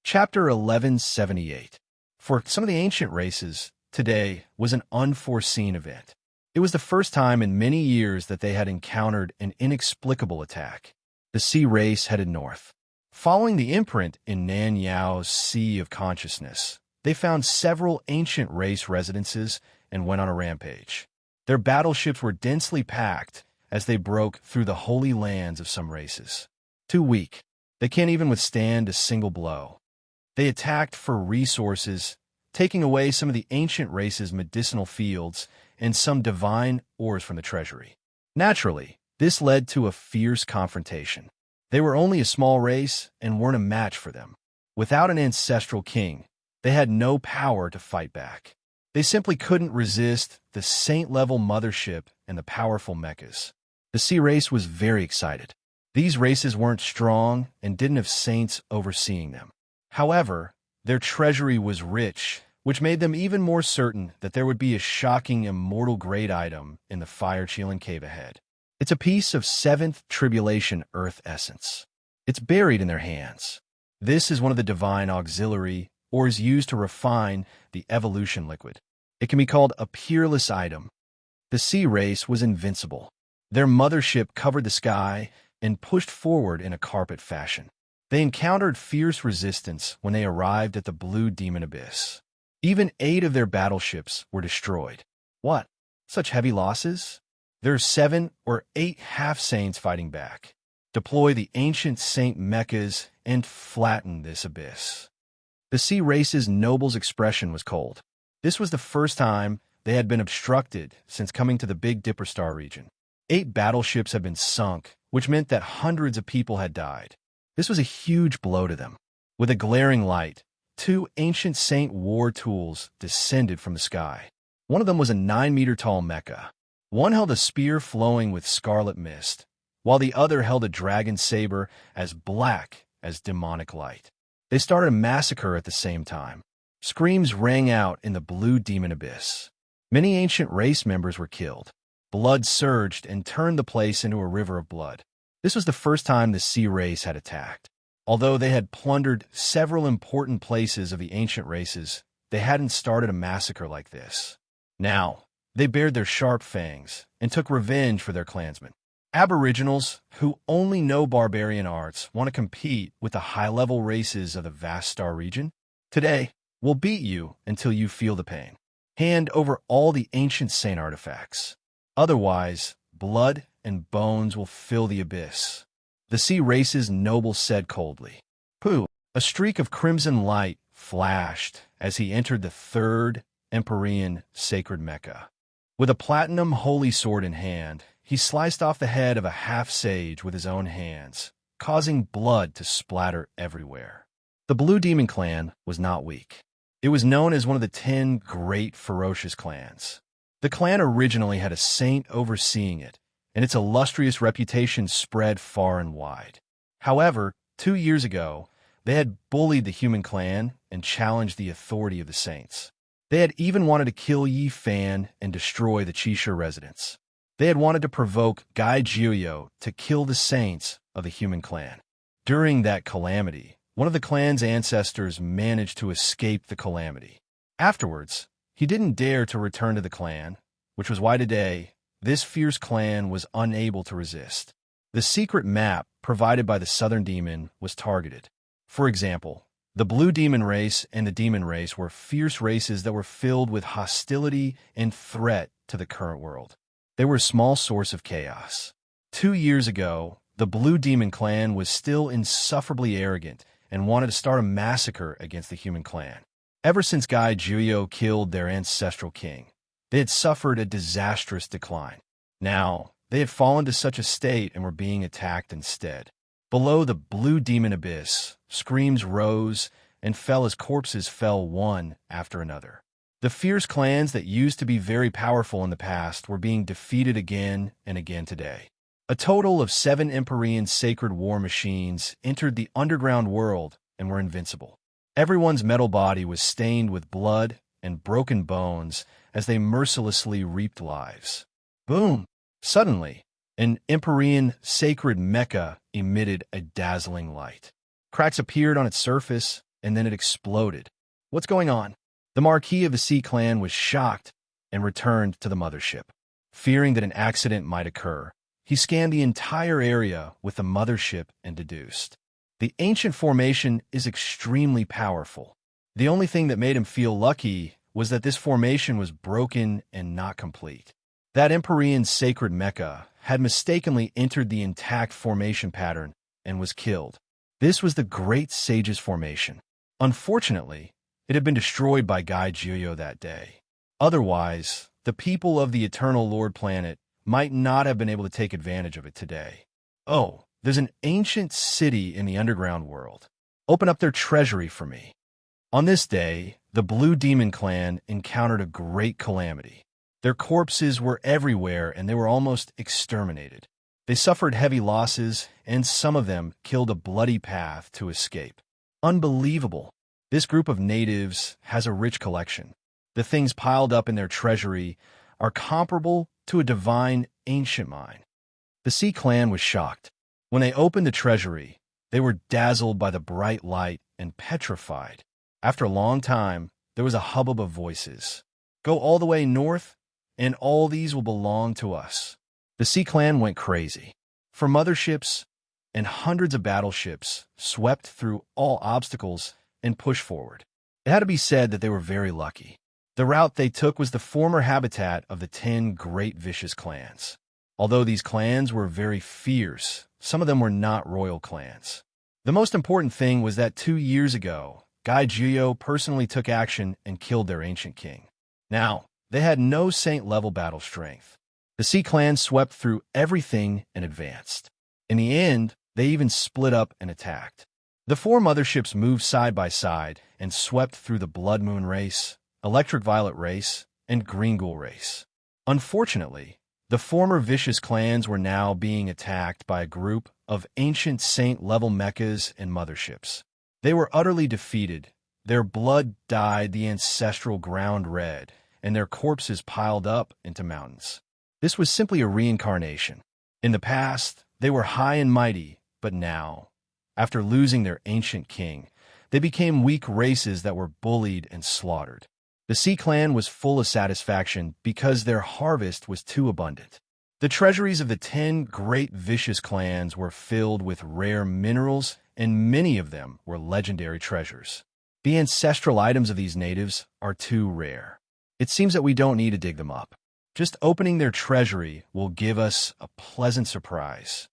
Chapter 1178. For some of the ancient races, today was an unforeseen event. It was the first time in many years that they had encountered an inexplicable attack. The sea race headed north. Following the imprint in Nan Yao's Sea of Consciousness, they found several ancient race residences and went on a rampage. Their battleships were densely packed as they broke through the holy lands of some races. Too weak, they can't even withstand a single blow. They attacked for resources, taking away some of the ancient race's medicinal fields and some divine ores from the treasury. Naturally, this led to a fierce confrontation. They were only a small race and weren't a match for them. Without an ancestral king, they had no power to fight back. They simply couldn't resist the saint-level mothership and the powerful mechas. The sea race was very excited. These races weren't strong and didn't have saints overseeing them. However, their treasury was rich, which made them even more certain that there would be a shocking immortal great item in the fire-chilling cave ahead. It's a piece of 7th Tribulation Earth essence. It's buried in their hands. This is one of the divine auxiliary, or is used to refine the evolution liquid. It can be called a peerless item. The sea race was invincible. Their mothership covered the sky and pushed forward in a carpet fashion. They encountered fierce resistance when they arrived at the Blue Demon Abyss. Even 8 of their battleships were destroyed. What? Such heavy losses? There are 7 or 8 half-saints fighting back. Deploy the ancient saint mechas and flatten this abyss. The sea race's noble's expression was cold. This was the first time they had been obstructed since coming to the Big Dipper Star region. 8 battleships had been sunk, which meant that hundreds of people had died. This was a huge blow to them. With a glaring light, 2 ancient saint war tools descended from the sky. One of them was a 9-meter-tall mecha. One held a spear flowing with scarlet mist, while the other held a dragon saber as black as demonic light. They started a massacre at the same time. Screams rang out in the Blue Demon Abyss. Many ancient race members were killed. Blood surged and turned the place into a river of blood. This was the first time the sea race had attacked. Although they had plundered several important places of the ancient races, they hadn't started a massacre like this. Now, they bared their sharp fangs and took revenge for their clansmen. Aboriginals, who only know barbarian arts, want to compete with the high-level races of the vast star region. Today, we'll beat you until you feel the pain. Hand over all the ancient saint artifacts. Otherwise, blood and bones will fill the abyss. The sea race's noble said coldly. Pooh! A streak of crimson light flashed as he entered the 3rd Empyrean sacred Mecha. With a platinum holy sword in hand, he sliced off the head of a half-sage with his own hands, causing blood to splatter everywhere. The Blue Demon clan was not weak. It was known as one of the 10 great ferocious clans. The clan originally had a saint overseeing it, and its illustrious reputation spread far and wide. However, 2 years ago, they had bullied the human clan and challenged the authority of the saints. They had even wanted to kill Yi Fan and destroy the Qishur residents. They had wanted to provoke Gai Jiuyo to kill the saints of the human clan. During that calamity, one of the clan's ancestors managed to escape the calamity. Afterwards, he didn't dare to return to the clan, which was why today, this fierce clan was unable to resist. The secret map provided by the Southern Demon was targeted. For example, the Blue Demon race and the Demon race were fierce races that were filled with hostility and threat to the current world. They were a small source of chaos. 2 years ago, the Blue Demon clan was still insufferably arrogant and wanted to start a massacre against the human clan. Ever since Gai Jiuyo killed their ancestral king, they had suffered a disastrous decline. Now, they had fallen to such a state and were being attacked instead. Below the Blue Demon Abyss, screams rose and fell as corpses fell one after another. The fierce clans that used to be very powerful in the past were being defeated again and again today. A total of 7 Empyrean sacred war machines entered the underground world and were invincible. Everyone's metal body was stained with blood and broken bones as they mercilessly reaped lives. Boom! Suddenly, an Empyrean sacred mecha emitted a dazzling light. Cracks appeared on its surface, and then it exploded. What's going on? The Marquis of the Sea Clan was shocked and returned to the mothership. Fearing that an accident might occur, he scanned the entire area with the mothership and deduced. The ancient formation is extremely powerful. The only thing that made him feel lucky was that this formation was broken and not complete. That Empyrean sacred Mecca had mistakenly entered the intact formation pattern and was killed. This was the Great Sage's formation. Unfortunately, it had been destroyed by Gai Juyo that day. Otherwise, the people of the Eternal Lord planet might not have been able to take advantage of it today. Oh, there's an ancient city in the underground world. Open up their treasury for me. On this day, the Blue Demon Clan encountered a great calamity. Their corpses were everywhere and they were almost exterminated. They suffered heavy losses, and some of them killed a bloody path to escape. Unbelievable. This group of natives has a rich collection. The things piled up in their treasury are comparable to a divine ancient mine. The Sea Clan was shocked. When they opened the treasury, they were dazzled by the bright light and petrified. After a long time, there was a hubbub of voices. Go all the way north, and all these will belong to us. The Sea Clan went crazy. For motherships and hundreds of battleships swept through all obstacles and pushed forward. It had to be said that they were very lucky. The route they took was the former habitat of the 10 great vicious clans. Although these clans were very fierce, some of them were not royal clans. The most important thing was that 2 years ago, Gai Juyo personally took action and killed their ancient king. Now, they had no saint-level battle strength. The Sea Clan swept through everything and advanced. In the end, they even split up and attacked. The 4 motherships moved side by side and swept through the Blood Moon race, Electric Violet race, and Green Ghoul race. Unfortunately, the former vicious clans were now being attacked by a group of ancient saint-level mechas and motherships. They were utterly defeated. Their blood dyed the ancestral ground red, and their corpses piled up into mountains. This was simply a reincarnation. In the past, they were high and mighty, but now, after losing their ancient king, they became weak races that were bullied and slaughtered. The Sea Clan was full of satisfaction because their harvest was too abundant. The treasuries of the 10 great vicious clans were filled with rare minerals, and many of them were legendary treasures. The ancestral items of these natives are too rare. It seems that we don't need to dig them up. Just opening their treasury will give us a pleasant surprise.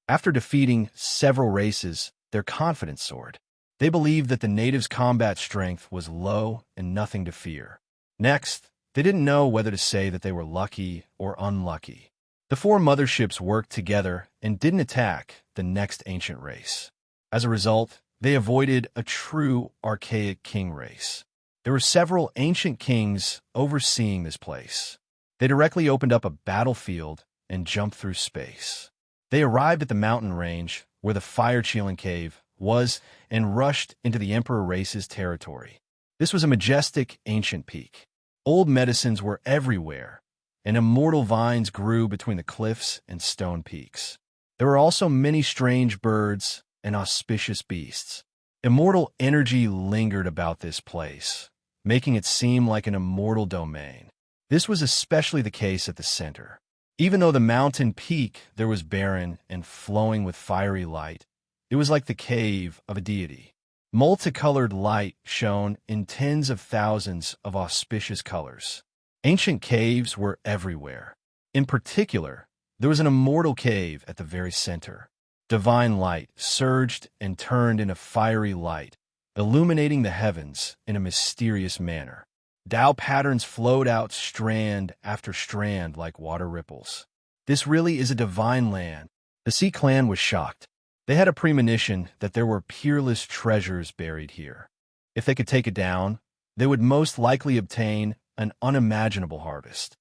After defeating several races, their confidence soared. They believed that the natives' combat strength was low and nothing to fear. Next, they didn't know whether to say that they were lucky or unlucky. The 4 motherships worked together and didn't attack the next ancient race. As a result, they avoided a true archaic king race. There were several ancient kings overseeing this place. They directly opened up a battlefield and jumped through space. They arrived at the mountain range where the Fire-Cheeling Cave was and rushed into the Emperor race's territory. This was a majestic ancient peak. Old medicines were everywhere, and immortal vines grew between the cliffs and stone peaks. There were also many strange birds and auspicious beasts. Immortal energy lingered about this place, making it seem like an immortal domain. This was especially the case at the center. Even though the mountain peak there was barren and flowing with fiery light, it was like the cave of a deity. Multicolored light shone in tens of thousands of auspicious colors. Ancient caves were everywhere. In particular, there was an immortal cave at the very center. Divine light surged and turned into fiery light, illuminating the heavens in a mysterious manner. Tao patterns flowed out strand after strand like water ripples. This really is a divine land. The Sea Clan was shocked. They had a premonition that there were peerless treasures buried here. If they could take it down, they would most likely obtain an unimaginable harvest.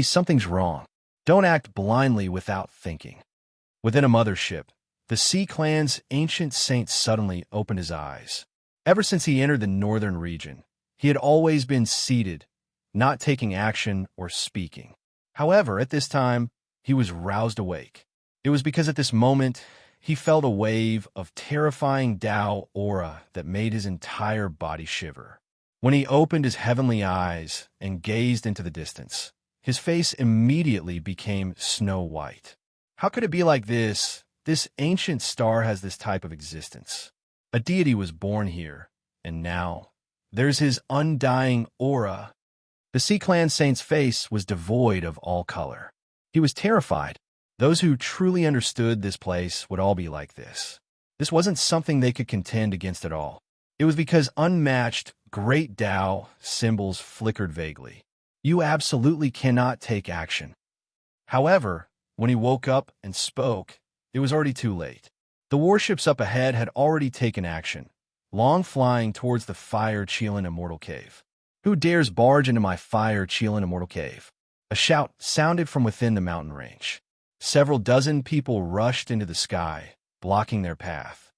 Something's wrong. Don't act blindly without thinking. Within a mothership, the Sea Clan's ancient saint suddenly opened his eyes. Ever since he entered the northern region, he had always been seated, not taking action or speaking. However, at this time, he was roused awake. It was because at this moment, he felt a wave of terrifying Tao aura that made his entire body shiver. When he opened his heavenly eyes and gazed into the distance, his face immediately became snow white. How could it be like this? This ancient star has this type of existence. A deity was born here, and now there's his undying aura. The Sea Clan Saint's face was devoid of all color. He was terrified. Those who truly understood this place would all be like this. This wasn't something they could contend against at all. It was because unmatched, great Tao symbols flickered vaguely. You absolutely cannot take action. However, when he woke up and spoke, it was already too late. The warships up ahead had already taken action, long flying towards the fire-Chilan immortal cave. Who dares barge into my fire-Chilan immortal cave? A shout sounded from within the mountain range. Several dozen people rushed into the sky, blocking their path.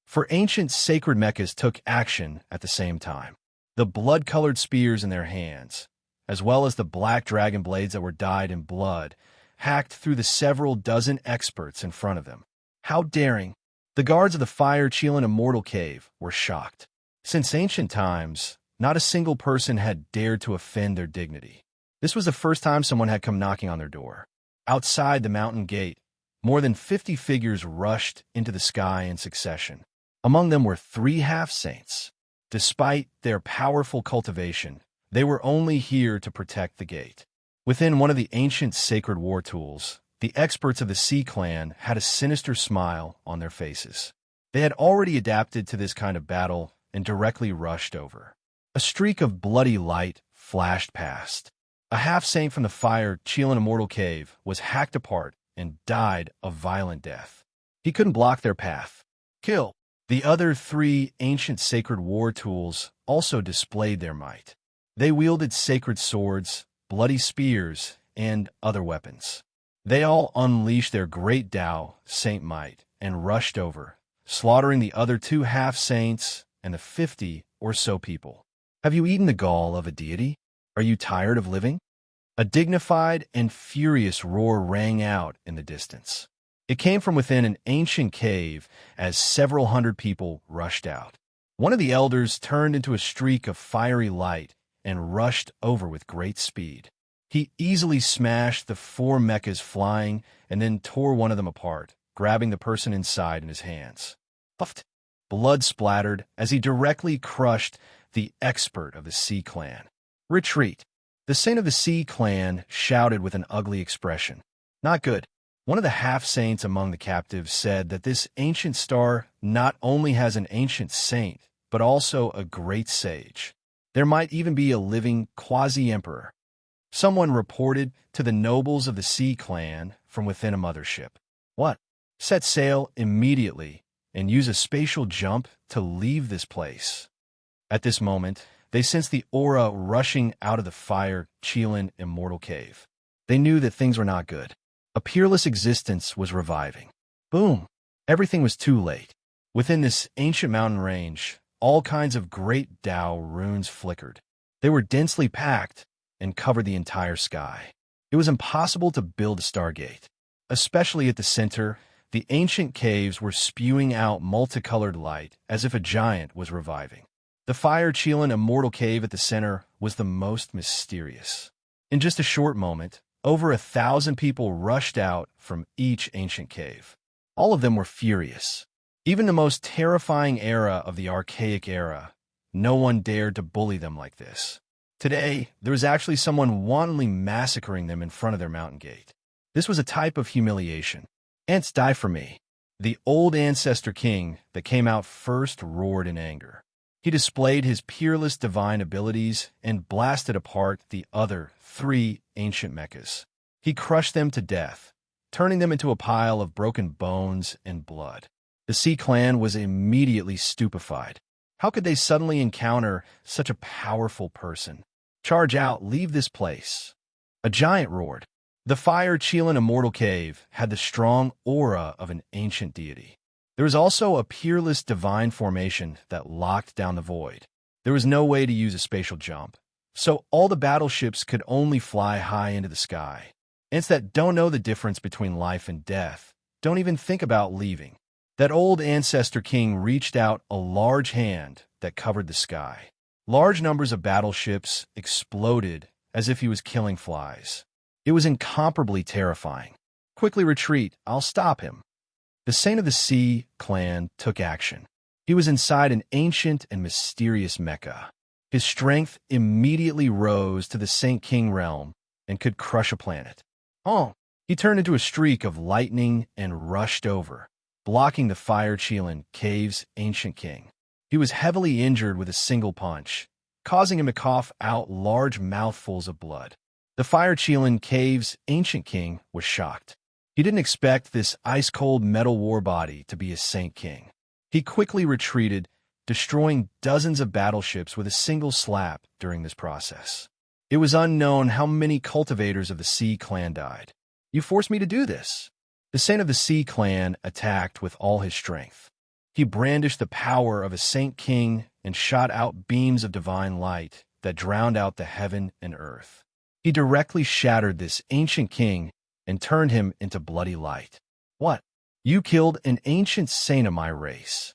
For ancient sacred mechas took action at the same time. The blood-colored spears in their hands, as well as the black dragon blades that were dyed in blood, hacked through the several dozen experts in front of them. How daring! The guards of the fire-Chilan immortal cave were shocked. Since ancient times, not a single person had dared to offend their dignity. This was the first time someone had come knocking on their door. Outside the mountain gate, more than 50 figures rushed into the sky in succession. Among them were 3 half-saints. Despite their powerful cultivation, they were only here to protect the gate. Within one of the ancient sacred war tools, the experts of the Sea Clan had a sinister smile on their faces. They had already adapted to this kind of battle and directly rushed over. A streak of bloody light flashed past. A half-saint from the fire-Chilan immortal cave was hacked apart and died a violent death. He couldn't block their path. Kill! The other 3 ancient sacred war tools also displayed their might. They wielded sacred swords, bloody spears, and other weapons. They all unleashed their great Tao, Saint might, and rushed over, slaughtering the other 2 half-saints and the 50 or so people. Have you eaten the gall of a deity? Are you tired of living? A dignified and furious roar rang out in the distance. It came from within an ancient cave as several hundred people rushed out. One of the elders turned into a streak of fiery light and rushed over with great speed. He easily smashed the 4 mechas flying and then tore one of them apart, grabbing the person inside in his hands. Puffed. Blood splattered as he directly crushed the expert of the Sea Clan. Retreat. The saint of the Sea Clan shouted with an ugly expression. Not good. One of the half-saints among the captives said that this ancient star not only has an ancient saint, but also a great sage. There might even be a living quasi-emperor. Someone reported to the nobles of the Sea Clan from within a mothership. What? Set sail immediately and use a spatial jump to leave this place. At this moment, they sensed the aura rushing out of the fire-Chilan immortal cave. They knew that things were not good. A peerless existence was reviving. Boom! Everything was too late. Within this ancient mountain range, all kinds of great Tao runes flickered. They were densely packed and covered the entire sky. It was impossible to build a stargate. Especially at the center, the ancient caves were spewing out multicolored light as if a giant was reviving. The fire-Chilan immortal cave at the center was the most mysterious. In just a short moment, over 1,000 people rushed out from each ancient cave. All of them were furious. Even the most terrifying era of the archaic era, no one dared to bully them like this. Today, there was actually someone wantonly massacring them in front of their mountain gate. This was a type of humiliation. Ants die for me. The old ancestor king that came out first roared in anger. He displayed his peerless divine abilities and blasted apart the other 3 ancient mechas. He crushed them to death, turning them into a pile of broken bones and blood. The Sea Clan was immediately stupefied. How could they suddenly encounter such a powerful person? Charge out, leave this place. A giant roared. The fire-Chilan immortal cave had the strong aura of an ancient deity. There was also a peerless divine formation that locked down the void. There was no way to use a spatial jump, so all the battleships could only fly high into the sky. Ants that don't know the difference between life and death don't even think about leaving. That old ancestor king reached out a large hand that covered the sky. Large numbers of battleships exploded as if he was killing flies. It was incomparably terrifying. Quickly retreat, I'll stop him. The Saint of the Sea clan took action. He was inside an ancient and mysterious Mecca. His strength immediately rose to the Saint King realm and could crush a planet. Oh! He turned into a streak of lightning and rushed over, blocking the fire-Chilan cave's ancient king. He was heavily injured with a single punch, causing him to cough out large mouthfuls of blood. The fire-Chilan cave's ancient king was shocked. He didn't expect this ice-cold metal war body to be a Saint King. He quickly retreated, destroying dozens of battleships with a single slap during this process. It was unknown how many cultivators of the Sea clan died. You forced me to do this. The Saint of the Sea clan attacked with all his strength. He brandished the power of a Saint King and shot out beams of divine light that drowned out the heaven and earth. He directly shattered this ancient king and turned him into bloody light. What? You killed an ancient saint of my race.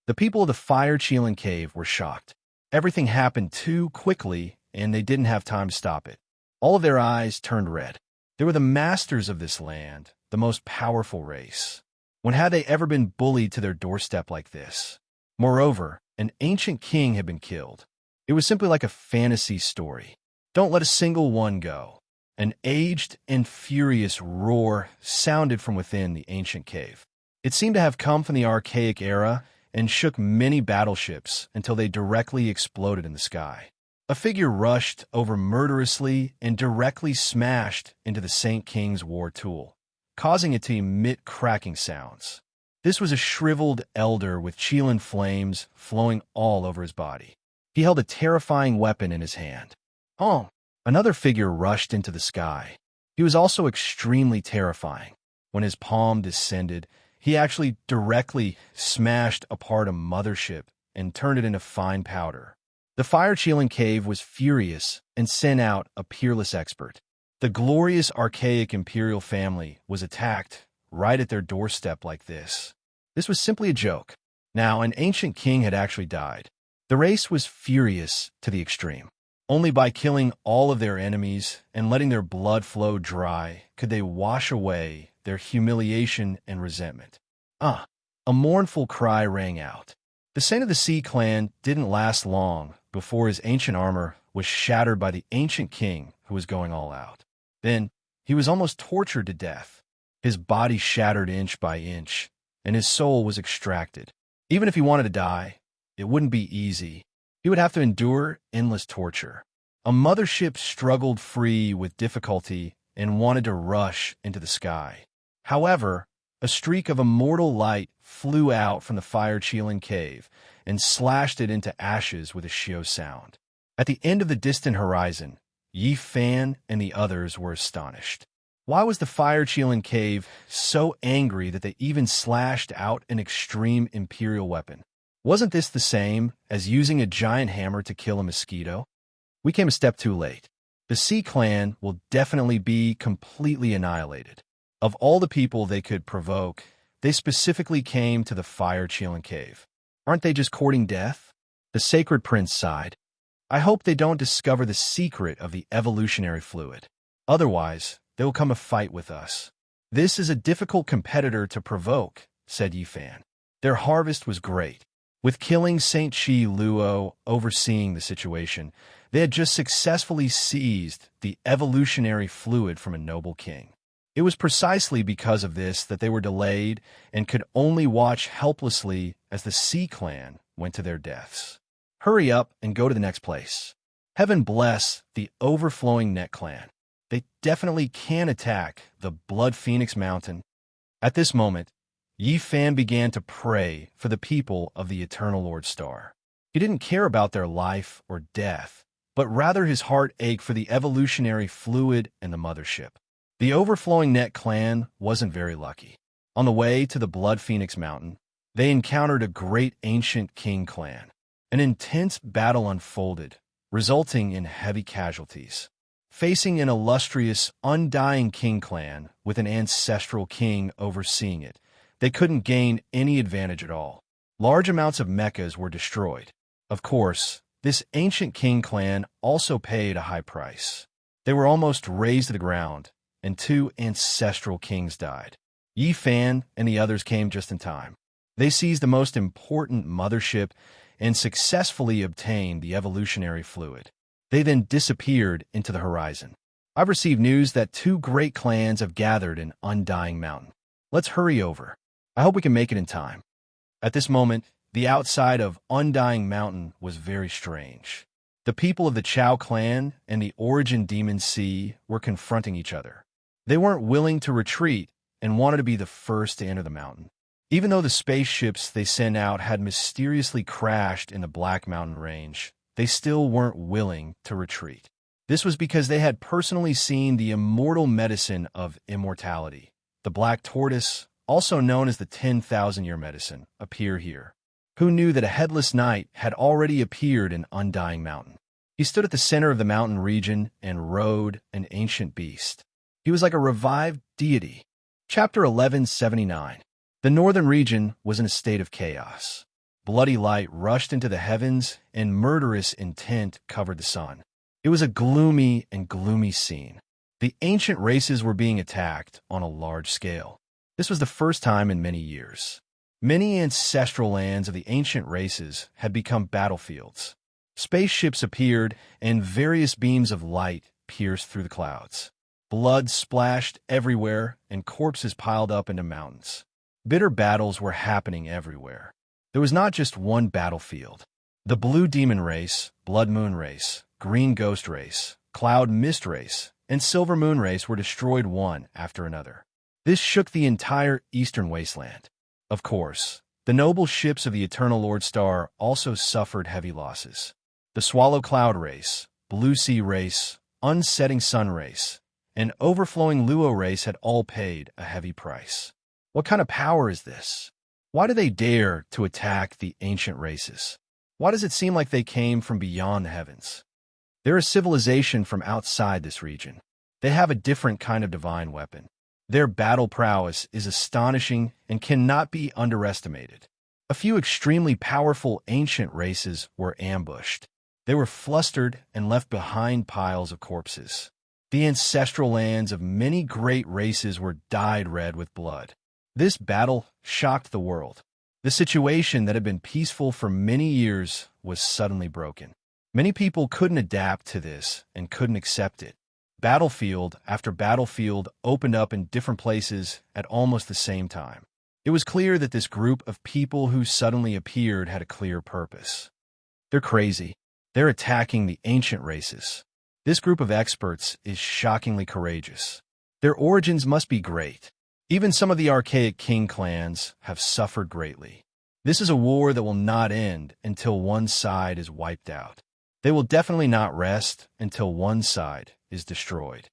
The people of the fire-Chilan cave were shocked. Everything happened too quickly, and they didn't have time to stop it. All of their eyes turned red. They were the masters of this land, the most powerful race. When had they ever been bullied to their doorstep like this? Moreover, an ancient king had been killed. It was simply like a fantasy story. Don't let a single one go. An aged and furious roar sounded from within the ancient cave. It seemed to have come from the archaic era and shook many battleships until they directly exploded in the sky. A figure rushed over murderously and directly smashed into the Saint King's war tool, causing it to emit cracking sounds. This was a shriveled elder with Chilan flames flowing all over his body. He held a terrifying weapon in his hand. Oh! Another figure rushed into the sky. He was also extremely terrifying. When his palm descended, he actually directly smashed apart a mothership and turned it into fine powder. The fire-Chilan cave was furious and sent out a peerless expert. The glorious archaic imperial family was attacked right at their doorstep like this. This was simply a joke. Now, an ancient king had actually died. The race was furious to the extreme. Only by killing all of their enemies and letting their blood flow dry could they wash away their humiliation and resentment. A mournful cry rang out. The Saint of the Sea clan didn't last long before his ancient armor was shattered by the ancient king who was going all out. Then, he was almost tortured to death. His body shattered inch by inch, and his soul was extracted. Even if he wanted to die, it wouldn't be easy. He would have to endure endless torture. A mothership struggled free with difficulty and wanted to rush into the sky. However, a streak of immortal light flew out from the fire-Chilan cave and slashed it into ashes with a shio sound. At the end of the distant horizon, Yi Fan and the others were astonished. Why was the fire-Chilan cave so angry that they even slashed out an extreme imperial weapon? Wasn't this the same as using a giant hammer to kill a mosquito? We came a step too late. The Sea clan will definitely be completely annihilated. Of all the people they could provoke, they specifically came to the fire-Chilan cave. Aren't they just courting death? The Sacred Prince sighed. I hope they don't discover the secret of the evolutionary fluid. Otherwise, they will come a fight with us. This is a difficult competitor to provoke, said Yifan. Their harvest was great. With killing Saint Chi Luo overseeing the situation, they had just successfully seized the evolutionary fluid from a noble king. It was precisely because of this that they were delayed and could only watch helplessly as the Sea clan went to their deaths. Hurry up and go to the next place. Heaven bless the overflowing Net clan. They definitely can attack the Blood Phoenix Mountain. At this moment, Yi Fan began to pray for the people of the Eternal Lord Star. He didn't care about their life or death, but rather his heart ached for the evolutionary fluid and the mothership. The overflowing Net clan wasn't very lucky. On the way to the Blood Phoenix Mountain, they encountered a great ancient king clan. An intense battle unfolded, resulting in heavy casualties. facing an illustrious, undying king clan with an ancestral king overseeing it. They couldn't gain any advantage at all. Large amounts of mechas were destroyed. Of course, this ancient king clan also paid a high price. They were almost razed to the ground, and 2 ancestral kings died. Yi Fan and the others came just in time. They seized the most important mothership and successfully obtained the evolutionary fluid. They then disappeared into the horizon. I've received news that 2 great clans have gathered in Undying Mountain. Let's hurry over. I hope we can make it in time. At this moment, the outside of Undying Mountain was very strange. The people of the Chao clan and the Origin Demon Sea were confronting each other. They weren't willing to retreat and wanted to be the first to enter the mountain. Even though the spaceships they sent out had mysteriously crashed in the Black Mountain Range, they still weren't willing to retreat. This was because they had personally seen the immortal medicine of immortality, the Black Tortoise, also known as the 10,000-year medicine, appear here. Who knew that a headless knight had already appeared in Undying Mountain? He stood at the center of the mountain region and rode an ancient beast. He was like a revived deity. Chapter 1179. The northern region was in a state of chaos. Bloody light rushed into the heavens, and murderous intent covered the sun. It was a gloomy scene. The ancient races were being attacked on a large scale. This was the first time in many years. Many ancestral lands of the ancient races had become battlefields. Spaceships appeared, and various beams of light pierced through the clouds. Blood splashed everywhere, and corpses piled up into mountains. Bitter battles were happening everywhere. There was not just one battlefield. The Blue Demon Race, Blood Moon Race, Green Ghost Race, Cloud Mist Race, and Silver Moon Race were destroyed one after another. This shook the entire Eastern Wasteland. Of course, the noble ships of the Eternal Lord Star also suffered heavy losses. The Swallow Cloud Race, Blue Sea Race, Unsetting Sun Race, and Overflowing Luo Race had all paid a heavy price. What kind of power is this? Why do they dare to attack the ancient races? Why does it seem like they came from beyond the heavens? They're a civilization from outside this region. They have a different kind of divine weapon. Their battle prowess is astonishing and cannot be underestimated. A few extremely powerful ancient races were ambushed. They were flustered and left behind piles of corpses. The ancestral lands of many great races were dyed red with blood. This battle shocked the world. The situation that had been peaceful for many years was suddenly broken. Many people couldn't adapt to this and couldn't accept it. Battlefield after battlefield opened up in different places at almost the same time. It was clear that this group of people who suddenly appeared had a clear purpose. They're crazy. They're attacking the ancient races. This group of experts is shockingly courageous. Their origins must be great. Even some of the archaic king clans have suffered greatly. This is a war that will not end until one side is wiped out. They will definitely not rest until one side is destroyed.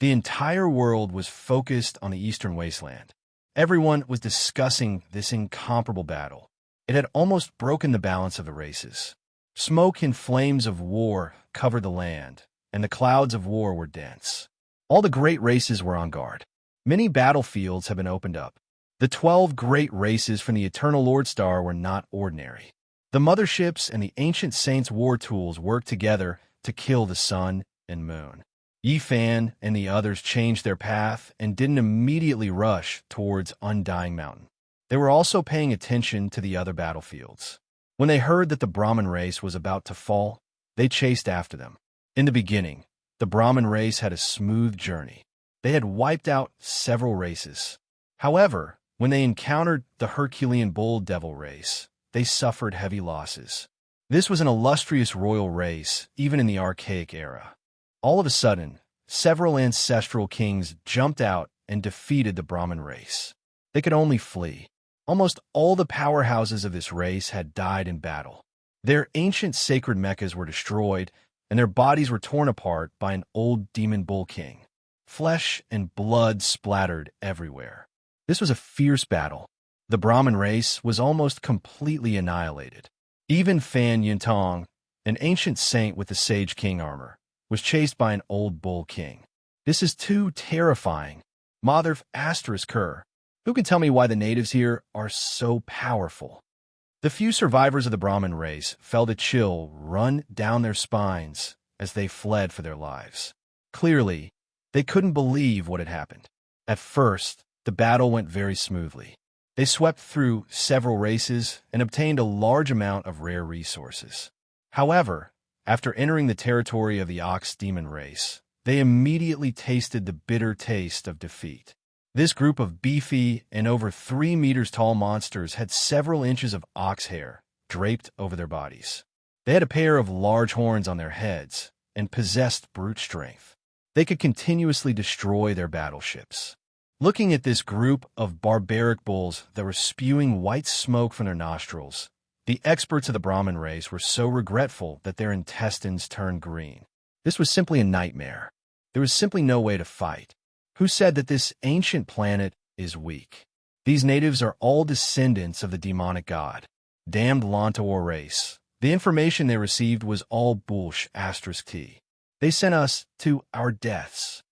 The entire world was focused on the Eastern Wasteland. Everyone was discussing this incomparable battle. It had almost broken the balance of the races. Smoke and flames of war covered the land, and the clouds of war were dense. All the great races were on guard. Many battlefields have been opened up. The 12 great races from the Eternal Lord Star were not ordinary. The motherships and the ancient saints' war tools worked together to kill the sun and moon. Yi Fan and the others changed their path and didn't immediately rush towards Undying Mountain. They were also paying attention to the other battlefields. When they heard that the Brahmin race was about to fall, they chased after them. In the beginning, the Brahmin race had a smooth journey. They had wiped out several races. However, when they encountered the Herculean Bull Devil race, they suffered heavy losses. This was an illustrious royal race, even in the archaic era. All of a sudden, several ancestral kings jumped out and defeated the Brahmin race. They could only flee. Almost all the powerhouses of this race had died in battle. Their ancient sacred mechas were destroyed, and their bodies were torn apart by an old demon bull king. Flesh and blood splattered everywhere. This was a fierce battle. The Brahmin race was almost completely annihilated. Even Fan Yuntong, an ancient saint with the Sage King armor, was chased by an old bull king. This is too terrifying. Mother asterisk her. Who can tell me why the natives here are so powerful? The few survivors of the Brahmin race felt a chill run down their spines as they fled for their lives. Clearly, they couldn't believe what had happened. At first, the battle went very smoothly. They swept through several races and obtained a large amount of rare resources. However, after entering the territory of the Ox Demon race, they immediately tasted the bitter taste of defeat. This group of beefy and over 3 meters tall monsters had several inches of ox hair draped over their bodies. They had a pair of large horns on their heads and possessed brute strength. They could continuously destroy their battleships. Looking at this group of barbaric bulls that were spewing white smoke from their nostrils, the experts of the Brahmin race were so regretful that their intestines turned green. This was simply a nightmare. There was simply no way to fight. Who said that this ancient planet is weak? These natives are all descendants of the demonic god. Damned Lontawar race. The information they received was all bullsh asterisk T. They sent us to our deaths.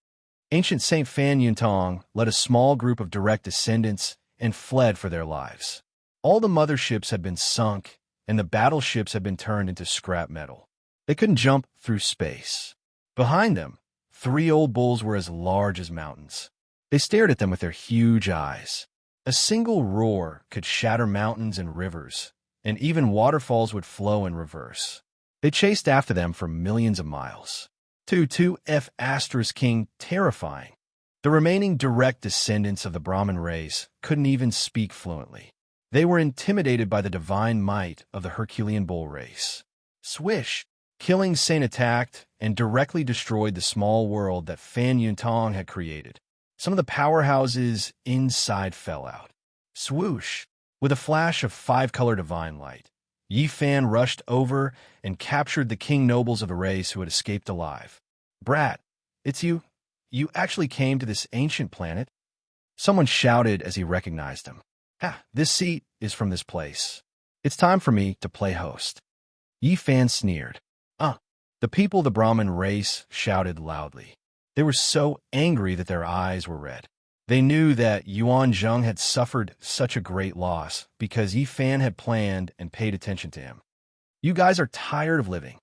Ancient Saint Fan Yuntong led a small group of direct descendants and fled for their lives. All the motherships had been sunk, and the battleships had been turned into scrap metal. They couldn't jump through space. Behind them, 3 old bulls were as large as mountains. They stared at them with their huge eyes. A single roar could shatter mountains and rivers, and even waterfalls would flow in reverse. They chased after them for millions of miles. 2F asterisk King terrifying. The remaining direct descendants of the Brahmin race couldn't even speak fluently. They were intimidated by the divine might of the Herculean bull race. Swish! Killing Saint attacked and directly destroyed the small world that Fan Yuntong had created. Some of the powerhouses inside fell out. Swoosh! With a flash of 5-color divine light, Yi Fan rushed over and captured the king nobles of the race who had escaped alive. Brat, it's you. You actually came to this ancient planet? Someone shouted as he recognized him. Ha, this seat is from this place. It's time for me to play host. Yi Fan sneered. The people of the Brahmin race shouted loudly. They were so angry that their eyes were red. They knew that Yuan Zheng had suffered such a great loss because Yi Fan had planned and paid attention to him. You guys are tired of living.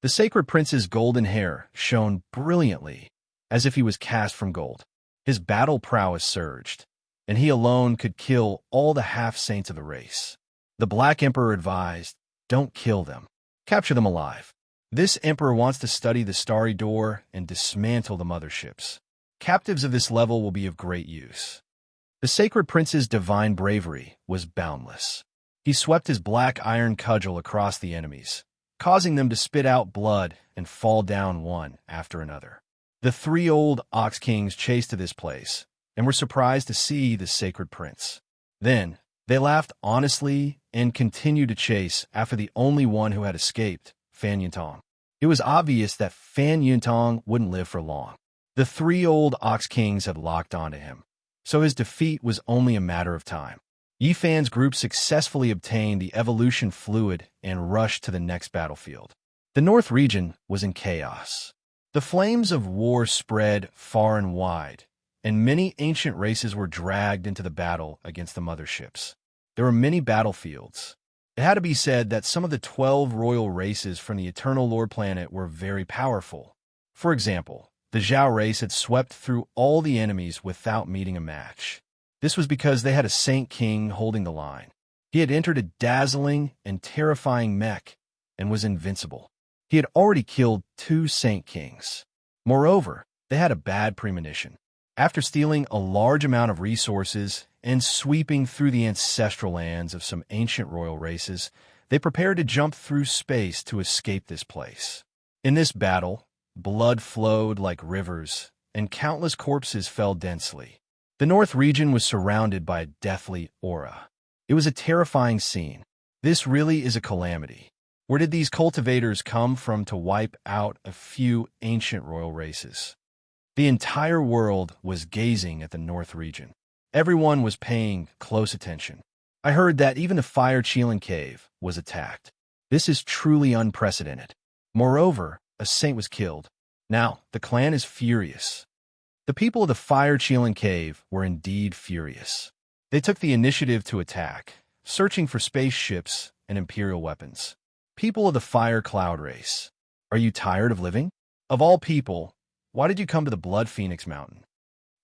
The sacred prince's golden hair shone brilliantly, as if he was cast from gold. His battle prowess surged, and he alone could kill all the half-saints of the race. The Black Emperor advised, don't kill them. Capture them alive. This emperor wants to study the Starry Door and dismantle the motherships. Captives of this level will be of great use. The sacred prince's divine bravery was boundless. He swept his black iron cudgel across the enemies, causing them to spit out blood and fall down one after another. The 3 old ox kings chased to this place and were surprised to see the sacred prince. Then, they laughed honestly and continued to chase after the only one who had escaped, Fan Yuntong. It was obvious that Fan Yuntong wouldn't live for long. The 3 old ox kings had locked onto him, so his defeat was only a matter of time. Yi Fan's group successfully obtained the evolution fluid and rushed to the next battlefield. The North region was in chaos. The flames of war spread far and wide, and many ancient races were dragged into the battle against the motherships. There were many battlefields. It had to be said that some of the 12 royal races from the Eternal Lord planet were very powerful. For example, the Zhao race had swept through all the enemies without meeting a match. This was because they had a Saint King holding the line. He had entered a dazzling and terrifying mech and was invincible. He had already killed 2 Saint Kings. Moreover, they had a bad premonition. After stealing a large amount of resources and sweeping through the ancestral lands of some ancient royal races, they prepared to jump through space to escape this place. In this battle, blood flowed like rivers, and countless corpses fell densely. The North region was surrounded by a deathly aura. It was a terrifying scene. This really is a calamity. Where did these cultivators come from to wipe out a few ancient royal races? The entire world was gazing at the North region. Everyone was paying close attention. I heard that even the Fire Cheelan cave was attacked. This is truly unprecedented. Moreover, a saint was killed, Now, the clan is furious. The people of the Fire-Cheeling Cave were indeed furious. They took the initiative to attack, searching for spaceships and imperial weapons. People of the Fire Cloud race, are you tired of living? Of all people, why did you come to the Blood Phoenix Mountain?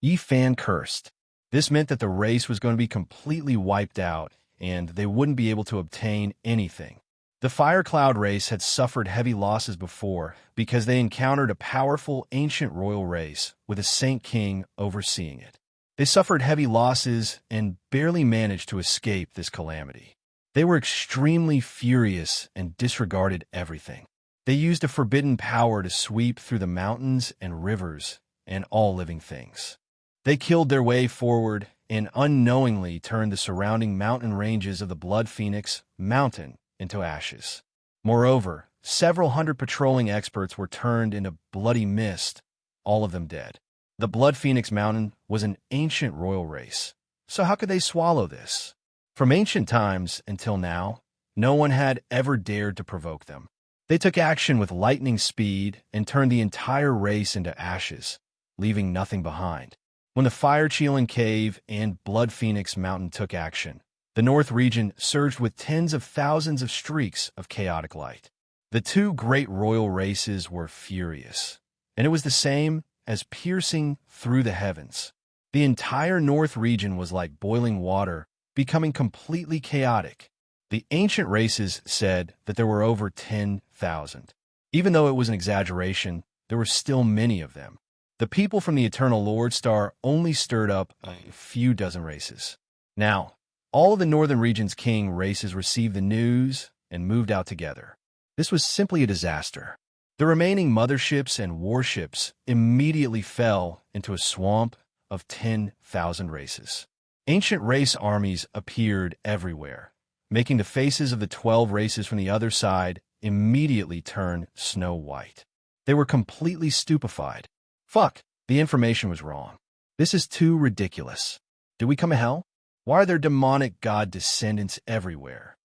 Yi Fan cursed. This meant that the race was going to be completely wiped out, and they wouldn't be able to obtain anything. The Fire Cloud race had suffered heavy losses before because they encountered a powerful ancient royal race with a Saint King overseeing it. They suffered heavy losses and barely managed to escape this calamity. They were extremely furious and disregarded everything. They used a forbidden power to sweep through the mountains and rivers and all living things. They killed their way forward and unknowingly turned the surrounding mountain ranges of the Blood Phoenix Mountain into ashes. Moreover, several hundred patrolling experts were turned into bloody mist, all of them dead. The Blood Phoenix Mountain was an ancient royal race, so how could they swallow this? From ancient times until now, no one had ever dared to provoke them. They took action with lightning speed and turned the entire race into ashes, leaving nothing behind. When the Fire-Cheeling Cave and Blood Phoenix Mountain took action, the North region surged with tens of thousands of streaks of chaotic light. The two great royal races were furious, and it was the same as piercing through the heavens. The entire North region was like boiling water, becoming completely chaotic. The ancient races said that there were over 10,000. Even though it was an exaggeration, there were still many of them. The people from the Eternal Lord Star only stirred up a few dozen races. Now, all of the Northern region's king races received the news and moved out together. This was simply a disaster. The remaining motherships and warships immediately fell into a swamp of 10,000 races. Ancient race armies appeared everywhere, making the faces of the 12 races from the other side immediately turn snow white. They were completely stupefied. Fuck, the information was wrong. This is too ridiculous. Did we come to hell? Why are there demonic god descendants everywhere?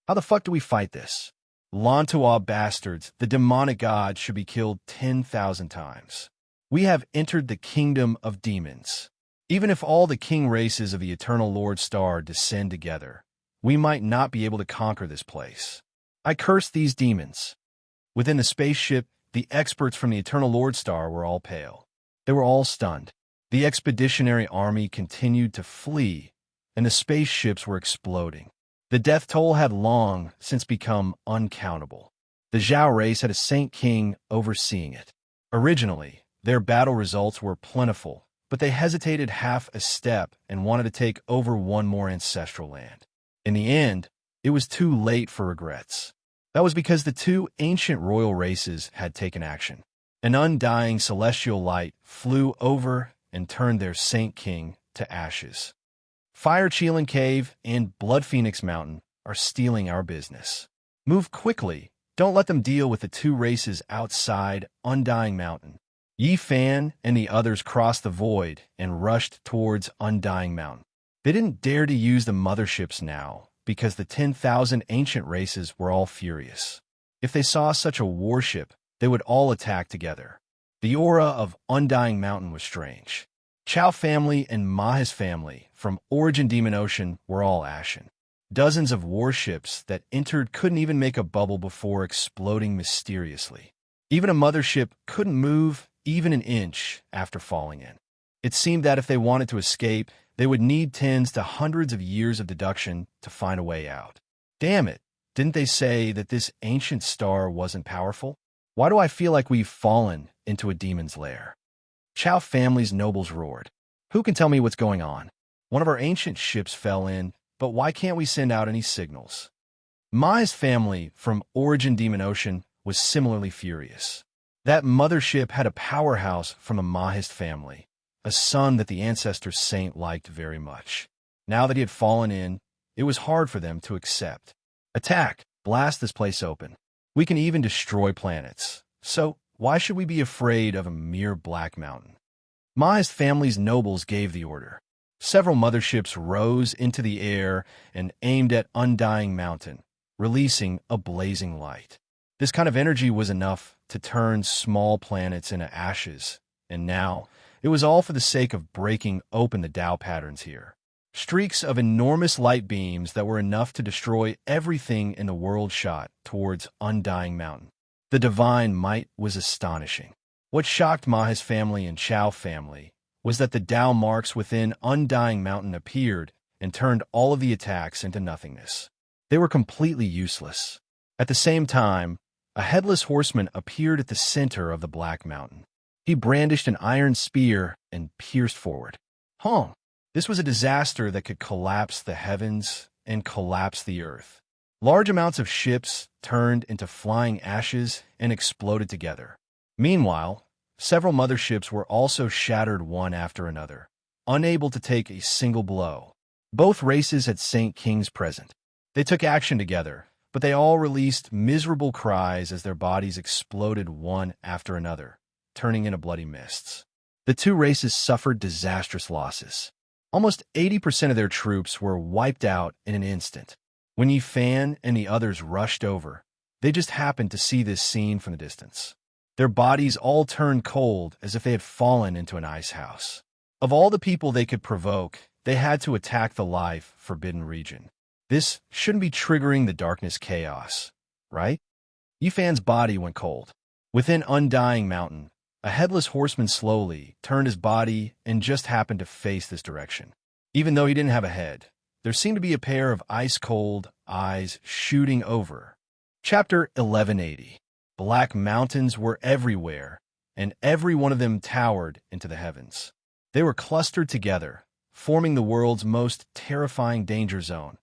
How the fuck do we fight this? Lantua bastards, the demonic god should be killed 10,000 times. We have entered the kingdom of demons. Even if all the king races of the Eternal Lord Star descend together, we might not be able to conquer this place. I curse these demons. Within the spaceship, the experts from the Eternal Lord Star were all pale. They were all stunned. The expeditionary army continued to flee, and the spaceships were exploding. The death toll had long since become uncountable. The Zhao race had a Saint King overseeing it. Originally, their battle results were plentiful, but they hesitated half a step and wanted to take over one more ancestral land. In the end, it was too late for regrets. That was because the two ancient royal races had taken action. An undying celestial light flew over and turned their Saint King to ashes. Fire-Cheeling Cave and Blood Phoenix Mountain are stealing our business. Move quickly. Don't let them deal with the two races outside Undying Mountain. Yi Fan and the others crossed the void and rushed towards Undying Mountain. They didn't dare to use the motherships now because the 10,000 ancient races were all furious. If they saw such a warship, they would all attack together. The aura of Undying Mountain was strange. Chao family and Maha's family from Origin Demon Ocean were all ashen. Dozens of warships that entered couldn't even make a bubble before exploding mysteriously. Even a mothership couldn't move even an inch after falling in. It seemed that if they wanted to escape, they would need tens to hundreds of years of deduction to find a way out. Damn it, didn't they say that this ancient star wasn't powerful? Why do I feel like we've fallen into a demon's lair? Chao family's nobles roared. Who can tell me what's going on? One of our ancient ships fell in, but why can't we send out any signals? Maya's family from Origin Demon Ocean was similarly furious. That mothership had a powerhouse from the Mahist family, a son that the ancestor saint liked very much. Now that he had fallen in, it was hard for them to accept. Attack! Blast this place open. We can even destroy planets. So, why should we be afraid of a mere black mountain? Maya's family's nobles gave the order. Several motherships rose into the air and aimed at Undying Mountain, releasing a blazing light. This kind of energy was enough to turn small planets into ashes, and now it was all for the sake of breaking open the Tao patterns here. Streaks of enormous light beams that were enough to destroy everything in the world shot towards Undying Mountain. The divine might was astonishing. What shocked Ma's family and Chao family was that the Tao marks within Undying Mountain appeared and turned all of the attacks into nothingness. They were completely useless. At the same time, a headless horseman appeared at the center of the Black Mountain. He brandished an iron spear and pierced forward. This was a disaster that could collapse the heavens and collapse the earth. Large amounts of ships turned into flying ashes and exploded together. Meanwhile, several motherships were also shattered one after another, unable to take a single blow. Both races had Saint Kings present. They took action together, but they all released miserable cries as their bodies exploded one after another, turning into bloody mists. The two races suffered disastrous losses. Almost 80% of their troops were wiped out in an instant. When Yi Fan and the others rushed over, they just happened to see this scene from the distance. Their bodies all turned cold as if they had fallen into an ice house. Of all the people they could provoke, they had to attack the life forbidden region. This shouldn't be triggering the darkness chaos, right? Yi Fan's body went cold. Within Undying Mountain, a headless horseman slowly turned his body and just happened to face this direction. Even though he didn't have a head, there seemed to be a pair of ice-cold eyes shooting over. Chapter 1180. Black mountains were everywhere, and every one of them towered into the heavens. They were clustered together, forming the world's most terrifying danger zone,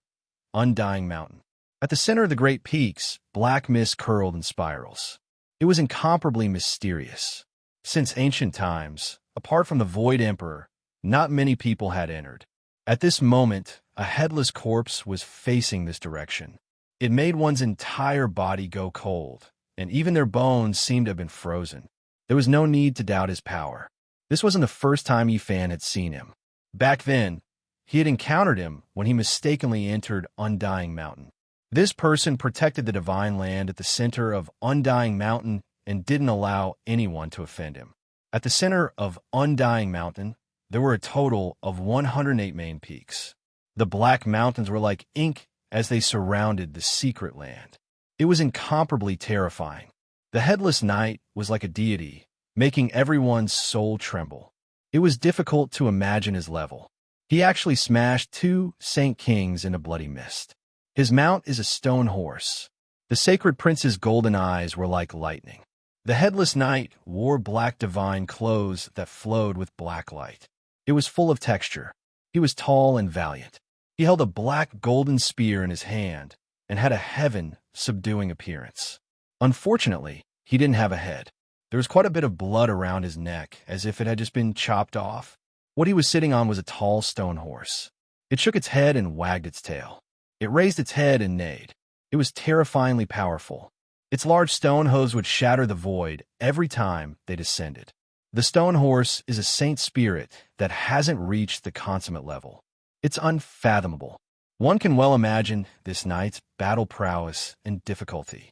Undying Mountain. At the center of the great peaks, black mist curled in spirals. It was incomparably mysterious. Since ancient times, apart from the Void Emperor, not many people had entered. At this moment, a headless corpse was facing this direction. It made one's entire body go cold, and even their bones seemed to have been frozen. There was no need to doubt his power. This wasn't the first time Yi Fan had seen him. Back then, he had encountered him when he mistakenly entered Undying Mountain. This person protected the divine land at the center of Undying Mountain and didn't allow anyone to offend him. At the center of Undying Mountain, there were a total of 108 main peaks. The Black Mountains were like ink as they surrounded the secret land. It was incomparably terrifying. The headless knight was like a deity, making everyone's soul tremble. It was difficult to imagine his level. He actually smashed 2 Saint Kings into bloody mist. His mount is a stone horse. The sacred prince's golden eyes were like lightning. The headless knight wore black divine clothes that flowed with black light. It was full of texture. He was tall and valiant. He held a black golden spear in his hand and had a heaven-subduing appearance. Unfortunately, he didn't have a head. There was quite a bit of blood around his neck, as if it had just been chopped off. What he was sitting on was a tall stone horse. It shook its head and wagged its tail. It raised its head and neighed. It was terrifyingly powerful. Its large stone hooves would shatter the void every time they descended. The stone horse is a saint spirit that hasn't reached the consummate level. It's unfathomable. One can well imagine this knight's battle prowess and difficulty.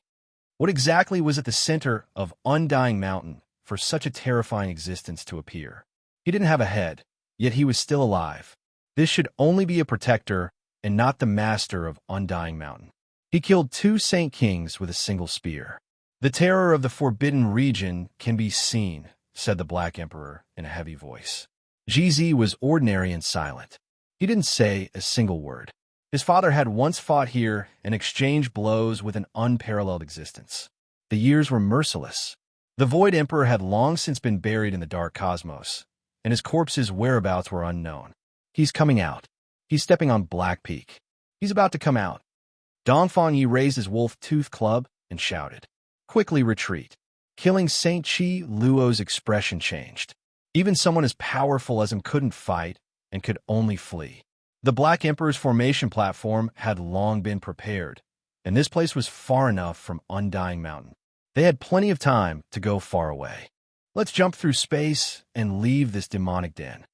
What exactly was at the center of Undying Mountain for such a terrifying existence to appear? He didn't have a head, yet he was still alive. This should only be a protector and not the master of Undying Mountain. He killed 2 Saint Kings with a single spear. The terror of the forbidden region can be seen, said the Black Emperor in a heavy voice. GZ was ordinary and silent. He didn't say a single word. His father had once fought here and exchanged blows with an unparalleled existence. The years were merciless. The Void Emperor had long since been buried in the dark cosmos, and his corpse's whereabouts were unknown. He's coming out. He's stepping on Black Peak. He's about to come out. Dongfang Yi raised his wolf-toothed club and shouted, "Quickly retreat." Killing Saint Chi Luo's expression changed. Even someone as powerful as him couldn't fight and could only flee. The Black Emperor's formation platform had long been prepared, and this place was far enough from Undying Mountain. They had plenty of time to go far away. Let's jump through space and leave this demonic den.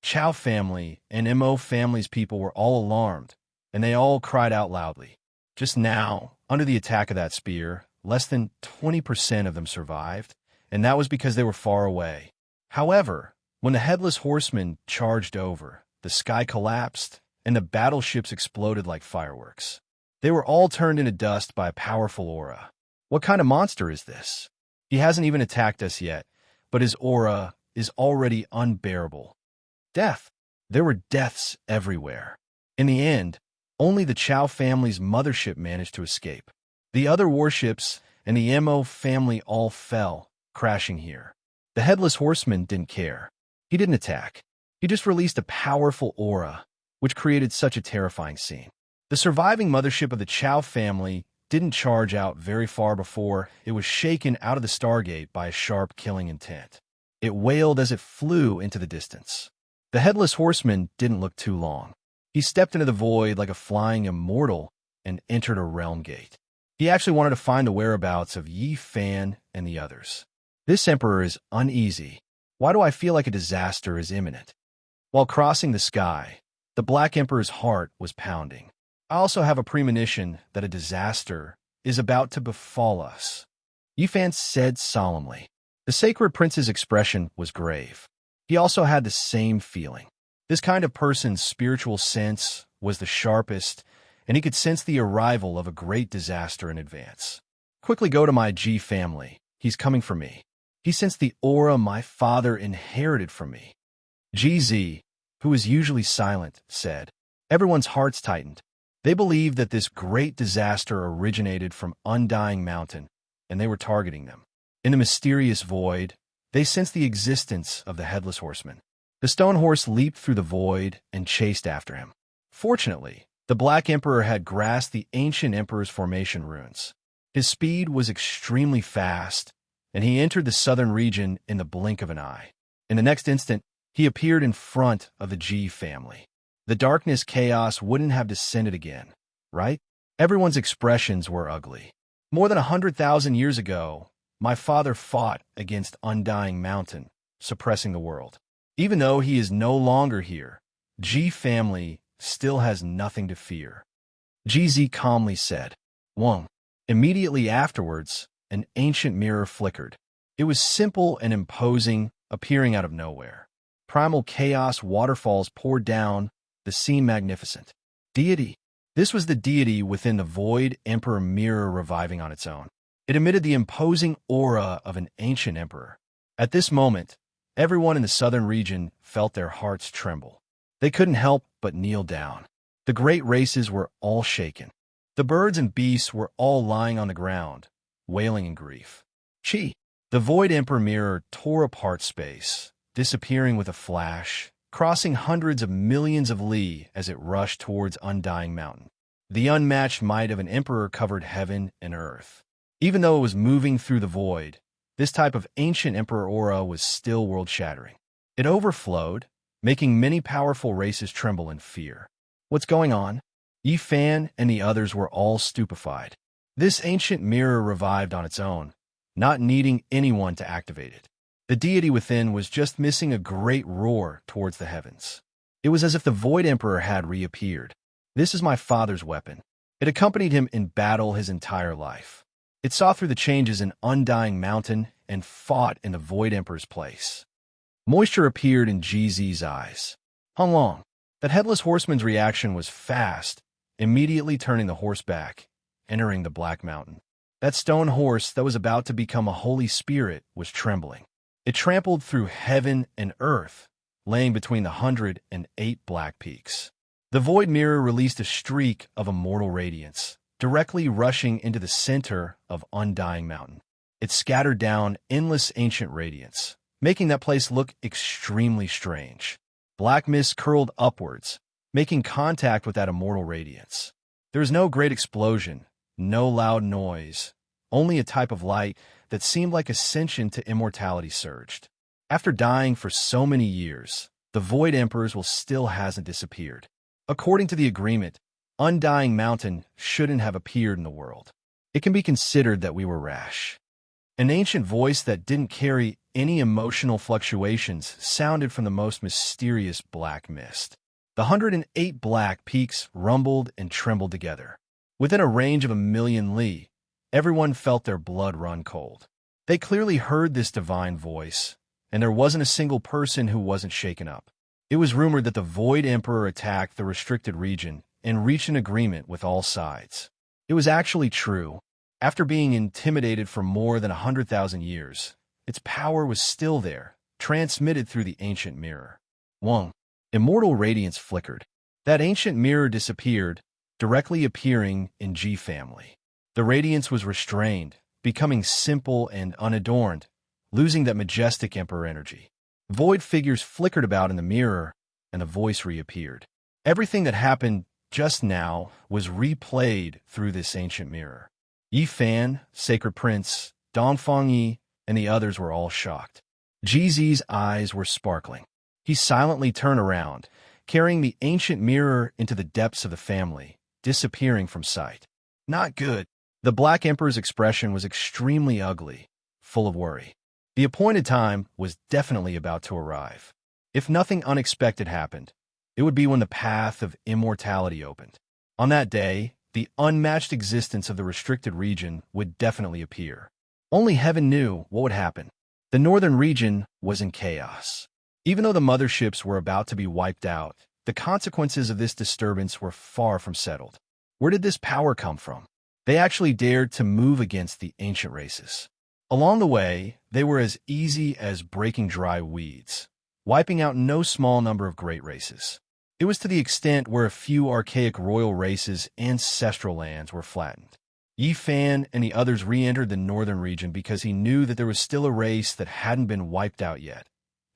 Chao family and Mo family's people were all alarmed, and they all cried out loudly. Just now, under the attack of that spear, less than 20% of them survived, and that was because they were far away. However, when the Headless Horseman charged over, the sky collapsed, and the battleships exploded like fireworks. They were all turned into dust by a powerful aura. What kind of monster is this? He hasn't even attacked us yet, but his aura is already unbearable. Death. There were deaths everywhere. In the end, only the Chow family's mothership managed to escape. The other warships and the Mo family all fell, crashing here. The Headless Horseman didn't care. He didn't attack. He just released a powerful aura, which created such a terrifying scene. The surviving mothership of the Chow family didn't charge out very far before it was shaken out of the Stargate by a sharp killing intent. It wailed as it flew into the distance. The Headless Horseman didn't look too long. He stepped into the void like a flying immortal and entered a realm gate. He actually wanted to find the whereabouts of Yi Fan and the others. This emperor is uneasy. Why do I feel like a disaster is imminent? While crossing the sky, the Black Emperor's heart was pounding. I also have a premonition that a disaster is about to befall us. Yi Fan said solemnly. The Sacred Prince's expression was grave. He also had the same feeling. This kind of person's spiritual sense was the sharpest, and he could sense the arrival of a great disaster in advance. Quickly go to my G family. He's coming for me. He sensed the aura my father inherited from me. GZ, who is usually silent, said. Everyone's hearts tightened. They believed that this great disaster originated from Undying Mountain, and they were targeting them. In the mysterious void, they sensed the existence of the Headless Horseman. The stone horse leaped through the void and chased after him. Fortunately, the Black Emperor had grasped the ancient Emperor's formation runes. His speed was extremely fast, and he entered the southern region in the blink of an eye. In the next instant, he appeared in front of the G family. The darkness chaos wouldn't have descended again, right? Everyone's expressions were ugly. More than 100,000 years ago, my father fought against Undying Mountain, suppressing the world. Even though he is no longer here, G family still has nothing to fear. GZ calmly said. Wong. Immediately afterwards, an ancient mirror flickered. It was simple and imposing, appearing out of nowhere. Primal chaos waterfalls poured down, the scene magnificent. Deity. This was the deity within the Void Emperor mirror reviving on its own. It emitted the imposing aura of an ancient emperor. At this moment, everyone in the southern region felt their hearts tremble. They couldn't help but kneel down. The great races were all shaken. The birds and beasts were all lying on the ground, wailing in grief. Chi. The Void Emperor mirror tore apart space, disappearing with a flash, crossing hundreds of millions of li as it rushed towards Undying Mountain. The unmatched might of an emperor covered heaven and earth. Even though it was moving through the void, this type of ancient emperor aura was still world-shattering. It overflowed, making many powerful races tremble in fear. What's going on? Yi Fan and the others were all stupefied. This ancient mirror revived on its own, not needing anyone to activate it. The deity within was just missing a great roar towards the heavens. It was as if the Void Emperor had reappeared. This is my father's weapon. It accompanied him in battle his entire life. It saw through the changes in Undying Mountain and fought in the Void Emperor's place. Moisture appeared in GZ's eyes. Hung Long. That Headless Horseman's reaction was fast, immediately turning the horse back, entering the Black Mountain. That stone horse that was about to become a holy spirit was trembling. It trampled through heaven and earth, laying between the 108 black peaks. The Void Mirror released a streak of immortal radiance, directly rushing into the center of Undying Mountain. It scattered down endless ancient radiance, making that place look extremely strange. Black mist curled upwards, making contact with that immortal radiance. There was no great explosion, no loud noise, only a type of light that seemed like ascension to immortality surged. After dying for so many years, the Void Emperors will still hasn't disappeared. According to the agreement, Undying Mountain shouldn't have appeared in the world. It can be considered that we were rash. An ancient voice that didn't carry any emotional fluctuations sounded from the most mysterious black mist. The 108 black peaks rumbled and trembled together. Within a range of 1,000,000 li, everyone felt their blood run cold. They clearly heard this divine voice, and there wasn't a single person who wasn't shaken up. It was rumored that the Void Emperor attacked the restricted region and reached an agreement with all sides. It was actually true. After being intimidated for more than 100,000 years, its power was still there, transmitted through the ancient mirror. 1. Immortal radiance flickered. That ancient mirror disappeared, directly appearing in G family. The radiance was restrained, becoming simple and unadorned, losing that majestic emperor energy. Void figures flickered about in the mirror, and the voice reappeared. Everything that happened just now was replayed through this ancient mirror. Yi Fan, Sacred Prince, Dongfang Yi, and the others were all shocked. GZ's eyes were sparkling. He silently turned around, carrying the ancient mirror into the depths of the family, disappearing from sight. Not good. The Black Emperor's expression was extremely ugly, full of worry. The appointed time was definitely about to arrive. If nothing unexpected happened, it would be when the path of immortality opened. On that day, the unmatched existence of the restricted region would definitely appear. Only heaven knew what would happen. The northern region was in chaos. Even though the motherships were about to be wiped out, the consequences of this disturbance were far from settled. Where did this power come from? They actually dared to move against the ancient races. Along the way, they were as easy as breaking dry weeds, wiping out no small number of great races. It was to the extent where a few archaic royal races' ancestral lands were flattened. Yi Fan and the others re-entered the northern region because he knew that there was still a race that hadn't been wiped out yet,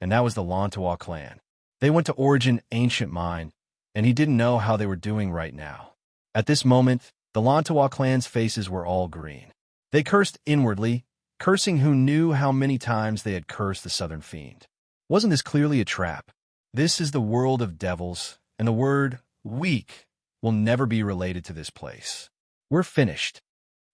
and that was the Lantua clan. They went to Origin Ancient Mine, and he didn't know how they were doing right now. At this moment, the Lantua clan's faces were all green. They cursed inwardly, cursing who knew how many times they had cursed the Southern Fiend. Wasn't this clearly a trap? This is the world of devils, and the word weak will never be related to this place. We're finished.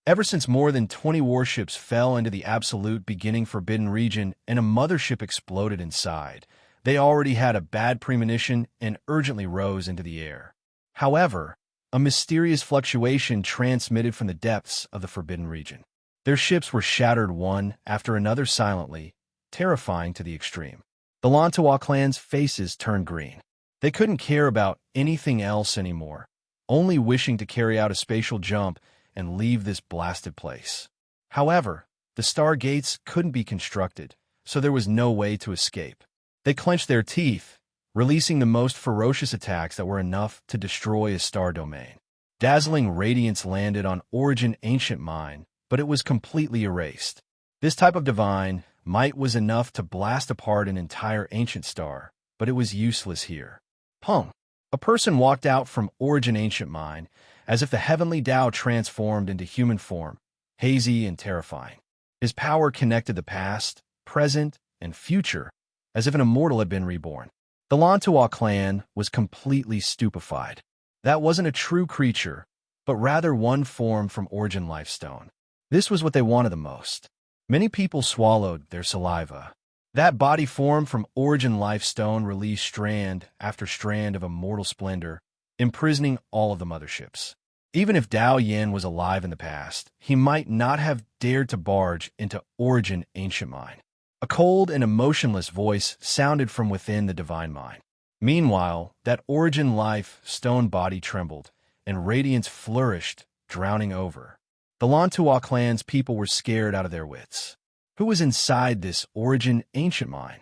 Ever since more than 20 warships fell into the absolute beginning forbidden region and a mothership exploded inside, they already had a bad premonition and urgently rose into the air. However, a mysterious fluctuation transmitted from the depths of the forbidden region. Their ships were shattered one after another silently, terrifying to the extreme. The Lantua clan's faces turned green. They couldn't care about anything else anymore, only wishing to carry out a spatial jump and leave this blasted place. However, the stargates couldn't be constructed, so there was no way to escape. They clenched their teeth, releasing the most ferocious attacks that were enough to destroy a star domain. Dazzling radiance landed on Origin Ancient Mine, but it was completely erased. This type of divine might was enough to blast apart an entire ancient star, but it was useless here. A person walked out from Origin Ancient Mine, as if the heavenly Tao transformed into human form, hazy and terrifying. His power connected the past, present, and future, as if an immortal had been reborn. The Lantua clan was completely stupefied. That wasn't a true creature, but rather one formed from Origin Lifestone. This was what they wanted the most. Many people swallowed their saliva. That body formed from Origin Lifestone released strand after strand of immortal splendor, imprisoning all of the motherships. Even if Dao Yin was alive in the past, he might not have dared to barge into Origin Ancient Mine. A cold and emotionless voice sounded from within the divine mine. Meanwhile, that Origin Life stone body trembled, and radiance flourished, drowning over. The Lantua clan's people were scared out of their wits. Who was inside this Origin Ancient Mine?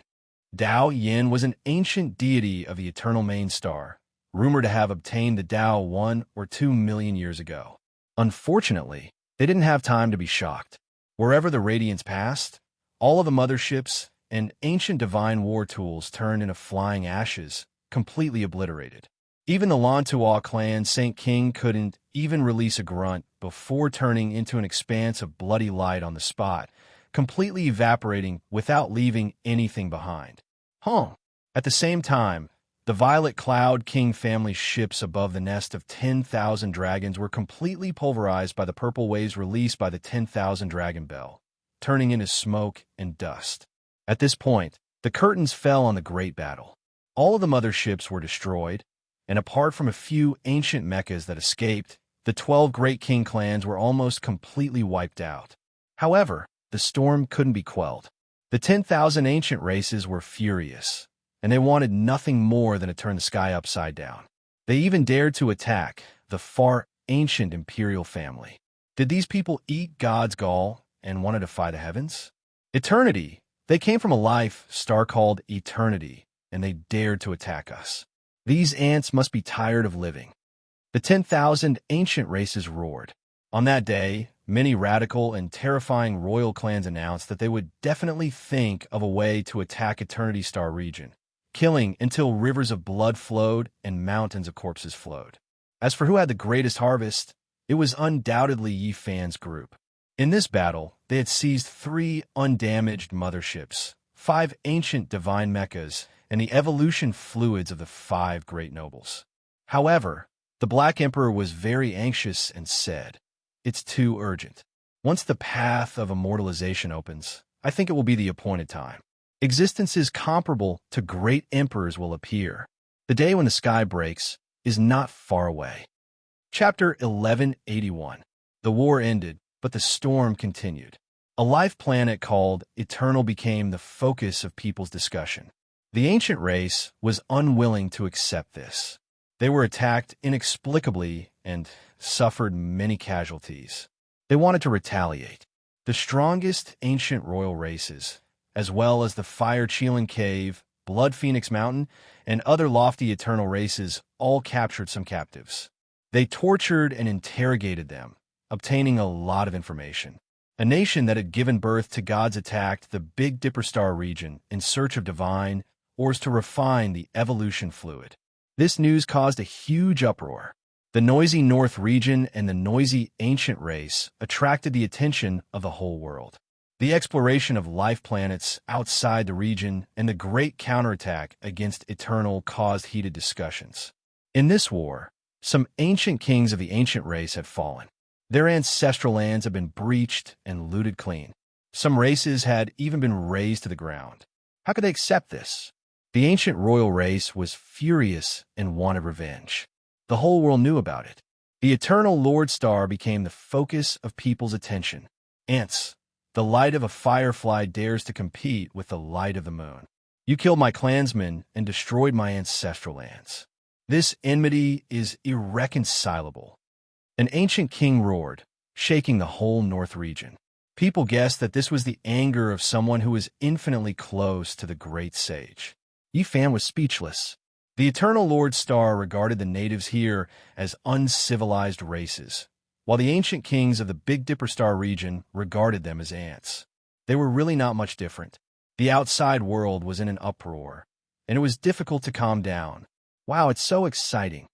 Dao Yin was an ancient deity of the eternal main star, rumored to have obtained the Tao 1 or 2 million years ago. Unfortunately, they didn't have time to be shocked. Wherever the radiance passed, all of the motherships and ancient divine war tools turned into flying ashes, completely obliterated. Even the Lantua clan Saint King couldn't even release a grunt before turning into an expanse of bloody light on the spot, completely evaporating without leaving anything behind. At the same time, the Violet Cloud King family ships above the nest of 10,000 dragons were completely pulverized by the purple waves released by the 10,000 Dragon Bell, turning into smoke and dust. At this point, the curtains fell on the great battle. All of the motherships were destroyed, and apart from a few ancient mechas that escaped, The 12 Great King clans were almost completely wiped out. However, the storm couldn't be quelled. The 10,000 ancient races were furious, and they wanted nothing more than to turn the sky upside down. They even dared to attack the far ancient imperial family. Did these people eat God's gall and want to defy the heavens? Eternity. They came from a life star called Eternity, and they dared to attack us. These ants must be tired of living. The 10,000 ancient races roared. On that day, many radical and terrifying royal clans announced that they would definitely think of a way to attack Eternity Star region, killing until rivers of blood flowed and mountains of corpses flowed. As for who had the greatest harvest, it was undoubtedly Yi Fan's group. In this battle, they had seized 3 undamaged motherships, 5 ancient divine mechas, and the evolution fluids of the 5 great nobles. However, the Black Emperor was very anxious and said, "It's too urgent. Once the path of immortalization opens, I think it will be the appointed time. Existences comparable to great emperors will appear. The day when the sky breaks is not far away." Chapter 1181. The war ended, but the storm continued. A life planet called Eternal became the focus of people's discussion. The ancient race was unwilling to accept this. They were attacked inexplicably and suffered many casualties. They wanted to retaliate. The strongest ancient royal races, as well as the Fire Cheelan Cave, Blood Phoenix Mountain, and other lofty eternal races, all captured some captives. They tortured and interrogated them, obtaining a lot of information. A nation that had given birth to gods attacked the Big Dipper Star region in search of divine ores to refine the evolution fluid. This news caused a huge uproar. The noisy North region and the noisy ancient race attracted the attention of the whole world. The exploration of life planets outside the region and the great counterattack against Eternal caused heated discussions. In this war, some ancient kings of the ancient race had fallen. Their ancestral lands had been breached and looted clean. Some races had even been razed to the ground. How could they accept this? The ancient royal race was furious and wanted revenge. The whole world knew about it. The eternal Lord Star became the focus of people's attention. Ants, the light of a firefly dares to compete with the light of the moon. You killed my clansmen and destroyed my ancestral lands. This enmity is irreconcilable. An ancient king roared, shaking the whole north region. People guessed that this was the anger of someone who was infinitely close to the great sage. Yi Fan was speechless. The Eternal Lord Star regarded the natives here as uncivilized races, while the ancient kings of the Big Dipper Star region regarded them as ants. They were really not much different. The outside world was in an uproar, and it was difficult to calm down. Wow, it's so exciting.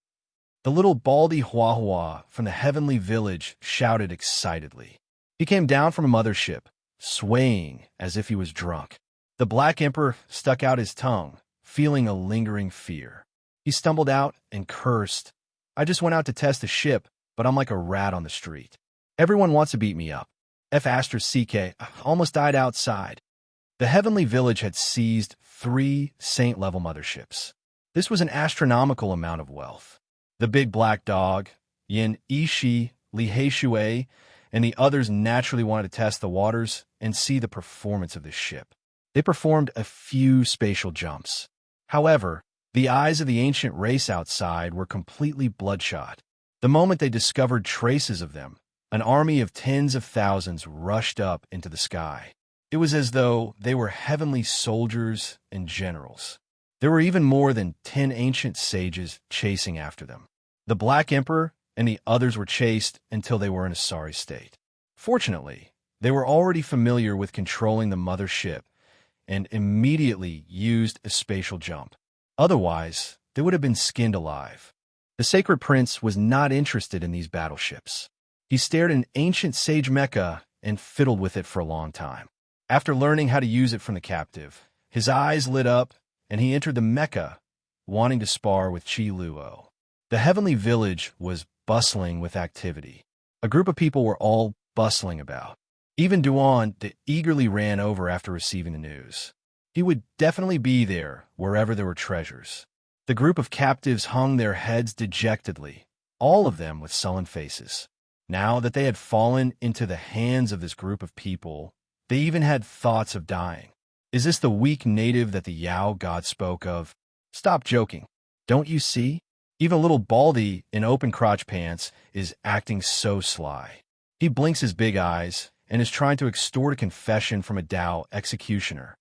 The little baldy Hua Hua from the heavenly village shouted excitedly. He came down from a mothership, swaying as if he was drunk. The Black Emperor stuck out his tongue, feeling a lingering fear. He stumbled out and cursed. "I just went out to test the ship, but I'm like a rat on the street. Everyone wants to beat me up. F***CK almost died outside." The heavenly village had seized 3 saint-level motherships. This was an astronomical amount of wealth. The big black dog, Yin Ishi, Li Heishui, and the others naturally wanted to test the waters and see the performance of this ship. They performed a few spatial jumps. However, the eyes of the ancient race outside were completely bloodshot. The moment they discovered traces of them, an army of tens of thousands rushed up into the sky. It was as though they were heavenly soldiers and generals. There were even more than 10 ancient sages chasing after them. The Black Emperor and the others were chased until they were in a sorry state. Fortunately, they were already familiar with controlling the mother ship and immediately used a spatial jump. Otherwise, they would have been skinned alive. The Sacred Prince was not interested in these battleships. He stared at an ancient sage mecha and fiddled with it for a long time. After learning how to use it from the captive, his eyes lit up and he entered the mecha, wanting to spar with Chi Luo. The heavenly village was bustling with activity. A group of people were all bustling about. Even Duan eagerly ran over after receiving the news. He would definitely be there wherever there were treasures. The group of captives hung their heads dejectedly, all of them with sullen faces. Now that they had fallen into the hands of this group of people, they even had thoughts of dying. Is this the weak native that the Yao god spoke of? Stop joking. Don't you see? Even little Baldy in open crotch pants is acting so sly. He blinks his big eyes and is trying to extort a confession from a Dao executioner.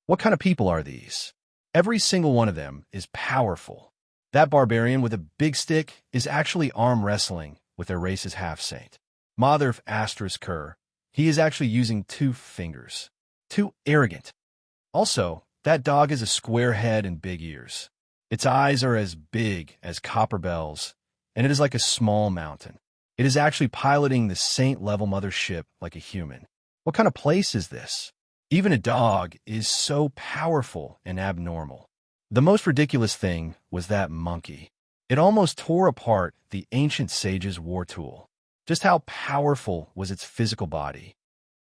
What kind of people are these? Every single one of them is powerful. That barbarian with a big stick is actually arm wrestling with their race's half-saint. Mother asterisk Kerr, he is actually using 2 fingers. Too arrogant. Also, that dog has a square head and big ears. Its eyes are as big as copper bells, and it is like a small mountain. It is actually piloting the saint-level mothership like a human. What kind of place is this? Even a dog is so powerful and abnormal. The most ridiculous thing was that monkey. It almost tore apart the ancient sage's war tool. Just how powerful was its physical body?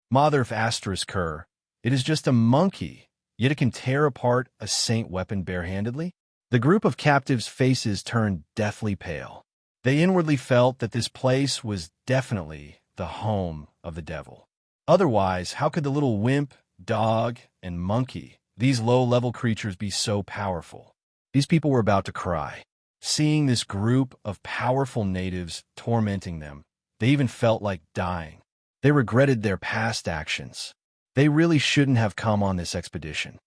Mother asterisk Kerr, it is just a monkey, yet it can tear apart a saint weapon barehandedly? The group of captives' faces turned deathly pale. They inwardly felt that this place was definitely the home of the devil. Otherwise, how could the little wimp, dog, and monkey, these low-level creatures, be so powerful? These people were about to cry. Seeing this group of powerful natives tormenting them, they even felt like dying. They regretted their past actions. They really shouldn't have come on this expedition.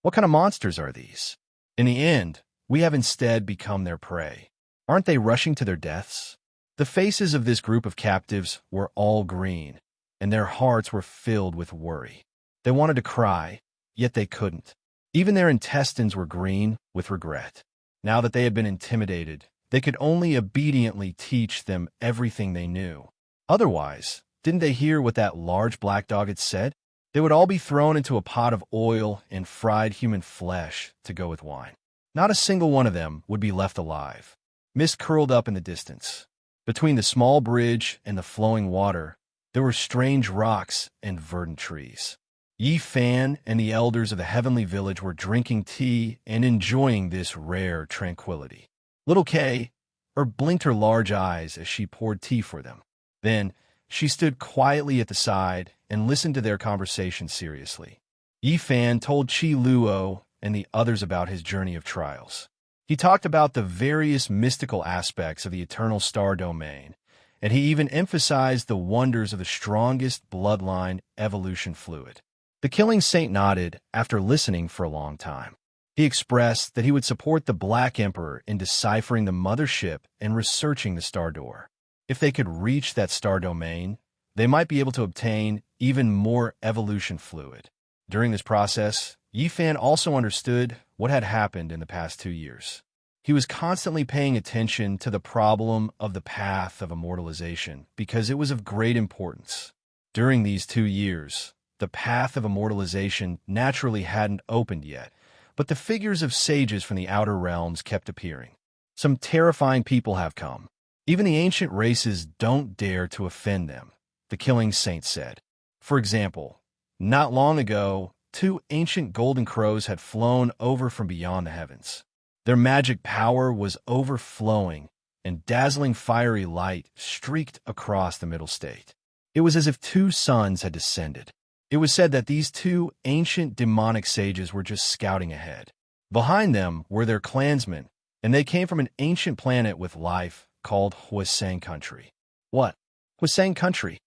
What kind of monsters are these? In the end, we have instead become their prey. Aren't they rushing to their deaths? The faces of this group of captives were all green, and their hearts were filled with worry. They wanted to cry, yet they couldn't. Even their intestines were green with regret. Now that they had been intimidated, they could only obediently teach them everything they knew. Otherwise, didn't they hear what that large black dog had said? They would all be thrown into a pot of oil and fried human flesh to go with wine. Not a single one of them would be left alive. Mist curled up in the distance. Between the small bridge and the flowing water, there were strange rocks and verdant trees. Yi Fan and the elders of the heavenly village were drinking tea and enjoying this rare tranquility. Little Kay blinked her large eyes as she poured tea for them. Then she stood quietly at the side and listened to their conversation seriously. Yi Fan told Chi Luo and the others about his journey of trials. He talked about the various mystical aspects of the eternal star domain, and he even emphasized the wonders of the strongest bloodline evolution fluid. The killing saint nodded after listening for a long time. He expressed that he would support the Black Emperor in deciphering the mothership and researching the star door. If they could reach that star domain, they might be able to obtain even more evolution fluid. During this process, Yi Fan also understood what had happened in the past 2 years. He was constantly paying attention to the problem of the path of immortalization because it was of great importance. During these 2 years, the path of immortalization naturally hadn't opened yet, but the figures of sages from the outer realms kept appearing. Some terrifying people have come. Even the ancient races don't dare to offend them, the killing saint said. For example, not long ago, 2 ancient golden crows had flown over from beyond the heavens. Their magic power was overflowing, and dazzling fiery light streaked across the middle state. It was as if 2 suns had descended. It was said that these 2 ancient demonic sages were just scouting ahead. Behind them were their clansmen, and they came from an ancient planet with life called Huasang Country. What? Huasang Country?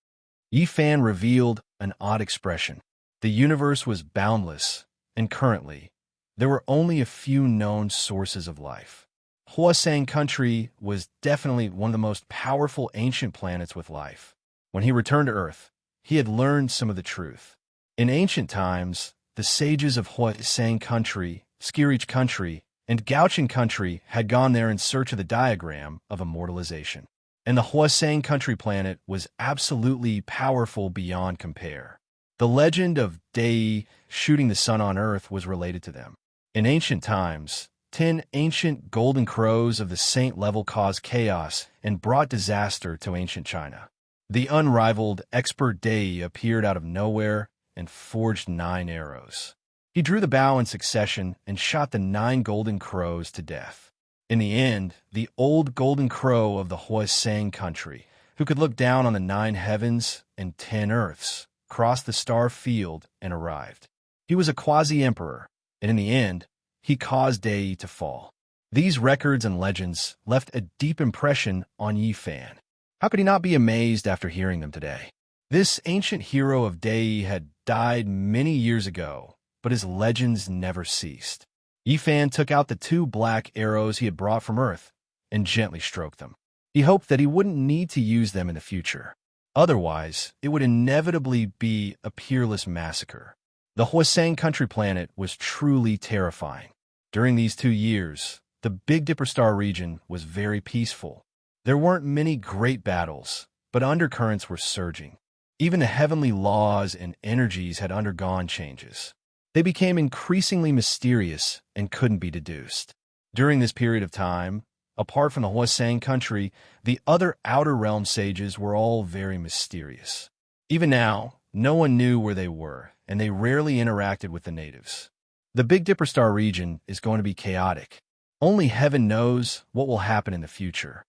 Yi Fan revealed an odd expression. The universe was boundless, and currently, there were only a few known sources of life. Huasang Country was definitely one of the most powerful ancient planets with life. When he returned to Earth, he had learned some of the truth. In ancient times, the sages of Huasang Country, Skirich Country, and Gaochin Country had gone there in search of the diagram of immortalization. And the Huasang Country planet was absolutely powerful beyond compare. The legend of Dei shooting the sun on Earth was related to them. In ancient times, 10 ancient golden crows of the saint level caused chaos and brought disaster to ancient China. The unrivaled expert Dei appeared out of nowhere and forged 9 arrows. He drew the bow in succession and shot the 9 golden crows to death. In the end, the old golden crow of the Hoisang country, who could look down on the 9 heavens and 10 earths, crossed the star field and arrived. He was a quasi-emperor, and in the end, he caused Dei to fall. These records and legends left a deep impression on Yi Fan. How could he not be amazed after hearing them today? This ancient hero of Dei had died many years ago, but his legends never ceased. Yi Fan took out the 2 black arrows he had brought from Earth and gently stroked them. He hoped that he wouldn't need to use them in the future. Otherwise, it would inevitably be a peerless massacre. The Hoisang country planet was truly terrifying. During these 2 years, the Big Dipper Star region was very peaceful. There weren't many great battles, but undercurrents were surging. Even the heavenly laws and energies had undergone changes. They became increasingly mysterious and couldn't be deduced. During this period of time, apart from the Hoisang country, the other Outer Realm sages were all very mysterious. Even now, no one knew where they were, and they rarely interacted with the natives. The Big Dipper Star region is going to be chaotic. Only heaven knows what will happen in the future.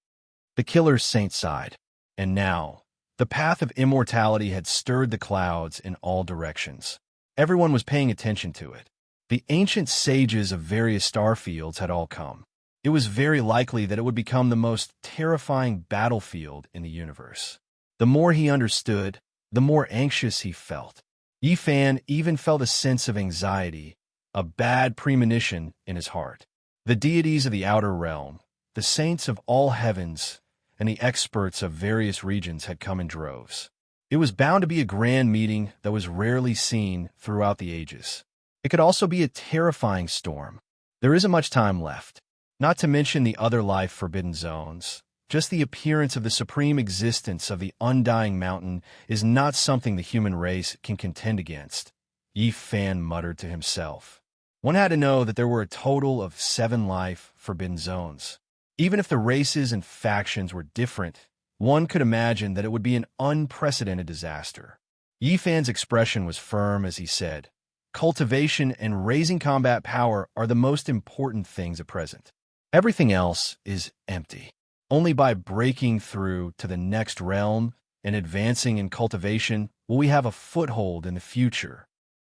The killer saint sighed, and now, the path of immortality had stirred the clouds in all directions. Everyone was paying attention to it. The ancient sages of various star fields had all come. It was very likely that it would become the most terrifying battlefield in the universe. The more he understood, the more anxious he felt. Yi Fan even felt a sense of anxiety, a bad premonition in his heart. The deities of the outer realm, the saints of all heavens, and the experts of various regions had come in droves. It was bound to be a grand meeting that was rarely seen throughout the ages. It could also be a terrifying storm. There isn't much time left. Not to mention the other life-forbidden zones. Just the appearance of the supreme existence of the undying mountain is not something the human race can contend against, Yi Fan muttered to himself. One had to know that there were a total of 7 life-forbidden zones. Even if the races and factions were different, one could imagine that it would be an unprecedented disaster. Yi Fan's expression was firm as he said, "Cultivation and raising combat power are the most important things at present. Everything else is empty. Only by breaking through to the next realm and advancing in cultivation will we have a foothold in the future."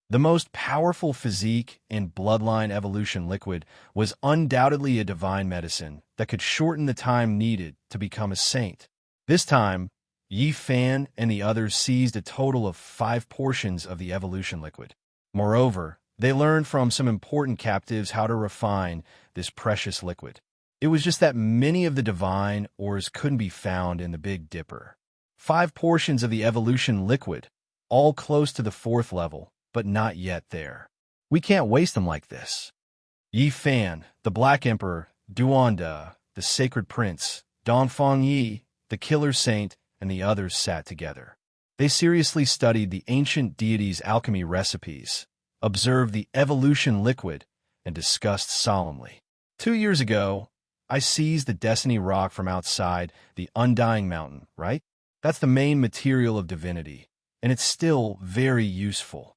The most powerful physique and bloodline evolution liquid was undoubtedly a divine medicine that could shorten the time needed to become a saint. This time, Yi Fan and the others seized a total of 5 portions of the evolution liquid. Moreover, they learned from some important captives how to refine this precious liquid. It was just that many of the divine ores couldn't be found in the Big Dipper. 5 portions of the evolution liquid, all close to the 4th level, but not yet there. We can't waste them like this. Yi Fan, the Black Emperor, Duanda, the Sacred Prince, Dongfang Yi, the Killer Saint, and the others sat together. They seriously studied the ancient deities' alchemy recipes, observed the evolution liquid, and discussed solemnly. 2 years ago, I seized the Destiny Rock from outside the Undying Mountain, right? That's the main material of divinity, and it's still very useful.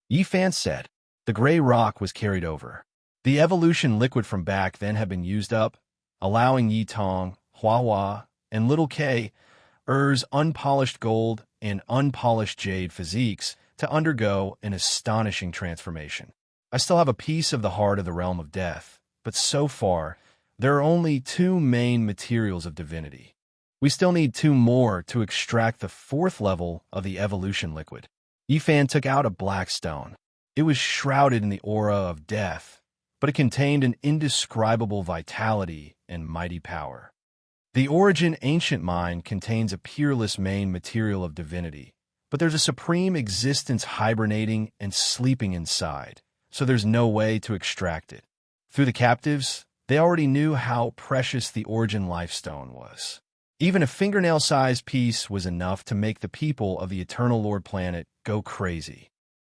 Yi Fan said. The gray rock was carried over. The evolution liquid from back then had been used up, allowing Yi Tong, Hua Hua, and Little K, Er's unpolished gold and unpolished jade physiques to undergo an astonishing transformation. I still have a piece of the heart of the realm of death, but so far, there are only 2 main materials of divinity. We still need 2 more to extract the 4th level of the evolution liquid. Yi Fan took out a black stone. It was shrouded in the aura of death, but it contained an indescribable vitality and mighty power. The Origin Ancient Mine contains a peerless main material of divinity, but there's a supreme existence hibernating and sleeping inside, so there's no way to extract it. Through the captives, they already knew how precious the Origin Lifestone was. Even a fingernail-sized piece was enough to make the people of the Eternal Lord planet go crazy.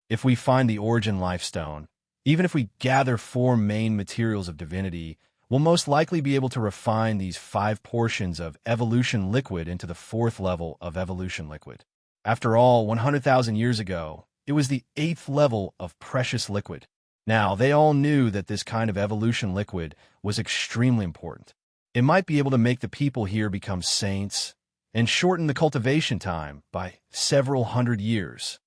If we find the Origin Lifestone, even if we gather 4 main materials of divinity, we'll most likely be able to refine these 5 portions of evolution liquid into the 4th level of evolution liquid. After all, 100,000 years ago, it was the 8th level of precious liquid. Now, they all knew that this kind of evolution liquid was extremely important. It might be able to make the people here become saints and shorten the cultivation time by several hundred years.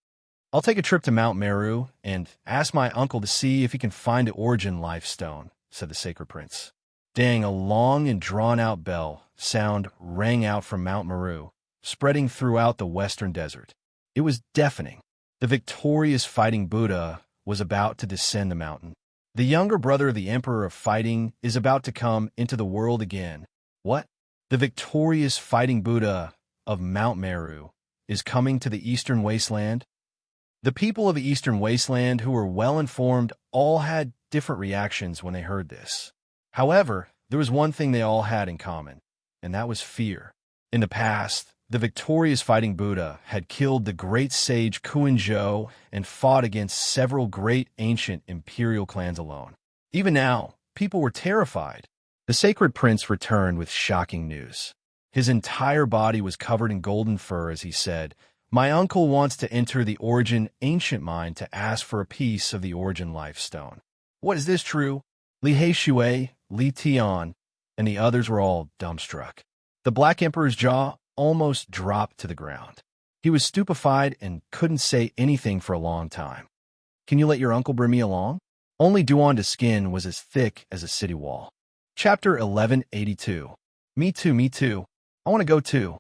I'll take a trip to Mount Meru and ask my uncle to see if he can find the origin life stone, said the sacred prince. Dang, a long and drawn-out bell sound rang out from Mount Meru, spreading throughout the western desert. It was deafening. The victorious fighting Buddha was about to descend the mountain. The younger brother of the Emperor of Fighting is about to come into the world again. What? The victorious fighting Buddha of Mount Meru is coming to the eastern wasteland? The people of the eastern wasteland who were well-informed all had different reactions when they heard this. However, there was one thing they all had in common, and that was fear. In the past, the victorious fighting Buddha had killed the great sage Kuan-Zhou and fought against several great ancient imperial clans alone. Even now, people were terrified. The sacred prince returned with shocking news. His entire body was covered in golden fur as he said, "My uncle wants to enter the Origin Ancient Mine to ask for a piece of the Origin Life Stone." What, is this true? Li He-Shui, Li Tian, and the others were all dumbstruck. The Black Emperor's jaw almost dropped to the ground. He was stupefied and couldn't say anything for a long time. "Can you let your uncle bring me along?" Only Duanda's skin was as thick as a city wall. Chapter 1182. Me too, me too. I want to go too.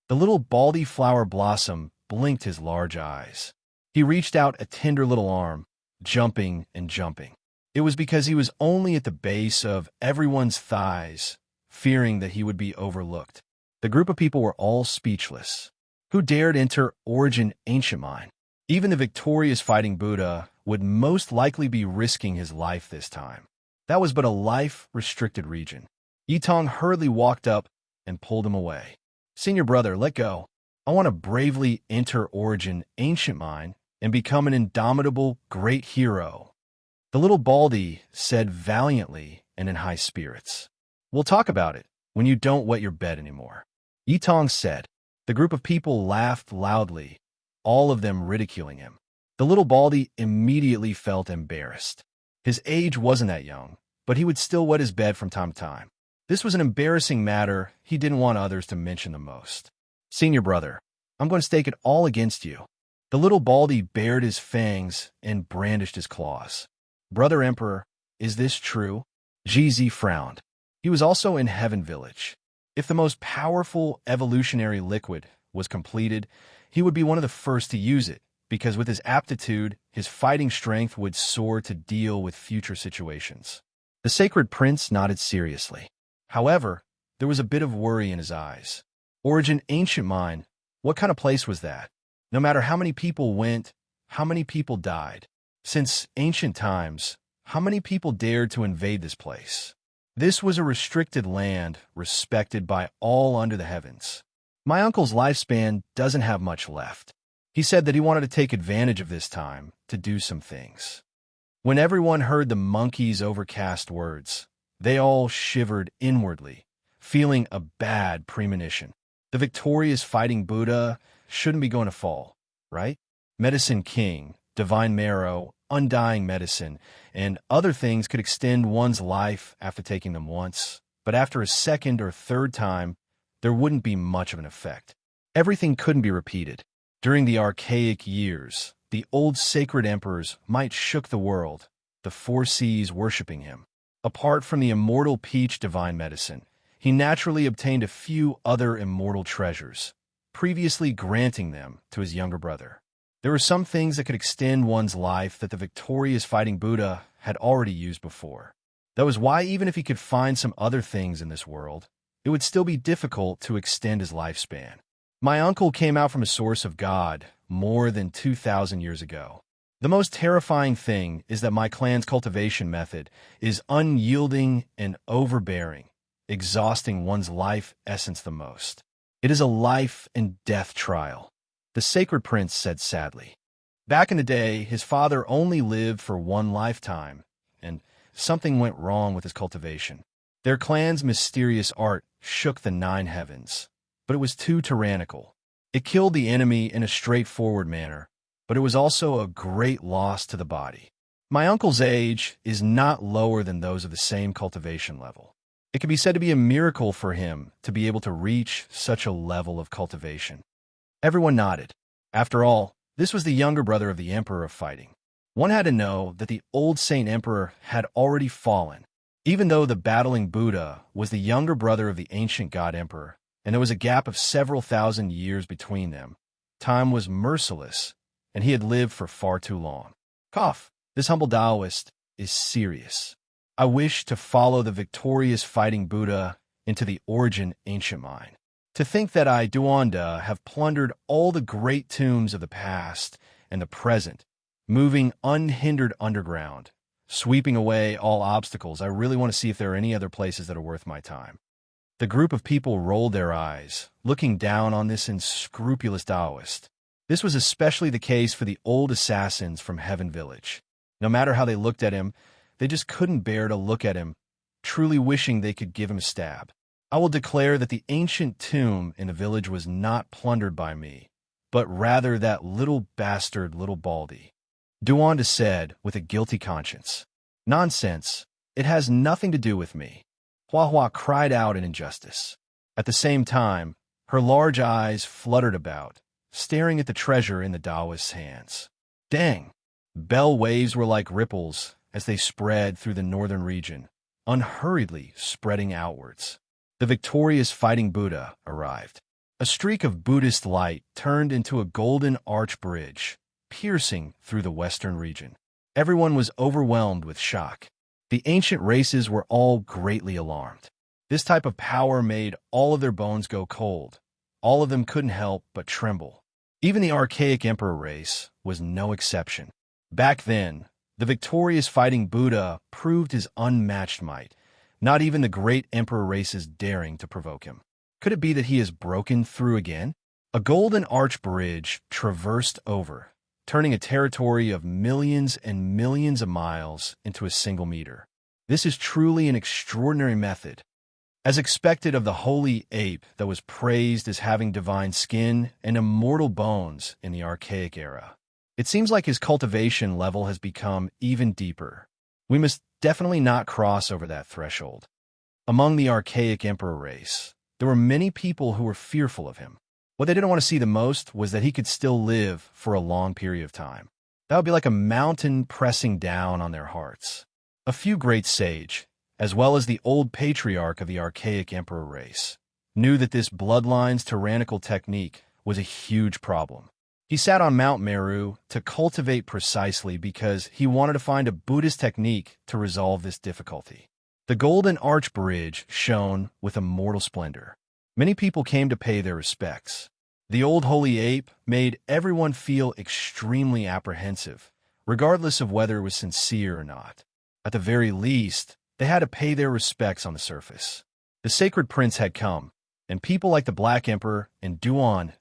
The little baldy flower blossom blinked his large eyes. He reached out a tender little arm, jumping and jumping. It was because he was only at the base of everyone's thighs, fearing that he would be overlooked. The group of people were all speechless. Who dared enter Origin Ancient Mine? Even the victorious fighting Buddha would most likely be risking his life this time. That was but a life-restricted region. Yitong hurriedly walked up and pulled him away. "Senior brother, let go. I want to bravely enter Origin Ancient Mine and become an indomitable great hero," the little baldy said valiantly and in high spirits. "We'll talk about it when you don't wet your bed anymore," Yitong said. The group of people laughed loudly, all of them ridiculing him. The little baldy immediately felt embarrassed. His age wasn't that young, but he would still wet his bed from time to time. This was an embarrassing matter he didn't want others to mention the most. "Senior brother, I'm going to stake it all against you." The little baldy bared his fangs and brandished his claws. "Brother Emperor, is this true?" Ji frowned. He was also in Heaven Village. If the most powerful evolutionary liquid was completed, he would be one of the first to use it, because with his aptitude, his fighting strength would soar to deal with future situations. The sacred prince nodded seriously. However, there was a bit of worry in his eyes. Origin Ancient Mine, what kind of place was that? No matter how many people went, how many people died? Since ancient times, how many people dared to invade this place? This was a restricted land respected by all under the heavens. My uncle's lifespan doesn't have much left. He said that he wanted to take advantage of this time to do some things. When everyone heard the monkey's overcast words, they all shivered inwardly, feeling a bad premonition. The victorious fighting Buddha shouldn't be going to fall, right? Medicine King, Divine Marrow, Undying Medicine, and other things could extend one's life after taking them once, but after a second or third time, there wouldn't be much of an effect. Everything couldn't be repeated. During the archaic years, the old sacred emperors might shook the world, the four seas worshipping him. Apart from the immortal peach divine medicine, he naturally obtained a few other immortal treasures, previously granting them to his younger brother. There were some things that could extend one's life that the victorious fighting Buddha had already used before. That was why even if he could find some other things in this world, it would still be difficult to extend his lifespan. My uncle came out from a source of God more than 2,000 years ago. The most terrifying thing is that my clan's cultivation method is unyielding and overbearing, exhausting one's life essence the most. It is a life and death trial, the sacred prince said sadly. Back in the day, his father only lived for one lifetime, and something went wrong with his cultivation. Their clan's mysterious art shook the 9 heavens, but it was too tyrannical. It killed the enemy in a straightforward manner, but it was also a great loss to the body. My uncle's age is not lower than those of the same cultivation level. It can be said to be a miracle for him to be able to reach such a level of cultivation. Everyone nodded. After all, this was the younger brother of the Emperor of Fighting. One had to know that the old Saint Emperor had already fallen, even though the battling Buddha was the younger brother of the ancient God Emperor, and there was a gap of several thousand years between them. Time was merciless, and he had lived for far too long. Cough. This humble Taoist is serious. I wish to follow the victorious fighting Buddha into the origin ancient mind. To think that I, Duanda, have plundered all the great tombs of the past and the present, moving unhindered underground, sweeping away all obstacles. I really want to see if there are any other places that are worth my time. The group of people rolled their eyes, looking down on this unscrupulous Taoist. This was especially the case for the old assassins from Heaven Village. No matter how they looked at him, they just couldn't bear to look at him, truly wishing they could give him a stab. I will declare that the ancient tomb in the village was not plundered by me, but rather that little bastard, little Baldy. Duanda said with a guilty conscience. Nonsense. It has nothing to do with me. Hua Hua cried out in injustice. At the same time, her large eyes fluttered about, staring at the treasure in the Taoist's hands. Dang! Bell waves were like ripples as they spread through the northern region, unhurriedly spreading outwards. The victorious fighting Buddha arrived. A streak of Buddhist light turned into a golden arch bridge, piercing through the western region. Everyone was overwhelmed with shock. The ancient races were all greatly alarmed. This type of power made all of their bones go cold. All of them couldn't help but tremble. Even the archaic emperor race was no exception. Back then, the victorious fighting Buddha proved his unmatched might, not even the great emperor races daring to provoke him. Could it be that he has broken through again? A golden arch bridge traversed over, turning a territory of millions and millions of miles into a single meter. This is truly an extraordinary method. As expected of the holy ape that was praised as having divine skin and immortal bones in the archaic era, it seems like his cultivation level has become even deeper. We must definitely not cross over that threshold. Among the archaic emperor race, there were many people who were fearful of him. What they didn't want to see the most was that he could still live for a long period of time. That would be like a mountain pressing down on their hearts. A few great sage, as well as the old patriarch of the archaic emperor race, knew that this bloodline's tyrannical technique was a huge problem. He sat on Mount Meru to cultivate precisely because he wanted to find a Buddhist technique to resolve this difficulty. The golden arch bridge shone with immortal splendor. Many people came to pay their respects. The old holy ape made everyone feel extremely apprehensive, regardless of whether it was sincere or not. At the very least, they had to pay their respects on the surface. The sacred prince had come, and people like the Black Emperor and Duan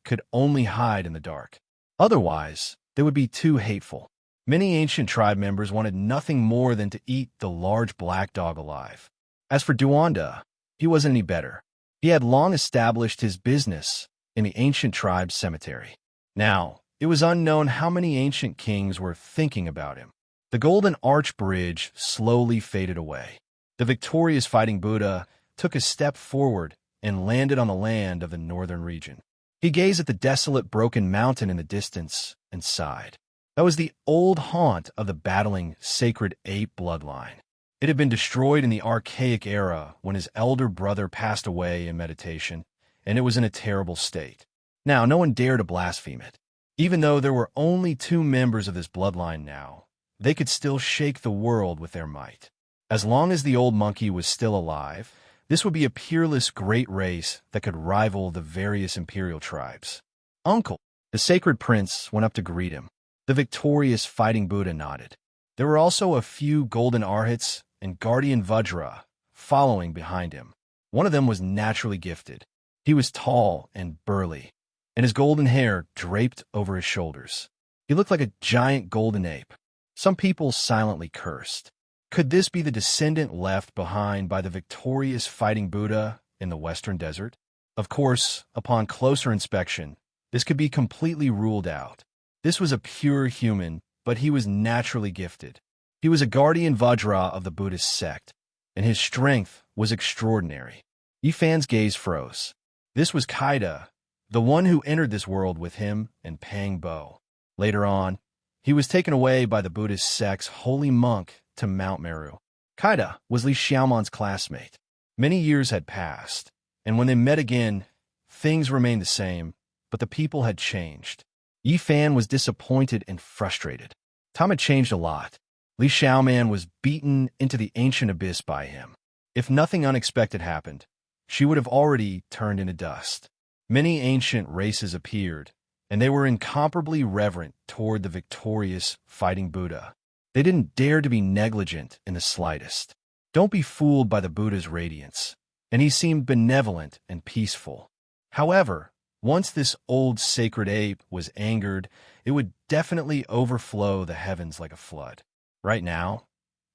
could only hide in the dark. Otherwise, they would be too hateful. Many ancient tribe members wanted nothing more than to eat the large black dog alive. As for Duanda, he wasn't any better. He had long established his business in the ancient tribe's cemetery. Now, it was unknown how many ancient kings were thinking about him. The golden arch bridge slowly faded away. The victorious fighting Buddha took a step forward and landed on the land of the northern region. He gazed at the desolate broken mountain in the distance and sighed. That was the old haunt of the battling sacred ape bloodline. It had been destroyed in the archaic era when his elder brother passed away in meditation, and it was in a terrible state. Now, no one dared to blaspheme it. Even though there were only 2 members of this bloodline now, they could still shake the world with their might. As long as the old monkey was still alive, this would be a peerless great race that could rival the various imperial tribes. Uncle, the sacred prince went up to greet him. The victorious fighting Buddha nodded. There were also a few golden arhats and guardian Vajra following behind him. One of them was naturally gifted. He was tall and burly, and his golden hair draped over his shoulders. He looked like a giant golden ape. Some people silently cursed. Could this be the descendant left behind by the victorious fighting Buddha in the western desert? Of course, upon closer inspection, this could be completely ruled out. This was a pure human but he was naturally gifted. He was a guardian Vajra of the Buddhist sect, and his strength was extraordinary. Yifan's gaze froze. This was Kaida, the one who entered this world with him and Pang Bo. Later on, he was taken away by the Buddhist sect's holy monk to Mount Meru. Kaida was Li Xiaoman's classmate. Many years had passed, and when they met again, things remained the same, but the people had changed. Yifan was disappointed and frustrated. Time had changed a lot. Li Xiaoman was beaten into the ancient abyss by him. If nothing unexpected happened, she would have already turned into dust. Many ancient races appeared, and they were incomparably reverent toward the victorious fighting Buddha. They didn't dare to be negligent in the slightest. Don't be fooled by the Buddha's radiance, and he seemed benevolent and peaceful. However, once this old sacred ape was angered, it would definitely overflow the heavens like a flood. Right now,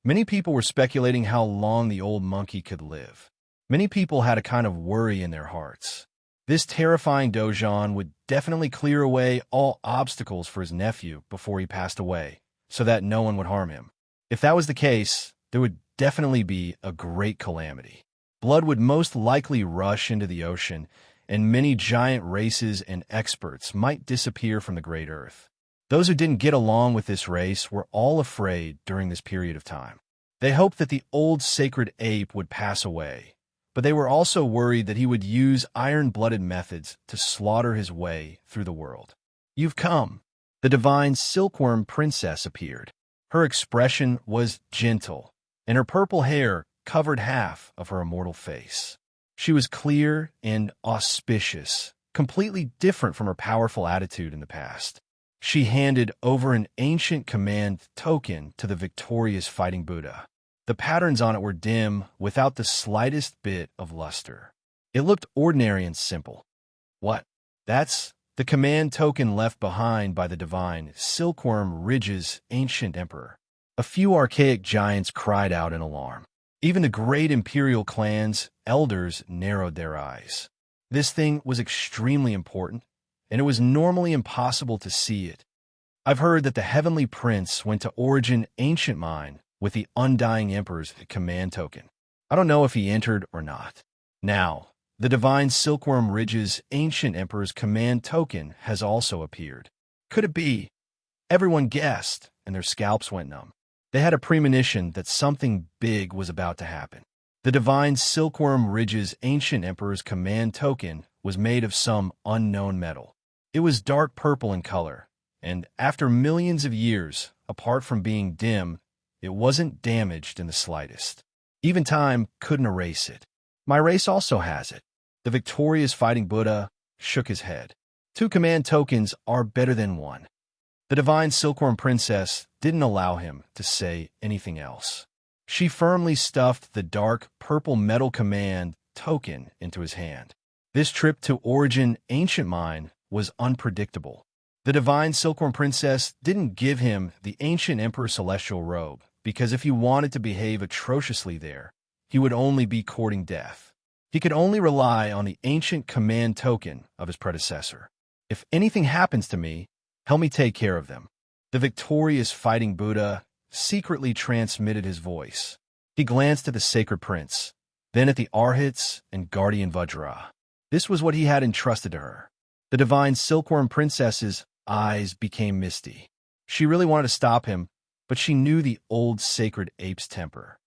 many people were speculating how long the old monkey could live. Many people had a kind of worry in their hearts. This terrifying Dojan would definitely clear away all obstacles for his nephew before he passed away, so that no one would harm him. If that was the case, there would definitely be a great calamity. Blood would most likely rush into the ocean, and many giant races and experts might disappear from the great earth. Those who didn't get along with this race were all afraid during this period of time. They hoped that the old sacred ape would pass away, but they were also worried that he would use iron-blooded methods to slaughter his way through the world. "You've come." The divine silkworm princess appeared. Her expression was gentle, and her purple hair covered half of her immortal face. She was clear and auspicious, completely different from her powerful attitude in the past. She handed over an ancient command token to the victorious fighting Buddha. The patterns on it were dim, without the slightest bit of luster. It looked ordinary and simple. "What? That's the command token left behind by the divine Silkworm Ridge's ancient emperor." A few archaic giants cried out in alarm. Even the great imperial clan's elders narrowed their eyes. This thing was extremely important, and it was normally impossible to see it. "I've heard that the heavenly prince went to Origin Ancient Mine with the Undying Emperor's command token. I don't know if he entered or not. Now, the divine Silkworm Ridge's ancient emperor's command token has also appeared. Could it be?" Everyone guessed, and their scalps went numb. They had a premonition that something big was about to happen. The divine Silkworm Ridge's ancient emperor's command token was made of some unknown metal. It was dark purple in color, and after millions of years, apart from being dim, it wasn't damaged in the slightest. Even time couldn't erase it. "My race also has it." The victorious fighting Buddha shook his head. "Two command tokens are better than one." The divine silkworm princess didn't allow him to say anything else. She firmly stuffed the dark purple metal command token into his hand. This trip to Origin Ancient Mine was unpredictable. The divine silkworm princess didn't give him the ancient emperor's celestial robe, because if he wanted to behave atrociously there, he would only be courting death. He could only rely on the ancient command token of his predecessor. "If anything happens to me, help me take care of them." The victorious fighting Buddha secretly transmitted his voice. He glanced at the sacred prince, then at the Arhats and guardian Vajra. This was what he had entrusted to her. The divine silkworm princess's eyes became misty. She really wanted to stop him, but she knew the old sacred ape's temper.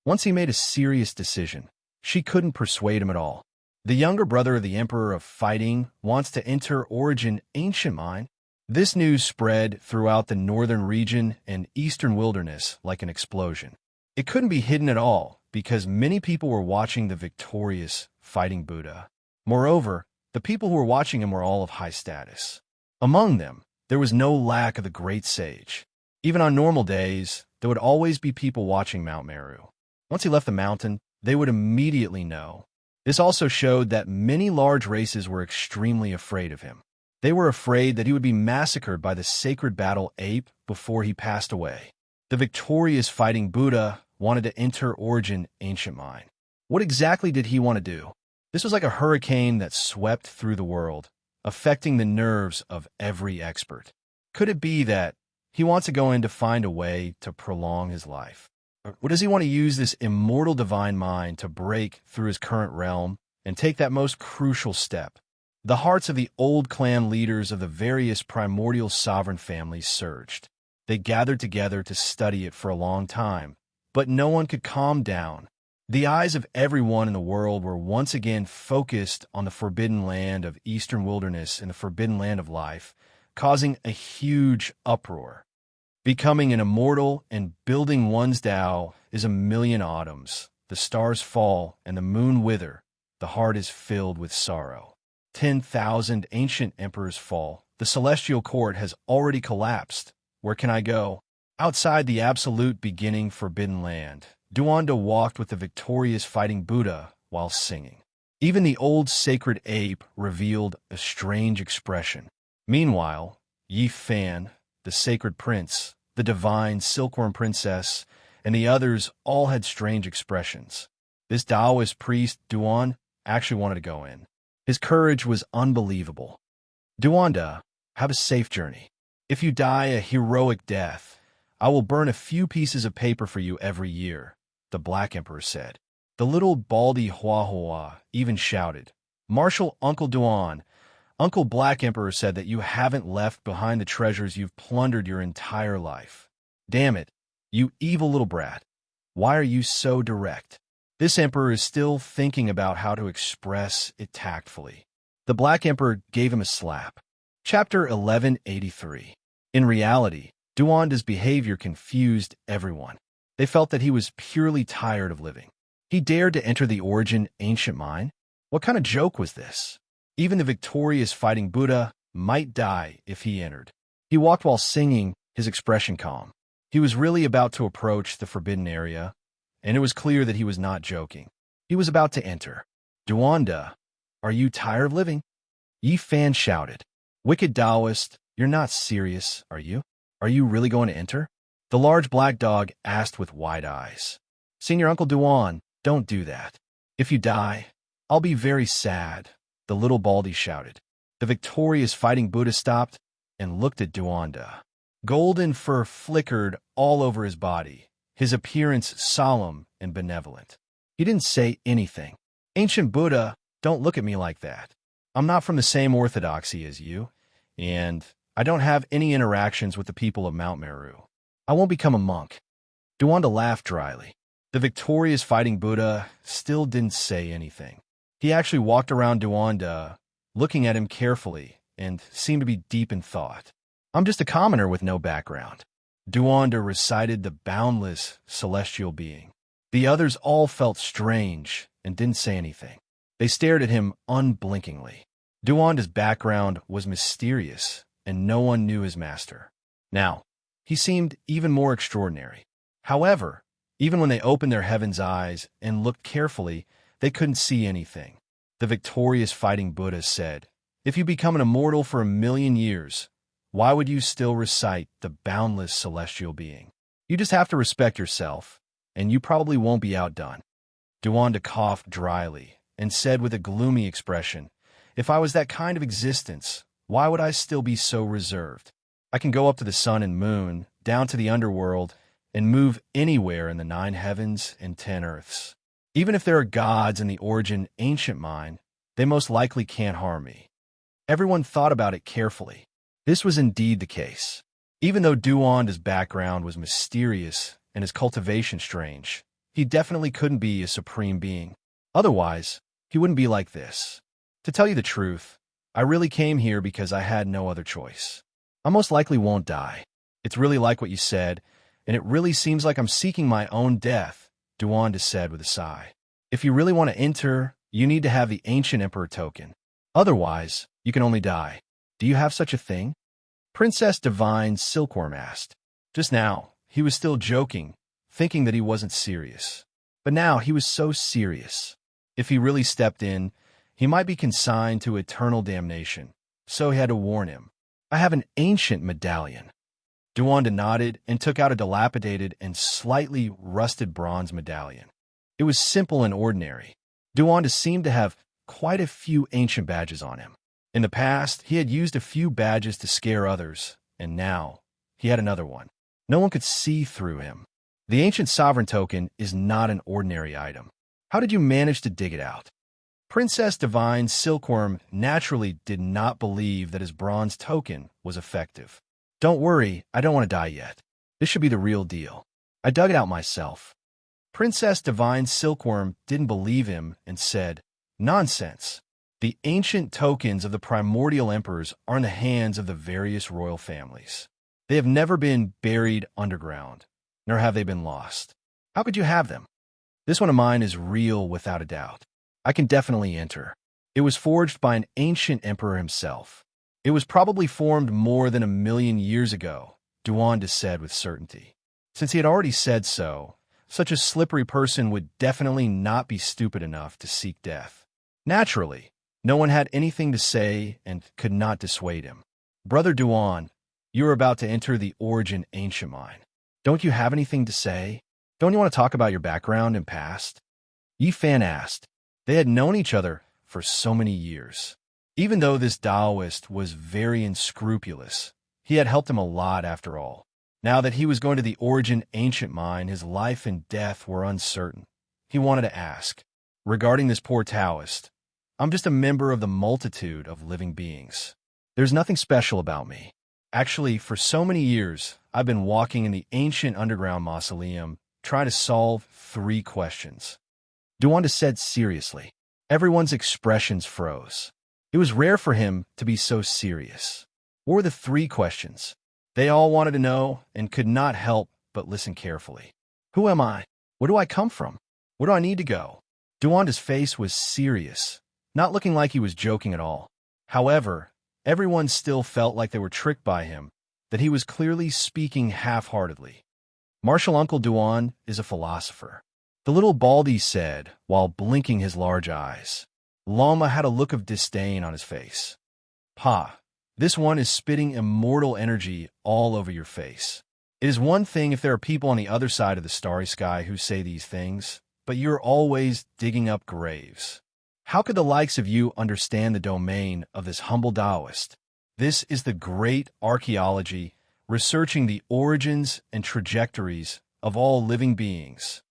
Once he made a serious decision, she couldn't persuade him at all. The younger brother of the Emperor of Fighting wants to enter Origin Ancient Mine. This news spread throughout the northern region and eastern wilderness like an explosion. It couldn't be hidden at all because many people were watching the victorious fighting Buddha. Moreover, the people who were watching him were all of high status. Among them, there was no lack of the great sage. Even on normal days, there would always be people watching Mount Meru. Once he left the mountain, they would immediately know. This also showed that many large races were extremely afraid of him. They were afraid that he would be massacred by the sacred battle ape before he passed away. The victorious fighting Buddha wanted to enter Origin Ancient Mine. What exactly did he want to do? This was like a hurricane that swept through the world, affecting the nerves of every expert. Could it be that He wants to go in to find a way to prolong his life. Or does he want to use this immortal divine mind to break through his current realm and take that most crucial step? The hearts of the old clan leaders of the various primordial sovereign families surged. They gathered together to study it for a long time, but no one could calm down. The eyes of everyone in the world were once again focused on the forbidden land of Eastern Wilderness and the forbidden land of life, causing a huge uproar. Becoming an immortal and building one's Tao is a million autumns. The stars fall and the moon wither. The heart is filled with sorrow. 10,000 ancient emperors fall. The celestial court has already collapsed. Where can I go? Outside the absolute beginning forbidden land, Duanda walked with the victorious fighting Buddha while singing. Even the old sacred ape revealed a strange expression. Meanwhile, Yi Fan, the sacred prince, the divine silkworm princess, and the others all had strange expressions. This Taoist priest, Duan, actually wanted to go in. His courage was unbelievable. Duanda, have a safe journey. If you die a heroic death, I will burn a few pieces of paper for you every year, the Black Emperor said. The little baldy Hua even shouted, Marshal Uncle Duan, Uncle Black Emperor said that you haven't left behind the treasures you've plundered your entire life. Damn it, you evil little brat. Why are you so direct? This emperor is still thinking about how to express it tactfully. The Black Emperor gave him a slap. Chapter 1183. In reality, Duanda's behavior confused everyone. They felt that he was purely tired of living. He dared to enter the origin ancient mine? What kind of joke was this? Even the victorious fighting Buddha might die if he entered. He walked while singing, his expression calm. He was really about to approach the forbidden area, and it was clear that he was not joking. He was about to enter. Duanda, are you tired of living? Yi Fan shouted. Wicked Taoist, you're not serious, are you? Are you really going to enter? The large black dog asked with wide eyes. Senior Uncle Duan, don't do that. If you die, I'll be very sad, the little baldy shouted. The victorious fighting Buddha stopped and looked at Duanda. Golden fur flickered all over his body, his appearance solemn and benevolent. He didn't say anything. Ancient Buddha, don't look at me like that. I'm not from the same orthodoxy as you, and I don't have any interactions with the people of Mount Meru. I won't become a monk. Duanda laughed dryly. The victorious fighting Buddha still didn't say anything. He actually walked around Duanda, looking at him carefully, and seemed to be deep in thought. I'm just a commoner with no background. Duanda recited the boundless celestial being. The others all felt strange and didn't say anything. They stared at him unblinkingly. Duanda's background was mysterious, and no one knew his master. Now, he seemed even more extraordinary. However, even when they opened their heaven's eyes and looked carefully, they couldn't see anything. The victorious fighting Buddha said, If you become an immortal for 1,000,000 years, why would you still recite the boundless celestial being? You just have to respect yourself, and you probably won't be outdone. Duanda coughed dryly and said with a gloomy expression, If I was that kind of existence, why would I still be so reserved? I can go up to the sun and moon, down to the underworld, and move anywhere in the 9 heavens and 10 earths. Even if there are gods in the origin ancient mine, they most likely can't harm me. Everyone thought about it carefully. This was indeed the case. Even though Duanda's background was mysterious and his cultivation strange, he definitely couldn't be a supreme being. Otherwise, he wouldn't be like this. To tell you the truth, I really came here because I had no other choice. I most likely won't die. It's really like what you said, and it really seems like I'm seeking my own death, Duanda said with a sigh. If you really want to enter, you need to have the Ancient Emperor token. Otherwise, you can only die. Do you have such a thing? Princess Divine Silkworm asked. Just now, he was still joking, thinking that he wasn't serious. But now he was so serious. If he really stepped in, he might be consigned to eternal damnation. So he had to warn him. I have an ancient medallion. Duanda nodded and took out a dilapidated and slightly rusted bronze medallion. It was simple and ordinary. Duanda seemed to have quite a few ancient badges on him. In the past, he had used a few badges to scare others, and now he had another one. No one could see through him. The ancient sovereign token is not an ordinary item. How did you manage to dig it out? Princess Divine Silkworm naturally did not believe that his bronze token was effective. Don't worry, I don't want to die yet. This should be the real deal. I dug it out myself. Princess Divine Silkworm didn't believe him and said, Nonsense. The ancient tokens of the primordial emperors are in the hands of the various royal families. They have never been buried underground, nor have they been lost. How could you have them? This one of mine is real without a doubt. I can definitely enter. It was forged by an ancient emperor himself. It was probably formed more than 1,000,000 years ago, Duanda said with certainty. Since he had already said so, such a slippery person would definitely not be stupid enough to seek death. Naturally, no one had anything to say and could not dissuade him. Brother Duan, you are about to enter the Origin Ancient Mine. Don't you have anything to say? Don't you want to talk about your background and past? Yi Fan asked. They had known each other for so many years. Even though this Taoist was very unscrupulous, he had helped him a lot after all. Now that he was going to the Origin Ancient Mine, his life and death were uncertain. He wanted to ask, regarding this poor Taoist, I'm just a member of the multitude of living beings. There's nothing special about me. Actually, for so many years, I've been walking in the ancient underground mausoleum trying to solve 3 questions. Duanda said seriously. Everyone's expressions froze. It was rare for him to be so serious. What were the 3 questions? They all wanted to know and could not help but listen carefully. Who am I? Where do I come from? Where do I need to go? Duanda's face was serious, not looking like he was joking at all. However, everyone still felt like they were tricked by him, that he was clearly speaking half-heartedly. Martial Uncle Duan is a philosopher. The little Baldy said, while blinking his large eyes. Lama had a look of disdain on his face. Pa, this one is spitting immortal energy all over your face. It is one thing if there are people on the other side of the starry sky who say these things, but you're always digging up graves. How could the likes of you understand the domain of this humble Taoist? This is the great archaeology, researching the origins and trajectories of all living beings.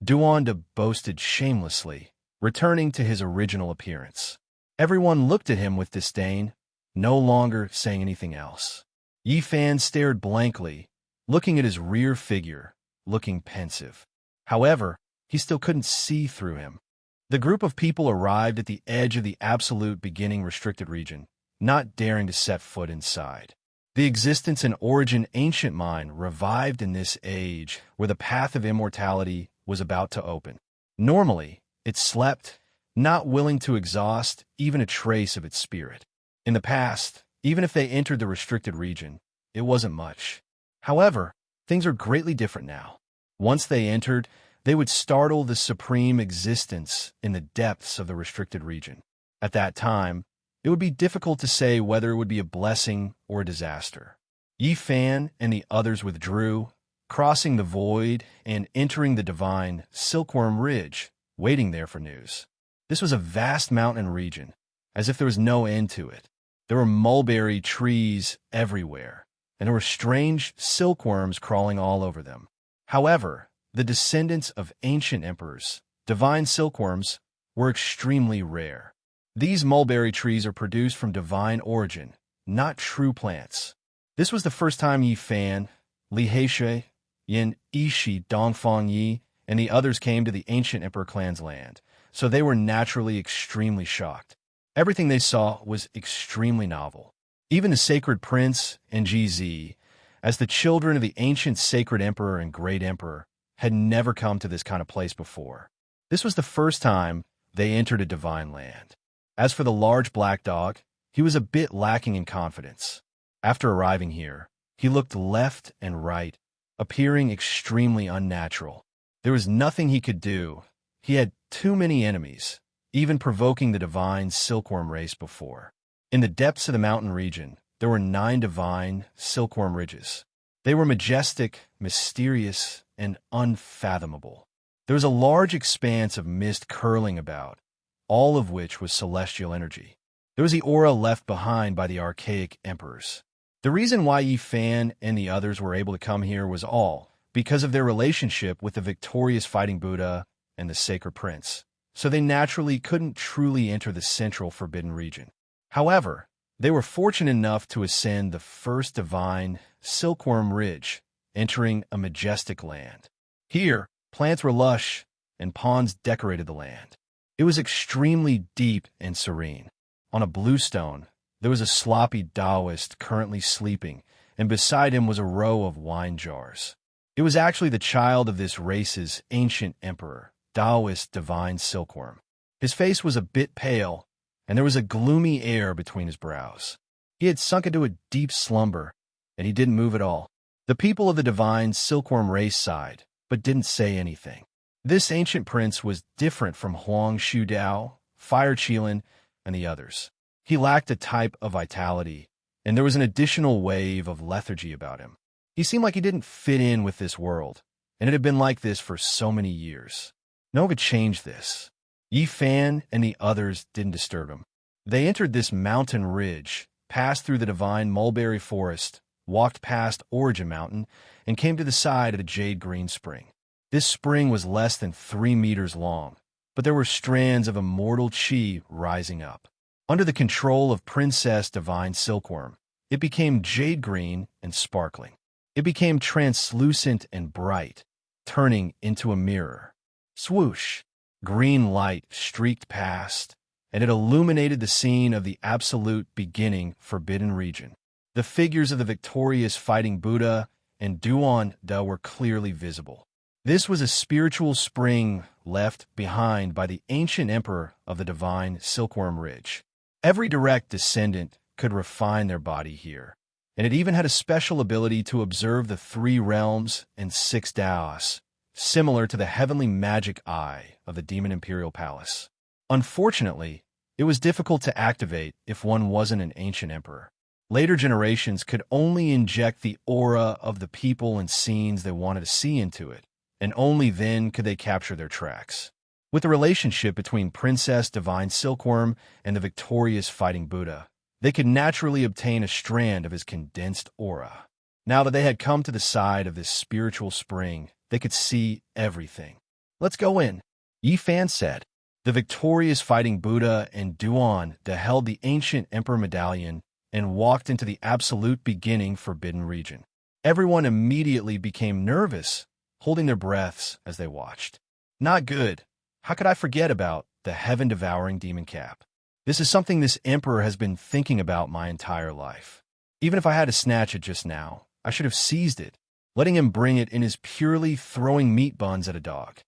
Duanda boasted shamelessly, returning to his original appearance. Everyone looked at him with disdain, no longer saying anything else. Yi Fan stared blankly, looking at his rear figure, looking pensive. However, he still couldn't see through him. The group of people arrived at the edge of the absolute beginning restricted region, not daring to set foot inside. The existence and origin ancient mine revived in this age where the path of immortality was about to open. Normally, it slept, not willing to exhaust even a trace of its spirit. In the past, even if they entered the restricted region, it wasn't much. However, things are greatly different now. Once they entered, they would startle the supreme existence in the depths of the restricted region. At that time, it would be difficult to say whether it would be a blessing or a disaster. Yi Fan and the others withdrew, crossing the void and entering the divine Silkworm Ridge, waiting there for news. This was a vast mountain region, as if there was no end to it. There were mulberry trees everywhere, and there were strange silkworms crawling all over them. However, the descendants of ancient emperors, divine silkworms, were extremely rare. These mulberry trees are produced from divine origin, not true plants. This was the first time Yi Fan, Li Heishui, Yin Ishi, Dongfang Yi, and the others came to the ancient emperor clan's land, so they were naturally extremely shocked. Everything they saw was extremely novel. Even the sacred prince and GZ, as the children of the ancient sacred emperor and great emperor, had never come to this kind of place before. This was the first time they entered a divine land. As for the large black dog, he was a bit lacking in confidence. After arriving here, he looked left and right, appearing extremely unnatural. There was nothing he could do. He had too many enemies, even provoking the divine silkworm race before. In the depths of the mountain region, there were 9 divine silkworm ridges. They were majestic, mysterious, and unfathomable. There was a large expanse of mist curling about, all of which was celestial energy. There was the aura left behind by the archaic emperors. The reason why Yi Fan and the others were able to come here was all because of their relationship with the victorious fighting Buddha and the sacred prince, so they naturally couldn't truly enter the central forbidden region. However, they were fortunate enough to ascend the first divine Silkworm Ridge, entering a majestic land. Here, plants were lush and ponds decorated the land. It was extremely deep and serene. On a blue stone, there was a sloppy Taoist currently sleeping, and beside him was a row of wine jars. It was actually the child of this race's ancient emperor, Taoist divine Silkworm. His face was a bit pale, and there was a gloomy air between his brows. He had sunk into a deep slumber, and he didn't move at all. The people of the divine Silkworm race sighed, but didn't say anything. This ancient prince was different from Huang Shudao, Fire Qilin, and the others. He lacked a type of vitality, and there was an additional wave of lethargy about him. He seemed like he didn't fit in with this world, and it had been like this for so many years. No one could change this. Yi Fan and the others didn't disturb him. They entered this mountain ridge, passed through the divine mulberry forest, walked past Origin Mountain, and came to the side of the Jade Green Spring. This spring was less than 3 meters long, but there were strands of immortal chi rising up. Under the control of Princess Divine Silkworm, it became jade green and sparkling. It became translucent and bright, turning into a mirror. Swoosh! Green light streaked past, and it illuminated the scene of the absolute beginning forbidden region. The figures of the victorious fighting Buddha and Duan Da were clearly visible. This was a spiritual spring left behind by the ancient emperor of the divine Silkworm Ridge. Every direct descendant could refine their body here, and it even had a special ability to observe the 3 realms and 6 Daos, similar to the heavenly magic eye of the Demon Imperial Palace. Unfortunately, it was difficult to activate if one wasn't an ancient emperor. Later generations could only inject the aura of the people and scenes they wanted to see into it, and only then could they capture their tracks. With the relationship between Princess Divine Silkworm and the victorious fighting Buddha, they could naturally obtain a strand of his condensed aura. Now that they had come to the side of this spiritual spring, they could see everything. "Let's go in," Yi Fan said. The victorious fighting Buddha and Duan Da held the ancient emperor medallion and walked into the absolute beginning forbidden region. Everyone immediately became nervous, holding their breaths as they watched. Not good. How could I forget about the heaven-devouring demon cap? This is something this emperor has been thinking about my entire life. Even if I had to snatch it just now, I should have seized it, letting him bring it in his purely throwing meat buns at a dog.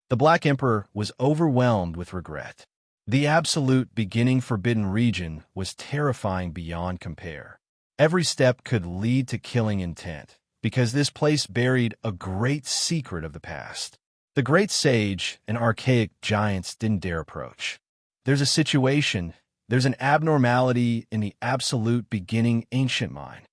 The Black Emperor was overwhelmed with regret. The absolute beginning forbidden region was terrifying beyond compare. Every step could lead to killing intent, because this place buried a great secret of the past. The great sage and archaic giants didn't dare approach. There's a situation, there's an abnormality in the absolute beginning ancient mind,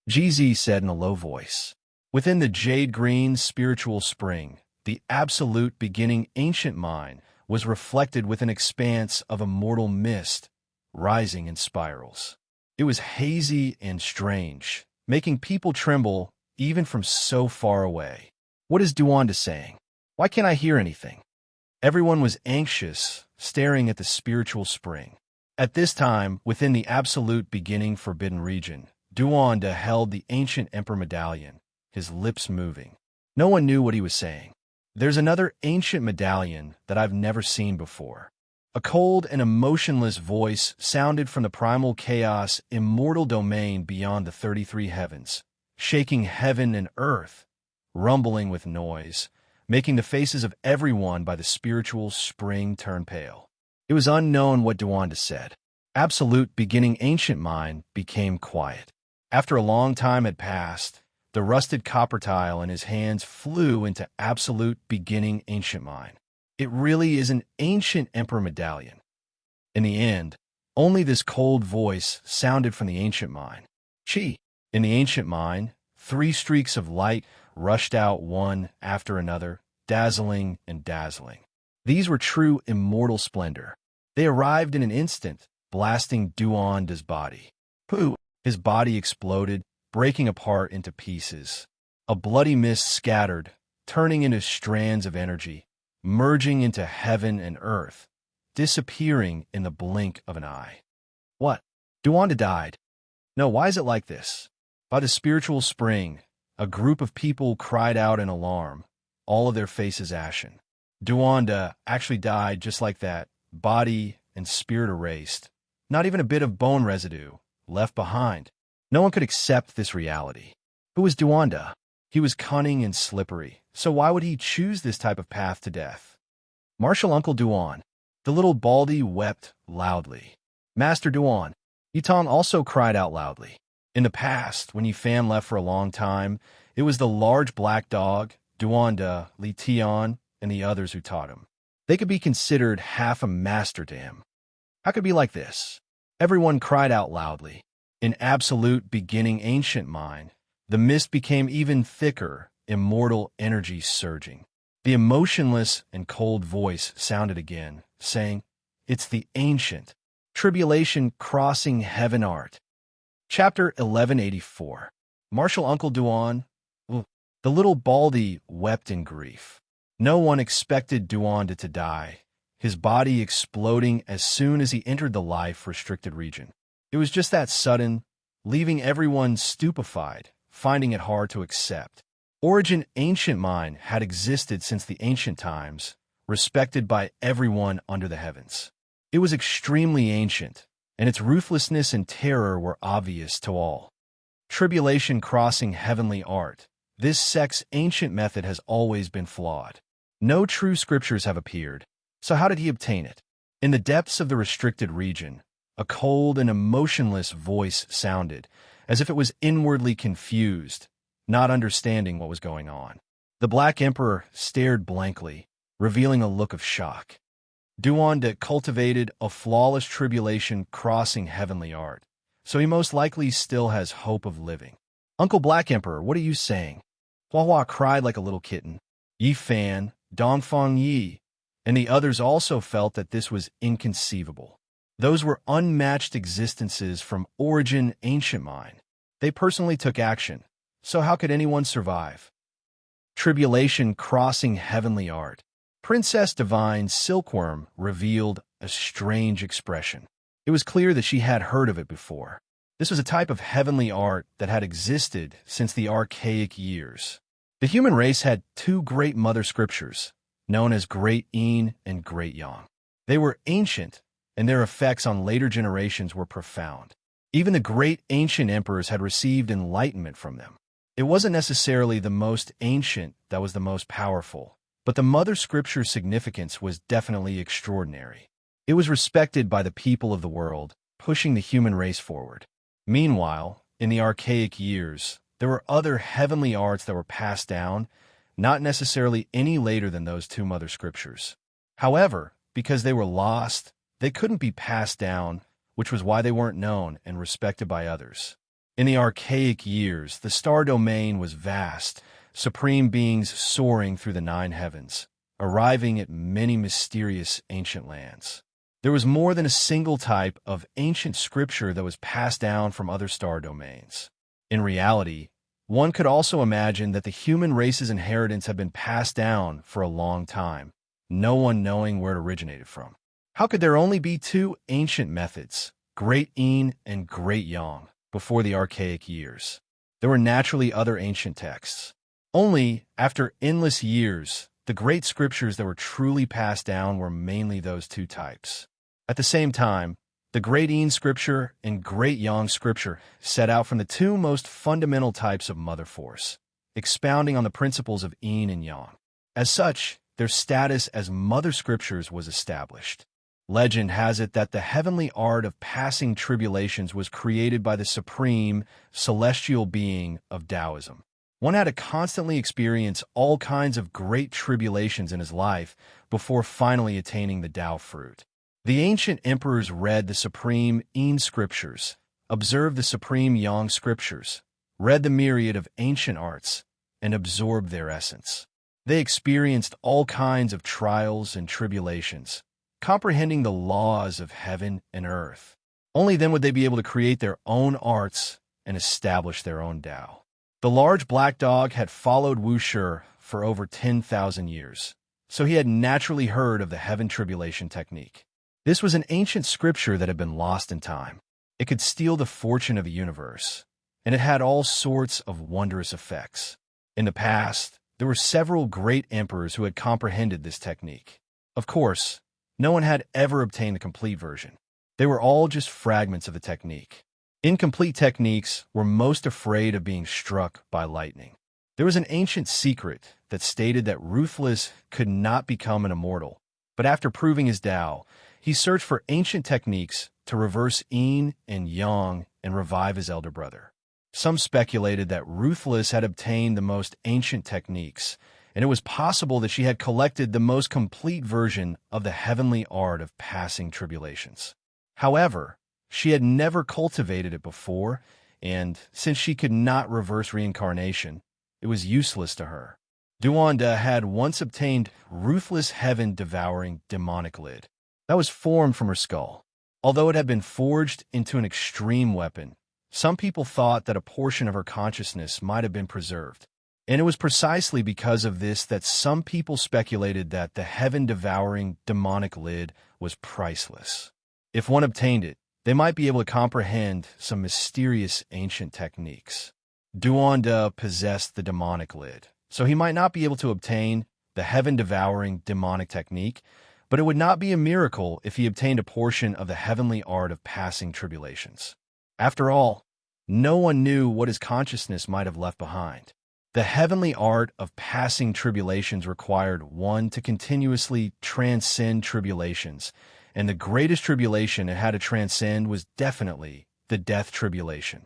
GZ said in a low voice. Within the jade green spiritual spring, the absolute beginning ancient mind was reflected with an expanse of immortal mist, rising in spirals. It was hazy and strange, making people tremble even from so far away. What is Duanda saying? Why can't I hear anything? Everyone was anxious, staring at the spiritual spring. At this time, within the absolute beginning forbidden region, Duanda held the ancient emperor medallion, his lips moving. No one knew what he was saying. There's another ancient medallion that I've never seen before. A cold and emotionless voice sounded from the primal chaos immortal domain beyond the 33 heavens, shaking heaven and earth, rumbling with noise, making the faces of everyone by the spiritual spring turn pale. It was unknown what Duanda said. Absolute beginning ancient mind became quiet. After a long time had passed, the rusted copper tile in his hands flew into absolute beginning ancient mind. It really is an ancient emperor medallion. In the end, only this cold voice sounded from the ancient mind. Chi. In the ancient mind, 3 streaks of light rushed out one after another, dazzling and dazzling. These were true immortal splendor. They arrived in an instant, blasting Duanda's body. Pooh! His body exploded, breaking apart into pieces. A bloody mist scattered, turning into strands of energy, merging into heaven and earth, disappearing in the blink of an eye. What? Duanda died. No, why is it like this? By the spiritual spring, a group of people cried out in alarm, all of their faces ashen. Duanda actually died just like that, body and spirit erased. Not even a bit of bone residue left behind. No one could accept this reality. Who was Duanda? He was cunning and slippery, so why would he choose this type of path to death? Martial Uncle Duan. The little Baldy wept loudly. Master Duan. Yitong also cried out loudly. In the past, when Yifan left for a long time, it was the large black dog, Duanda, Li Tian, and the others who taught him. They could be considered half a master to him. How could it be like this? Everyone cried out loudly. In absolute beginning ancient mind, the mist became even thicker, immortal energy surging. The emotionless and cold voice sounded again, saying, "It's the ancient, tribulation crossing heaven art." Chapter 1184. Martial Uncle Duan. The little Baldy wept in grief. No one expected Duanda to die, his body exploding as soon as he entered the life-restricted region. It was just that sudden, leaving everyone stupefied, finding it hard to accept. Origin Ancient Mind had existed since the ancient times, respected by everyone under the heavens. It was extremely ancient, and its ruthlessness and terror were obvious to all. Tribulation crossing heavenly art. This sect's ancient method has always been flawed. No true scriptures have appeared, so how did he obtain it? In the depths of the restricted region, a cold and emotionless voice sounded, as if it was inwardly confused, not understanding what was going on. The Black Emperor stared blankly, revealing a look of shock. Duanda cultivated a flawless tribulation crossing heavenly art, so he most likely still has hope of living. Uncle Black Emperor, what are you saying? Hua cried like a little kitten. Yi Fan, Dongfang Yi, and the others also felt that this was inconceivable. Those were unmatched existences from origin ancient mind. They personally took action, so how could anyone survive? Tribulation crossing heavenly art. Princess Divine Silkworm revealed a strange expression. It was clear that she had heard of it before. This was a type of heavenly art that had existed since the archaic years. The human race had two great mother scriptures, known as Great Yin and Great Yang. They were ancient, and their effects on later generations were profound. Even the great ancient emperors had received enlightenment from them. It wasn't necessarily the most ancient that was the most powerful, but the mother scripture's significance was definitely extraordinary. It was respected by the people of the world, pushing the human race forward. Meanwhile, in the archaic years, there were other heavenly arts that were passed down, not necessarily any later than those two mother scriptures. However, because they were lost, they couldn't be passed down, which was why they weren't known and respected by others. In the archaic years, the star domain was vast, supreme beings soaring through the nine heavens, arriving at many mysterious ancient lands. There was more than a single type of ancient scripture that was passed down from other star domains. In reality, one could also imagine that the human race's inheritance had been passed down for a long time, no one knowing where it originated from. How could there only be two ancient methods, Great Yin and Great Yang, before the archaic years? There were naturally other ancient texts. Only, after endless years, the great scriptures that were truly passed down were mainly those two types. At the same time, the Great Yin scripture and Great Yang scripture set out from the two most fundamental types of mother force, expounding on the principles of Yin and Yang. As such, their status as mother scriptures was established. Legend has it that the heavenly art of passing tribulations was created by the supreme, celestial being of Taoism. One had to constantly experience all kinds of great tribulations in his life before finally attaining the Tao fruit. The ancient emperors read the supreme Yin scriptures, observed the supreme Yang scriptures, read the myriad of ancient arts, and absorbed their essence. They experienced all kinds of trials and tribulations, comprehending the laws of heaven and earth. Only then would they be able to create their own arts and establish their own Tao. The large black dog had followed Wuxi for over 10,000 years, so he had naturally heard of the heaven tribulation technique. This was an ancient scripture that had been lost in time. It could steal the fortune of the universe, and it had all sorts of wondrous effects. In the past, there were several great emperors who had comprehended this technique. Of course, no one had ever obtained the complete version. They were all just fragments of the technique. Incomplete techniques were most afraid of being struck by lightning. There was an ancient secret that stated that Ruthless could not become an immortal, but after proving his Tao, he searched for ancient techniques to reverse yin and yang and revive his elder brother. Some speculated that Ruthless had obtained the most ancient techniques, and it was possible that she had collected the most complete version of the heavenly art of passing tribulations. However, she had never cultivated it before, and since she could not reverse reincarnation, it was useless to her. Duanda had once obtained Ruthless heaven-devouring demonic lid that was formed from her skull. Although it had been forged into an extreme weapon, some people thought that a portion of her consciousness might have been preserved. And it was precisely because of this that some people speculated that the heaven-devouring demonic lid was priceless. If one obtained it, they might be able to comprehend some mysterious ancient techniques. Duanda possessed the demonic lid, so he might not be able to obtain the heaven-devouring demonic technique, but it would not be a miracle if he obtained a portion of the heavenly art of passing tribulations. After all, no one knew what his consciousness might have left behind. The heavenly art of passing tribulations required one to continuously transcend tribulations, and the greatest tribulation it had to transcend was definitely the death tribulation.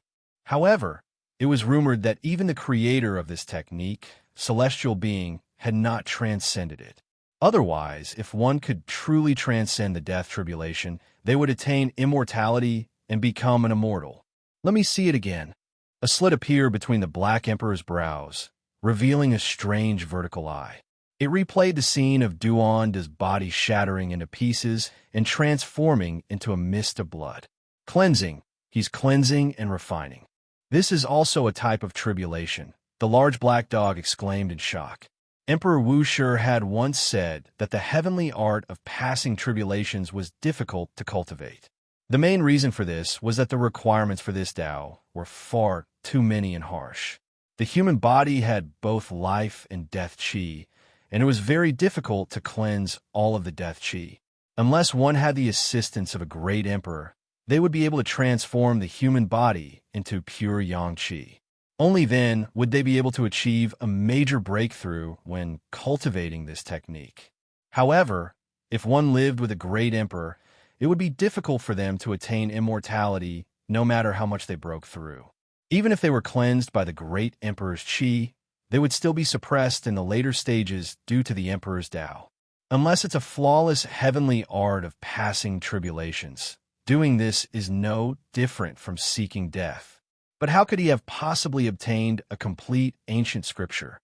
However, it was rumored that even the creator of this technique, celestial being, had not transcended it. Otherwise, if one could truly transcend the death tribulation, they would attain immortality and become an immortal. Let me see it again. A slit appeared between the Black Emperor's brows, revealing a strange vertical eye. It replayed the scene of Duanda's body shattering into pieces and transforming into a mist of blood. Cleansing. He's cleansing and refining. This is also a type of tribulation, the large black dog exclaimed in shock. Emperor Wuxi had once said that the heavenly art of passing tribulations was difficult to cultivate. The main reason for this was that the requirements for this Tao were far too many and harsh. The human body had both life and death qi, and it was very difficult to cleanse all of the death qi. Unless one had the assistance of a great emperor, they would be able to transform the human body into pure yang qi. Only then would they be able to achieve a major breakthrough when cultivating this technique. However, if one lived with a great emperor, it would be difficult for them to attain immortality no matter how much they broke through. Even if they were cleansed by the great emperor's qi, they would still be suppressed in the later stages due to the emperor's Tao. Unless it's a flawless heavenly art of passing tribulations, doing this is no different from seeking death. But how could he have possibly obtained a complete ancient scripture?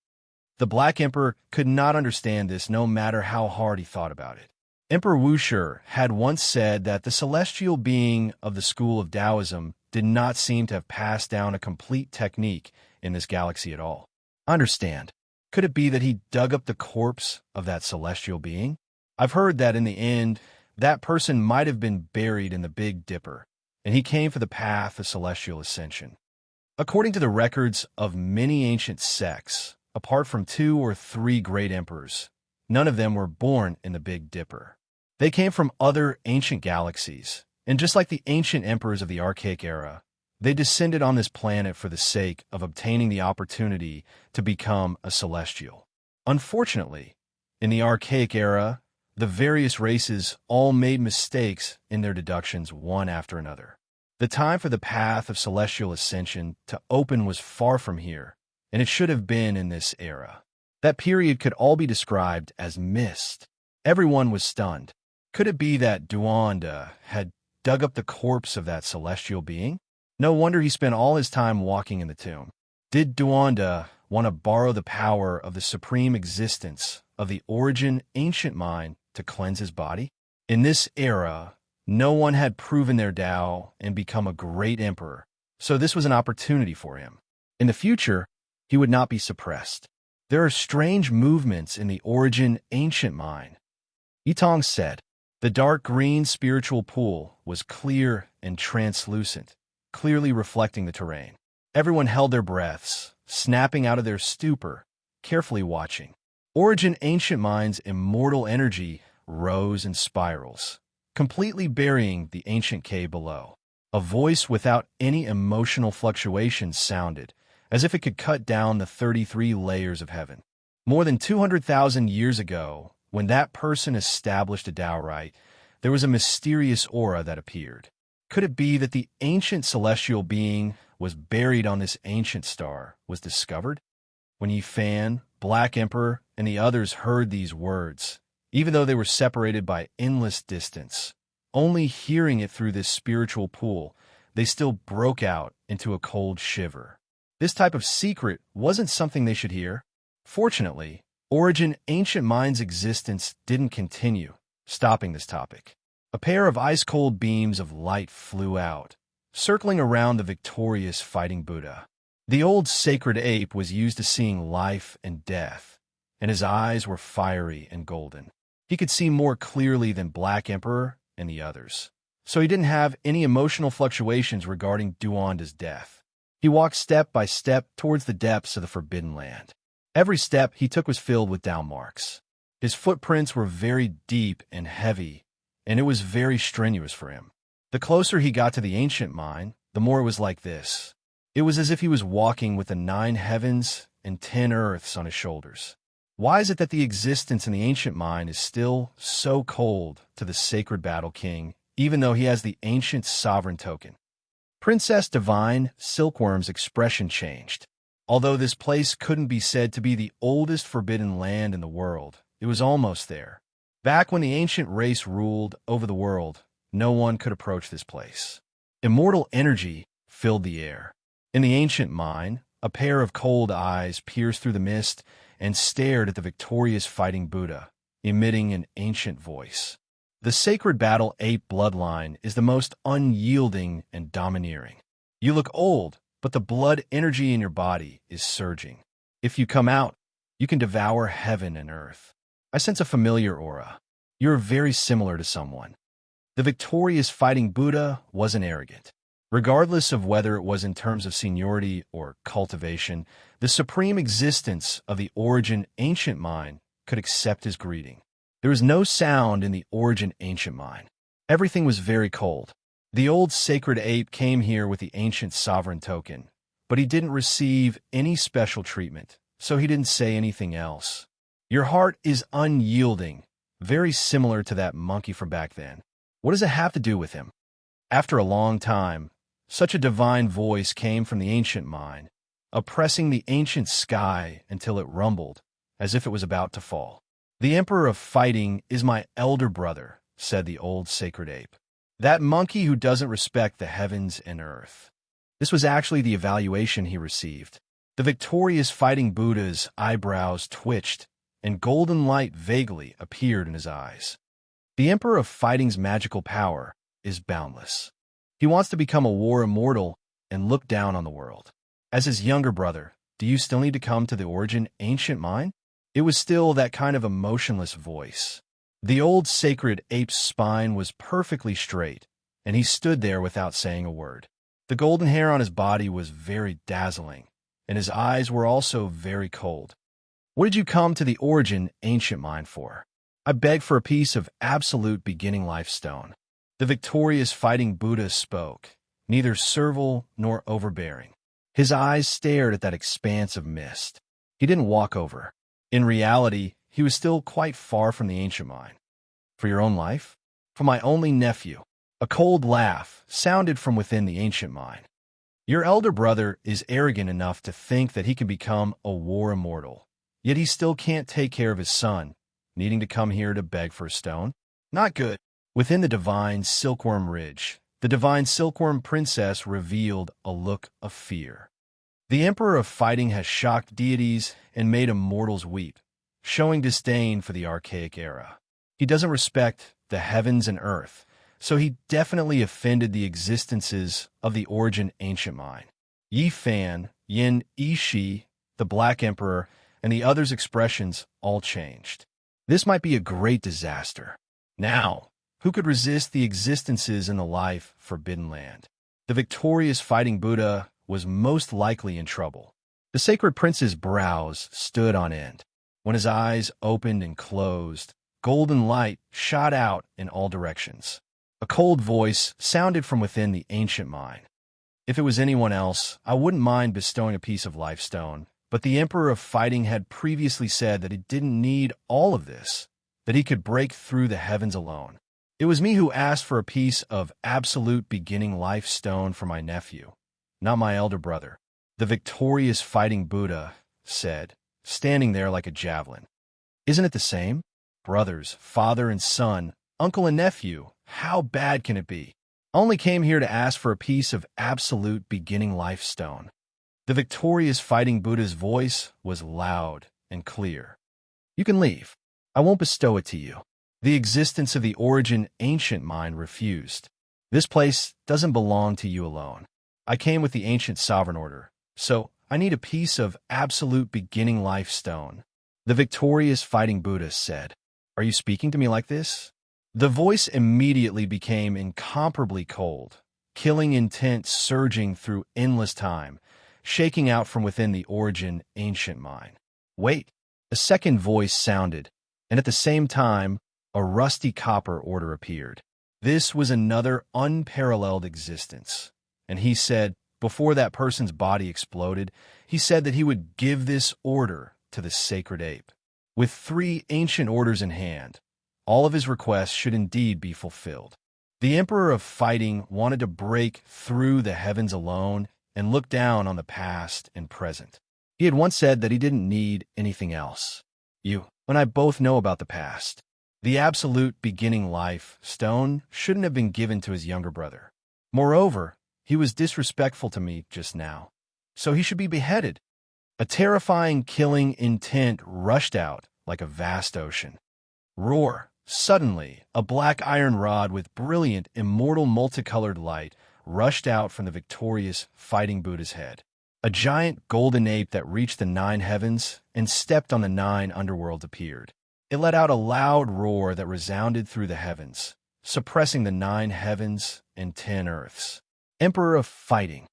The Black Emperor could not understand this no matter how hard he thought about it. Emperor Wuxi had once said that the celestial being of the school of Taoism did not seem to have passed down a complete technique in this galaxy at all. Understand, could it be that he dug up the corpse of that celestial being? I've heard that in the end, that person might have been buried in the Big Dipper, and he came for the path of celestial ascension. According to the records of many ancient sects, apart from 2 or 3 great emperors, none of them were born in the Big Dipper. They came from other ancient galaxies, and just like the ancient emperors of the Archaic era, they descended on this planet for the sake of obtaining the opportunity to become a celestial. Unfortunately, in the Archaic era, the various races all made mistakes in their deductions one after another. The time for the path of celestial ascension to open was far from here, and it should have been in this era. That period could all be described as mist. Everyone was stunned. Could it be that Duanda had dug up the corpse of that celestial being? No wonder he spent all his time walking in the tomb. Did Duanda want to borrow the power of the supreme existence of the origin ancient mind to cleanse his body? In this era, No one had proven their Tao and become a great emperor, so this was an opportunity for him. In the future, he would not be suppressed. There are strange movements in the origin ancient mind. Yitong said. The dark green spiritual pool was clear and translucent, clearly reflecting the terrain. Everyone held their breaths, snapping out of their stupor, carefully watching. Origin ancient mind's immortal energy rose in spirals, completely burying the ancient cave below. A voice without any emotional fluctuations sounded, as if it could cut down the 33 layers of heaven. More than 200,000 years ago, when that person established a Tao right, there was a mysterious aura that appeared. Could it be that the ancient celestial being was buried on this ancient star was discovered? When Yi Fan, Black Emperor, and the others heard these words, even though they were separated by endless distance, only hearing it through this spiritual pool, they still broke out into a cold shiver. This type of secret wasn't something they should hear. Fortunately, Origin Ancient Mind's existence didn't continue, stopping this topic. A pair of ice-cold beams of light flew out, circling around the victorious fighting Buddha. The old sacred ape was used to seeing life and death, and his eyes were fiery and golden. He could see more clearly than Black Emperor and the others, so he didn't have any emotional fluctuations regarding Duanda's death. He walked step by step towards the depths of the Forbidden Land. Every step he took was filled with Tao marks. His footprints were very deep and heavy, and it was very strenuous for him. The closer he got to the ancient mind, the more it was like this. It was as if he was walking with the 9 heavens and 10 earths on his shoulders. Why is it that the existence in the ancient mind is still so cold to the sacred battle king, even though he has the ancient sovereign token? Princess Divine Silkworm's expression changed. Although this place couldn't be said to be the oldest forbidden land in the world, it was almost there. Back when the ancient race ruled over the world, no one could approach this place. Immortal energy filled the air. In the ancient mind, a pair of cold eyes pierced through the mist and stared at the victorious fighting Buddha, emitting an ancient voice. The sacred battle ape bloodline is the most unyielding and domineering. You look old, but the blood energy in your body is surging. If you come out, you can devour heaven and earth. I sense a familiar aura. You're very similar to someone. The victorious fighting Buddha wasn't arrogant. Regardless of whether it was in terms of seniority or cultivation, the supreme existence of the origin ancient mind could accept his greeting. There was no sound in the origin ancient mind. Everything was very cold. The old sacred ape came here with the ancient sovereign token, but he didn't receive any special treatment, so he didn't say anything else. Your heart is unyielding, very similar to that monkey from back then. What does it have to do with him? After a long time, such a divine voice came from the ancient mind, oppressing the ancient sky until it rumbled, as if it was about to fall. The Emperor of Fighting is my elder brother, said the old sacred ape. That monkey who doesn't respect the heavens and earth. This was actually the evaluation he received. The victorious fighting Buddha's eyebrows twitched, and golden light vaguely appeared in his eyes. The Emperor of Fighting's magical power is boundless. He wants to become a war immortal and look down on the world. As his younger brother, do you still need to come to the origin ancient mind? It was still that kind of emotionless voice. The old sacred ape's spine was perfectly straight, and he stood there without saying a word. The golden hair on his body was very dazzling, and his eyes were also very cold. What did you come to the origin ancient mind for? I beg for a piece of absolute beginning life stone. The victorious fighting Buddha spoke, neither servile nor overbearing. His eyes stared at that expanse of mist. He didn't walk over. In reality, he was still quite far from the ancient mind. For your own life? For my only nephew. A cold laugh sounded from within the ancient mind. Your elder brother is arrogant enough to think that he can become a war immortal, yet he still can't take care of his son, needing to come here to beg for a stone? Not good. Within the divine silkworm ridge, the divine silkworm princess revealed a look of fear. The Emperor of Fighting has shocked deities and made immortals weep, showing disdain for the archaic era. He doesn't respect the heavens and earth, so he definitely offended the existences of the origin ancient mind. Yi Fan, Yin Yishi, the Black Emperor, and the others' expressions all changed. This might be a great disaster. Now, who could resist the existences in the life forbidden land? The victorious fighting Buddha was most likely in trouble. The sacred prince's brows stood on end. When his eyes opened and closed, golden light shot out in all directions. A cold voice sounded from within the ancient mind. If it was anyone else, I wouldn't mind bestowing a piece of life stone, but the Emperor of Fighting had previously said that he didn't need all of this, that he could break through the heavens alone. It was me who asked for a piece of absolute beginning life stone for my nephew, not my elder brother. The victorious fighting Buddha said, standing there like a javelin. Isn't it the same? Brothers, father and son, uncle and nephew, how bad can it be? I only came here to ask for a piece of absolute beginning life stone. The victorious fighting Buddha's voice was loud and clear. You can leave. I won't bestow it to you. The existence of the origin ancient mind refused. This place doesn't belong to you alone. I came with the ancient sovereign order, so I need a piece of absolute beginning life stone. The victorious fighting Buddha said, "Are you speaking to me like this?" The voice immediately became incomparably cold, killing intent surging through endless time, shaking out from within the origin ancient mind. Wait, a second voice sounded, and at the same time, a rusty copper order appeared. This was another unparalleled existence, and he said, before that person's body exploded, he said that he would give this order to the sacred ape. With 3 ancient orders in hand, all of his requests should indeed be fulfilled. The Emperor of Fighting wanted to break through the heavens alone and look down on the past and present. He had once said that he didn't need anything else. You and I both know about the past. The absolute beginning life stone shouldn't have been given to his younger brother. Moreover, he was disrespectful to me just now, so he should be beheaded. A terrifying killing intent rushed out like a vast ocean. Roar! Suddenly, a black iron rod with brilliant, immortal multicolored light rushed out from the victorious fighting Buddha's head. A giant golden ape that reached the 9 heavens and stepped on the 9 underworlds appeared. It let out a loud roar that resounded through the heavens, suppressing the 9 heavens and 10 earths. Emperor of Fighting.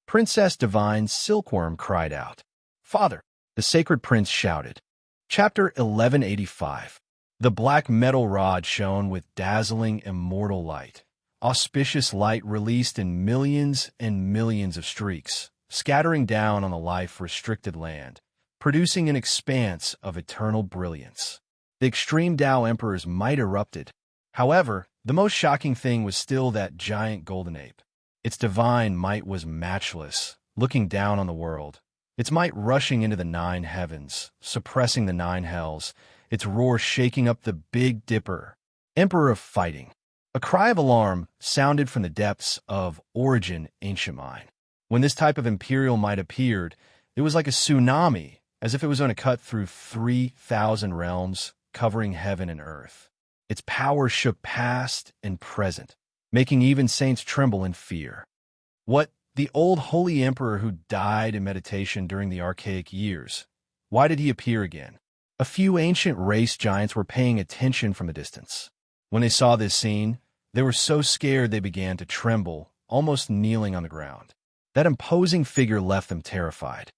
Princess Divine Silkworm cried out. Father, the sacred prince shouted. Chapter 1185. The black metal rod shone with dazzling immortal light. Auspicious light released in millions and millions of streaks, scattering down on the life-restricted land, producing an expanse of eternal brilliance. The extreme Tao Emperor's might erupted. However, the most shocking thing was still that giant golden ape. Its divine might was matchless, looking down on the world. Its might rushing into the 9 heavens, suppressing the 9 hells, its roar shaking up the Big Dipper. Emperor of Fighting. A cry of alarm sounded from the depths of origin ancient mind. When this type of imperial might appeared, it was like a tsunami, as if it was going to cut through 3,000 realms, covering heaven and earth. Its power shook past and present, making even saints tremble in fear. What, the old holy emperor who died in meditation during the archaic years? Why did he appear again? A few ancient race giants were paying attention from a distance. When they saw this scene, they were so scared they began to tremble, almost kneeling on the ground. That imposing figure left them terrified.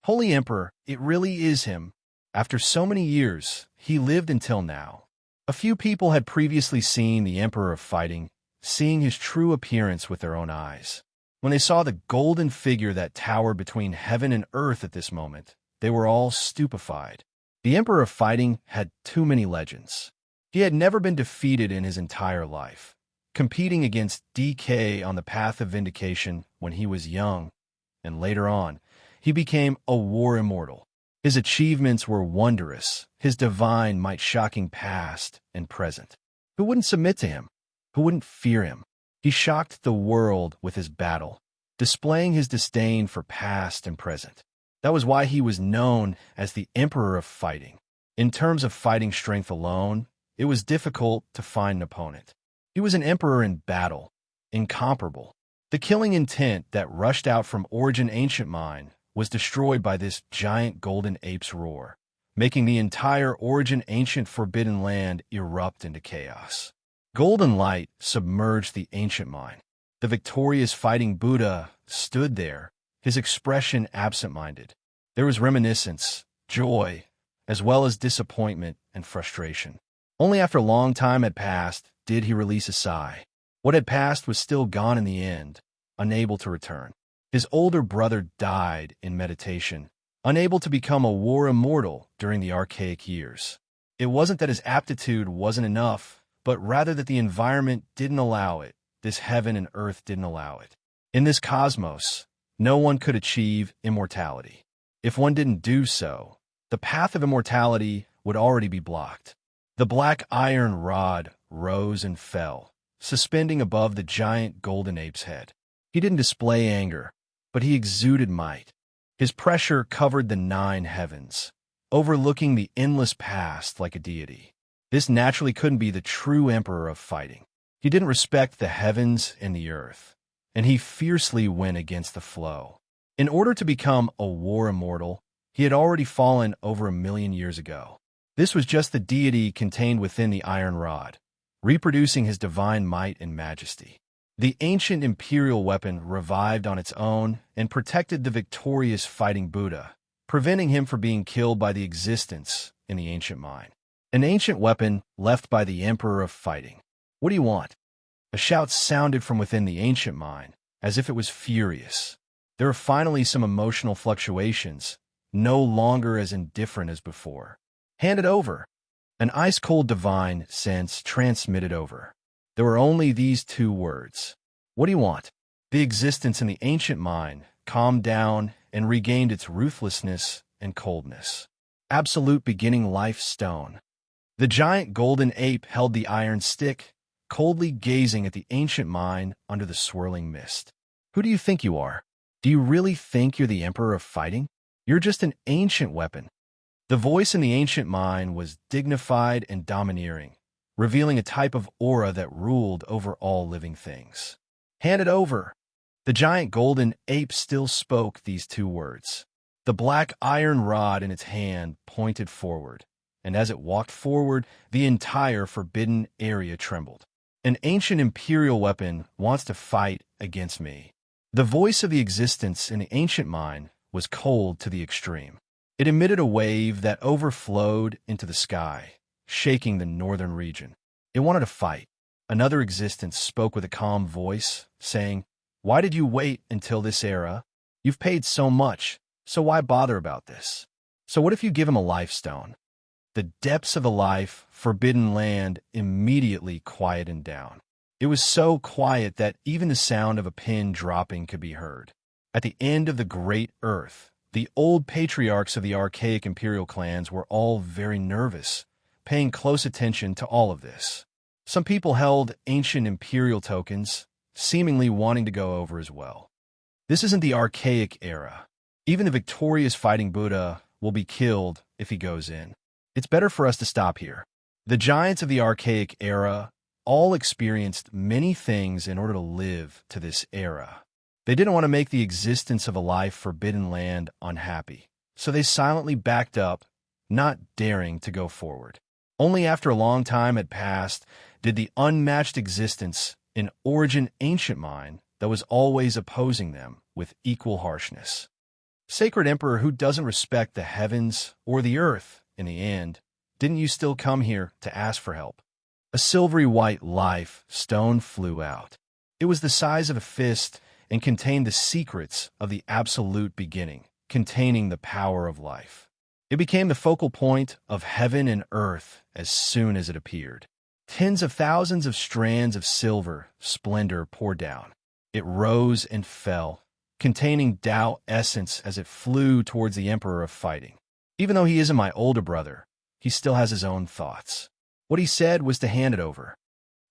Holy Emperor, it really is him. After so many years, he lived until now. A few people had previously seen the Emperor of Fighting, seeing his true appearance with their own eyes. When they saw the golden figure that towered between heaven and earth at this moment, they were all stupefied. The Emperor of Fighting had too many legends. He had never been defeated in his entire life, competing against DK on the path of vindication when he was young, and later on, he became a war immortal. His achievements were wondrous, his divine might shocking past and present. Who wouldn't submit to him? Who wouldn't fear him? He shocked the world with his battle, displaying his disdain for past and present. That was why he was known as the Emperor of Fighting. In terms of fighting strength alone, it was difficult to find an opponent. He was an emperor in battle, incomparable. The killing intent that rushed out from Origin Ancient Mine was destroyed by this giant golden ape's roar, making the entire Origin Ancient Forbidden Land erupt into chaos. Golden light submerged the ancient mine. The victorious fighting Buddha stood there, his expression absent-minded. There was reminiscence, joy, as well as disappointment and frustration. Only after a long time had passed did he release a sigh. What had passed was still gone in the end, unable to return. His older brother died in meditation, unable to become a war immortal during the archaic years. It wasn't that his aptitude wasn't enough, but rather that the environment didn't allow it. This heaven and earth didn't allow it. In this cosmos, no one could achieve immortality. If one didn't do so, the path of immortality would already be blocked. The black iron rod rose and fell, suspending above the giant golden ape's head. He didn't display anger, but he exuded might. His pressure covered the 9 heavens, overlooking the endless past like a deity. This naturally couldn't be the true emperor of fighting. He didn't respect the heavens and the earth, and he fiercely went against the flow. In order to become a war immortal, he had already fallen over 1,000,000 years ago. This was just the deity contained within the iron rod, reproducing his divine might and majesty. The ancient imperial weapon revived on its own and protected the victorious fighting Buddha, preventing him from being killed by the existence in the ancient mine. An ancient weapon left by the emperor of fighting. What do you want? A shout sounded from within the ancient mine, as if it was furious. There were finally some emotional fluctuations, no longer as indifferent as before. Hand it over. An ice-cold divine sense transmitted over. There were only these 2 words. What do you want? The existence in the ancient mine calmed down and regained its ruthlessness and coldness. Absolute beginning life stone. The giant golden ape held the iron stick, coldly gazing at the ancient mine under the swirling mist. Who do you think you are? Do you really think you're the emperor of fighting? You're just an ancient weapon. The voice in the ancient mine was dignified and domineering, revealing a type of aura that ruled over all living things. Hand it over. The giant golden ape still spoke these 2 words. The black iron rod in its hand pointed forward, and as it walked forward, the entire forbidden area trembled. An ancient imperial weapon wants to fight against me. The voice of the existence in the ancient mine was cold to the extreme. It emitted a wave that overflowed into the sky, shaking the northern region. It wanted to fight. Another existence spoke with a calm voice, saying, "Why did you wait until this era? You've paid so much, so why bother about this? So what if you give him a life stone?" The depths of the life, forbidden land immediately quieted down. It was so quiet that even the sound of a pin dropping could be heard. At the end of the great earth, the old patriarchs of the archaic imperial clans were all very nervous, paying close attention to all of this. Some people held ancient imperial tokens, seemingly wanting to go over as well. This isn't the archaic era. Even the victorious fighting Buddha will be killed if he goes in. It's better for us to stop here. The giants of the archaic era all experienced many things in order to live to this era. They didn't want to make the existence of a life forbidden land unhappy, so they silently backed up, not daring to go forward. Only after a long time had passed did the unmatched existence in Origin Ancient Mine that was always opposing them with equal harshness. Sacred Emperor who doesn't respect the heavens or the earth, in the end, didn't you still come here to ask for help? A silvery white life stone flew out. It was the size of a fist and contained the secrets of the absolute beginning, containing the power of life. It became the focal point of heaven and earth as soon as it appeared. Tens of thousands of strands of silver splendor poured down. It rose and fell, containing Tao essence as it flew towards the Emperor of Fighting. Even though he isn't my older brother, he still has his own thoughts. What he said was to hand it over.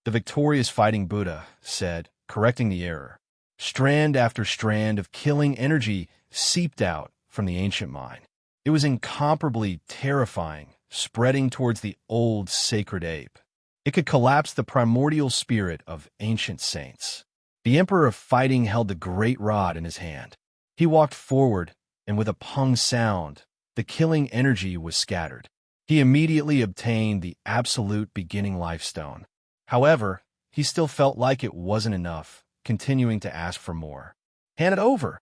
The victorious fighting Buddha said, correcting the error. Strand after strand of killing energy seeped out from the ancient mine. It was incomparably terrifying, spreading towards the old sacred ape. It could collapse the primordial spirit of ancient saints. The Emperor of Fighting held the great rod in his hand. He walked forward, and with a pung sound, the killing energy was scattered. He immediately obtained the absolute beginning life stone. However, he still felt like it wasn't enough, continuing to ask for more. Hand it over!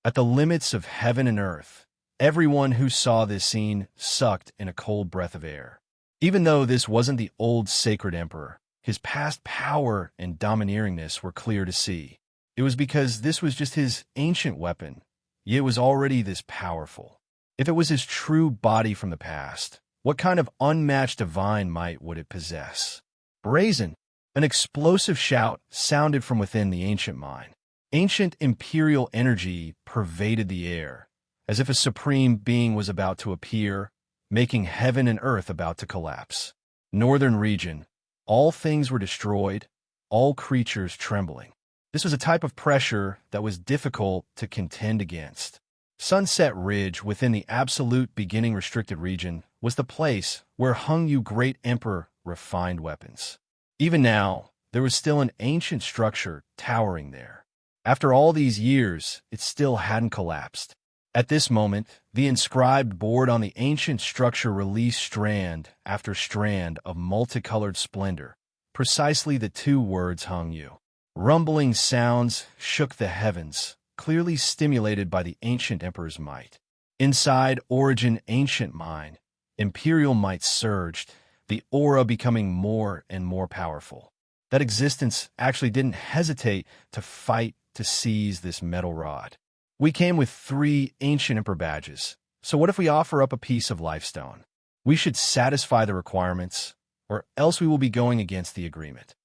At the limits of heaven and earth, everyone who saw this scene sucked in a cold breath of air. Even though this wasn't the old sacred emperor, his past power and domineeringness were clear to see. It was because this was just his ancient weapon, yet it was already this powerful. If it was his true body from the past, what kind of unmatched divine might would it possess? Brazen! An explosive shout sounded from within the ancient mind. Ancient imperial energy pervaded the air, as if a supreme being was about to appear, making heaven and earth about to collapse. Northern region. All things were destroyed, all creatures trembling. This was a type of pressure that was difficult to contend against. Sunset Ridge within the absolute beginning restricted region was the place where hung you great emperor refined weapons. Even now, there was still an ancient structure towering there. After all these years, it still hadn't collapsed. At this moment, the inscribed board on the ancient structure released strand after strand of multicolored splendor. Precisely the two words hung you. Rumbling sounds shook the heavens, clearly stimulated by the ancient emperor's might. Inside Origin Ancient Mind, imperial might surged, the aura becoming more and more powerful. That existence actually didn't hesitate to fight to seize this metal rod. We came with 3 ancient emperor badges, so what if we offer up a piece of lifestone? We should satisfy the requirements, or else we will be going against the agreement.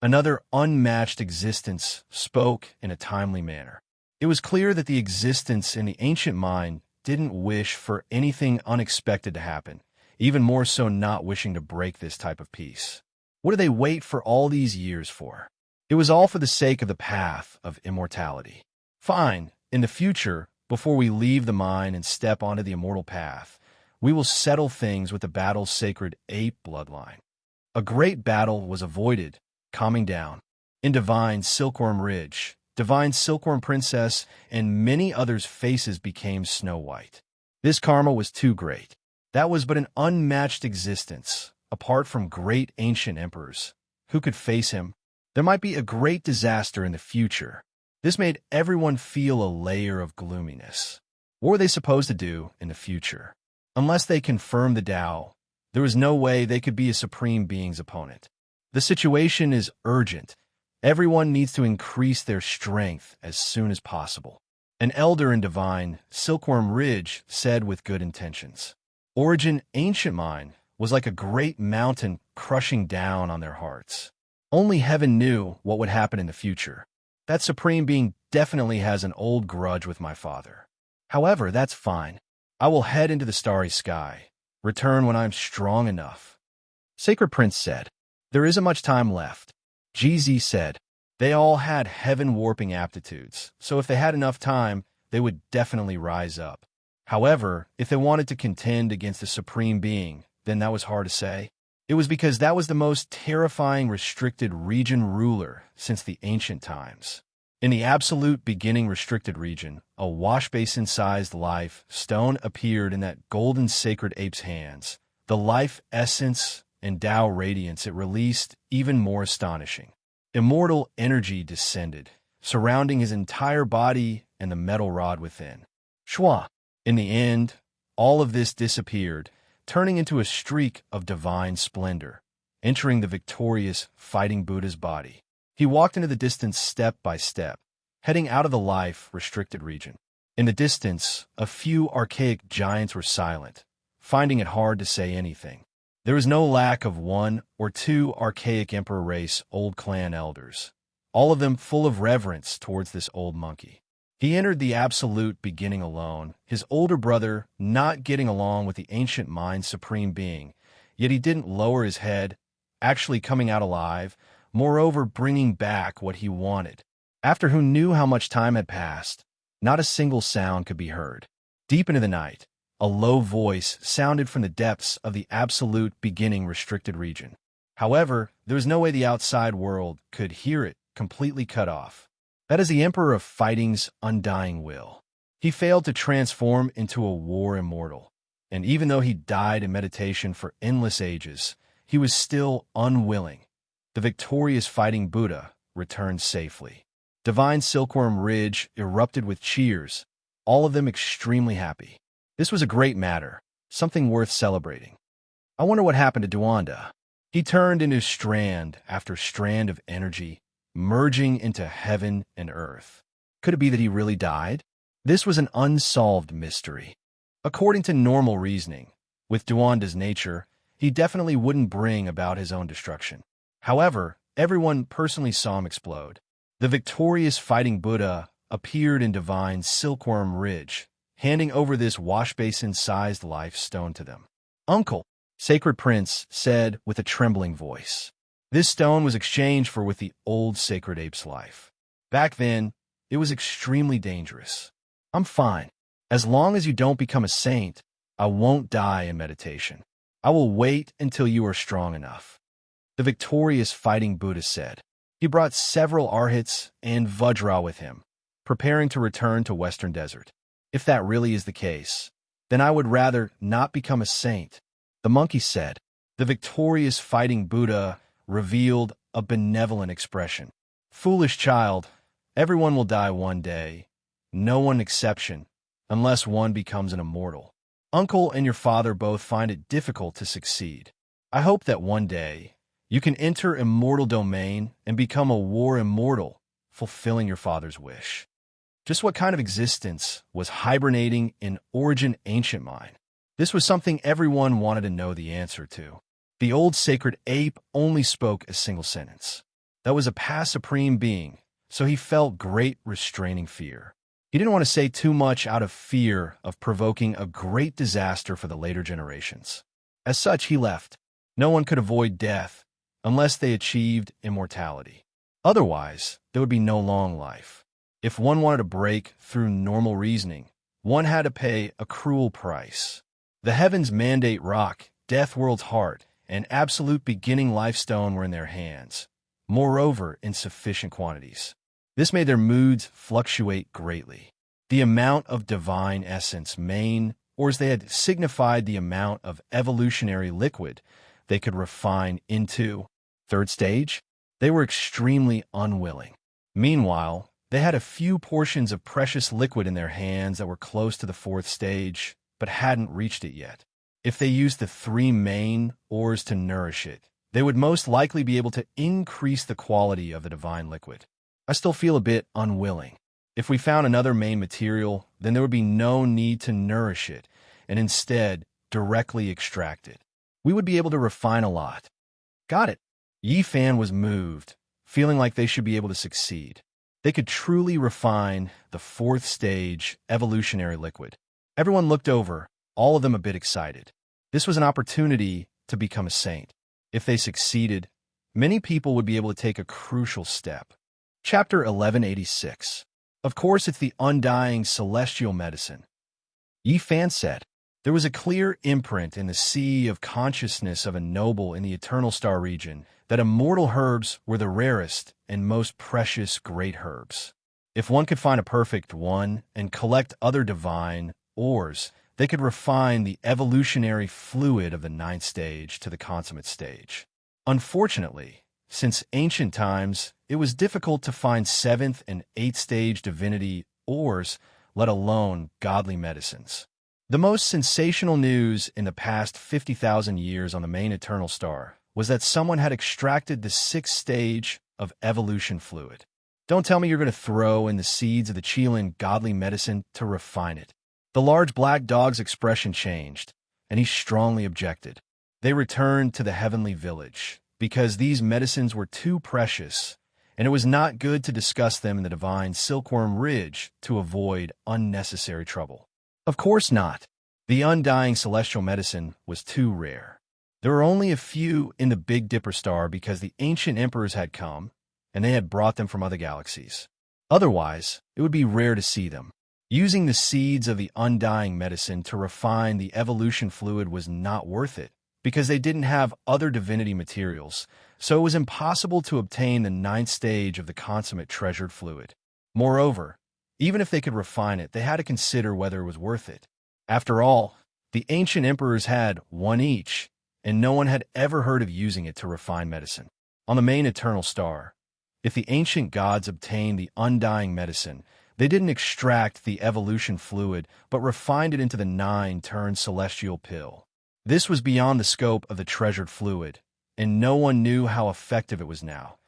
Another unmatched existence spoke in a timely manner. It was clear that the existence in the ancient mind didn't wish for anything unexpected to happen, even more so not wishing to break this type of peace. What did they wait for all these years for? It was all for the sake of the path of immortality. Fine, in the future, before we leave the mine and step onto the immortal path, we will settle things with the battle's sacred ape bloodline. A great battle was avoided, calming down. In Divine Silkworm Ridge, Divine Silkworm Princess, and many others' faces became snow white. This karma was too great. That was but an unmatched existence, apart from great ancient emperors. Who could face him? There might be a great disaster in the future. This made everyone feel a layer of gloominess. What were they supposed to do in the future? Unless they confirmed the Tao, there was no way they could be a supreme being's opponent. The situation is urgent. Everyone needs to increase their strength as soon as possible. An elder in Divine Silkworm Ridge said with good intentions. Origin Ancient Mind was like a great mountain crushing down on their hearts. Only heaven knew what would happen in the future. That supreme being definitely has an old grudge with my father. However, that's fine. I will head into the starry sky, return when I'm strong enough. Sacred Prince said, there isn't much time left. GZ said, they all had heaven-warping aptitudes, so if they had enough time, they would definitely rise up. However, if they wanted to contend against the supreme being, then that was hard to say. It was because that was the most terrifying restricted region ruler since the ancient times. In the absolute beginning restricted region, a washbasin-sized life stone appeared in that golden sacred ape's hands. The life essence and Tao radiance it released even more astonishing. Immortal energy descended, surrounding his entire body and the metal rod within. Shwa! In the end, all of this disappeared, turning into a streak of divine splendor, entering the victorious fighting Buddha's body. He walked into the distance step by step, heading out of the life-restricted region. In the distance, a few archaic giants were silent, finding it hard to say anything. There was no lack of 1 or 2 archaic emperor race old clan elders, all of them full of reverence towards this old monkey. He entered the absolute beginning alone, his older brother not getting along with the ancient mind supreme being, yet he didn't lower his head, actually coming out alive, moreover bringing back what he wanted. After who knew how much time had passed, not a single sound could be heard. Deep into the night, a low voice sounded from the depths of the absolute beginning restricted region. However, there was no way the outside world could hear it completely cut off. That is the Emperor of Fighting's undying will. He failed to transform into a war immortal, and even though he died in meditation for endless ages, he was still unwilling. The victorious fighting Buddha returned safely. Divine Silkworm Ridge erupted with cheers, all of them extremely happy. This was a great matter, something worth celebrating. I wonder what happened to Duanda. He turned into strand after strand of energy, merging into heaven and earth. Could it be that he really died? This was an unsolved mystery. According to normal reasoning, with Duanda's nature, he definitely wouldn't bring about his own destruction. However, everyone personally saw him explode. The victorious fighting Buddha appeared in divine Silkworm Ridge, handing over this washbasin-sized life stone to them. "Uncle," Sacred Prince said with a trembling voice. This stone was exchanged for with the old sacred ape's life. Back then, it was extremely dangerous. "I'm fine. As long as you don't become a saint, I won't die in meditation. I will wait until you are strong enough," the victorious fighting Buddha said. He brought several Arhats and Vajra with him, preparing to return to Western Desert. "If that really is the case, then I would rather not become a saint," the monkey said. The victorious fighting Buddha revealed a benevolent expression. "Foolish child, everyone will die one day, no one exception, unless one becomes an immortal. Uncle and your father both find it difficult to succeed. I hope that one day you can enter immortal domain and become a war immortal, fulfilling your father's wish." Just what kind of existence was hibernating in Origin Ancient Mind? This was something everyone wanted to know the answer to. The old sacred ape only spoke a single sentence. That was a past supreme being, so he felt great restraining fear. He didn't want to say too much out of fear of provoking a great disaster for the later generations. As such, he left. No one could avoid death unless they achieved immortality. Otherwise, there would be no long life. If one wanted to break through normal reasoning, one had to pay a cruel price. The Heaven's Mandate Rock, Death World's Heart, and Absolute Beginning Life Stone were in their hands, moreover in sufficient quantities. This made their moods fluctuate greatly. The amount of divine essence main, or as they had signified the amount of evolutionary liquid they could refine into. Third stage, they were extremely unwilling. Meanwhile, they had a few portions of precious liquid in their hands that were close to the fourth stage, but hadn't reached it yet. If they used the 3 main ores to nourish it, they would most likely be able to increase the quality of the divine liquid. I still feel a bit unwilling. If we found another main material, then there would be no need to nourish it, and instead directly extract it. We would be able to refine a lot. Got it. Yi Fan was moved, feeling like they should be able to succeed. They could truly refine the 4th stage evolutionary liquid. Everyone looked over, all of them a bit excited. This was an opportunity to become a saint. If they succeeded, many people would be able to take a crucial step. Chapter 1186. Of course, it's the undying celestial medicine. Yi Fan said, there was a clear imprint in the sea of consciousness of a noble in the Eternal Star region that immortal herbs were the rarest and most precious great herbs. If one could find a perfect one and collect other divine ores, they could refine the evolutionary fluid of the 9th stage to the consummate stage. Unfortunately, since ancient times, it was difficult to find 7th and 8th stage divinity ores, let alone godly medicines. The most sensational news in the past 50,000 years on the main Eternal Star was that someone had extracted the 6th stage of evolution fluid. Don't tell me you're going to throw in the seeds of the Chilean godly medicine to refine it. The large black dog's expression changed, and he strongly objected. They returned to the heavenly village, because these medicines were too precious, and it was not good to discuss them in the divine Silkworm Ridge to avoid unnecessary trouble. Of course not. The undying celestial medicine was too rare. There were only a few in the Big Dipper star because the ancient emperors had come, and they had brought them from other galaxies. Otherwise, it would be rare to see them. Using the seeds of the undying medicine to refine the evolution fluid was not worth it, because they didn't have other divinity materials, so it was impossible to obtain the ninth stage of the consummate treasured fluid. Moreover, even if they could refine it, they had to consider whether it was worth it. After all, the ancient emperors had one each, and no one had ever heard of using it to refine medicine. On the main eternal star, if the ancient gods obtained the undying medicine, they didn't extract the evolution fluid, but refined it into the 9-turn celestial pill. This was beyond the scope of the treasured fluid, and no one knew how effective it was now,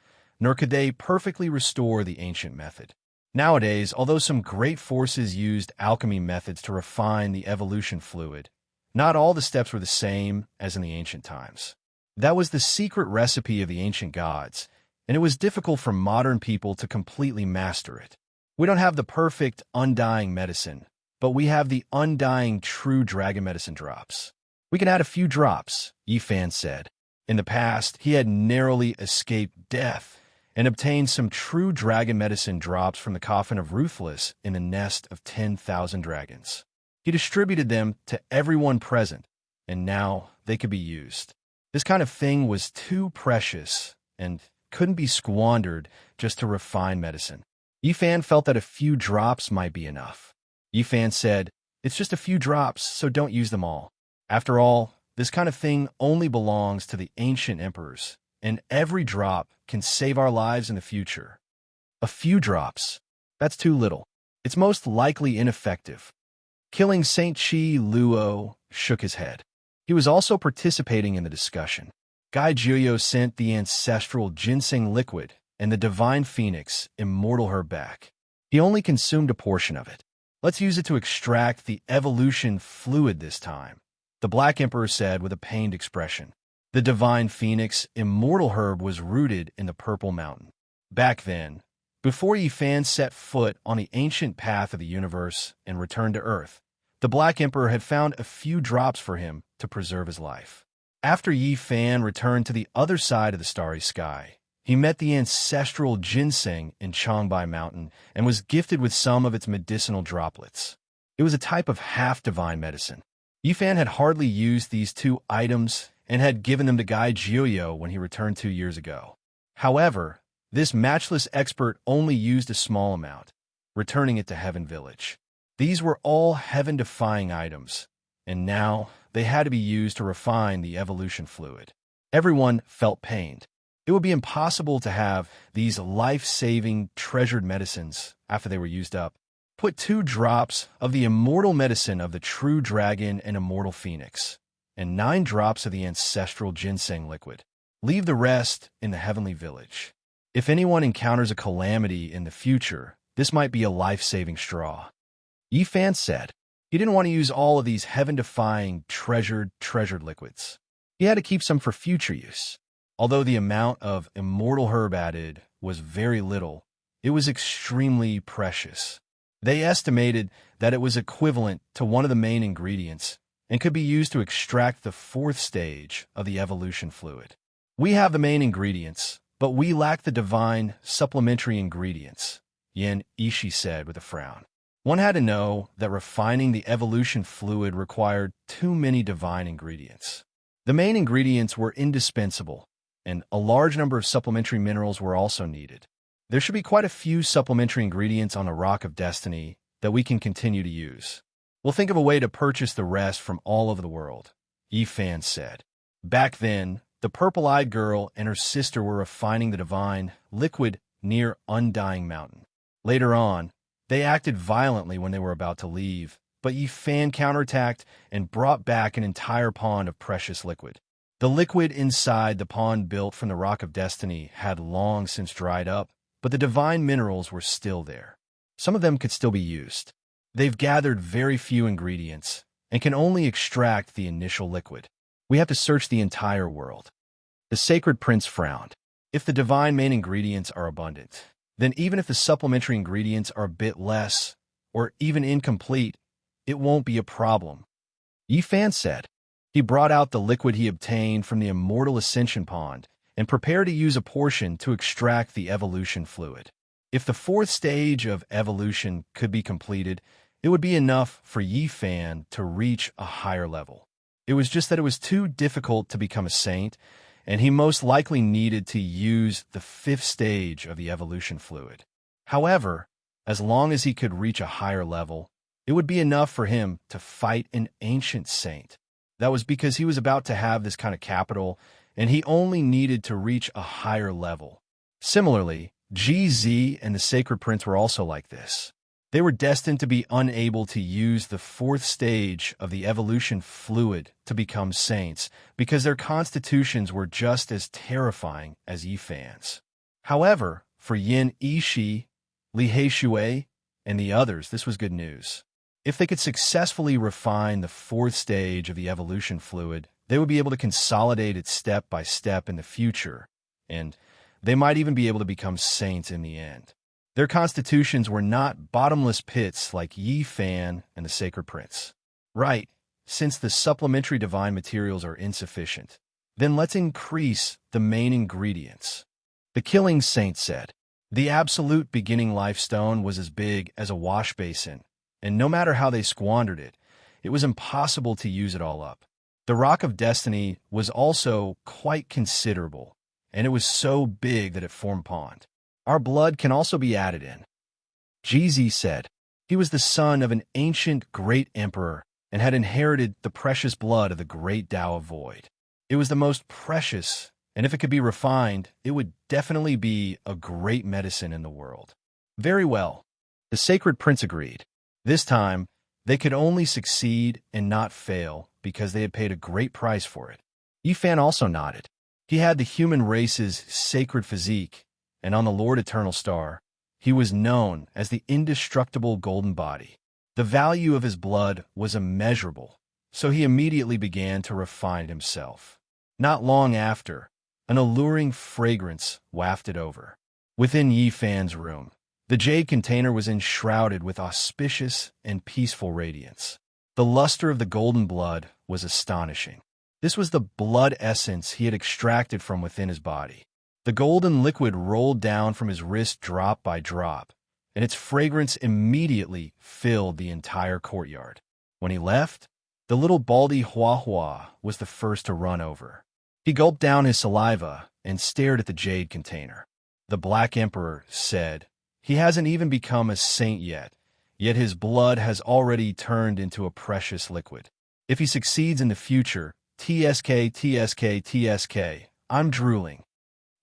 nor could they perfectly restore the ancient method. Nowadays, although some great forces used alchemy methods to refine the evolution fluid, not all the steps were the same as in the ancient times. That was the secret recipe of the ancient gods, and it was difficult for modern people to completely master it. We don't have the perfect undying medicine, but we have the undying true dragon medicine drops. We can add a few drops, Yifan said. In the past, he had narrowly escaped death and obtained some true dragon medicine drops from the coffin of Ruthless in the nest of 10,000 dragons. He distributed them to everyone present, and now they could be used. This kind of thing was too precious and couldn't be squandered just to refine medicine. Yifan felt that a few drops might be enough. Yifan said, "It's just a few drops, so don't use them all. After all, this kind of thing only belongs to the ancient emperors, and every drop can save our lives in the future." A few drops. That's too little. It's most likely ineffective. Killing Saint Chi Luo shook his head. He was also participating in the discussion. Gai Jiuyo sent the ancestral ginseng liquid and the divine phoenix immortal herb back. He only consumed a portion of it. "Let's use it to extract the evolution fluid this time," the Black Emperor said with a pained expression. The divine phoenix immortal herb was rooted in the Purple Mountain. Back then, before Yifan set foot on the ancient path of the universe and returned to Earth, the Black Emperor had found a few drops for him to preserve his life. After Yifan returned to the other side of the starry sky, he met the ancestral ginseng in Changbai Mountain and was gifted with some of its medicinal droplets. It was a type of half-divine medicine. Yifan had hardly used these two items and had given them to Gai Jiuyo when he returned 2 years ago. However, this matchless expert only used a small amount, returning it to Heaven Village. These were all heaven-defying items, and now they had to be used to refine the evolution fluid. Everyone felt pained. It would be impossible to have these life-saving, treasured medicines after they were used up. Put 2 drops of the immortal medicine of the true dragon and immortal phoenix, and 9 drops of the ancestral ginseng liquid. Leave the rest in the heavenly village. If anyone encounters a calamity in the future, this might be a life-saving straw. Yifan said. He didn't want to use all of these heaven-defying, treasured liquids. He had to keep some for future use. Although the amount of immortal herb added was very little, it was extremely precious. They estimated that it was equivalent to one of the main ingredients and could be used to extract the 4th stage of the evolution fluid. "We have the main ingredients, but we lack the divine supplementary ingredients," Yen Ishi said with a frown. One had to know that refining the evolution fluid required too many divine ingredients. The main ingredients were indispensable, and a large number of supplementary minerals were also needed. There should be quite a few supplementary ingredients on the Rock of Destiny that we can continue to use. We'll think of a way to purchase the rest from all over the world, Yifan said. Back then, the purple-eyed girl and her sister were refining the divine liquid near Undying Mountain. Later on, they acted violently when they were about to leave, but Yifan counterattacked and brought back an entire pond of precious liquid. The liquid inside the pond built from the Rock of Destiny had long since dried up, but the divine minerals were still there. Some of them could still be used. They've gathered very few ingredients and can only extract the initial liquid. We have to search the entire world. The Sacred Prince frowned. If the divine main ingredients are abundant, then even if the supplementary ingredients are a bit less, or even incomplete, it won't be a problem. Yifan said. He brought out the liquid he obtained from the Immortal Ascension Pond and prepared to use a portion to extract the evolution fluid. If the 4th stage of evolution could be completed, it would be enough for Yifan to reach a higher level. It was just that it was too difficult to become a saint, and he most likely needed to use the 5th stage of the evolution fluid. However, as long as he could reach a higher level, it would be enough for him to fight an ancient saint. That was because he was about to have this kind of capital, and he only needed to reach a higher level. Similarly, GZ and the Sacred Prince were also like this. They were destined to be unable to use the 4th stage of the evolution fluid to become saints because their constitutions were just as terrifying as Yifan's. However, for Yin Yishi, Li Heishui, and the others, this was good news. If they could successfully refine the 4th stage of the evolution fluid, they would be able to consolidate it step by step in the future, and they might even be able to become saints in the end. Their constitutions were not bottomless pits like Yifan and the Sacred Prince. Right, since the supplementary divine materials are insufficient, then let's increase the main ingredients. The Killing Saint said, the absolute beginning life stone was as big as a wash basin, and no matter how they squandered it, it was impossible to use it all up. The Rock of Destiny was also quite considerable, and it was so big that it formed pond. Our blood can also be added in. GZ said, he was the son of an ancient great emperor and had inherited the precious blood of the great Tao of Void. It was the most precious, and if it could be refined, it would definitely be a great medicine in the world. Very well. The Sacred Prince agreed. This time, they could only succeed and not fail because they had paid a great price for it. Yifan also nodded. He had the human race's sacred physique, and on the Lord Eternal Star, he was known as the indestructible golden body. The value of his blood was immeasurable, so he immediately began to refine himself. Not long after, an alluring fragrance wafted over. Within Yifan's room, the jade container was enshrouded with auspicious and peaceful radiance. The luster of the golden blood was astonishing. This was the blood essence he had extracted from within his body. The golden liquid rolled down from his wrist drop by drop, and its fragrance immediately filled the entire courtyard. When he left, the little baldy Hua was the first to run over. He gulped down his saliva and stared at the jade container. The Black Emperor said, he hasn't even become a saint yet his blood has already turned into a precious liquid. If he succeeds in the future, TSK, I'm drooling.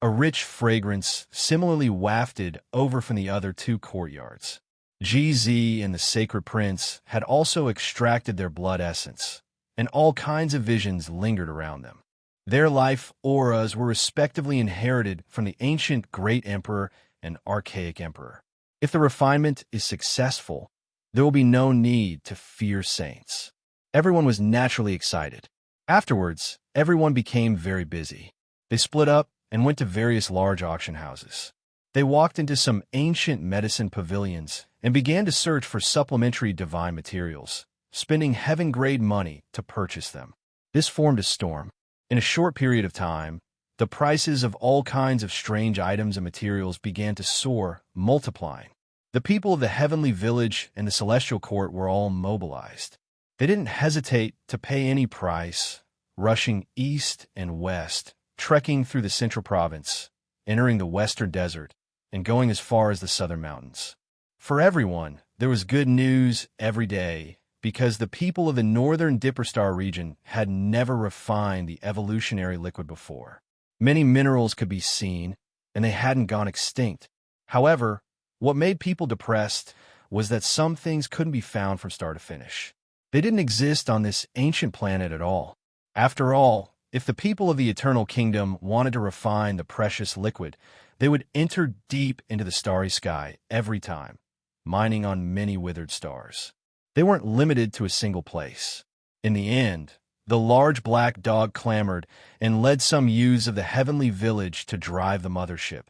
A rich fragrance similarly wafted over from the other 2 courtyards. GZ and the Sacred Prince had also extracted their blood essence, and all kinds of visions lingered around them. Their life auras were respectively inherited from the ancient Great Emperor and Archaic Emperor. If the refinement is successful, there will be no need to fear saints. Everyone was naturally excited. Afterwards, everyone became very busy. They split up and went to various large auction houses. They walked into some ancient medicine pavilions and began to search for supplementary divine materials, spending heaven-grade money to purchase them. This formed a storm. In a short period of time, the prices of all kinds of strange items and materials began to soar, multiplying. The people of the heavenly village and the celestial court were all mobilized. They didn't hesitate to pay any price, rushing east and west, trekking through the central province, entering the western desert, and going as far as the southern mountains. For everyone, there was good news every day, because the people of the northern Dipper Star region had never refined the evolutionary liquid before. Many minerals could be seen, and they hadn't gone extinct. However, what made people depressed was that some things couldn't be found from start to finish. They didn't exist on this ancient planet at all. After all, if the people of the Eternal Kingdom wanted to refine the precious liquid, they would enter deep into the starry sky every time, mining on many withered stars. They weren't limited to a single place. In the end, the large black dog clamored and led some youths of the heavenly village to drive the mothership,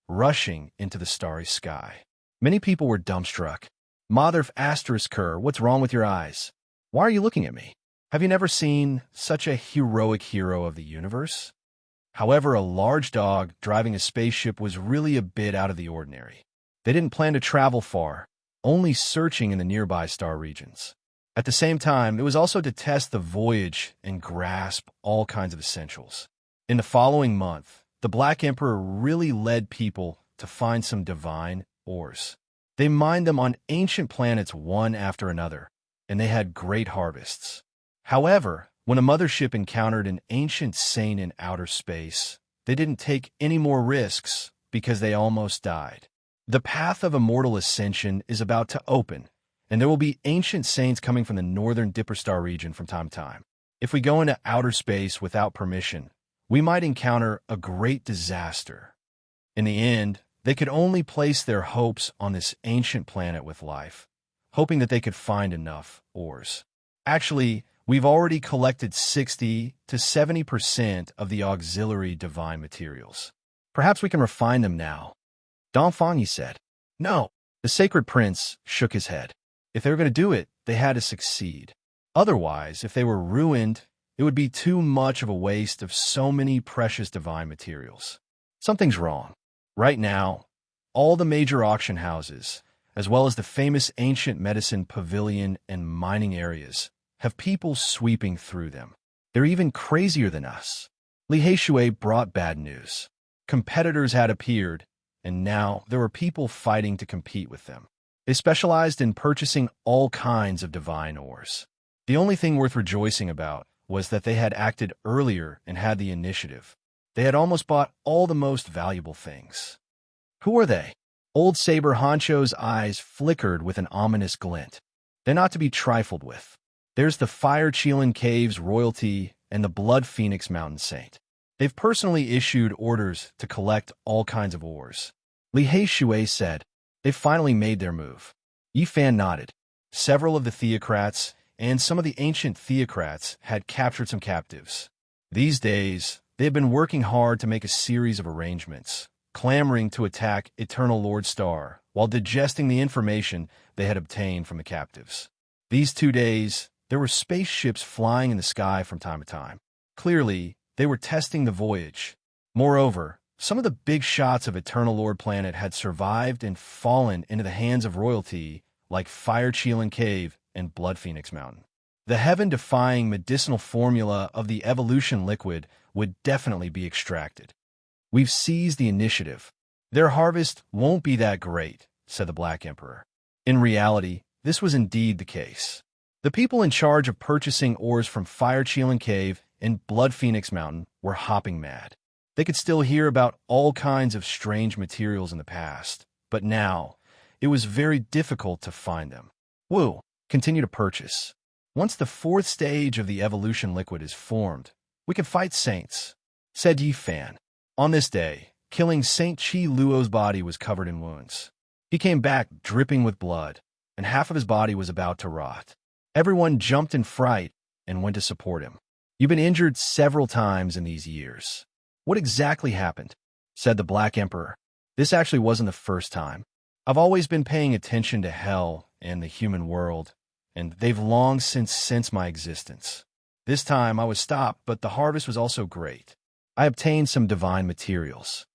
rushing into the starry sky. Many people were dumbstruck. Mother Asterisker, what's wrong with your eyes? Why are you looking at me? Have you never seen such a heroic hero of the universe? However, a large dog driving a spaceship was really a bit out of the ordinary. They didn't plan to travel far, only searching in the nearby star regions. At the same time, it was also to test the voyage and grasp all kinds of essentials. In the following month, the Black Emperor really led people to find some divine ores. They mined them on ancient planets one after another, and they had great harvests. However, when a mothership encountered an ancient saint in outer space, they didn't take any more risks because they almost died. The path of immortal ascension is about to open, and there will be ancient saints coming from the northern Dipper Star region from time to time. If we go into outer space without permission, we might encounter a great disaster. In the end, they could only place their hopes on this ancient planet with life, hoping that they could find enough ores. Actually, we've already collected 60 to 70% of the auxiliary divine materials. Perhaps we can refine them now. Dongfang said. No. The sacred prince shook his head. If they were going to do it, they had to succeed. Otherwise, if they were ruined, it would be too much of a waste of so many precious divine materials. Something's wrong. Right now, all the major auction houses, as well as the famous ancient medicine pavilion and mining areas, have people sweeping through them. They're even crazier than us. Li Haishui brought bad news. Competitors had appeared, and now there were people fighting to compete with them. They specialized in purchasing all kinds of divine ores. The only thing worth rejoicing about was that they had acted earlier and had the initiative. They had almost bought all the most valuable things. Who are they? Old Saber Honcho's eyes flickered with an ominous glint. They're not to be trifled with. There's the Fire Cheelin Caves royalty and the Blood Phoenix Mountain Saint. They've personally issued orders to collect all kinds of ores. Li Haishui said. They've finally made their move. Yi Fan nodded. Several of the theocrats and some of the ancient theocrats had captured some captives. These days, they have been working hard to make a series of arrangements, clamoring to attack Eternal Lord Star while digesting the information they had obtained from the captives. These 2 days, there were spaceships flying in the sky from time to time. Clearly, they were testing the voyage. Moreover, some of the big shots of Eternal Lord Planet had survived and fallen into the hands of royalty like Fire Cheelin Cave and Blood Phoenix Mountain. The heaven-defying medicinal formula of the evolution liquid would definitely be extracted. We've seized the initiative. Their harvest won't be that great, said the Black Emperor. In reality, this was indeed the case. The people in charge of purchasing ores from Fire Cheelin Cave and Blood Phoenix Mountain were hopping mad. They could still hear about all kinds of strange materials in the past, but now it was very difficult to find them. Wu, continue to purchase. Once the 4th stage of the evolution liquid is formed, we can fight saints, said Yi Fan. On this day, killing Saint Qi Luo's body was covered in wounds. He came back dripping with blood, and half of his body was about to rot. Everyone jumped in fright and went to support him. You've been injured several times in these years. What exactly happened? Said the Black Emperor. This actually wasn't the first time. I've always been paying attention to hell and the human world, and they've long since sensed my existence. This time I was stopped, but the harvest was also great. I obtained some divine materials.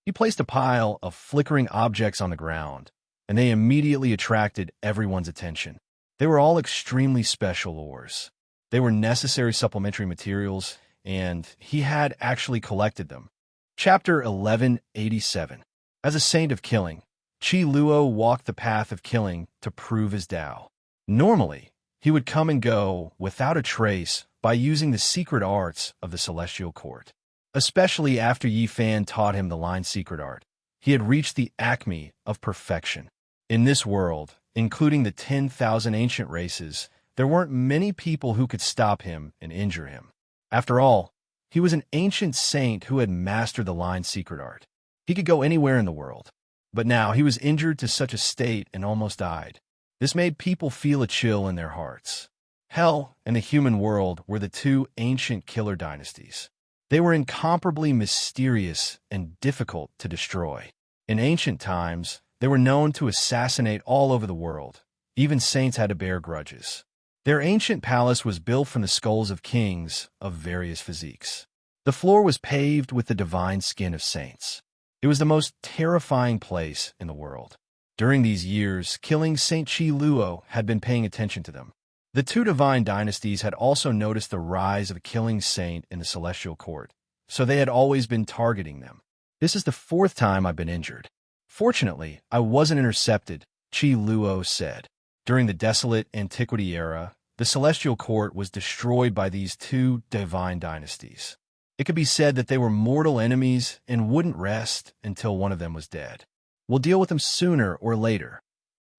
He placed a pile of flickering objects on the ground, and they immediately attracted everyone's attention. They were all extremely special ores. They were necessary supplementary materials, and he had actually collected them. Chapter 1187. As a saint of killing, Qi Luo walked the path of killing to prove his Tao. Normally, he would come and go without a trace by using the secret arts of the Celestial Court. Especially after Yi Fan taught him the line secret art, he had reached the acme of perfection. In this world, including the 10,000 ancient races, there weren't many people who could stop him and injure him. After all, he was an ancient saint who had mastered the line secret art. He could go anywhere in the world. But now he was injured to such a state and almost died. This made people feel a chill in their hearts. Hell and the human world were the 2 ancient killer dynasties. They were incomparably mysterious and difficult to destroy. In ancient times, they were known to assassinate all over the world. Even saints had to bear grudges. Their ancient palace was built from the skulls of kings of various physiques. The floor was paved with the divine skin of saints. It was the most terrifying place in the world. During these years, killing Saint Qi Luo had been paying attention to them. The two divine dynasties had also noticed the rise of a killing saint in the celestial court, so they had always been targeting them. This is the fourth time I've been injured. Fortunately, I wasn't intercepted, Chi Luo said. During the desolate antiquity era, the celestial court was destroyed by these two divine dynasties. It could be said that they were mortal enemies and wouldn't rest until one of them was dead. We'll deal with them sooner or later,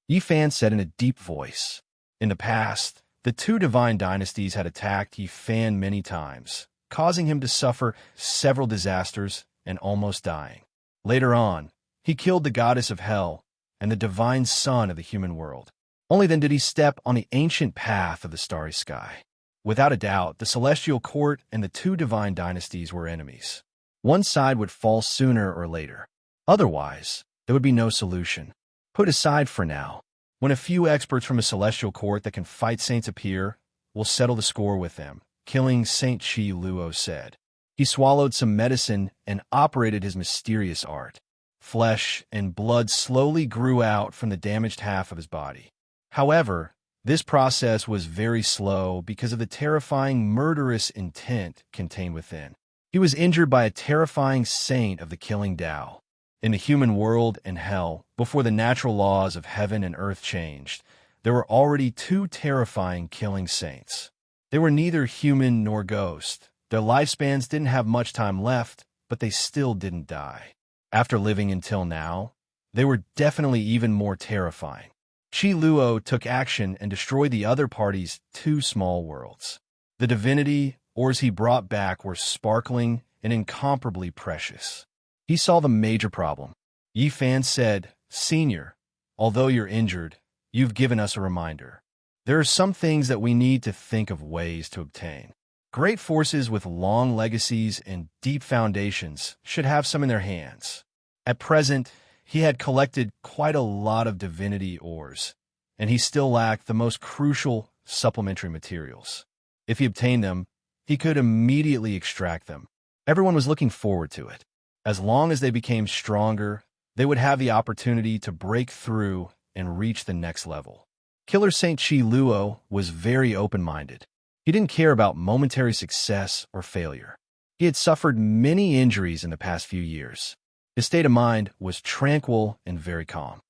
Yi Fan said in a deep voice. In the past, the two divine dynasties had attacked Yi Fan many times, causing him to suffer several disasters and almost dying. Later on, he killed the goddess of hell and the divine son of the human world. Only then did he step on the ancient path of the starry sky. Without a doubt, the celestial court and the two divine dynasties were enemies. One side would fall sooner or later. Otherwise, there would be no solution. Put aside for now. When a few experts from a celestial court that can fight saints appear, we'll settle the score with them, killing Saint Chi Luo said. He swallowed some medicine and operated his mysterious art. Flesh and blood slowly grew out from the damaged half of his body. However, this process was very slow because of the terrifying murderous intent contained within. He was injured by a terrifying saint of the killing Tao. In the human world and hell, before the natural laws of heaven and earth changed, there were already two terrifying killing saints. They were neither human nor ghost. Their lifespans didn't have much time left, but they still didn't die. After living until now, they were definitely even more terrifying. Chi Luo took action and destroyed the other party's two small worlds. The divinity ores he brought back were sparkling and incomparably precious. He saw the major problem. Yi Fan said, "Senior, although you're injured, you've given us a reminder. There are some things that we need to think of ways to obtain. Great forces with long legacies and deep foundations should have some in their hands." At present, he had collected quite a lot of divinity ores, and he still lacked the most crucial supplementary materials. If he obtained them, he could immediately extract them. Everyone was looking forward to it. As long as they became stronger, they would have the opportunity to break through and reach the next level. Killer Saint Chi Luo was very open-minded. He didn't care about momentary success or failure. He had suffered many injuries in the past few years. His state of mind was tranquil and very calm.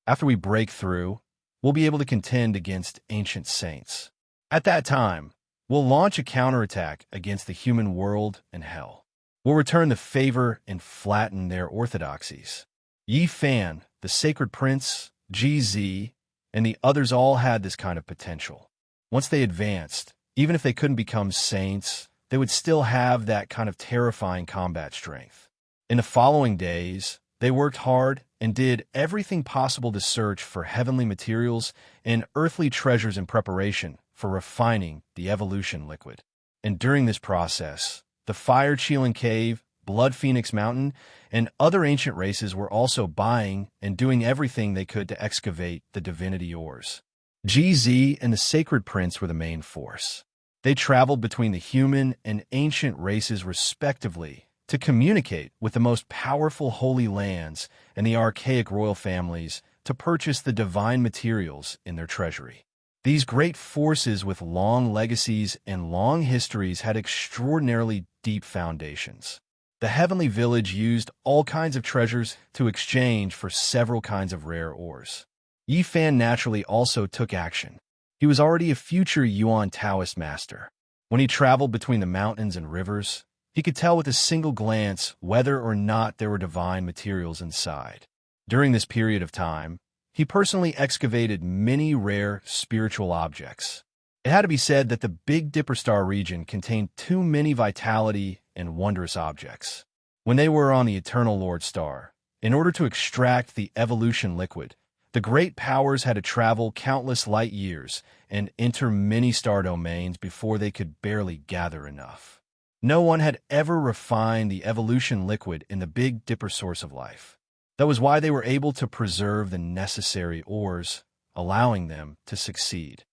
After we break through, we'll be able to contend against ancient saints. At that time, we'll launch a counterattack against the human world and hell. We'll return the favor and flatten their orthodoxies. Yi Fan, the sacred prince, GZ, and the others all had this kind of potential. Once they advanced, even if they couldn't become saints, they would still have that kind of terrifying combat strength. In the following days, they worked hard and did everything possible to search for heavenly materials and earthly treasures in preparation for refining the evolution liquid. And during this process, the Fire Cheelan Cave, Blood Phoenix Mountain, and other ancient races were also buying and doing everything they could to excavate the divinity ores. GZ and the Sacred Prince were the main force. They traveled between the human and ancient races respectively to communicate with the most powerful holy lands and the archaic royal families to purchase the divine materials in their treasury. These great forces with long legacies and long histories had extraordinarily deep foundations. The heavenly village used all kinds of treasures to exchange for several kinds of rare ores. Yi Fan naturally also took action. He was already a future Yuan Taoist master. When he traveled between the mountains and rivers, he could tell with a single glance whether or not there were divine materials inside. During this period of time, he personally excavated many rare spiritual objects. It had to be said that the Big Dipper Star region contained too many vitality and wondrous objects. When they were on the Eternal Lord Star, in order to extract the evolution liquid, the great powers had to travel countless light years and enter many star domains before they could barely gather enough. No one had ever refined the evolution liquid in the Big Dipper source of life. That was why they were able to preserve the necessary ores, allowing them to succeed.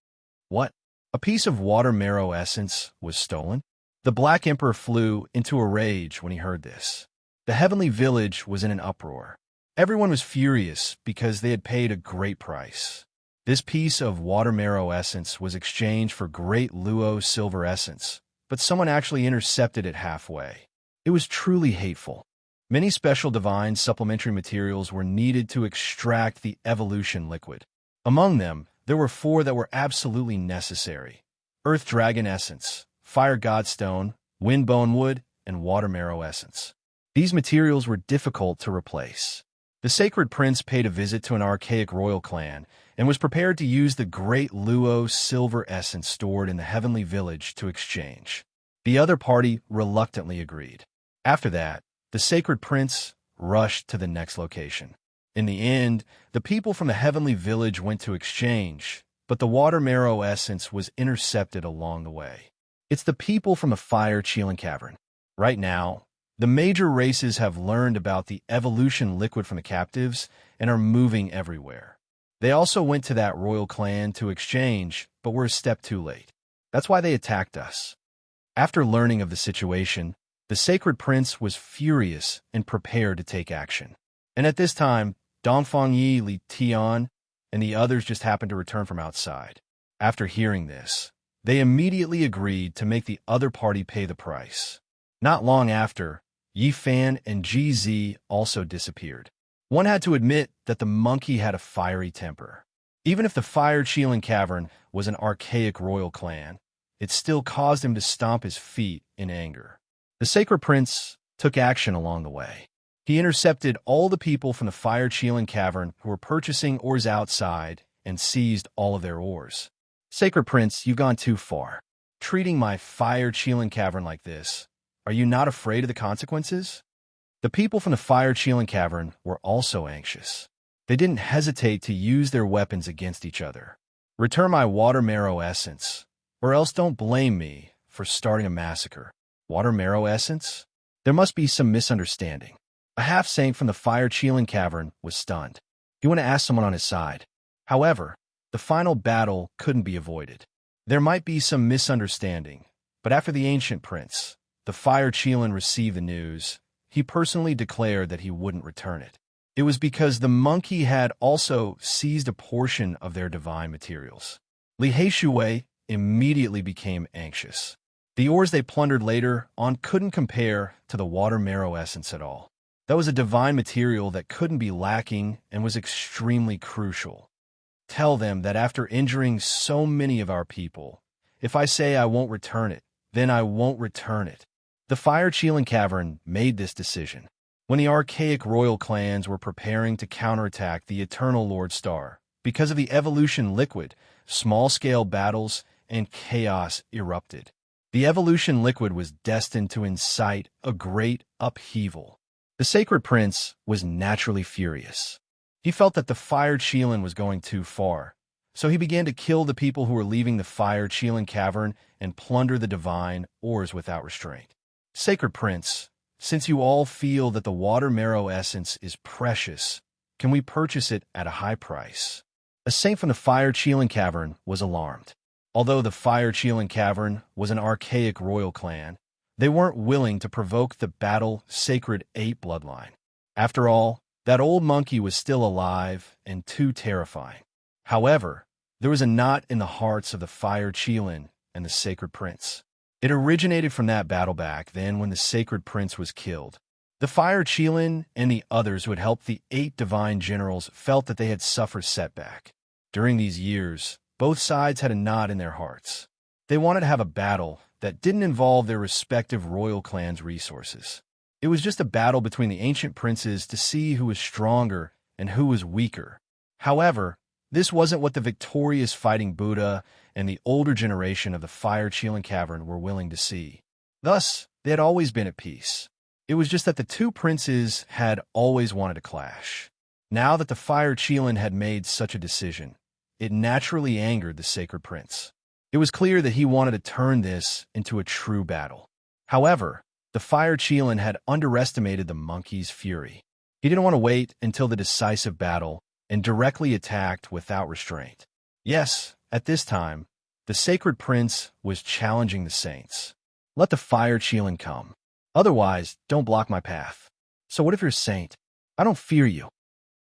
What? A piece of water marrow essence was stolen? The Black Emperor flew into a rage when he heard this. The heavenly village was in an uproar. Everyone was furious because they had paid a great price. This piece of water marrow essence was exchanged for great luo silver essence, but someone actually intercepted it halfway. It was truly hateful. Many special divine supplementary materials were needed to extract the evolution liquid. Among them, there were 4 that were absolutely necessary: Earth Dragon Essence, Fire Godstone, Wind Bone Wood, and Water Marrow Essence. These materials were difficult to replace. The Sacred Prince paid a visit to an archaic royal clan and was prepared to use the great luo silver essence stored in the heavenly village to exchange. The other party reluctantly agreed. After that, the Sacred Prince rushed to the next location. In the end, the people from the heavenly village went to exchange, but the water marrow essence was intercepted along the way. It's the people from the Fire Cheelan Cavern. Right now, the major races have learned about the evolution liquid from the captives and are moving everywhere. They also went to that royal clan to exchange, but were a step too late. That's why they attacked us. After learning of the situation, the Sacred Prince was furious and prepared to take action. And at this time, Dongfang Yi, Li Tian, and the others just happened to return from outside. After hearing this, they immediately agreed to make the other party pay the price. Not long after, Yi Fan and GZ also disappeared. One had to admit that the monkey had a fiery temper. Even if the Fire Cheelan Cavern was an archaic royal clan, it still caused him to stomp his feet in anger. The Sacred Prince took action along the way. He intercepted all the people from the Fire Cheelan Cavern who were purchasing ores outside and seized all of their ores. Sacred Prince, you've gone too far. Treating my Fire Cheelan Cavern like this, are you not afraid of the consequences? The people from the Fire Cheelan Cavern were also anxious. They didn't hesitate to use their weapons against each other. Return my water marrow essence, or else don't blame me for starting a massacre. Water marrow essence? There must be some misunderstanding. A half-saint from the Fire Cheelan Cavern was stunned. He went to ask someone on his side. However, the final battle couldn't be avoided. There might be some misunderstanding, but after the ancient prince, the Fire Cheelan, received the news, he personally declared that he wouldn't return it. It was because the monkey had also seized a portion of their divine materials. Li Heishui immediately became anxious. The ores they plundered later on couldn't compare to the water marrow essence at all. That was a divine material that couldn't be lacking and was extremely crucial. Tell them that after injuring so many of our people, if I say I won't return it, then I won't return it. The Fire Cheelan Cavern made this decision when the archaic royal clans were preparing to counterattack the Eternal Lord Star. Because of the evolution liquid, small-scale battles and chaos erupted. The evolution liquid was destined to incite a great upheaval. The Sacred Prince was naturally furious. He felt that the Fire Cheelan was going too far, so he began to kill the people who were leaving the Fire Cheelan Cavern and plunder the divine ores without restraint. Sacred Prince, since you all feel that the water marrow essence is precious, can we purchase it at a high price? A saint from the Fire Cheelan Cavern was alarmed. Although the Fire Cheelan Cavern was an archaic royal clan, they weren't willing to provoke the battle Sacred 8 bloodline. After all, that old monkey was still alive and too terrifying. However, there was a knot in the hearts of the Fire Cheelan and the Sacred Prince. It originated from that battle back then when the Sacred Prince was killed. The Fire Cheelan and the others who had helped the 8 divine generals felt that they had suffered setback. During these years, both sides had a knot in their hearts. They wanted to have a battle that didn't involve their respective royal clans' resources. It was just a battle between the ancient princes to see who was stronger and who was weaker. However, this wasn't what the victorious Fighting Buddha and the older generation of the Fire Cheelan Cavern were willing to see. Thus, they had always been at peace. It was just that the 2 princes had always wanted to clash. Now that the Fire Cheelan had made such a decision, it naturally angered the Sacred Prince. It was clear that he wanted to turn this into a true battle. However, the Fire Cheelan had underestimated the monkey's fury. He didn't want to wait until the decisive battle and directly attacked without restraint. Yes, at this time, the Sacred Prince was challenging the saints. Let the Fire Cheelan come. Otherwise, don't block my path. So what if you're a saint? I don't fear you.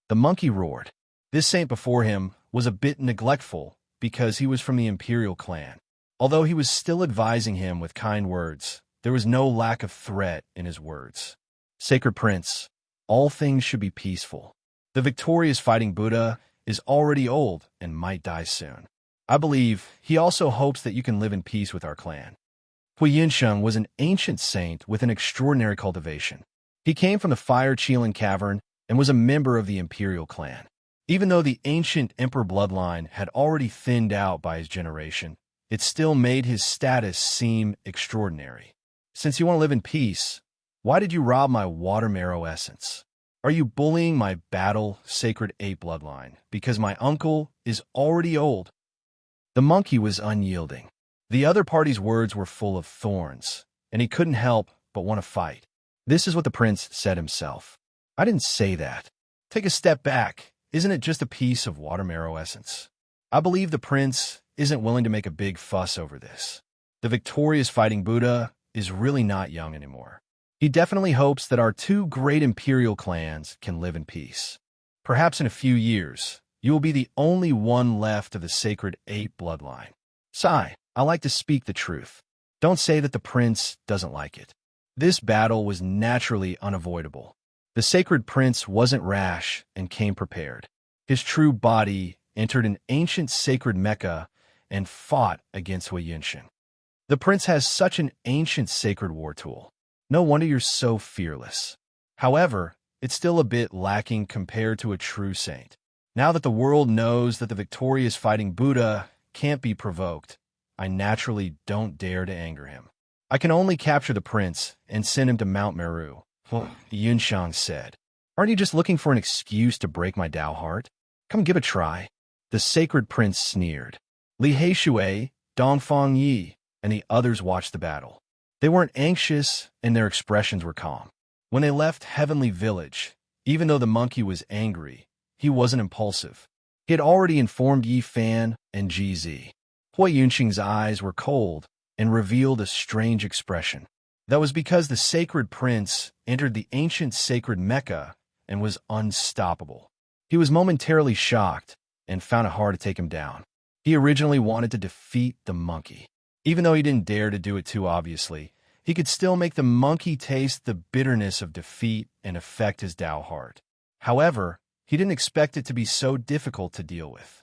The monkey roared. This saint before him was a bit neglectful because he was from the Imperial clan. Although he was still advising him with kind words, there was no lack of threat in his words. Sacred Prince, all things should be peaceful. The victorious fighting Buddha is already old and might die soon. I believe he also hopes that you can live in peace with our clan. Hui Yunsheng was an ancient saint with an extraordinary cultivation. He came from the Fire Qilin Cavern and was a member of the Imperial clan. Even though the ancient emperor bloodline had already thinned out by his generation, it still made his status seem extraordinary. Since you want to live in peace, why did you rob my water marrow essence? Are you bullying my battle sacred ape bloodline because my uncle is already old? The monkey was unyielding. The other party's words were full of thorns, and he couldn't help but want to fight. This is what the prince said himself. I didn't say that. Take a step back. Isn't it just a piece of water marrow essence? I believe the prince isn't willing to make a big fuss over this. The victorious fighting Buddha is really not young anymore. He definitely hopes that our two great imperial clans can live in peace. Perhaps in a few years, you will be the only one left of the sacred ape bloodline. Sigh, I like to speak the truth. Don't say that the prince doesn't like it. This battle was naturally unavoidable. The sacred prince wasn't rash and came prepared. His true body entered an ancient sacred Mecca and fought against Hui Yunsheng. The prince has such an ancient sacred war tool. No wonder you're so fearless. However, it's still a bit lacking compared to a true saint. Now that the world knows that the victorious fighting Buddha can't be provoked, I naturally don't dare to anger him. I can only capture the prince and send him to Mount Meru. Yunsheng said. Aren't you just looking for an excuse to break my Tao heart? Come give a try. The sacred prince sneered. Li Heishui, Dongfang Yi, and the others watched the battle. They weren't anxious, and their expressions were calm. When they left Heavenly Village, even though the monkey was angry, he wasn't impulsive. He had already informed Yi Fan and GZ. Hui Yunsheng's eyes were cold and revealed a strange expression. That was because the sacred prince entered the ancient sacred Mecca and was unstoppable. He was momentarily shocked and found it hard to take him down. He originally wanted to defeat the monkey. Even though he didn't dare to do it too obviously, he could still make the monkey taste the bitterness of defeat and affect his Tao heart. However, he didn't expect it to be so difficult to deal with.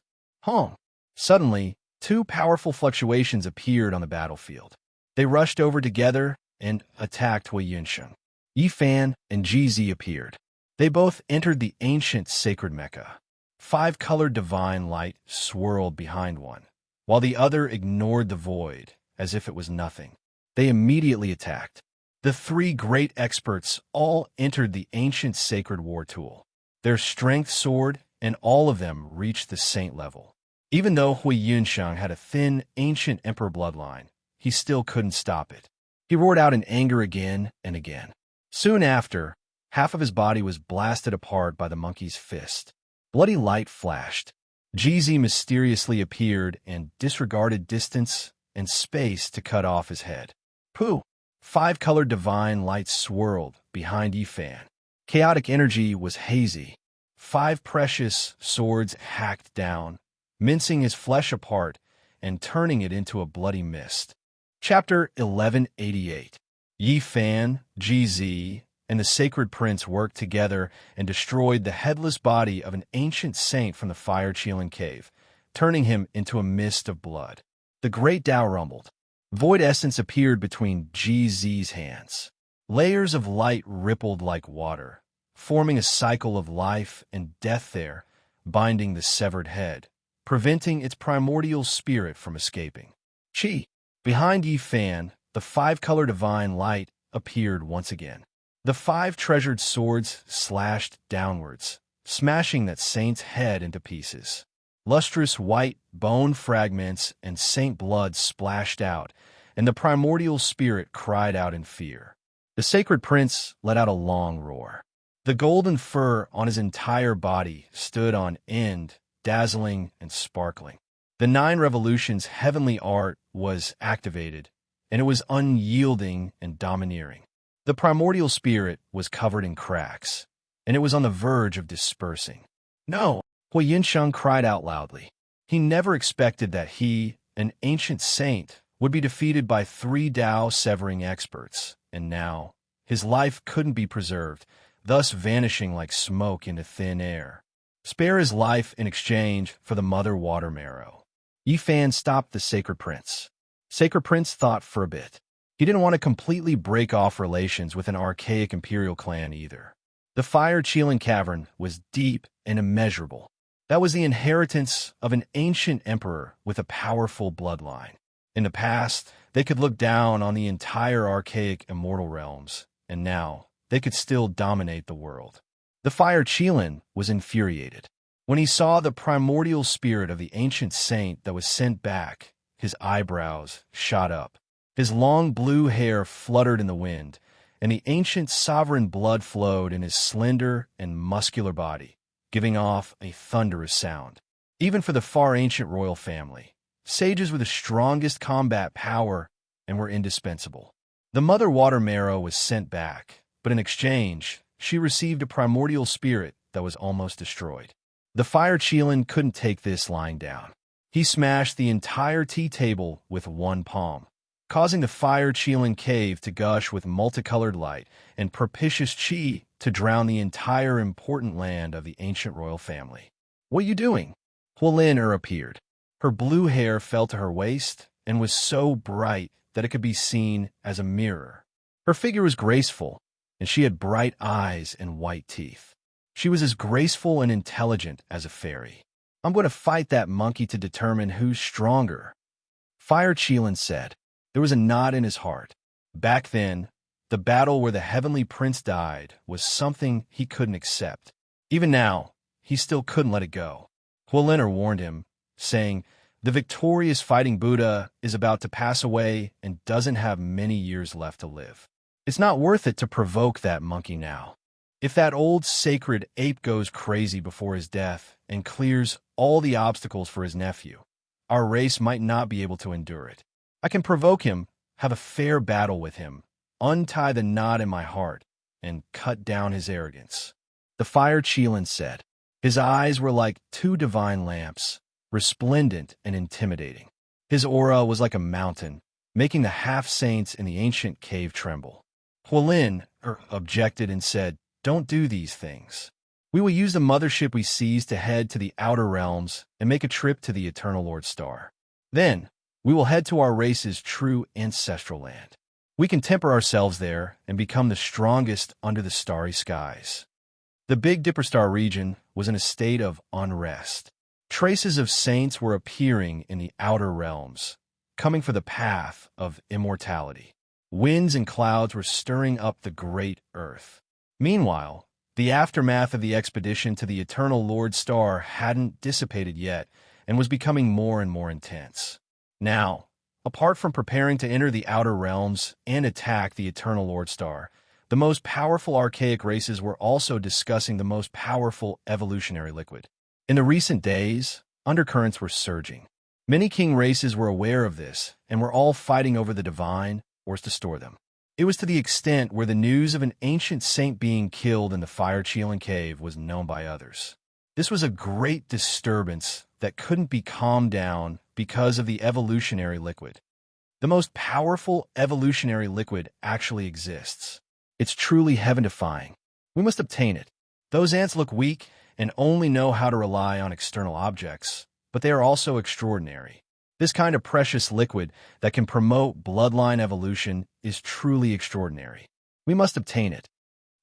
Suddenly, two powerful fluctuations appeared on the battlefield. They rushed over together and attacked Hui Yunsheng. Yi Fan and GZ appeared. They both entered the ancient sacred Mecca. 5-colored divine light swirled behind one, while the other ignored the void as if it was nothing. They immediately attacked. The three great experts all entered the ancient sacred war tool. Their strength soared, and all of them reached the saint level. Even though Hui Yunsheng had a thin, ancient emperor bloodline, he still couldn't stop it. He roared out in anger again and again. Soon after, half of his body was blasted apart by the monkey's fist. Bloody light flashed. GZ mysteriously appeared and disregarded distance and space to cut off his head. Pooh! 5-colored divine light swirled behind Yi Fan. Chaotic energy was hazy. 5 precious swords hacked down, mincing his flesh apart and turning it into a bloody mist. Chapter 1188. Yi Fan, GZ, and the sacred prince worked together and destroyed the headless body of an ancient saint from the Fire Qilin cave, turning him into a mist of blood. The great Tao rumbled. Void essence appeared between GZ's hands. Layers of light rippled like water, forming a cycle of life and death there, binding the severed head, preventing its primordial spirit from escaping. Chi! Behind Yi Fan, the 5-color divine light appeared once again. The 5 treasured swords slashed downwards, smashing that saint's head into pieces. Lustrous white bone fragments and saint blood splashed out, and the primordial spirit cried out in fear. The sacred prince let out a long roar. The golden fur on his entire body stood on end, dazzling and sparkling. The 9 revolutions heavenly art was activated, and it was unyielding and domineering. The primordial spirit was covered in cracks, and it was on the verge of dispersing. No, Hui Yinsheng cried out loudly. He never expected that he, an ancient saint, would be defeated by 3 Dao-severing experts, and now his life couldn't be preserved, thus vanishing like smoke into thin air. Spare his life in exchange for the mother water marrow. Yi Fan stopped the Sacred Prince. Sacred Prince thought for a bit. He didn't want to completely break off relations with an archaic imperial clan either. The Fire Qilin Cavern was deep and immeasurable. That was the inheritance of an ancient emperor with a powerful bloodline. In the past, they could look down on the entire archaic immortal realms, and now they could still dominate the world. The Fire Qilin was infuriated. When he saw the primordial spirit of the ancient saint that was sent back, his eyebrows shot up. His long blue hair fluttered in the wind, and the ancient sovereign blood flowed in his slender and muscular body, giving off a thunderous sound. Even for the far ancient royal family, sages were the strongest combat power and were indispensable. The mother water marrow was sent back, but in exchange, she received a primordial spirit that was almost destroyed. The Fire Qilin couldn't take this lying down. He smashed the entire tea table with one palm, causing the Fire Qilin cave to gush with multicolored light and propitious qi to drown the entire important land of the ancient royal family. "What are you doing?" Huolin appeared. Her blue hair fell to her waist and was so bright that it could be seen as a mirror. Her figure was graceful, and she had bright eyes and white teeth. She was as graceful and intelligent as a fairy. "I'm going to fight that monkey to determine who's stronger," Fire Qilin said. There was a knot in his heart. Back then, the battle where the heavenly prince died was something he couldn't accept. Even now, he still couldn't let it go. Huolin warned him, saying, "The victorious fighting Buddha is about to pass away and doesn't have many years left to live. It's not worth it to provoke that monkey now. If that old sacred ape goes crazy before his death and clears all the obstacles for his nephew, our race might not be able to endure it. I can provoke him, have a fair battle with him, untie the knot in my heart, and cut down his arrogance." The Fire Qilin said. His eyes were like 2 divine lamps, resplendent and intimidating. His aura was like a mountain, making the half-saints in the ancient cave tremble. Huolin objected and said, "Don't do these things. We will use the mothership we seized to head to the outer realms and make a trip to the Eternal Lord Star. Then, we will head to our race's true ancestral land. We can temper ourselves there and become the strongest under the starry skies." The Big Dipper Star region was in a state of unrest. Traces of saints were appearing in the outer realms, coming for the path of immortality. Winds and clouds were stirring up the great earth. Meanwhile, the aftermath of the expedition to the Eternal Lord Star hadn't dissipated yet and was becoming more and more intense. Now, apart from preparing to enter the outer realms and attack the Eternal Lord Star, the most powerful archaic races were also discussing the most powerful evolutionary liquid. In the recent days, undercurrents were surging. Many king races were aware of this and were all fighting over the divine or to store them. It was to the extent where the news of an ancient saint being killed in the Fire Qilin cave was known by others. This was a great disturbance that couldn't be calmed down because of the evolutionary liquid. The most powerful evolutionary liquid actually exists. It's truly heaven-defying. We must obtain it. Those ants look weak and only know how to rely on external objects, but they are also extraordinary. This kind of precious liquid that can promote bloodline evolution is truly extraordinary. We must obtain it.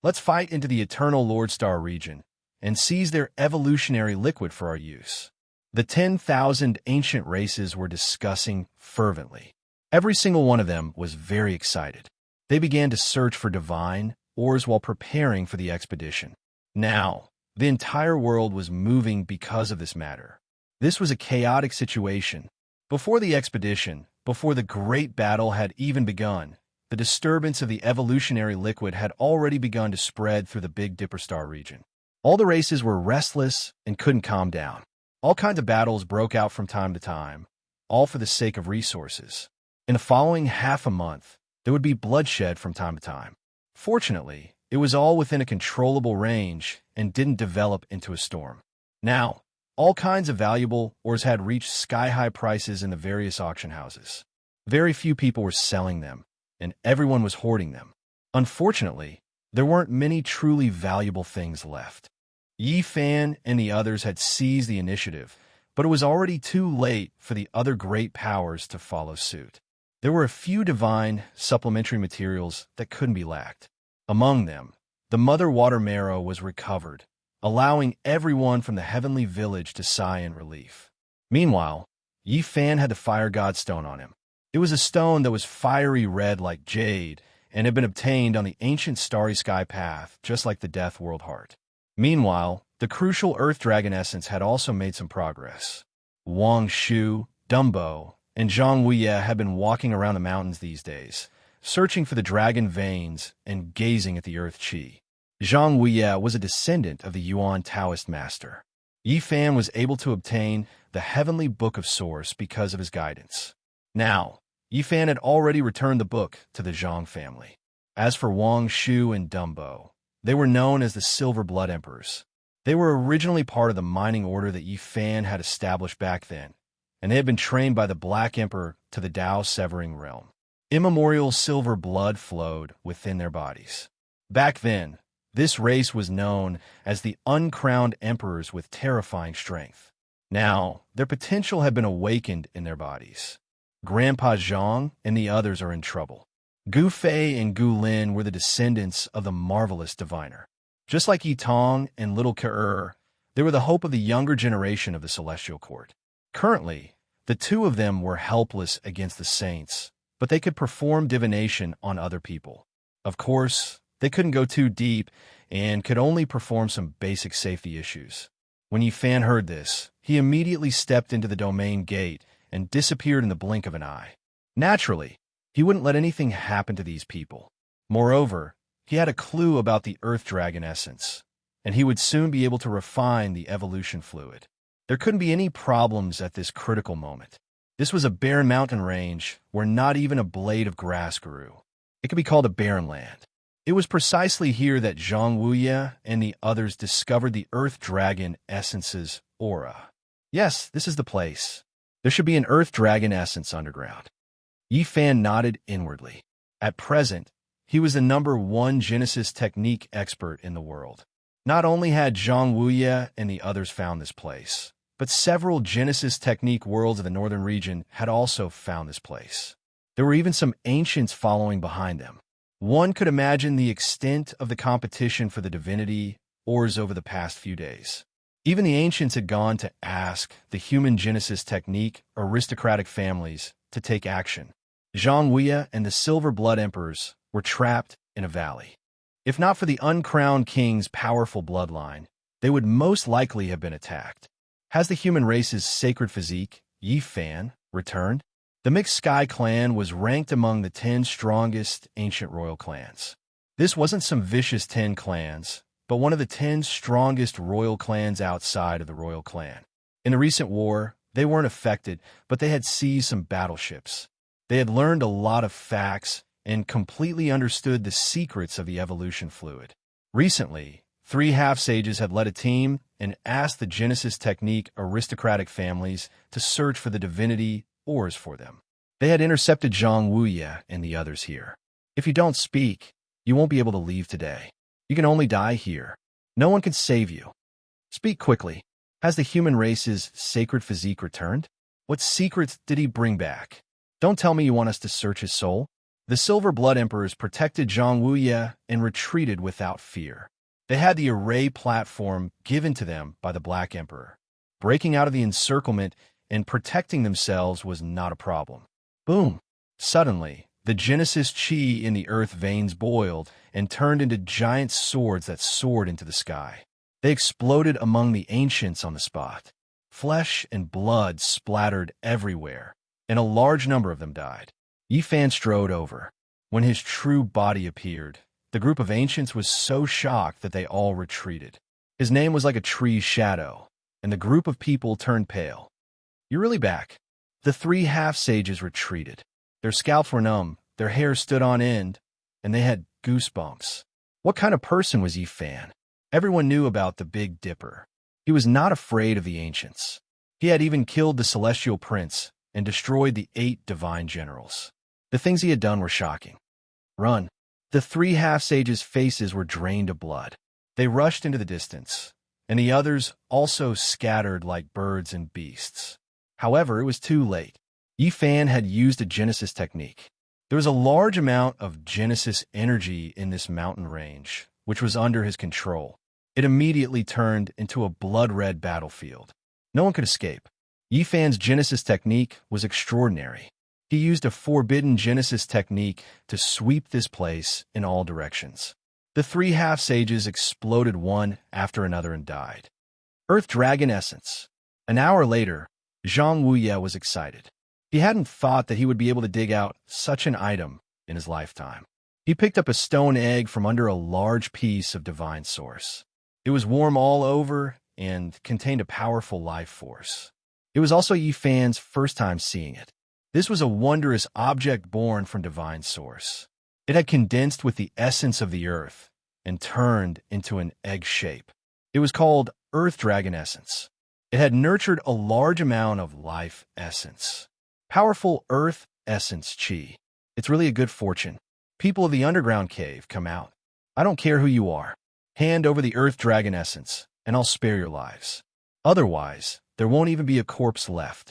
Let's fight into the Eternal Lord Star region and seize their evolutionary liquid for our use. The 10,000 ancient races were discussing fervently. Every single one of them was very excited. They began to search for divine ores while preparing for the expedition. Now, the entire world was moving because of this matter. This was a chaotic situation. Before the expedition, before the great battle had even begun, the disturbance of the evolutionary liquid had already begun to spread through the Big Dipper Star region. All the races were restless and couldn't calm down. All kinds of battles broke out from time to time, all for the sake of resources. In the following half a month, there would be bloodshed from time to time. Fortunately, it was all within a controllable range and didn't develop into a storm. Now, All kinds of valuable ores had reached sky-high prices in the various auction houses. Very few people were selling them, and everyone was hoarding them. Unfortunately, there weren't many truly valuable things left. Yi Fan and the others had seized the initiative, but it was already too late for the other great powers to follow suit. There were a few divine supplementary materials that couldn't be lacked. Among them, the Mother Water Marrow was recovered, allowing everyone from the heavenly village to sigh in relief. Meanwhile, Yi Fan had the Fire God Stone on him. It was a stone that was fiery red like jade and had been obtained on the ancient Starry Sky path, just like the Death World Heart. Meanwhile, the crucial Earth Dragon Essence had also made some progress. Wang Shu, Dumbo, and Zhang Wuye had been walking around the mountains these days, searching for the dragon veins and gazing at the Earth Qi. Zhang Wuye was a descendant of the Yuan Taoist master. Yi Fan was able to obtain the Heavenly Book of Source because of his guidance. Now, Yi Fan had already returned the book to the Zhang family. As for Wang Shu and Dumbo, they were known as the Silver Blood Emperors. They were originally part of the mining order that Yi Fan had established back then, and they had been trained by the Black Emperor to the Tao Severing Realm. Immemorial silver blood flowed within their bodies. Back then, this race was known as the Uncrowned Emperors with terrifying strength. Now, their potential had been awakened in their bodies. Grandpa Zhang and the others are in trouble. Gu Fei and Gu Lin were the descendants of the marvelous diviner. Just like Yi Tong and Little Ke, they were the hope of the younger generation of the Celestial Court. Currently, the two of them were helpless against the saints, but they could perform divination on other people. Of course, they couldn't go too deep and could only perform some basic safety issues. When Yi Fan heard this, he immediately stepped into the domain gate and disappeared in the blink of an eye. Naturally, he wouldn't let anything happen to these people. Moreover, he had a clue about the Earth Dragon Essence, and he would soon be able to refine the evolution fluid. There couldn't be any problems at this critical moment. This was a barren mountain range where not even a blade of grass grew. It could be called a barren land. It was precisely here that Zhang Wuye and the others discovered the Earth Dragon Essence's aura. Yes, this is the place. There should be an Earth Dragon Essence underground. Yi Fan nodded inwardly. At present, he was the #1 Genesis technique expert in the world. Not only had Zhang Wuye and the others found this place, but several Genesis technique worlds of the northern region had also found this place. There were even some ancients following behind them. One could imagine the extent of the competition for the divinity ores over the past few days. Even the ancients had gone to ask the human Genesis technique aristocratic families to take action. Zhang Wuye and the Silver Blood Emperors were trapped in a valley. If not for the uncrowned king's powerful bloodline, they would most likely have been attacked. Has the human race's sacred physique, Yi Fan, returned? The Mixed Sky clan was ranked among the 10 strongest ancient royal clans. This wasn't some vicious 10 clans, but one of the 10 strongest royal clans outside of the royal clan. In the recent war, they weren't affected, but they had seized some battleships. They had learned a lot of facts and completely understood the secrets of the evolution fluid. Recently, 3 half-sages had led a team and asked the Genesis technique aristocratic families to search for the divinity ores for them. They had intercepted Zhang Wuye and the others here. If you don't speak, you won't be able to leave today. You can only die here. No one can save you. Speak quickly. Has the human race's sacred physique returned? What secrets did he bring back? Don't tell me you want us to search his soul. The Silver Blood Emperors protected Zhang Wuye and retreated without fear. They had the array platform given to them by the Black Emperor. Breaking out of the encirclement and protecting themselves was not a problem. Boom! Suddenly, the Genesis Qi in the earth veins boiled and turned into giant swords that soared into the sky. They exploded among the ancients on the spot. Flesh and blood splattered everywhere, and a large number of them died. Yi Fan strode over. When his true body appeared, the group of ancients was so shocked that they all retreated. His name was like a tree's shadow, and the group of people turned pale. You're really back. The 3 half-sages retreated. Their scalps were numb, their hair stood on end, and they had goosebumps. What kind of person was Yi Fan? Everyone knew about the Big Dipper. He was not afraid of the ancients. He had even killed the celestial prince and destroyed the 8 divine generals. The things he had done were shocking. Run. The 3 half-sages' faces were drained of blood. They rushed into the distance, and the others also scattered like birds and beasts. However, it was too late. Yi Fan had used a Genesis technique. There was a large amount of Genesis energy in this mountain range, which was under his control. It immediately turned into a blood-red battlefield. No one could escape. Yi Fan's Genesis technique was extraordinary. He used a forbidden Genesis technique to sweep this place in all directions. The 3 half-sages exploded one after another and died. Earth Dragon Essence. An hour later, Zhang Wuye was excited. He hadn't thought that he would be able to dig out such an item in his lifetime. He picked up a stone egg from under a large piece of divine source. It was warm all over and contained a powerful life force. It was also Yi Fan's first time seeing it. This was a wondrous object born from divine source. It had condensed with the essence of the earth and turned into an egg shape. It was called Earth Dragon Essence. It had nurtured a large amount of life essence. Powerful earth essence chi. It's really a good fortune. People of the underground cave, come out. I don't care who you are. Hand over the Earth Dragon Essence, and I'll spare your lives. Otherwise, there won't even be a corpse left.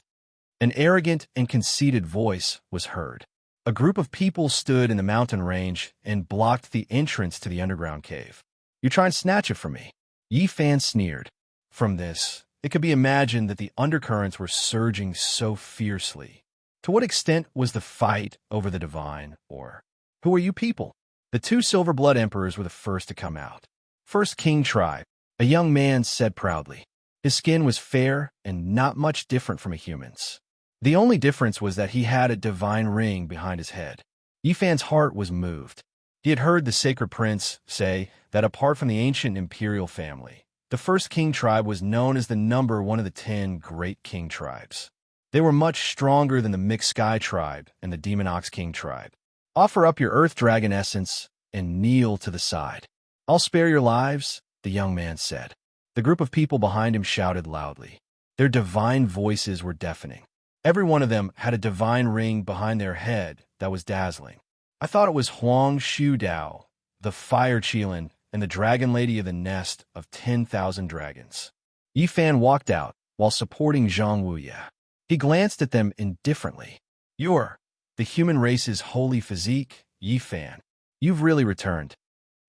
An arrogant and conceited voice was heard. A group of people stood in the mountain range and blocked the entrance to the underground cave. You try and snatch it from me. Yi Fan sneered. From this, it could be imagined that the undercurrents were surging so fiercely. To what extent was the fight over the divine, or who are you people? The 2 Silver Blood Emperors were the first to come out. First King Tribe, a young man said proudly. His skin was fair and not much different from a human's. The only difference was that he had a divine ring behind his head. Yi Fan's heart was moved. He had heard the Sacred Prince say that apart from the ancient imperial family, the first King Tribe was known as the number 1 of the 10 great King Tribes. They were much stronger than the Mixed Sky Tribe and the Demon Ox King Tribe. Offer up your Earth Dragon Essence and kneel to the side. I'll spare your lives, the young man said. The group of people behind him shouted loudly. Their divine voices were deafening. Every one of them had a divine ring behind their head that was dazzling. I thought it was Huang Shu Dao, the Fire Qilin, and the Dragon Lady of the Nest of 10,000 Dragons. Yi Fan walked out while supporting Zhang Wuye. He glanced at them indifferently. You're the human race's holy physique, Yi Fan. You've really returned.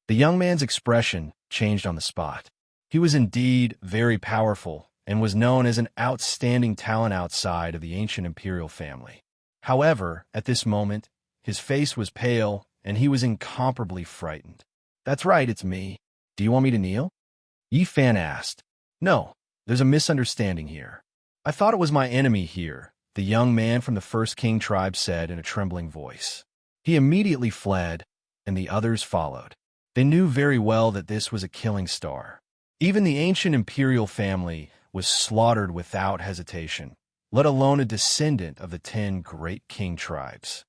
The young man's expression changed on the spot. He was indeed very powerful and was known as an outstanding talent outside of the ancient imperial family. However, at this moment, his face was pale and he was incomparably frightened. That's right, it's me. Do you want me to kneel? Yi Fan asked. No, there's a misunderstanding here. I thought it was my enemy here, the young man from the First King Tribe said in a trembling voice. He immediately fled, and the others followed. They knew very well that this was a killing star. Even the ancient imperial family was slaughtered without hesitation, let alone a descendant of the 10 great king tribes.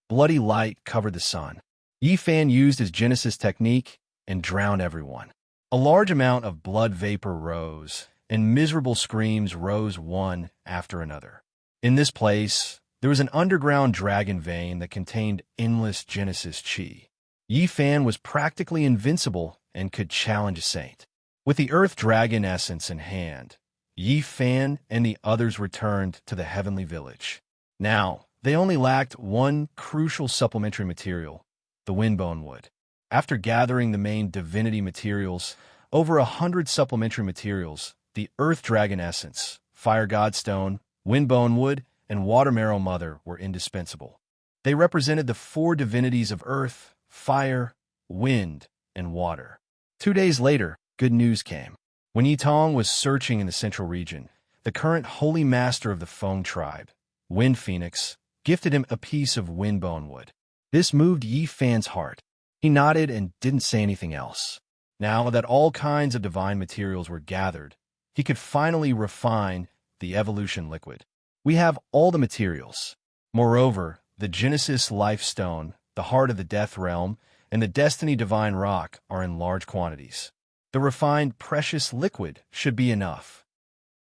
Bloody light covered the sun. Yi Fan used his Genesis technique and drowned everyone. A large amount of blood vapor rose, and miserable screams rose one after another. In this place, there was an underground dragon vein that contained endless Genesis chi. Yi Fan was practically invincible and could challenge a saint. With the Earth Dragon Essence in hand, Yi Fan and the others returned to the Heavenly Village. Now, they only lacked one crucial supplementary material, the Windbone Wood. After gathering the main divinity materials, over 100 supplementary materials, the Earth Dragon Essence, Fire Godstone, Windbone Wood, and Water Marrow Mother were indispensable. They represented the 4 divinities of earth, fire, wind, and water. 2 days later, good news came. When Yi Tong was searching in the central region, the current holy master of the Feng tribe, Wind Phoenix, gifted him a piece of Windbone Wood. This moved Yi Fan's heart. He nodded and didn't say anything else. Now that all kinds of divine materials were gathered, he could finally refine the evolution liquid. We have all the materials. Moreover, the Genesis Life Stone, the Heart of the Death Realm, and the Destiny Divine Rock are in large quantities. The refined, precious liquid should be enough.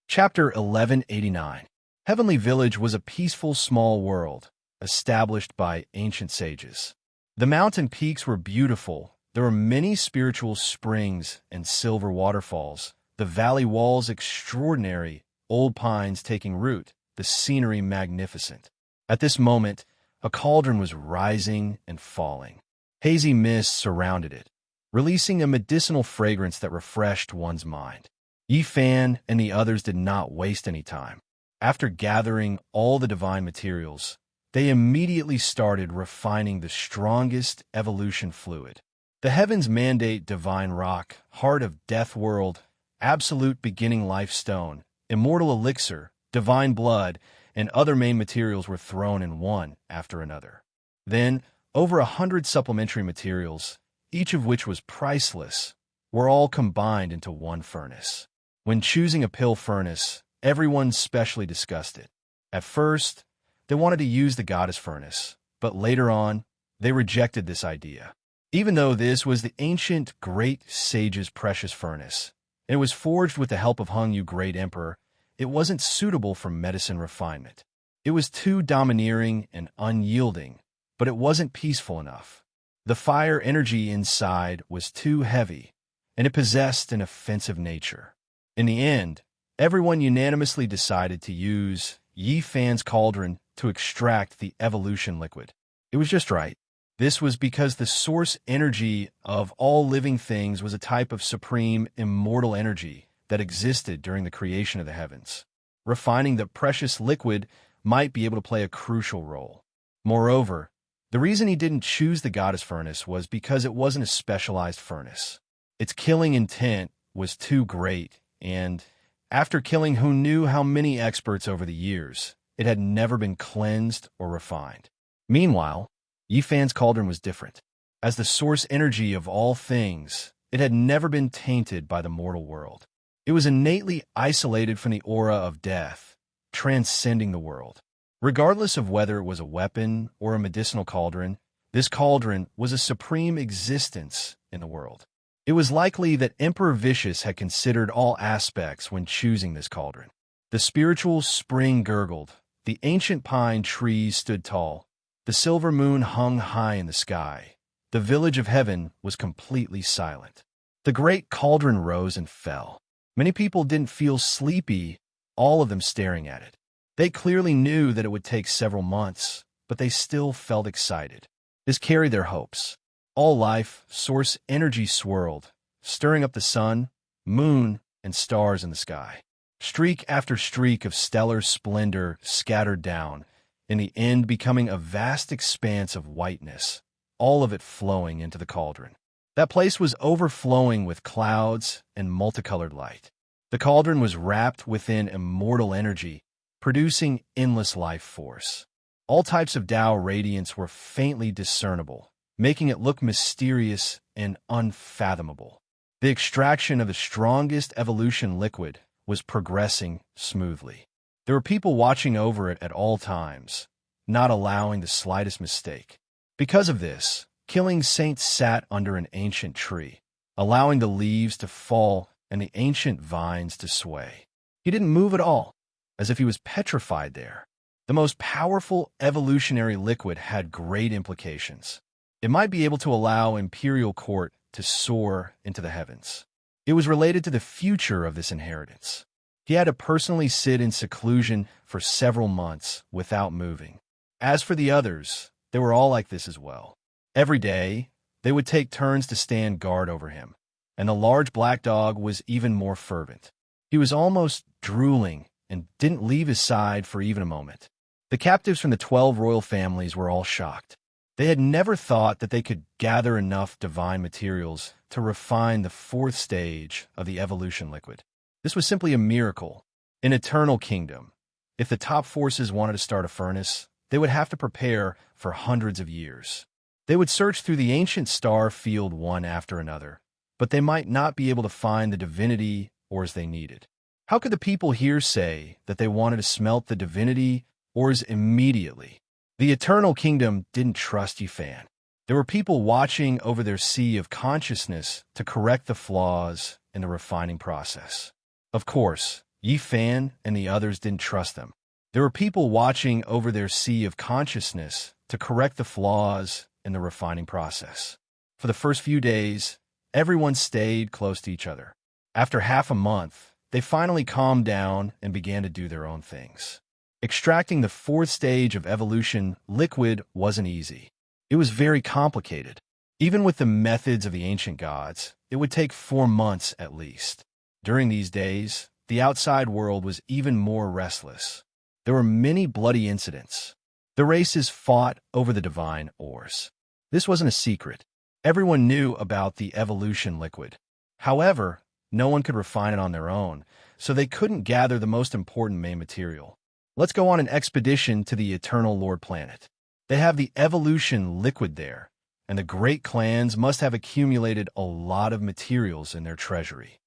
Chapter 1189. Heavenly Village was a peaceful small world, established by ancient sages. The mountain peaks were beautiful. There were many spiritual springs and silver waterfalls. The valley walls extraordinary, old pines taking root, the scenery magnificent. At this moment, a cauldron was rising and falling. Hazy mist surrounded it, releasing a medicinal fragrance that refreshed one's mind. Yi Fan and the others did not waste any time. After gathering all the divine materials, they immediately started refining the strongest evolution fluid. The heavens mandate divine rock, heart of death world, absolute beginning life stone, immortal elixir, divine blood, and other main materials were thrown in one after another. Then, over 100 supplementary materials, each of which was priceless, were all combined into one furnace. When choosing a pill furnace, everyone specially discussed it. At first, they wanted to use the goddess furnace, but later on, they rejected this idea. Even though this was the ancient great sage's precious furnace, and it was forged with the help of Hung Yu Great Emperor, it wasn't suitable for medicine refinement. It was too domineering and unyielding, but it wasn't peaceful enough. The fire energy inside was too heavy, and it possessed an offensive nature. In the end, everyone unanimously decided to use Yi Fan's cauldron to extract the evolution liquid. It was just right. This was because the source energy of all living things was a type of supreme, immortal energy that existed during the creation of the heavens. Refining the precious liquid might be able to play a crucial role. Moreover, the reason he didn't choose the goddess furnace was because it wasn't a specialized furnace. Its killing intent was too great, and after killing who knew how many experts over the years, it had never been cleansed or refined. Meanwhile, Yi Fan's cauldron was different. As the source energy of all things, it had never been tainted by the mortal world. It was innately isolated from the aura of death, transcending the world. Regardless of whether it was a weapon or a medicinal cauldron, this cauldron was a supreme existence in the world. It was likely that Emperor Vicious had considered all aspects when choosing this cauldron. The spiritual spring gurgled, the ancient pine trees stood tall, the silver moon hung high in the sky. The village of heaven was completely silent. The great cauldron rose and fell. Many people didn't feel sleepy, all of them staring at it. They clearly knew that it would take several months, but they still felt excited. This carried their hopes. All life, source energy swirled, stirring up the sun, moon, and stars in the sky. Streak after streak of stellar splendor scattered down, in the end becoming a vast expanse of whiteness, all of it flowing into the cauldron. That place was overflowing with clouds and multicolored light. The cauldron was wrapped within immortal energy, producing endless life force. All types of Tao radiance were faintly discernible, making it look mysterious and unfathomable. The extraction of the strongest evolution liquid was progressing smoothly. There were people watching over it at all times, not allowing the slightest mistake. Because of this, Killing Saint sat under an ancient tree, allowing the leaves to fall and the ancient vines to sway. He didn't move at all, as if he was petrified there. The most powerful evolutionary liquid had great implications. It might be able to allow Imperial Court to soar into the heavens. It was related to the future of this inheritance. He had to personally sit in seclusion for several months without moving. As for the others, they were all like this as well. Every day, they would take turns to stand guard over him, and the large black dog was even more fervent. He was almost drooling and didn't leave his side for even a moment. The captives from the 12 royal families were all shocked. They had never thought that they could gather enough divine materials to refine the 4th stage of the evolution liquid. This was simply a miracle, an eternal kingdom. If the top forces wanted to start a furnace, they would have to prepare for hundreds of years. They would search through the ancient star field one after another, but they might not be able to find the divinity ores they needed. How could the people here say that they wanted to smelt the divinity ores immediately? The eternal kingdom didn't trust Yi Fan. There were people watching over their sea of consciousness to correct the flaws in the refining process. Of course, Yi Fan and the others didn't trust them. There were people watching over their sea of consciousness to correct the flaws in the refining process. For the first few days, everyone stayed close to each other. After half a month, they finally calmed down and began to do their own things. Extracting the fourth stage of evolution liquid wasn't easy. It was very complicated. Even with the methods of the ancient gods, it would take 4 months at least. During these days, the outside world was even more restless. There were many bloody incidents. The races fought over the divine ores. This wasn't a secret. Everyone knew about the evolution liquid. However, no one could refine it on their own, so they couldn't gather the most important main material. Let's go on an expedition to the Eternal Lord planet. They have the evolution liquid there, and the great clans must have accumulated a lot of materials in their treasury.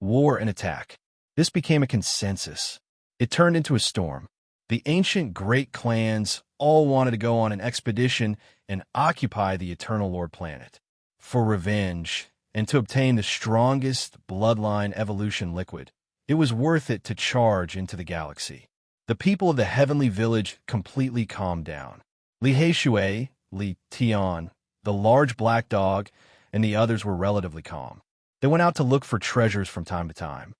War and attack. This became a consensus. It turned into a storm. The ancient great clans all wanted to go on an expedition and occupy the Eternal Lord planet for revenge and to obtain the strongest bloodline evolution liquid. It was worth it to charge into the galaxy. The people of the heavenly village completely calmed down. Li Heishui, Li Tian, the large black dog, and the others were relatively calm. They went out to look for treasures from time to time.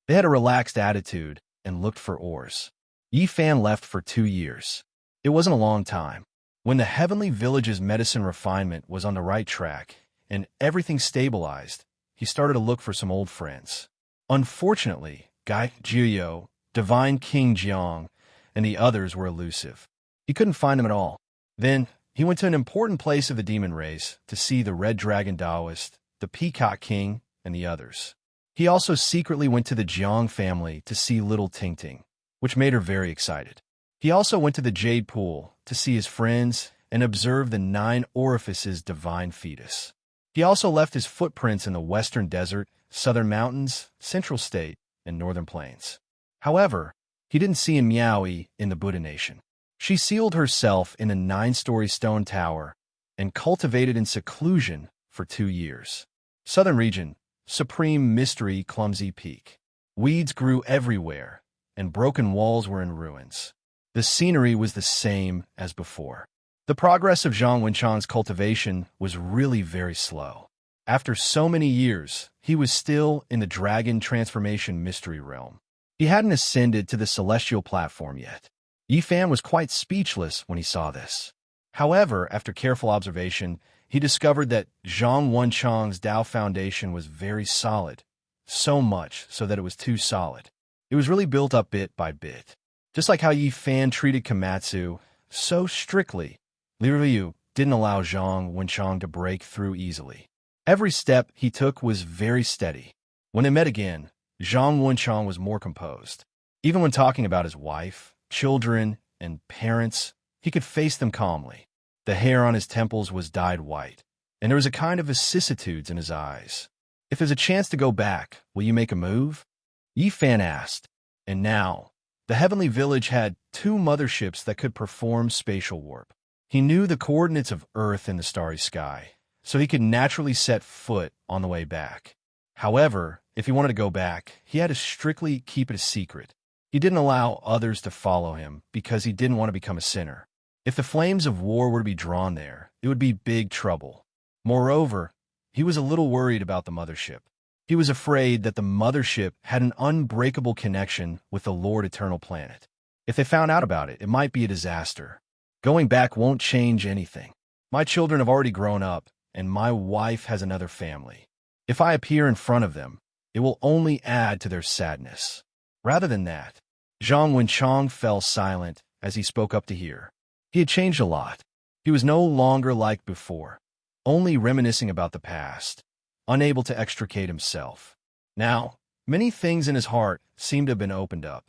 They had a relaxed attitude and looked for ores. Yi Fan left for 2 years. It wasn't a long time. When the heavenly village's medicine refinement was on the right track and everything stabilized, he started to look for some old friends. Unfortunately, Gai Jiuyou, Divine King Jiang, and the others were elusive. He couldn't find them at all. Then, he went to an important place of the demon race to see the Red Dragon Taoist, the Peacock King, and the others. He also secretly went to the Jiang family to see little Tingting, which made her very excited. He also went to the Jade Pool to see his friends and observe the 9 orifices divine fetus. He also left his footprints in the Western Desert, Southern Mountains, Central State, and Northern Plains. However, he didn't see Miaoi in the Buddha Nation. She sealed herself in a 9-story stone tower and cultivated in seclusion for 2 years. Southern Region, Supreme Mystery Clumsy Peak. Weeds grew everywhere, and broken walls were in ruins. The scenery was the same as before. The progress of Zhang Wenchang's cultivation was really very slow. After so many years, he was still in the dragon transformation mystery realm. He hadn't ascended to the celestial platform yet. Yi Fan was quite speechless when he saw this. However, after careful observation, he discovered that Zhang Wenchang's Tao foundation was very solid, so much so that it was too solid. It was really built up bit by bit. Just like how Yi Fan treated Komatsu so strictly, Li Ryu didn't allow Zhang Wenchang to break through easily. Every step he took was very steady. When they met again, Zhang Wenchang was more composed. Even when talking about his wife, children, and parents, he could face them calmly. The hair on his temples was dyed white, and there was a kind of vicissitudes in his eyes. If there's a chance to go back, will you make a move? Yi Fan asked. And now, the heavenly village had 2 motherships that could perform spatial warp. He knew the coordinates of Earth in the starry sky, so he could naturally set foot on the way back. However, if he wanted to go back, he had to strictly keep it a secret. He didn't allow others to follow him because he didn't want to become a sinner. If the flames of war were to be drawn there, it would be big trouble. Moreover, he was a little worried about the mothership. He was afraid that the mothership had an unbreakable connection with the Lord Eternal planet. If they found out about it, it might be a disaster. Going back won't change anything. My children have already grown up, and my wife has another family. If I appear in front of them, it will only add to their sadness. Rather than that, Zhang Wenchang fell silent as he spoke up to hear. He had changed a lot. He was no longer like before, only reminiscing about the past, unable to extricate himself. Now, many things in his heart seemed to have been opened up.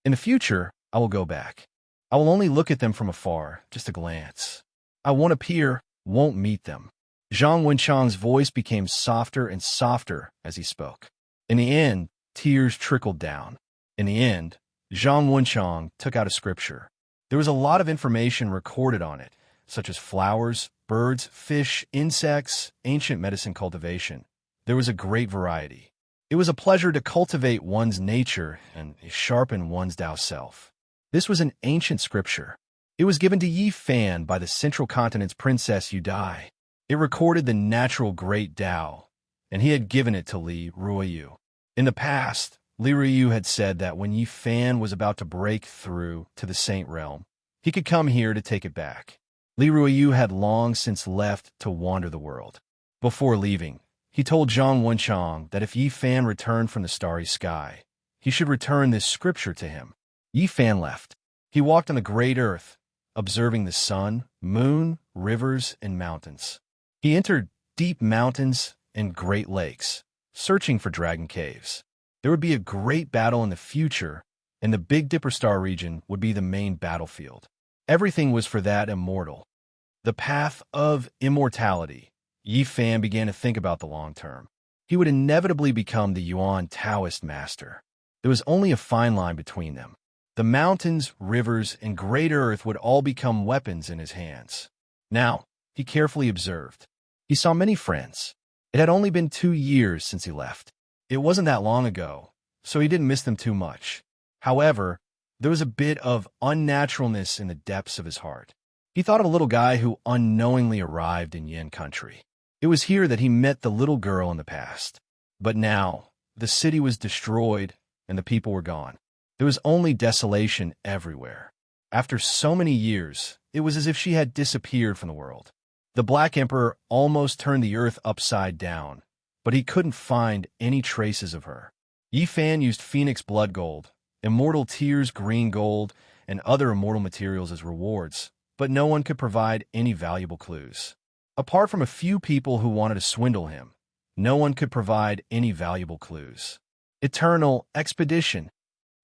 In the future, I will go back. I will only look at them from afar, just a glance. I won't appear, won't meet them. Zhang Wenchang's voice became softer and softer as he spoke. In the end, tears trickled down. In the end, Zhang Wenchang took out a scripture. There was a lot of information recorded on it, such as flowers, birds, fish, insects, ancient medicine cultivation. There was a great variety. It was a pleasure to cultivate one's nature and sharpen one's Tao self. This was an ancient scripture. It was given to Yi Fan by the Central Continent's Princess Yudai. It recorded the natural great Tao, and he had given it to Li Ruoyu. In the past, Li Ruoyu had said that when Yi Fan was about to break through to the Saint Realm, he could come here to take it back. Li Ruoyu had long since left to wander the world. Before leaving, he told Zhang Wenchang that if Yi Fan returned from the starry sky, he should return this scripture to him. Yi Fan left. He walked on the great earth, observing the sun, moon, rivers, and mountains. He entered deep mountains and great lakes, searching for dragon caves. There would be a great battle in the future, and the Big Dipper Star region would be the main battlefield. Everything was for that immortal. The path of immortality. Yi Fan began to think about the long term. He would inevitably become the Yuan Taoist master. There was only a fine line between them. The mountains, rivers, and great earth would all become weapons in his hands. Now, he carefully observed. He saw many friends. It had only been 2 years since he left. It wasn't that long ago, so he didn't miss them too much. However, there was a bit of unnaturalness in the depths of his heart. He thought of a little guy who unknowingly arrived in Yin country. It was here that he met the little girl in the past. But now, the city was destroyed and the people were gone. There was only desolation everywhere. After so many years, it was as if she had disappeared from the world. The Black Emperor almost turned the earth upside down, but he couldn't find any traces of her. Yi Fan used Phoenix blood gold, immortal tears green gold, and other immortal materials as rewards, but no one could provide any valuable clues. Apart from a few people who wanted to swindle him, no one could provide any valuable clues. Eternal expedition.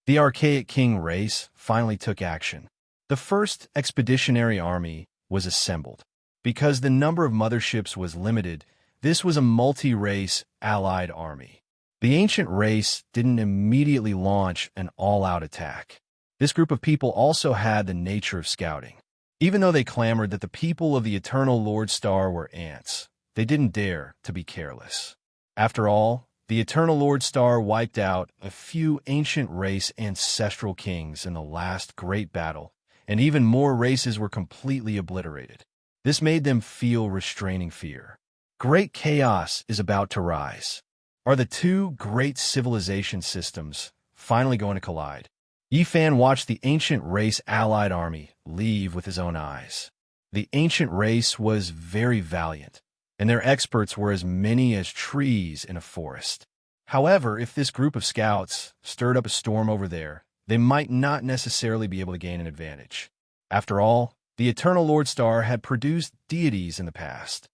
The archaic king race finally took action. The first expeditionary army was assembled. Because the number of motherships was limited, this was a multi-race allied army. The ancient race didn't immediately launch an all-out attack. This group of people also had the nature of scouting. Even though they clamored that the people of the Eternal Lord Star were ants, they didn't dare to be careless. After all, the Eternal Lord Star wiped out a few ancient race ancestral kings in the last great battle, and even more races were completely obliterated. This made them feel restraining fear. Great chaos is about to rise. Are the two great civilization systems finally going to collide? Yi Fan watched the ancient race allied army leave with his own eyes. The ancient race was very valiant, and their experts were as many as trees in a forest. However, if this group of scouts stirred up a storm over there, they might not necessarily be able to gain an advantage. After all, the Eternal Lord Star had produced deities in the past.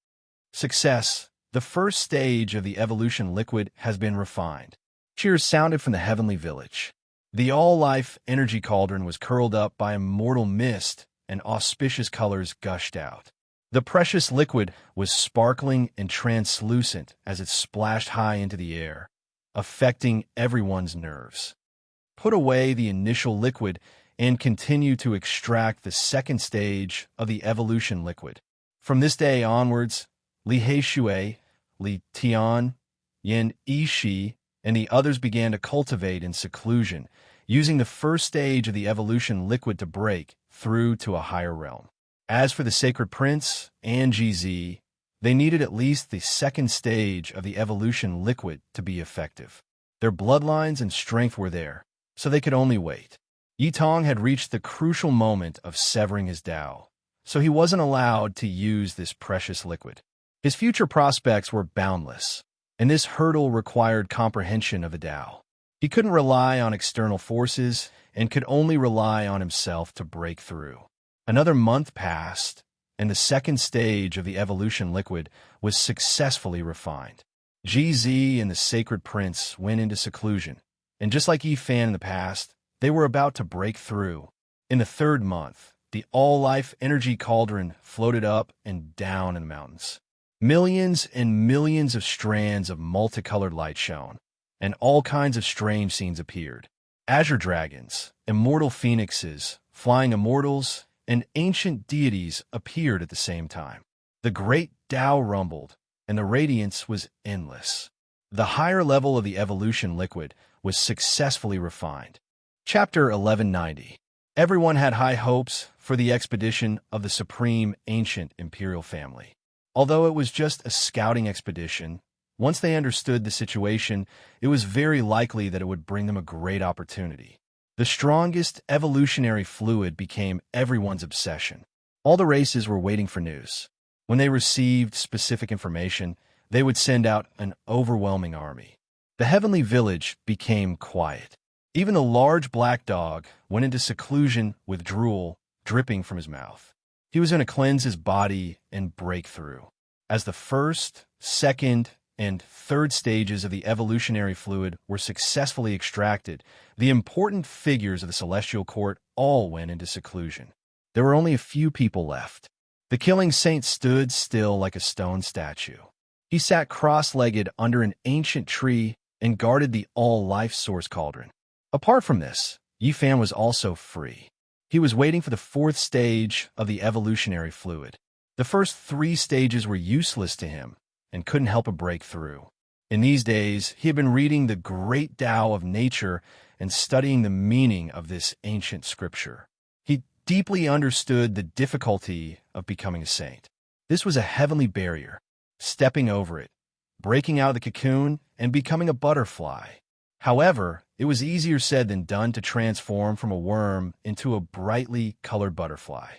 Success. The first stage of the evolution liquid has been refined. Cheers sounded from the heavenly village. The all-life energy cauldron was curled up by immortal mist, and auspicious colors gushed out. The precious liquid was sparkling and translucent as it splashed high into the air, affecting everyone's nerves. Put away the initial liquid and continue to extract the second stage of the evolution liquid. From this day onwards, Li Heishui, Li Tian, Yin Yishi, and the others began to cultivate in seclusion, using the first stage of the evolution liquid to break through to a higher realm. As for the Sacred Prince and GZ, they needed at least the second stage of the evolution liquid to be effective. Their bloodlines and strength were there, so they could only wait. Yi Tong had reached the crucial moment of severing his Tao, so he wasn't allowed to use this precious liquid. His future prospects were boundless, and this hurdle required comprehension of the Tao. He couldn't rely on external forces and could only rely on himself to break through. Another month passed, and the second stage of the evolution liquid was successfully refined. GZ and the Sacred Prince went into seclusion, and just like Yi Fan in the past, they were about to break through. In the third month, the all-life energy cauldron floated up and down in the mountains. Millions and millions of strands of multicolored light shone, and all kinds of strange scenes appeared. Azure dragons, immortal phoenixes, flying immortals, and ancient deities appeared at the same time. The great Tao rumbled, and the radiance was endless. The higher level of the evolution liquid was successfully refined. Chapter 1190. Everyone had high hopes for the expedition of the supreme ancient imperial family. Although it was just a scouting expedition, once they understood the situation, it was very likely that it would bring them a great opportunity. The strongest evolutionary fluid became everyone's obsession. All the races were waiting for news. When they received specific information, they would send out an overwhelming army. The heavenly village became quiet. Even the large black dog went into seclusion with drool dripping from his mouth. He was going to cleanse his body and break through. As the first, second, and third stages of the evolutionary fluid were successfully extracted, the important figures of the celestial court all went into seclusion. There were only a few people left. The killing saint stood still like a stone statue. He sat cross-legged under an ancient tree and guarded the all-life source cauldron. Apart from this, Yifan was also free. He was waiting for the fourth stage of the evolutionary fluid. The first three stages were useless to him and couldn't help but break through. In these days, he had been reading the great Tao of nature and studying the meaning of this ancient scripture. He deeply understood the difficulty of becoming a saint. This was a heavenly barrier, stepping over it, breaking out of the cocoon, and becoming a butterfly. However, it was easier said than done to transform from a worm into a brightly colored butterfly.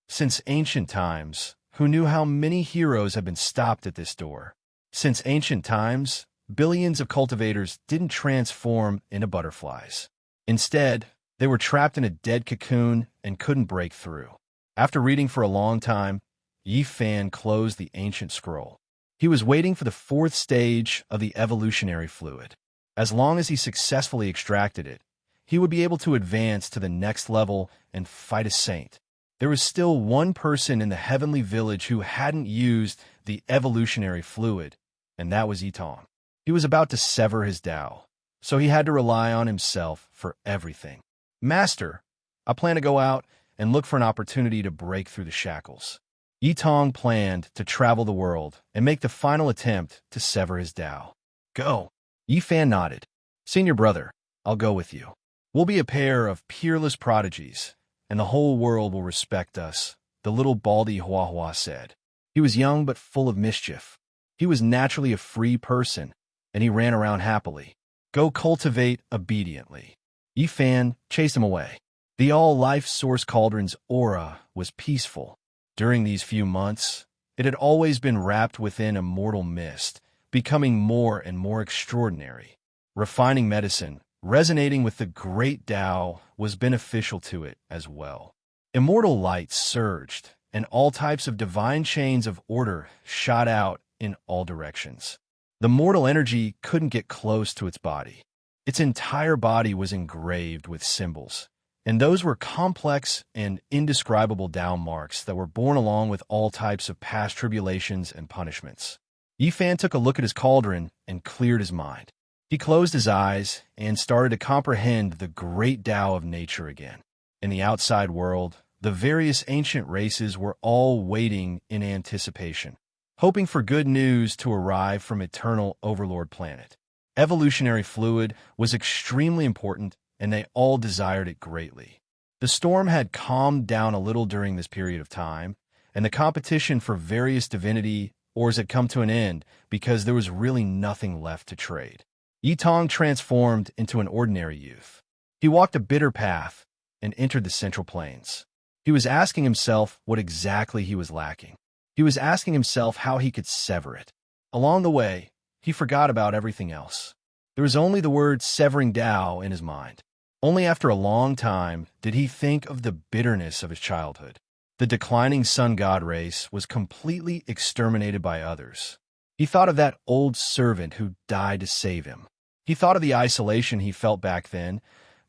Since ancient times, who knew how many heroes have been stopped at this door? Since ancient times, billions of cultivators didn't transform into butterflies. Instead, they were trapped in a dead cocoon and couldn't break through. After reading for a long time, Yifan closed the ancient scroll. He was waiting for the fourth stage of the evolutionary fluid. As long as he successfully extracted it, he would be able to advance to the next level and fight a saint. There was still one person in the heavenly village who hadn't used the evolutionary fluid, and that was Yitong. He was about to sever his Tao, so he had to rely on himself for everything. Master, I plan to go out and look for an opportunity to break through the shackles. Yitong planned to travel the world and make the final attempt to sever his Tao. Go. Yifan nodded. Senior brother, I'll go with you. We'll be a pair of peerless prodigies, and the whole world will respect us, the little baldy Hua said. He was young but full of mischief. He was naturally a free person, and he ran around happily. Go cultivate obediently. Yifan chased him away. The all-life source cauldron's aura was peaceful. During these few months, it had always been wrapped within a mortal mist, becoming more and more extraordinary. Refining medicine, resonating with the great Tao, was beneficial to it as well. Immortal light surged, and all types of divine chains of order shot out in all directions. The mortal energy couldn't get close to its body. Its entire body was engraved with symbols, and those were complex and indescribable Tao marks that were born along with all types of past tribulations and punishments. Yifan took a look at his cauldron and cleared his mind. He closed his eyes and started to comprehend the great Tao of nature again. In the outside world, the various ancient races were all waiting in anticipation, hoping for good news to arrive from Eternal Overlord Planet. Evolutionary fluid was extremely important, and they all desired it greatly. The storm had calmed down a little during this period of time, and the competition for various divinity ores had come to an end because there was really nothing left to trade. Yitong transformed into an ordinary youth. He walked a bitter path and entered the Central Plains. He was asking himself what exactly he was lacking. He was asking himself how he could sever it. Along the way, he forgot about everything else. There was only the word severing Tao in his mind. Only after a long time did he think of the bitterness of his childhood. The declining sun god race was completely exterminated by others. He thought of that old servant who died to save him. He thought of the isolation he felt back then,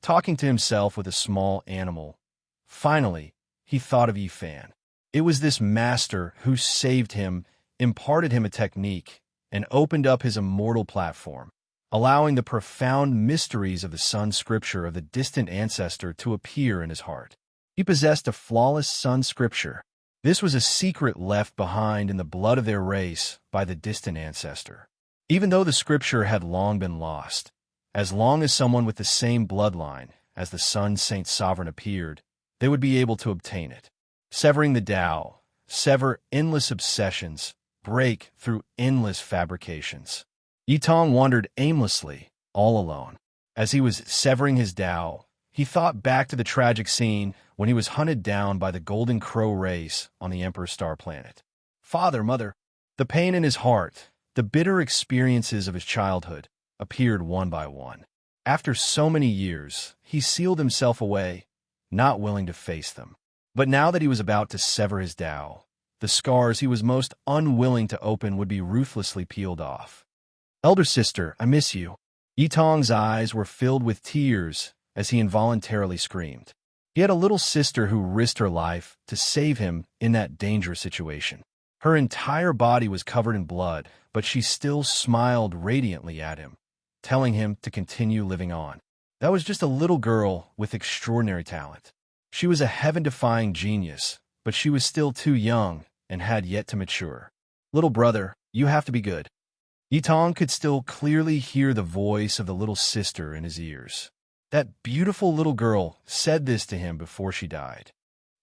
talking to himself with a small animal. Finally, he thought of Yifan. It was this master who saved him, imparted him a technique, and opened up his immortal platform, allowing the profound mysteries of the sun scripture of the distant ancestor to appear in his heart. He possessed a flawless sun scripture. This was a secret left behind in the blood of their race by the distant ancestor. Even though the scripture had long been lost, as long as someone with the same bloodline as the Sun Saint Sovereign appeared, they would be able to obtain it. Severing the Tao, sever endless obsessions, break through endless fabrications. Yitong wandered aimlessly, all alone. As he was severing his Tao, he thought back to the tragic scene when he was hunted down by the Golden Crow race on the Emperor Star Planet. Father, mother, the pain in his heart, the bitter experiences of his childhood, appeared one by one. After so many years, he sealed himself away, not willing to face them. But now that he was about to sever his Tao, the scars he was most unwilling to open would be ruthlessly peeled off. Elder sister, I miss you. Yitong's eyes were filled with tears as he involuntarily screamed. He had a little sister who risked her life to save him in that dangerous situation. Her entire body was covered in blood, but she still smiled radiantly at him, telling him to continue living on. That was just a little girl with extraordinary talent. She was a heaven-defying genius, but she was still too young and had yet to mature. Little brother, you have to be good. Yitong could still clearly hear the voice of the little sister in his ears. That beautiful little girl said this to him before she died.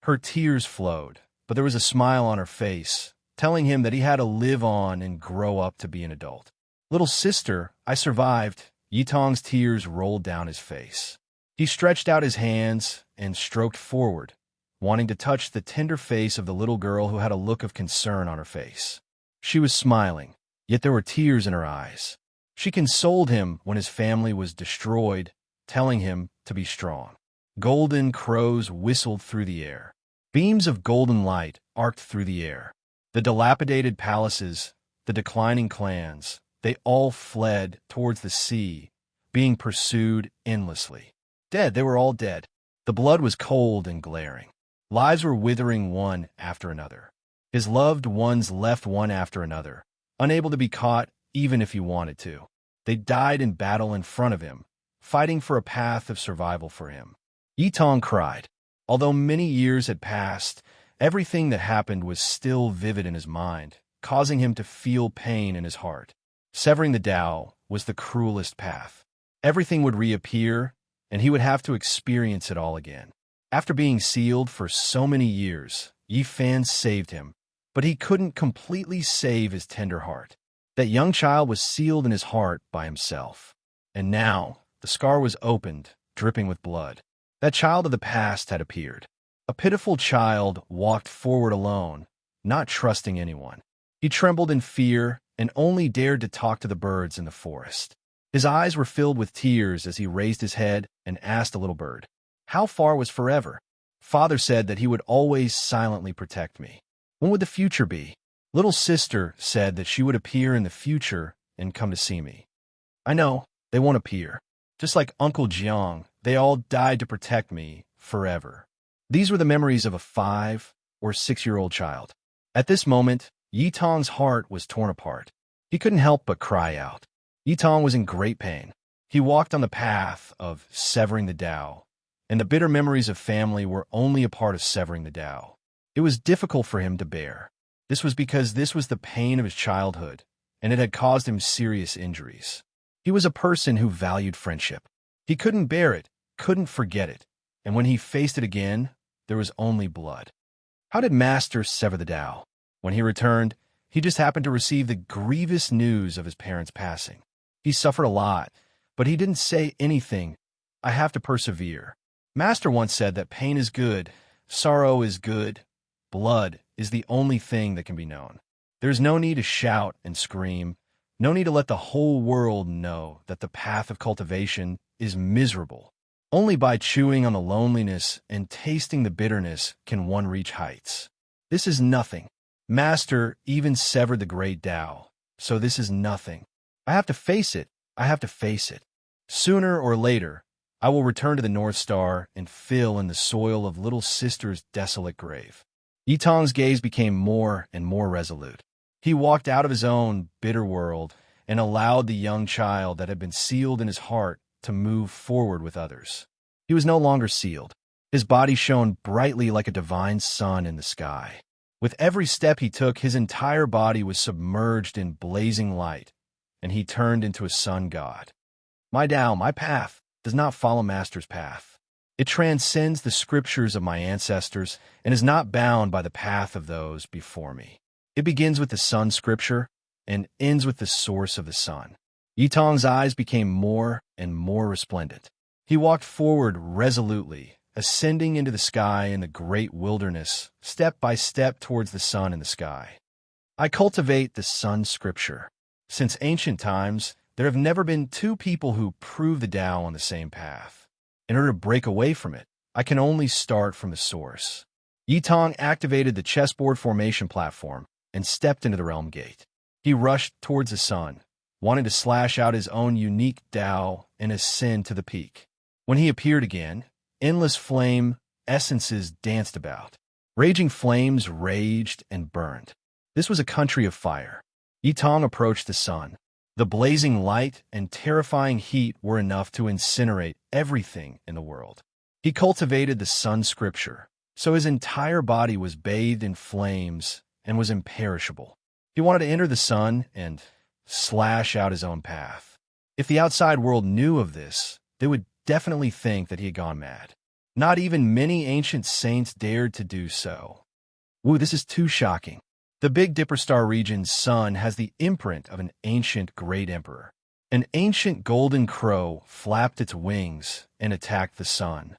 Her tears flowed, but there was a smile on her face, telling him that he had to live on and grow up to be an adult. Little sister, I survived. Yitong's tears rolled down his face. He stretched out his hands and stroked forward, wanting to touch the tender face of the little girl who had a look of concern on her face. She was smiling, yet there were tears in her eyes. She consoled him when his family was destroyed, telling him to be strong. Golden crows whistled through the air. Beams of golden light arced through the air. The dilapidated palaces, the declining clans, they all fled towards the sea, being pursued endlessly. Dead, they were all dead. The blood was cold and glaring. Lives were withering one after another. His loved ones left one after another, unable to be caught even if he wanted to. They died in battle in front of him, fighting for a path of survival for him. Yitong cried. Although many years had passed, everything that happened was still vivid in his mind, causing him to feel pain in his heart. Severing the Tao was the cruelest path. Everything would reappear, and he would have to experience it all again. After being sealed for so many years, Yi Fan saved him, but he couldn't completely save his tender heart. That young child was sealed in his heart by himself. And now, the scar was opened, dripping with blood. That child of the past had appeared. A pitiful child walked forward alone, not trusting anyone. He trembled in fear and only dared to talk to the birds in the forest. His eyes were filled with tears as he raised his head and asked a little bird, "How far was forever?" Father said that he would always silently protect me. When would the future be? Little sister said that she would appear in the future and come to see me. I know, they won't appear. Just like Uncle Jiang, they all died to protect me forever. These were the memories of a 5- or 6-year-old child. At this moment, Yitong's heart was torn apart. He couldn't help but cry out. Yitong was in great pain. He walked on the path of severing the Tao, and the bitter memories of family were only a part of severing the Tao. It was difficult for him to bear. This was because this was the pain of his childhood, and it had caused him serious injuries. He was a person who valued friendship. He couldn't bear it, couldn't forget it, and when he faced it again, there was only blood. How did Master sever the Tao? When he returned, he just happened to receive the grievous news of his parents' passing. He suffered a lot, but he didn't say anything. I have to persevere. Master once said that pain is good, sorrow is good, blood is the only thing that can be known. There's no need to shout and scream, no need to let the whole world know that the path of cultivation is miserable. Only by chewing on the loneliness and tasting the bitterness can one reach heights. This is nothing. Master even severed the great Tao, so this is nothing. I have to face it. I have to face it. Sooner or later, I will return to the North Star and fill in the soil of little sister's desolate grave. Yitong's gaze became more and more resolute. He walked out of his own bitter world and allowed the young child that had been sealed in his heart to move forward with others. He was no longer sealed. His body shone brightly like a divine sun in the sky. With every step he took, his entire body was submerged in blazing light, and he turned into a sun god. My Tao, my path, does not follow Master's path. It transcends the scriptures of my ancestors and is not bound by the path of those before me. It begins with the sun scripture and ends with the source of the sun. Yitong's eyes became more and more resplendent. He walked forward resolutely, ascending into the sky in the great wilderness, step by step towards the sun in the sky. I cultivate the sun scripture. Since ancient times, there have never been two people who prove the Tao on the same path. In order to break away from it, I can only start from the source. Yitong activated the chessboard formation platform and stepped into the realm gate. He rushed towards the sun, wanting to slash out his own unique Tao and ascend to the peak. When he appeared again, endless flame essences danced about. Raging flames raged and burned. This was a country of fire. Yitong approached the sun. The blazing light and terrifying heat were enough to incinerate everything in the world. He cultivated the sun scripture, so his entire body was bathed in flames and was imperishable. He wanted to enter the sun and slash out his own path. If the outside world knew of this, they would definitely think that he had gone mad. Not even many ancient saints dared to do so. Woo, this is too shocking. The Big Dipper star region's sun has the imprint of an ancient great emperor. An ancient golden crow flapped its wings and attacked the sun.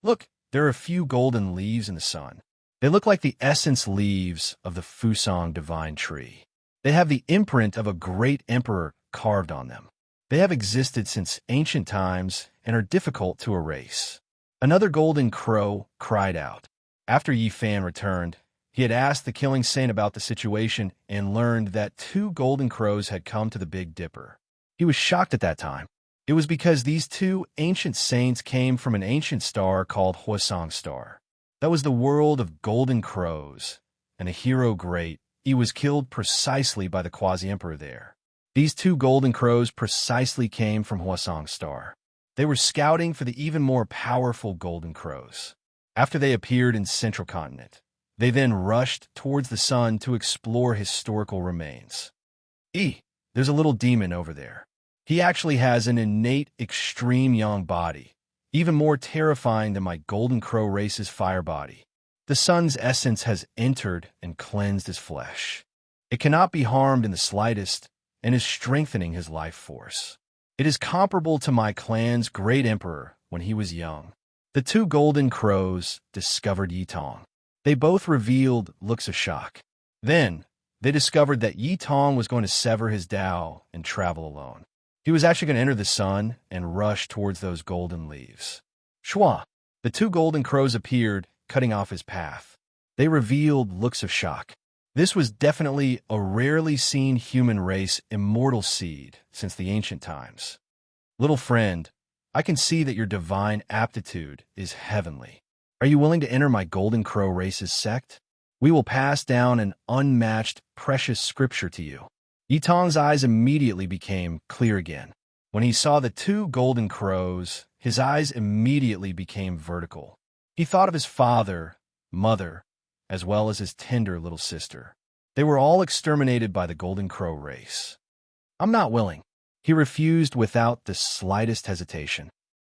Look, there are a few golden leaves in the sun. They look like the essence leaves of the Fusang divine tree. They have the imprint of a great emperor carved on them. They have existed since ancient times and are difficult to erase. Another golden crow cried out. After Yi Fan returned, he had asked the killing saint about the situation and learned that 2 golden crows had come to the Big Dipper. He was shocked at that time. It was because these 2 ancient saints came from an ancient star called Hwasong Star. That was the world of golden crows, and a hero great. He was killed precisely by the quasi-emperor there. These 2 golden crows precisely came from Hwasong Star. They were scouting for the even more powerful golden crows. After they appeared in Central Continent, they then rushed towards the sun to explore historical remains. There's a little demon over there. He actually has an innate extreme yang body, even more terrifying than my golden crow race's fire body. The sun's essence has entered and cleansed his flesh. It cannot be harmed in the slightest and is strengthening his life force. It is comparable to my clan's great emperor when he was young. The 2 golden crows discovered Yitong. They both revealed looks of shock. Then, they discovered that Yitong was going to sever his Tao and travel alone. He was actually going to enter the sun and rush towards those golden leaves. Shua! The 2 golden crows appeared, cutting off his path. They revealed looks of shock. This was definitely a rarely seen human race immortal seed since the ancient times. Little friend, I can see that your divine aptitude is heavenly. Are you willing to enter my golden crow race's sect? We will pass down an unmatched, precious scripture to you. Yitong's eyes immediately became clear again. When he saw the 2 golden crows, his eyes immediately became vertical. He thought of his father, mother, as well as his tender little sister. They were all exterminated by the golden crow race. I'm not willing. He refused without the slightest hesitation.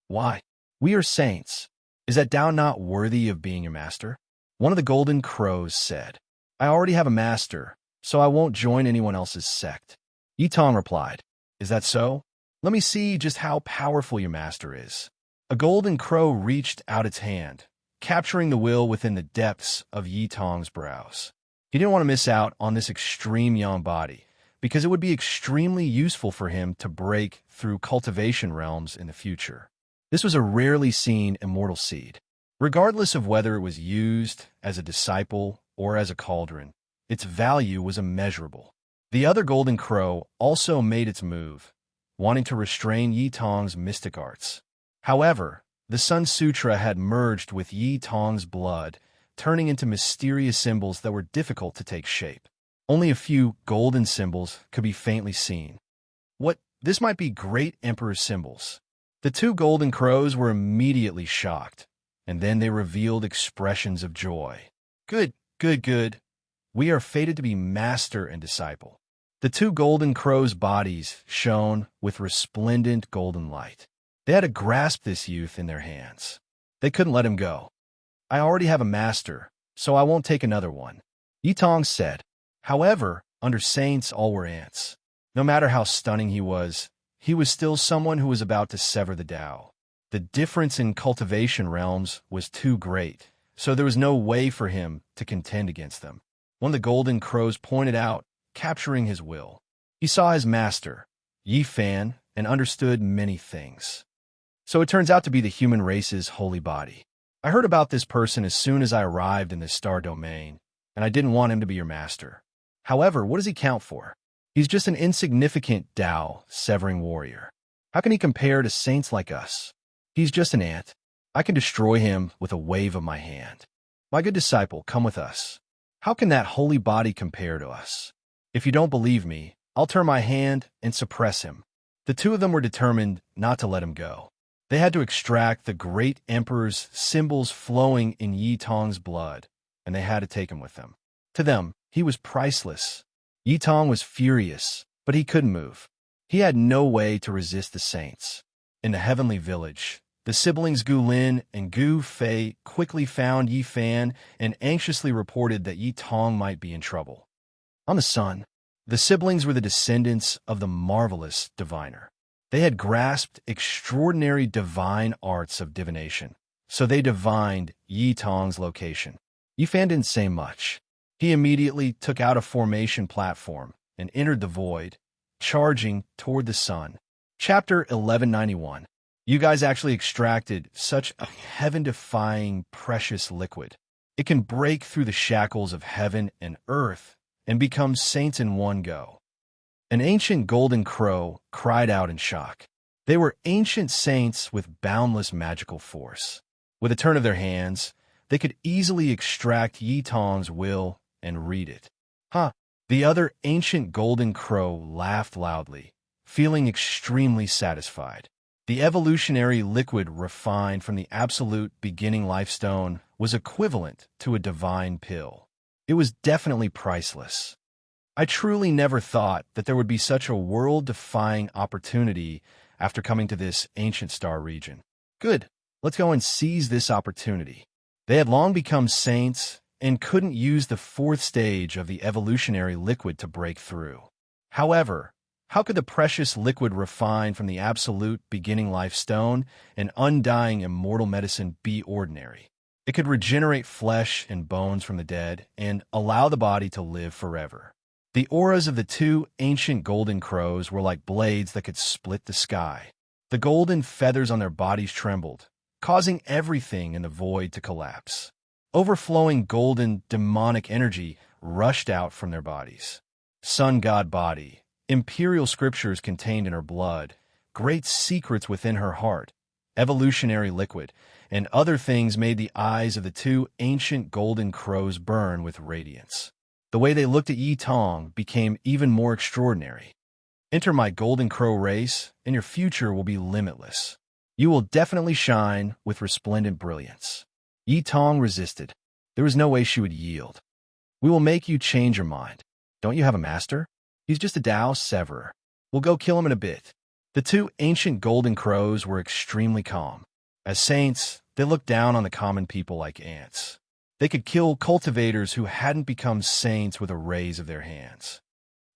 Why? We are saints. Is that Tao not worthy of being your master? One of the golden crows said, I already have a master, so I won't join anyone else's sect. Yitong replied, Is that so? Let me see just how powerful your master is. A golden crow reached out its hand, capturing the will within the depths of Yitong's brows. He didn't want to miss out on this extreme yang body, because it would be extremely useful for him to break through cultivation realms in the future. This was a rarely seen immortal seed. Regardless of whether it was used as a disciple or as a cauldron, its value was immeasurable. The other golden crow also made its move, wanting to restrain Yitong's mystic arts. However, the Sun Sutra had merged with Yitong's blood, turning into mysterious symbols that were difficult to take shape. Only a few golden symbols could be faintly seen. This might be great emperor symbols. The 2 golden crows were immediately shocked. and then they revealed expressions of joy. Good, good, good. We are fated to be master and disciple. The two golden crows' bodies shone with resplendent golden light. They had to grasp this youth in their hands. They couldn't let him go. I already have a master, so I won't take another one, Yitong said. However, under saints all were ants. No matter how stunning he was still someone who was about to sever the Tao. The difference in cultivation realms was too great, so there was no way for him to contend against them. One of the golden crows pointed out, capturing his will. He saw his master, Yi Fan, and understood many things. So it turns out to be the human race's holy body. I heard about this person as soon as I arrived in this star domain, and I didn't want him to be your master. However, what does he count for? He's just an insignificant Tao-severing warrior. How can he compare to saints like us? He's just an ant. I can destroy him with a wave of my hand. My good disciple, come with us. How can that holy body compare to us? If you don't believe me, I'll turn my hand and suppress him. The two of them were determined not to let him go. They had to extract the great emperor's symbols flowing in Yitong's blood, and they had to take him with them. To them, he was priceless. Yitong was furious, but he couldn't move. He had no way to resist the saints. In the heavenly village, the siblings Gu Lin and Gu Fei quickly found Yi Fan and anxiously reported that Yitong might be in trouble. On the sun, the siblings were the descendants of the marvelous diviner. They had grasped extraordinary divine arts of divination, so they divined Yitong's location. Yi Fan didn't say much. He immediately took out a formation platform and entered the void, charging toward the sun. Chapter 1191. You guys actually extracted such a heaven-defying precious liquid. It can break through the shackles of heaven and earth and become saints in one go. An ancient golden crow cried out in shock. They were ancient saints with boundless magical force. With a turn of their hands, they could easily extract Yitong's will and read it. Huh. The other ancient golden crow laughed loudly, feeling extremely satisfied. The evolutionary liquid refined from the absolute beginning life stone was equivalent to a divine pill. It was definitely priceless. I truly never thought that there would be such a world-defying opportunity after coming to this ancient star region. Good, let's go and seize this opportunity. They had long become saints and couldn't use the fourth stage of the evolutionary liquid to break through. However, how could the precious liquid refined from the absolute beginning life stone and undying immortal medicine be ordinary? It could regenerate flesh and bones from the dead and allow the body to live forever. The auras of the two ancient golden crows were like blades that could split the sky. The golden feathers on their bodies trembled, causing everything in the void to collapse. Overflowing golden demonic energy rushed out from their bodies. Sun God body, imperial scriptures contained in her blood, great secrets within her heart, evolutionary liquid, and other things made the eyes of the two ancient golden crows burn with radiance. The way they looked at Yitong became even more extraordinary. Enter my golden crow race, and your future will be limitless. You will definitely shine with resplendent brilliance. Yitong resisted. There was no way she would yield. We will make you change your mind. Don't you have a master? He's just a Tao severer. We'll go kill him in a bit. The two ancient golden crows were extremely calm. As saints, they looked down on the common people like ants. They could kill cultivators who hadn't become saints with a raise of their hands.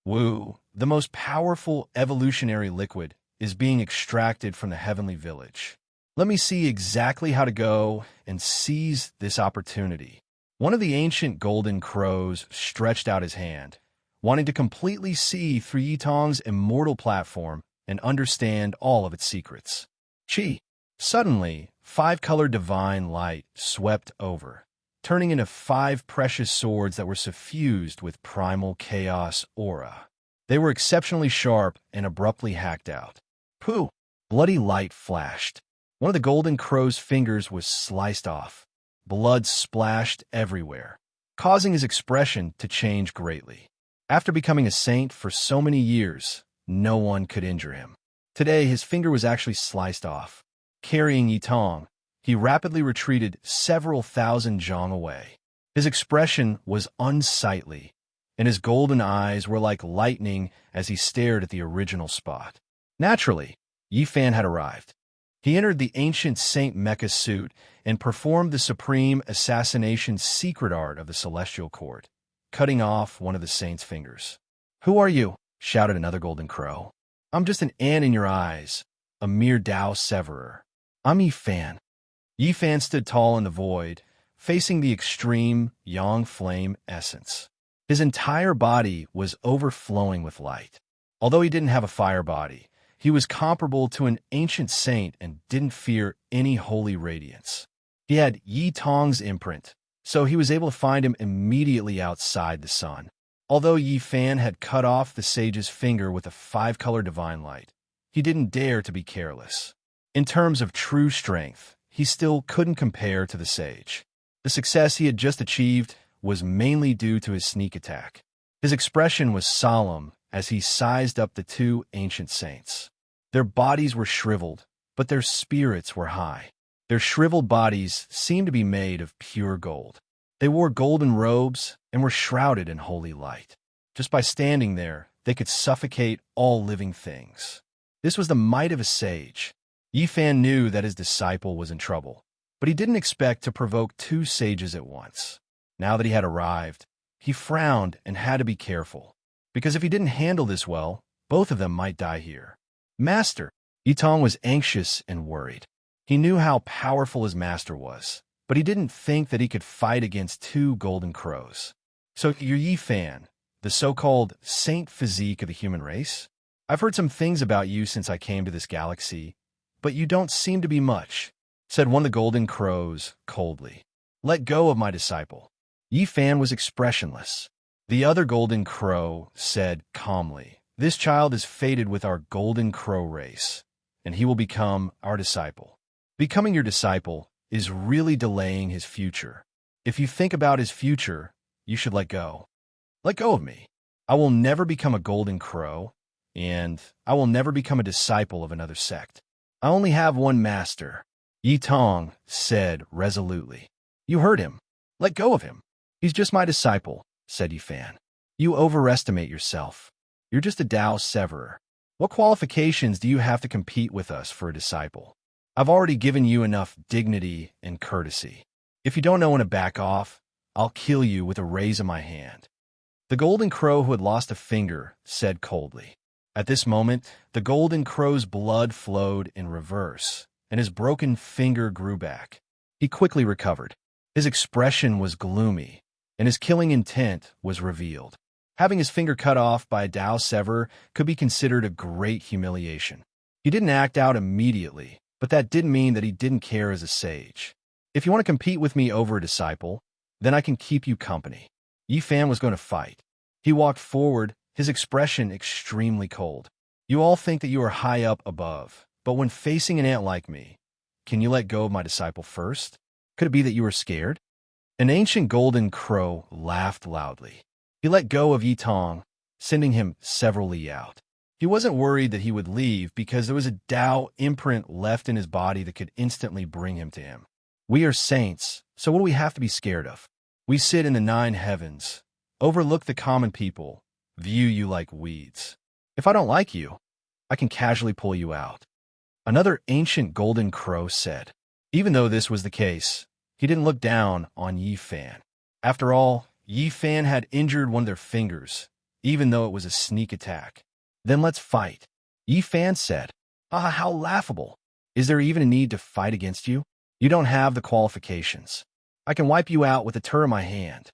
Wu, the most powerful evolutionary liquid, is being extracted from the heavenly village. Let me see exactly how to go and seize this opportunity. One of the ancient golden crows stretched out his hand, wanting to completely see through Yitong's immortal platform and understand all of its secrets. Chi. Suddenly, five-colored divine light swept over, turning into 5 precious swords that were suffused with primal chaos aura. They were exceptionally sharp and abruptly hacked out. Pooh! Bloody light flashed. One of the golden crow's fingers was sliced off. Blood splashed everywhere, causing his expression to change greatly. After becoming a saint for so many years, no one could injure him. Today, his finger was actually sliced off. Carrying Yitong, he rapidly retreated several thousand zhang away. His expression was unsightly, and his golden eyes were like lightning as he stared at the original spot. Naturally, Yi Fan had arrived. He entered the ancient Saint Mecha suit and performed the supreme assassination secret art of the Celestial Court, cutting off one of the saint's fingers. "Who are you?" shouted another golden crow. "I'm just an ant in your eyes, a mere Dao severer. I'm Yi Fan." Yi Fan stood tall in the void, facing the extreme yang flame essence. His entire body was overflowing with light. Although he didn't have a fire body, he was comparable to an ancient saint and didn't fear any holy radiance. He had Yi Tong's imprint, so he was able to find him immediately outside the sun. Although Yi Fan had cut off the sage's finger with a 5-color divine light, he didn't dare to be careless. In terms of true strength, he still couldn't compare to the sage. The success he had just achieved was mainly due to his sneak attack. His expression was solemn as he sized up the two ancient saints. Their bodies were shriveled, but their spirits were high. Their shriveled bodies seemed to be made of pure gold. They wore golden robes and were shrouded in holy light. Just by standing there, they could suffocate all living things. This was the might of a sage. Yi Fan knew that his disciple was in trouble, but he didn't expect to provoke two sages at once. Now that he had arrived, he frowned and had to be careful, because if he didn't handle this well, both of them might die here. "Master!" Yi Tong was anxious and worried. He knew how powerful his master was, but he didn't think that he could fight against two golden crows. "So you're Yi Fan, the so-called saint physique of the human race? I've heard some things about you since I came to this galaxy, but you don't seem to be much," said one of the golden crows coldly. "Let go of my disciple." Yi Fan was expressionless. The other golden crow said calmly, "This child is fated with our golden crow race, and he will become our disciple. Becoming your disciple is really delaying his future. If you think about his future, you should let go. Let go of me. I will never become a golden crow, and I will never become a disciple of another sect. I only have one master," Yi Tong said resolutely. "You heard him. Let go of him. He's just my disciple," said Yi Fan. "You overestimate yourself. You're just a Dao severer. What qualifications do you have to compete with us for a disciple? I've already given you enough dignity and courtesy. If you don't know when to back off, I'll kill you with a raise of my hand." The golden crow who had lost a finger said coldly. At this moment, the golden crow's blood flowed in reverse, and his broken finger grew back. He quickly recovered. His expression was gloomy, and his killing intent was revealed. Having his finger cut off by a Dao severer could be considered a great humiliation. He didn't act out immediately, but that didn't mean that he didn't care as a sage. "If you want to compete with me over a disciple, then I can keep you company." Yi Fan was going to fight. He walked forward, his expression extremely cold. "You all think that you are high up above, but when facing an ant like me, can you let go of my disciple first? Could it be that you are scared?" An ancient golden crow laughed loudly. He let go of Yi Tong, sending him several li out. He wasn't worried that he would leave because there was a Dao imprint left in his body that could instantly bring him to him. "We are saints, so what do we have to be scared of? We sit in the 9 heavens, overlook the common people, view you like weeds. If I don't like you, I can casually pull you out." Another ancient golden crow said. Even though this was the case, he didn't look down on Yi Fan. After all, Yi Fan had injured one of their fingers, even though it was a sneak attack. "Then let's fight," Yi Fan said. "Ah, how laughable. Is there even a need to fight against you? You don't have the qualifications. I can wipe you out with a tur in my hand."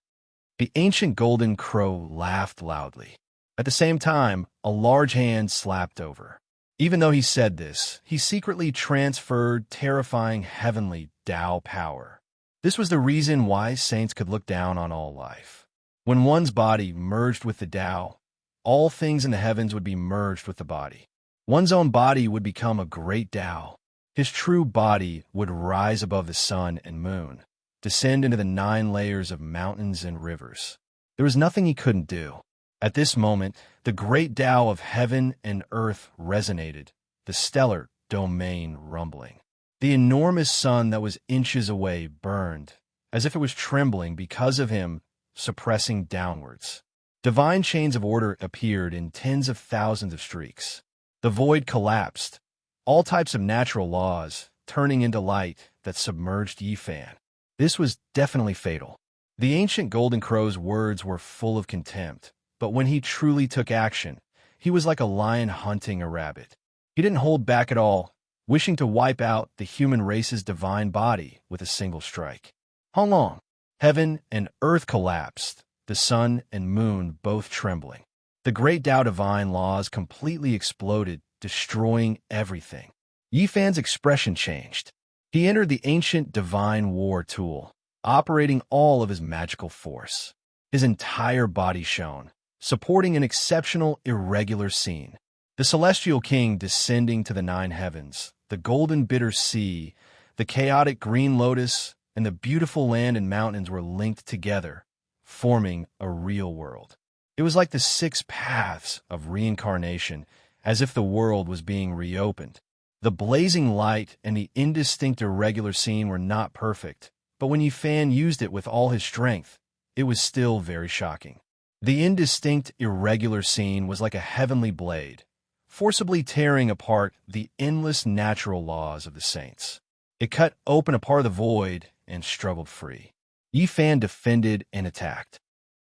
The ancient golden crow laughed loudly. At the same time, a large hand slapped over. Even though he said this, he secretly transferred terrifying heavenly Dao power. This was the reason why saints could look down on all life. When one's body merged with the Dao, all things in the heavens would be merged with the body. One's own body would become a great Dao. His true body would rise above the sun and moon, descend into the 9 layers of mountains and rivers. There was nothing he couldn't do. At this moment, the great Dao of heaven and earth resonated, the stellar domain rumbling. The enormous sun that was inches away burned, as if it was trembling because of him, suppressing downwards. Divine chains of order appeared in tens of thousands of streaks. The void collapsed, all types of natural laws turning into light that submerged Yifan. This was definitely fatal. The ancient Golden Crow's words were full of contempt, but when he truly took action, he was like a lion hunting a rabbit. He didn't hold back at all, wishing to wipe out the human race's divine body with a single strike. How long? Heaven and earth collapsed, the sun and moon both trembling. The great Tao divine laws completely exploded, destroying everything. Yifan's expression changed. He entered the ancient divine war tool, operating all of his magical force. His entire body shone, supporting an exceptional, irregular scene. The celestial king descending to the nine heavens, the golden bitter sea, the chaotic green lotus, and the beautiful land and mountains were linked together, forming a real world. It was like the 6 paths of reincarnation, as if the world was being reopened. The blazing light and the indistinct irregular scene were not perfect, but when Yifan used it with all his strength, it was still very shocking. The indistinct irregular scene was like a heavenly blade, forcibly tearing apart the endless natural laws of the saints. It cut open a part of the void and struggled free. Yifan defended and attacked.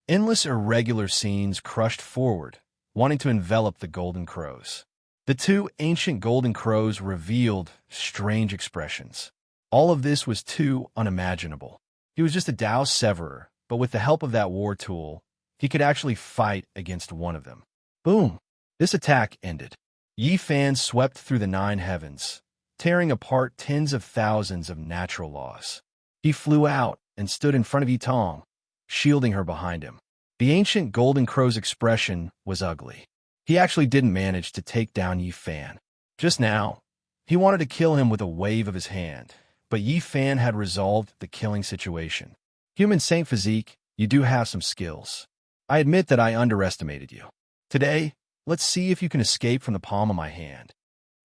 Endless irregular scenes crushed forward, wanting to envelop the Golden Crows. The 2 ancient Golden Crows revealed strange expressions. All of this was too unimaginable. He was just a Tao Severer, but with the help of that war tool, he could actually fight against one of them. Boom! This attack ended. Yifan swept through the 9 heavens, tearing apart tens of thousands of natural laws. He flew out and stood in front of Yitong, shielding her behind him. The ancient Golden Crow's expression was ugly. He actually didn't manage to take down Yifan. Just now, he wanted to kill him with a wave of his hand, but Yifan had resolved the killing situation. Human Saint Physique, you do have some skills. I admit that I underestimated you. Today, let's see if you can escape from the palm of my hand.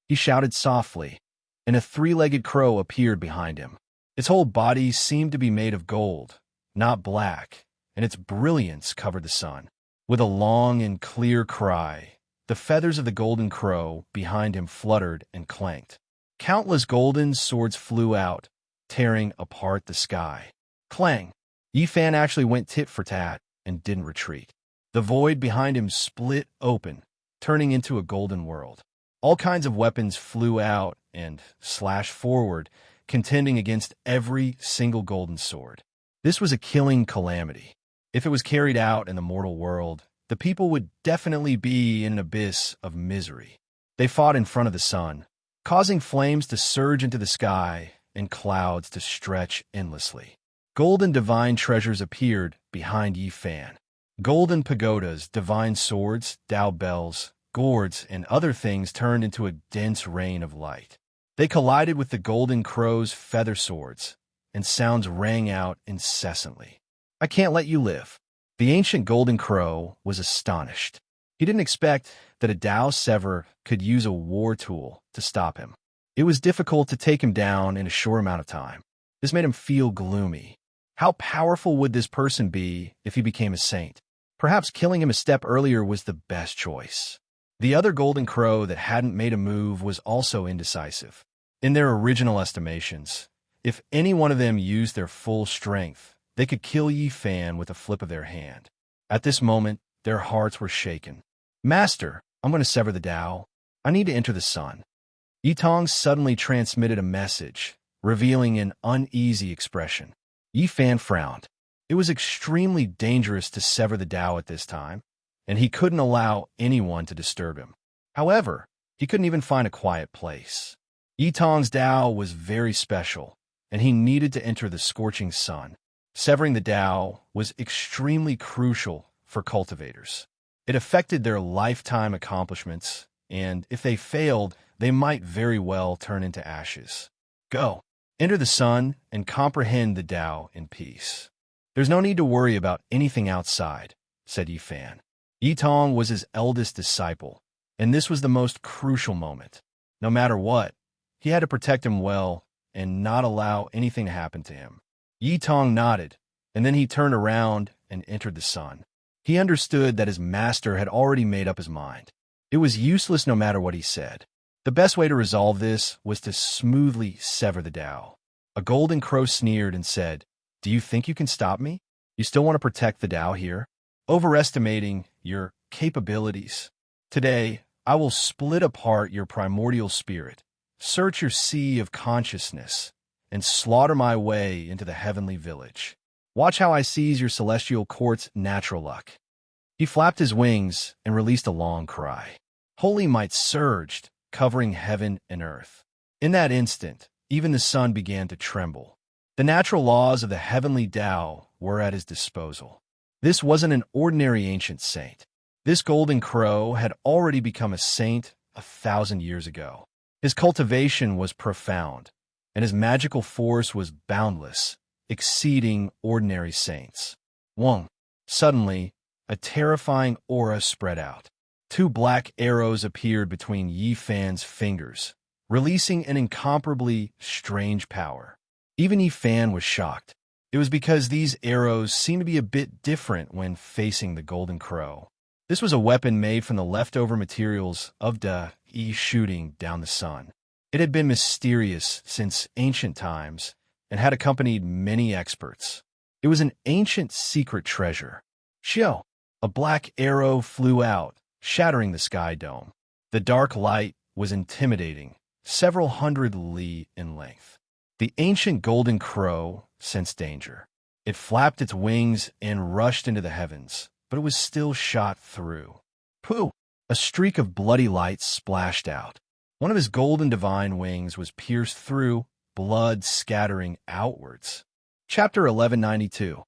He shouted softly, and a 3-legged crow appeared behind him. Its whole body seemed to be made of gold, not black, and its brilliance covered the sun. With a long and clear cry, the feathers of the golden crow behind him fluttered and clanked. Countless golden swords flew out, tearing apart the sky. Clang! Yifan actually went tit for tat and didn't retreat. The void behind him split open, turning into a golden world. All kinds of weapons flew out and slashed forward, contending against every single golden sword. This was a killing calamity. If it was carried out in the mortal world, the people would definitely be in an abyss of misery. They fought in front of the sun, causing flames to surge into the sky and clouds to stretch endlessly. Golden divine treasures appeared behind Yifan. Golden pagodas, divine swords, Tao bells, gourds, and other things turned into a dense rain of light. They collided with the golden crow's feather swords, and sounds rang out incessantly. I can't let you live. The ancient golden crow was astonished. He didn't expect that a Tao Sever could use a war tool to stop him. It was difficult to take him down in a short amount of time. This made him feel gloomy. How powerful would this person be if he became a saint? Perhaps killing him a step earlier was the best choice. The other golden crow that hadn't made a move was also indecisive. In their original estimations, if any one of them used their full strength, they could kill Yifan with a flip of their hand. At this moment, their hearts were shaken. Master, I'm going to sever the Tao. I need to enter the sun. Yitong suddenly transmitted a message, revealing an uneasy expression. Yifan frowned. It was extremely dangerous to sever the Tao at this time, and he couldn't allow anyone to disturb him. However, he couldn't even find a quiet place. Yitong's Tao was very special, and he needed to enter the scorching sun. Severing the Tao was extremely crucial for cultivators. It affected their lifetime accomplishments, and if they failed, they might very well turn into ashes. Go, enter the sun, and comprehend the Tao in peace. There's no need to worry about anything outside, said Yifan. Yitong was his eldest disciple, and this was the most crucial moment. No matter what, he had to protect him well and not allow anything to happen to him. Yi Tong nodded, and then he turned around and entered the sun. He understood that his master had already made up his mind. It was useless no matter what he said. The best way to resolve this was to smoothly sever the Tao. A golden crow sneered and said, "Do you think you can stop me? You still want to protect the Tao here? Overestimating your capabilities. Today, I will split apart your primordial spirit, search your sea of consciousness, and slaughter my way into the heavenly village. Watch how I seize your celestial court's natural luck." He flapped his wings and released a long cry. Holy might surged, covering heaven and earth. In that instant, even the sun began to tremble. The natural laws of the heavenly Tao were at his disposal. This wasn't an ordinary ancient saint. This golden crow had already become a saint 1,000 years ago. His cultivation was profound, and his magical force was boundless, exceeding ordinary saints. Wong. Suddenly, a terrifying aura spread out. 2 black arrows appeared between Yi Fan's fingers, releasing an incomparably strange power. Even Yi Fan was shocked. It was because these arrows seemed to be a bit different when facing the golden crow. This was a weapon made from the leftover materials of the Yi shooting down the sun. It had been mysterious since ancient times and had accompanied many experts. It was an ancient secret treasure. Xiao! A black arrow flew out, shattering the sky dome. The dark light was intimidating, several hundred li in length. The ancient golden crow sensed danger. It flapped its wings and rushed into the heavens, but it was still shot through. Pooh! A streak of bloody light splashed out. One of his golden divine wings was pierced through, blood scattering outwards. Chapter 1192.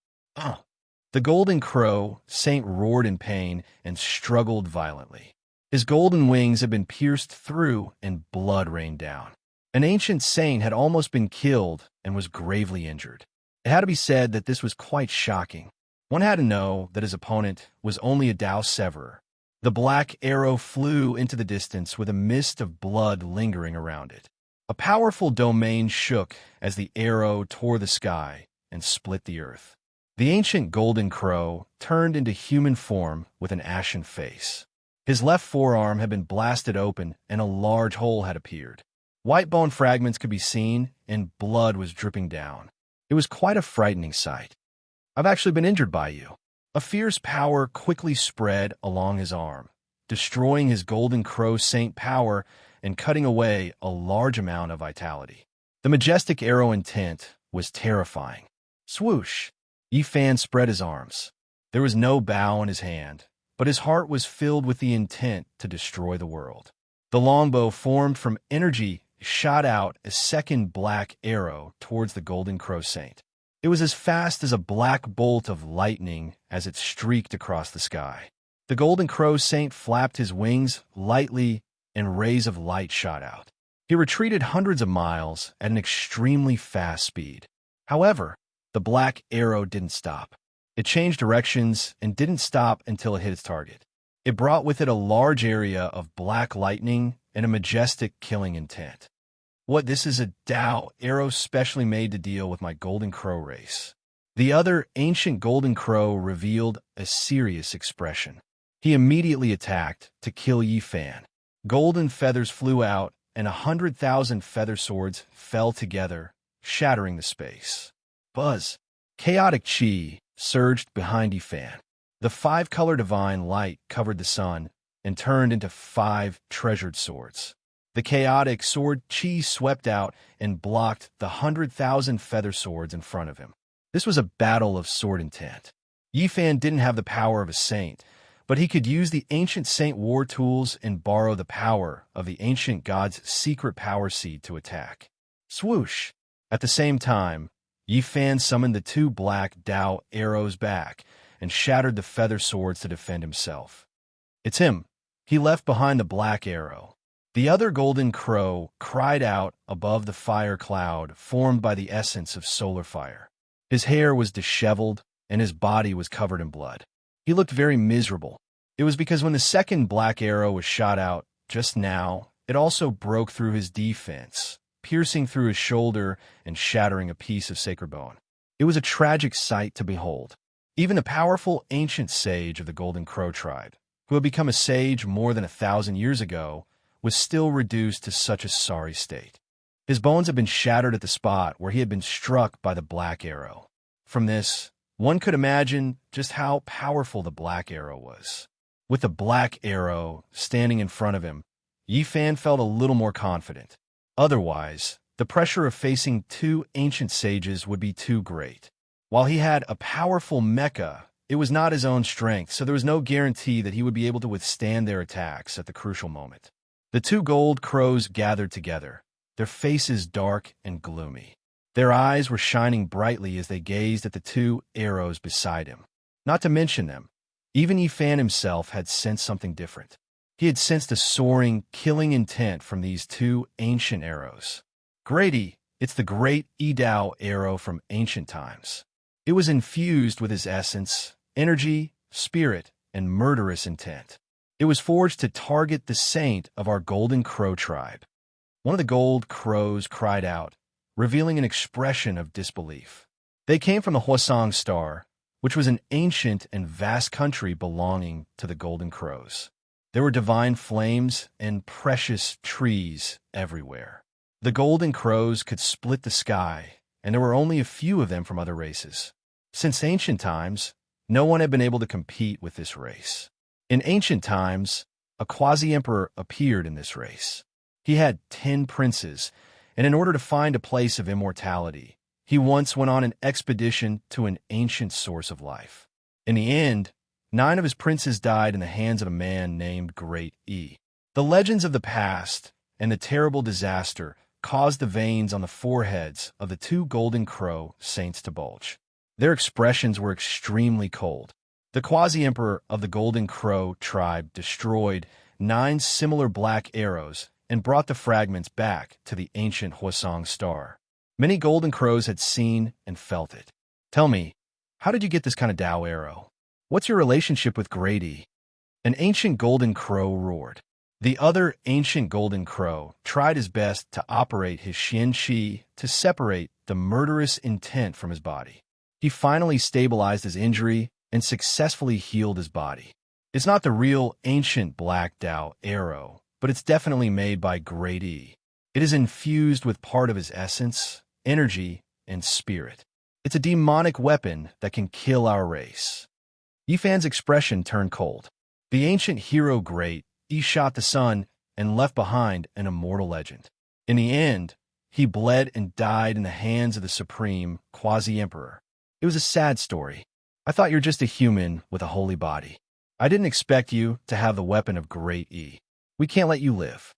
The golden crow, Saint roared in pain and struggled violently. His golden wings had been pierced through and blood rained down. An ancient saint had almost been killed and was gravely injured. It had to be said that this was quite shocking. One had to know that his opponent was only a Tao Severer. The black arrow flew into the distance with a mist of blood lingering around it. A powerful domain shook as the arrow tore the sky and split the earth. The ancient golden crow turned into human form with an ashen face. His left forearm had been blasted open and a large hole had appeared. White bone fragments could be seen and blood was dripping down. It was quite a frightening sight. "I've actually been injured by you." A fierce power quickly spread along his arm, destroying his golden crow saint power and cutting away a large amount of vitality. The majestic arrow intent was terrifying. Swoosh! Yi Fan spread his arms. There was no bow in his hand, but his heart was filled with the intent to destroy the world. The longbow formed from energy shot out a second black arrow towards the golden crow saint. It was as fast as a black bolt of lightning as it streaked across the sky. The golden crow saint flapped his wings lightly and rays of light shot out. He retreated hundreds of miles at an extremely fast speed. However, the black arrow didn't stop. It changed directions and didn't stop until it hit its target. It brought with it a large area of black lightning and a majestic killing intent. What, this is a Tao arrow specially made to deal with my golden crow race. The other ancient golden crow revealed a serious expression. He immediately attacked to kill Yi Fan. Golden feathers flew out and 100,000 feather swords fell together, shattering the space. Buzz! Chaotic chi surged behind Yi Fan. The 5-color divine light covered the sun and turned into 5 treasured swords. The chaotic sword chi swept out and blocked the 100,000 feather swords in front of him. This was a battle of sword intent. Yi Fan didn't have the power of a saint, but he could use the ancient saint war tools and borrow the power of the ancient god's secret power seed to attack. Swoosh! At the same time, Yi Fan summoned the 2 black Tao arrows back and shattered the feather swords to defend himself. It's him. He left behind the black arrow. The other golden crow cried out above the fire cloud formed by the essence of solar fire. His hair was disheveled and his body was covered in blood. He looked very miserable. It was because when the second black arrow was shot out just now, it also broke through his defense, piercing through his shoulder and shattering a piece of sacred bone. It was a tragic sight to behold. Even the powerful ancient sage of the Golden Crow tribe, who had become a sage more than 1,000 years ago, was still reduced to such a sorry state. His bones had been shattered at the spot where he had been struck by the black arrow. From this, one could imagine just how powerful the black arrow was. With the black arrow standing in front of him, Yifan felt a little more confident. Otherwise, the pressure of facing two ancient sages would be too great. While he had a powerful mecha, it was not his own strength, so there was no guarantee that he would be able to withstand their attacks at the crucial moment. The two gold crows gathered together, their faces dark and gloomy. Their eyes were shining brightly as they gazed at the two arrows beside him. Not to mention them, even Yifan himself had sensed something different. He had sensed a soaring, killing intent from these two ancient arrows. Grady, it's the great Idao arrow from ancient times. It was infused with his essence, energy, spirit, and murderous intent. It was forged to target the saint of our Golden Crow tribe. One of the gold crows cried out, revealing an expression of disbelief. They came from the Hwasong Star, which was an ancient and vast country belonging to the Golden Crows. There were divine flames and precious trees everywhere. The Golden Crows could split the sky, and there were only a few of them from other races. Since ancient times, no one had been able to compete with this race. In ancient times, a quasi-emperor appeared in this race. He had 10 princes, and in order to find a place of immortality, he once went on an expedition to an ancient source of life. In the end, 9 of his princes died in the hands of a man named Great E. The legends of the past and the terrible disaster caused the veins on the foreheads of the two Golden Crow saints to bulge. Their expressions were extremely cold. The quasi-emperor of the Golden Crow tribe destroyed 9 similar black arrows and brought the fragments back to the ancient Hwasong Star. Many Golden Crows had seen and felt it. Tell me, how did you get this kind of Dao arrow? What's your relationship with Grady? An ancient Golden Crow roared. The other ancient Golden Crow tried his best to operate his Xian Qi to separate the murderous intent from his body. He finally stabilized his injury and successfully healed his body. It's not the real ancient Black Dao arrow, but it's definitely made by Great E. It is infused with part of his essence, energy, and spirit. It's a demonic weapon that can kill our race. Yifan's expression turned cold. The ancient hero Great E shot the sun and left behind an immortal legend. In the end, he bled and died in the hands of the supreme quasi-emperor. It was a sad story. I thought you're just a human with a holy body. I didn't expect you to have the weapon of Great E. We can't let you live.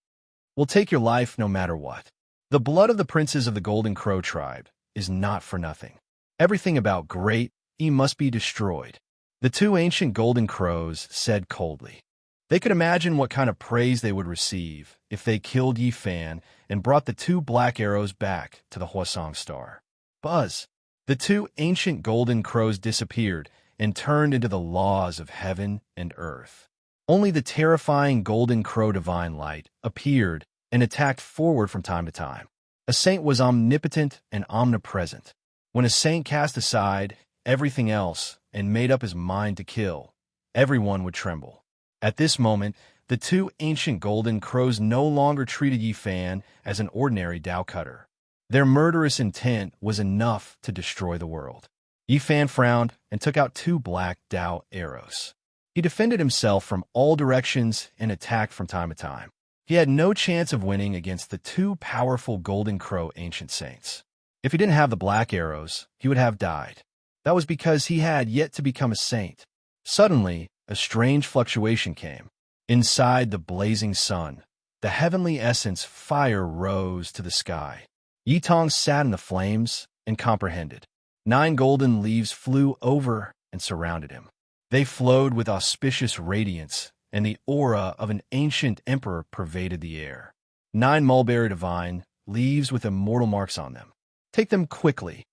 We'll take your life no matter what. The blood of the princes of the Golden Crow tribe is not for nothing. Everything about Great E must be destroyed. The two ancient Golden Crows said coldly. They could imagine what kind of praise they would receive if they killed Yifan and brought the two black arrows back to the Hwasong Star. Buzz! The two ancient Golden Crows disappeared and turned into the laws of heaven and earth. Only the terrifying Golden Crow Divine Light appeared and attacked forward from time to time. A saint was omnipotent and omnipresent. When a saint cast aside everything else and made up his mind to kill, everyone would tremble. At this moment, the two ancient Golden Crows no longer treated Yifan as an ordinary Dao cutter. Their murderous intent was enough to destroy the world. Yifan frowned and took out 2 black Dao arrows. He defended himself from all directions and attacked from time to time. He had no chance of winning against the 2 powerful Golden Crow ancient saints. If he didn't have the black arrows, he would have died. That was because he had yet to become a saint. Suddenly, a strange fluctuation came. Inside the blazing sun, the heavenly essence fire rose to the sky. Yitong sat in the flames and comprehended. 9 golden leaves flew over and surrounded him. They flowed with auspicious radiance, and the aura of an ancient emperor pervaded the air. 9 mulberry divine, leaves with immortal marks on them. Take them quickly.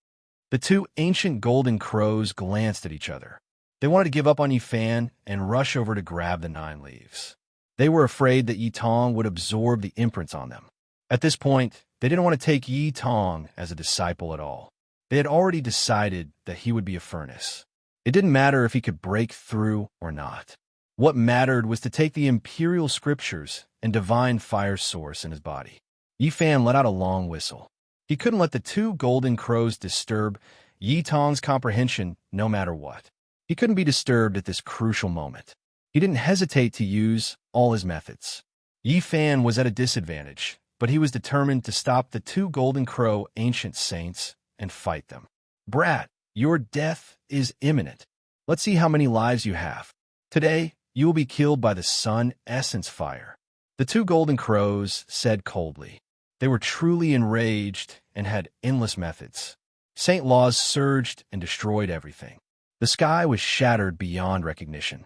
The 2 ancient Golden Crows glanced at each other. They wanted to give up on Yifan and rush over to grab the 9 leaves. They were afraid that Yitong would absorb the imprints on them. At this point, They didn't want to take Yi Tong as a disciple at all. They had already decided that he would be a furnace. It didn't matter if he could break through or not. What mattered was to take the imperial scriptures and divine fire source in his body. Yi Fan let out a long whistle. He couldn't let the two golden crows disturb Yi Tong's comprehension no matter what. He couldn't be disturbed at this crucial moment. He didn't hesitate to use all his methods. Yi Fan was at a disadvantage, but he was determined to stop the two golden crow ancient saints and fight them. Brat, your death is imminent. Let's see how many lives you have. Today, you will be killed by the sun essence fire. The two golden crows said coldly. They were truly enraged and had endless methods. Saint laws surged and destroyed everything. The sky was shattered beyond recognition.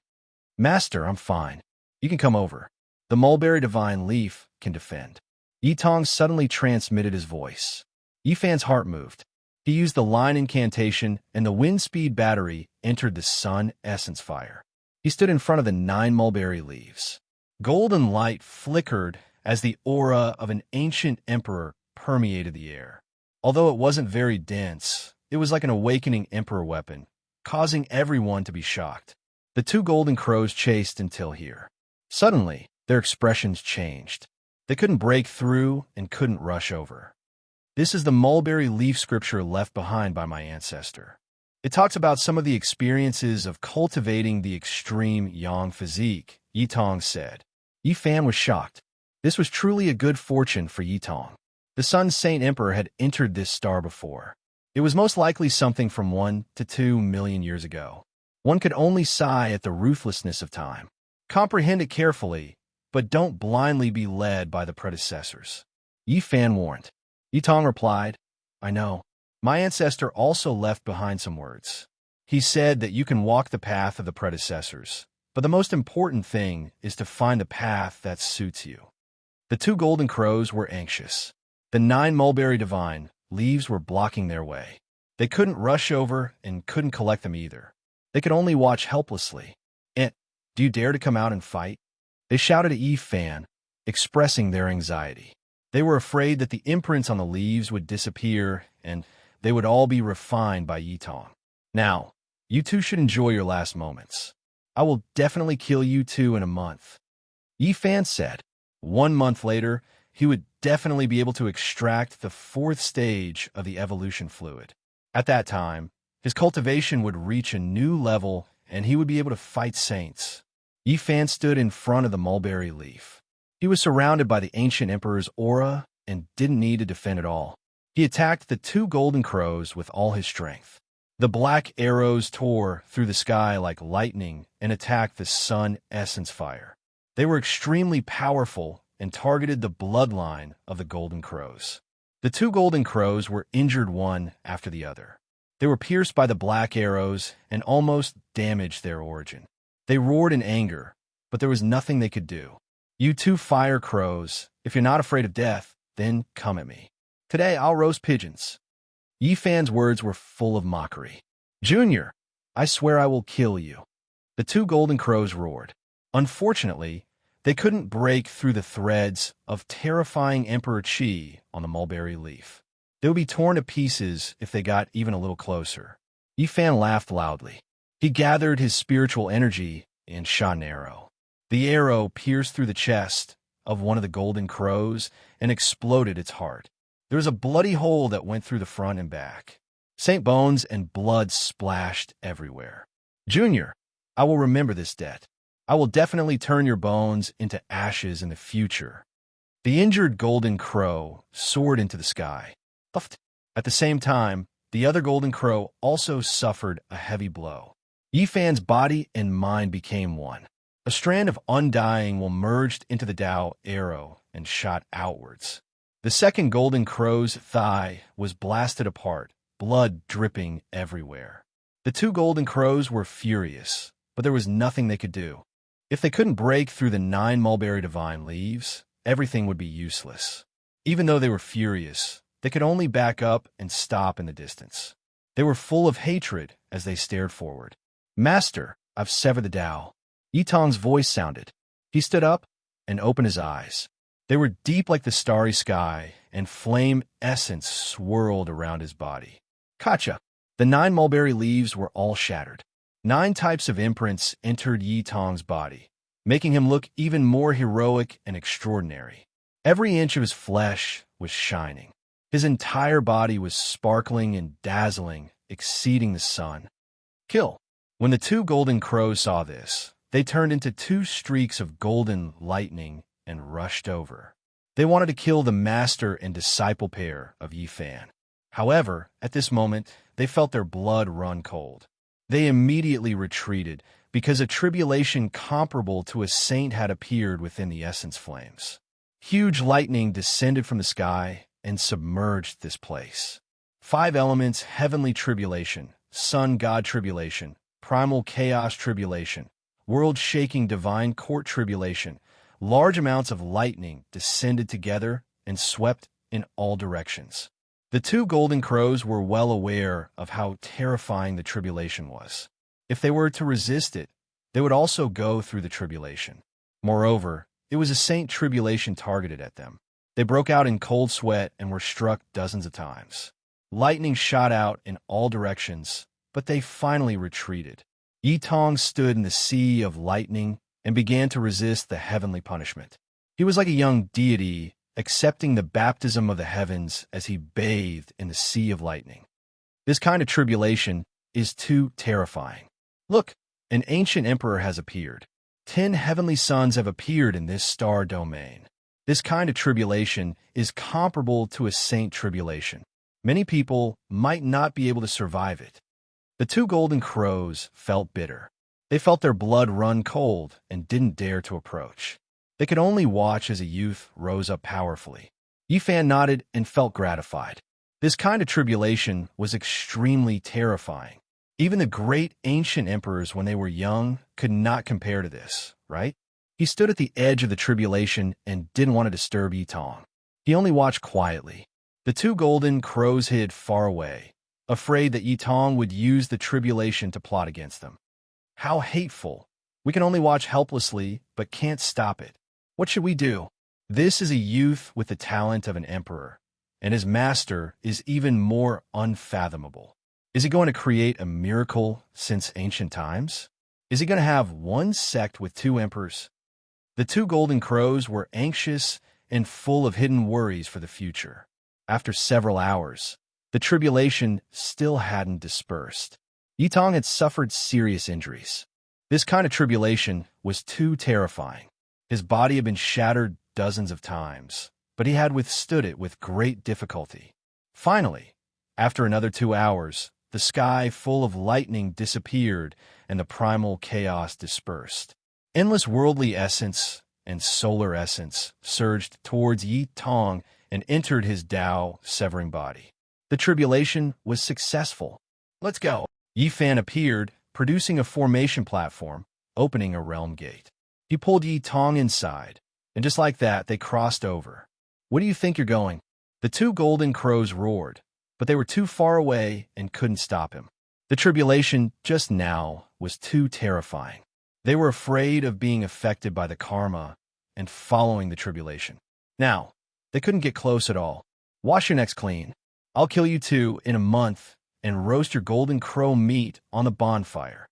Master, I'm fine. You can come over. The mulberry divine leaf can defend. Yi Tong suddenly transmitted his voice. Yi Fan's heart moved. He used the line incantation, and the wind speed battery entered the sun essence fire. He stood in front of the 9 mulberry leaves. Golden light flickered as the aura of an ancient emperor permeated the air. Although it wasn't very dense, it was like an awakening emperor weapon, causing everyone to be shocked. The two golden crows chased until here. Suddenly, their expressions changed. They couldn't break through and couldn't rush over. This is the mulberry leaf scripture left behind by my ancestor. It talks about some of the experiences of cultivating the extreme yang physique, Yi Tong said. Yi Fan was shocked. This was truly a good fortune for Yi Tong. The Sun Saint Emperor had entered this star before. It was most likely something from 1 to 2 million years ago. One could only sigh at the ruthlessness of time. Comprehend it carefully, but don't blindly be led by the predecessors. Yi Fan warned. Yi Tong replied, I know. My ancestor also left behind some words. He said that you can walk the path of the predecessors, but the most important thing is to find the path that suits you. The two golden crows were anxious. The 9 mulberry divine leaves were blocking their way. They couldn't rush over and couldn't collect them either. They could only watch helplessly. Do you dare to come out and fight? They shouted at Yi Fan, expressing their anxiety. They were afraid that the imprints on the leaves would disappear and they would all be refined by Yi Tong. Now, you two should enjoy your last moments. I will definitely kill you two in a month. Yi Fan said. 1 month later, he would definitely be able to extract the 4th stage of the evolution fluid. At that time, his cultivation would reach a new level and he would be able to fight saints. Yi Fan stood in front of the mulberry leaf. He was surrounded by the ancient emperor's aura and didn't need to defend at all. He attacked the two golden crows with all his strength. The black arrows tore through the sky like lightning and attacked the sun essence fire. They were extremely powerful and targeted the bloodline of the golden crows. The two golden crows were injured one after the other. They were pierced by the black arrows and almost damaged their origin. They roared in anger, but there was nothing they could do. You two fire crows, if you're not afraid of death, then come at me. Today I'll roast pigeons. Yi Fan's words were full of mockery. Junior, I swear I will kill you. The two golden crows roared. Unfortunately, they couldn't break through the threads of terrifying Emperor Qi on the mulberry leaf. They would be torn to pieces if they got even a little closer. Yi Fan laughed loudly. He gathered his spiritual energy and shot an arrow. The arrow pierced through the chest of one of the golden crows and exploded its heart. There was a bloody hole that went through the front and back. Saint bones and blood splashed everywhere. Junior, I will remember this debt. I will definitely turn your bones into ashes in the future. The injured golden crow soared into the sky. At the same time, the other golden crow also suffered a heavy blow. Yi Fan's body and mind became one. A strand of undying will merged into the Tao arrow and shot outwards. The second golden crow's thigh was blasted apart, blood dripping everywhere. The two golden crows were furious, but there was nothing they could do. If they couldn't break through the 9 mulberry divine leaves, everything would be useless. Even though they were furious, they could only back up and stop in the distance. They were full of hatred as they stared forward. Master, I've severed the Tao. Yi Tong's voice sounded. He stood up and opened his eyes. They were deep like the starry sky, and flame essence swirled around his body. Gotcha! The 9 mulberry leaves were all shattered. 9 types of imprints entered Yi Tong's body, making him look even more heroic and extraordinary. Every inch of his flesh was shining. His entire body was sparkling and dazzling, exceeding the sun. Kill! When the 2 golden crows saw this, they turned into 2 streaks of golden lightning and rushed over. They wanted to kill the master and disciple pair of Yi Fan. However, at this moment, they felt their blood run cold. They immediately retreated because a tribulation comparable to a saint had appeared within the essence flames. Huge lightning descended from the sky and submerged this place. 5 elements: heavenly tribulation, sun god tribulation, primal chaos tribulation, world-shaking divine court tribulation. Large amounts of lightning descended together and swept in all directions. The 2 golden crows were well aware of how terrifying the tribulation was. If they were to resist it, they would also go through the tribulation. Moreover, it was a saint tribulation targeted at them. They broke out in cold sweat and were struck dozens of times. Lightning shot out in all directions, but they finally retreated. Yi Tong stood in the sea of lightning and began to resist the heavenly punishment. He was like a young deity, accepting the baptism of the heavens as he bathed in the sea of lightning. This kind of tribulation is too terrifying. Look, an ancient emperor has appeared. 10 heavenly suns have appeared in this star domain. This kind of tribulation is comparable to a saint tribulation. Many people might not be able to survive it. The 2 golden crows felt bitter. They felt their blood run cold and didn't dare to approach. They could only watch as a youth rose up powerfully. Yi Fan nodded and felt gratified. This kind of tribulation was extremely terrifying. Even the great ancient emperors, when they were young, could not compare to this, right? He stood at the edge of the tribulation and didn't want to disturb Yi Tong. He only watched quietly. The 2 golden crows hid far away, afraid that Yi Tong would use the tribulation to plot against them. How hateful! We can only watch helplessly, but can't stop it. What should we do? This is a youth with the talent of an emperor, and his master is even more unfathomable. Is he going to create a miracle since ancient times? Is he going to have one sect with 2 emperors? The 2 golden crows were anxious and full of hidden worries for the future. After several hours, the tribulation still hadn't dispersed. Yi Tong had suffered serious injuries. This kind of tribulation was too terrifying. His body had been shattered dozens of times, but he had withstood it with great difficulty. Finally, after another 2 hours, the sky full of lightning disappeared and the primal chaos dispersed. Endless worldly essence and solar essence surged towards Yi Tong and entered his Tao-severing body. The tribulation was successful. Let's go. Yi Fan appeared, producing a formation platform, opening a realm gate. He pulled Yi Tong inside, and just like that, they crossed over. Where do you think you're going? The 2 golden crows roared, but they were too far away and couldn't stop him. The tribulation just now was too terrifying. They were afraid of being affected by the karma and following the tribulation. Now, they couldn't get close at all. Wash your necks clean. I'll kill you 2 in a month and roast your golden crow meat on the bonfire.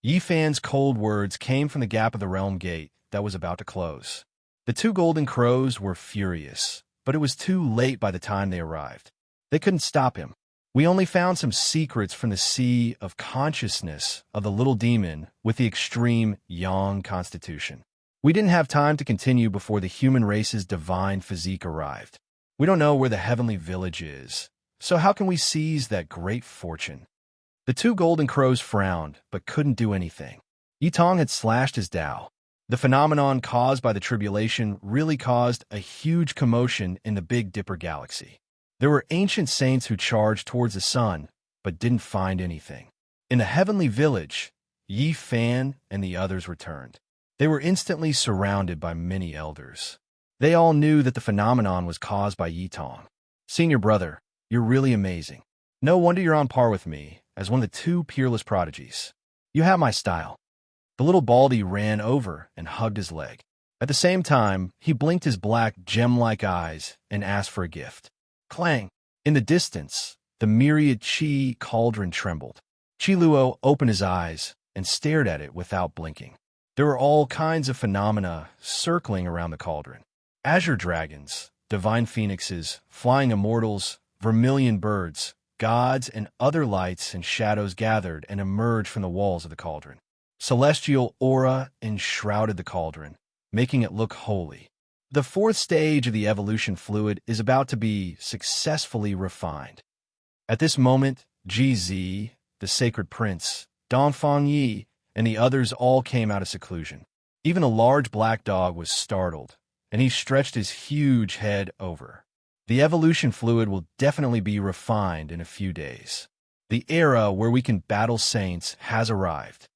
Yi Fan's cold words came from the gap of the realm gate that was about to close. The 2 golden crows were furious, but it was too late by the time they arrived. They couldn't stop him. We only found some secrets from the sea of consciousness of the little demon with the extreme yang constitution. We didn't have time to continue before the human race's divine physique arrived. We don't know where the heavenly village is, so how can we seize that great fortune? The 2 golden crows frowned, but couldn't do anything. Yi Tong had slashed his Tao. The phenomenon caused by the tribulation really caused a huge commotion in the Big Dipper galaxy. There were ancient saints who charged towards the sun, but didn't find anything. In the heavenly village, Yi Fan and the others returned. They were instantly surrounded by many elders. They all knew that the phenomenon was caused by Yi Tong. Senior brother, you're really amazing. No wonder you're on par with me, as one of the 2 peerless prodigies. You have my style. The little baldy ran over and hugged his leg. At the same time, he blinked his black gem-like eyes and asked for a gift. Clang! In the distance, the myriad Chi cauldron trembled. Chi Luo opened his eyes and stared at it without blinking. There were all kinds of phenomena circling around the cauldron. Azure dragons, divine phoenixes, flying immortals, vermilion birds, gods, and other lights and shadows gathered and emerged from the walls of the cauldron. Celestial aura enshrouded the cauldron, making it look holy. The fourth stage of the evolution fluid is about to be successfully refined. At this moment, GZ, the sacred prince, Dongfang Yi, and the others all came out of seclusion. Even a large black dog was startled, and he stretched his huge head over. The evolution fluid will definitely be refined in a few days. The era where we can battle saints has arrived.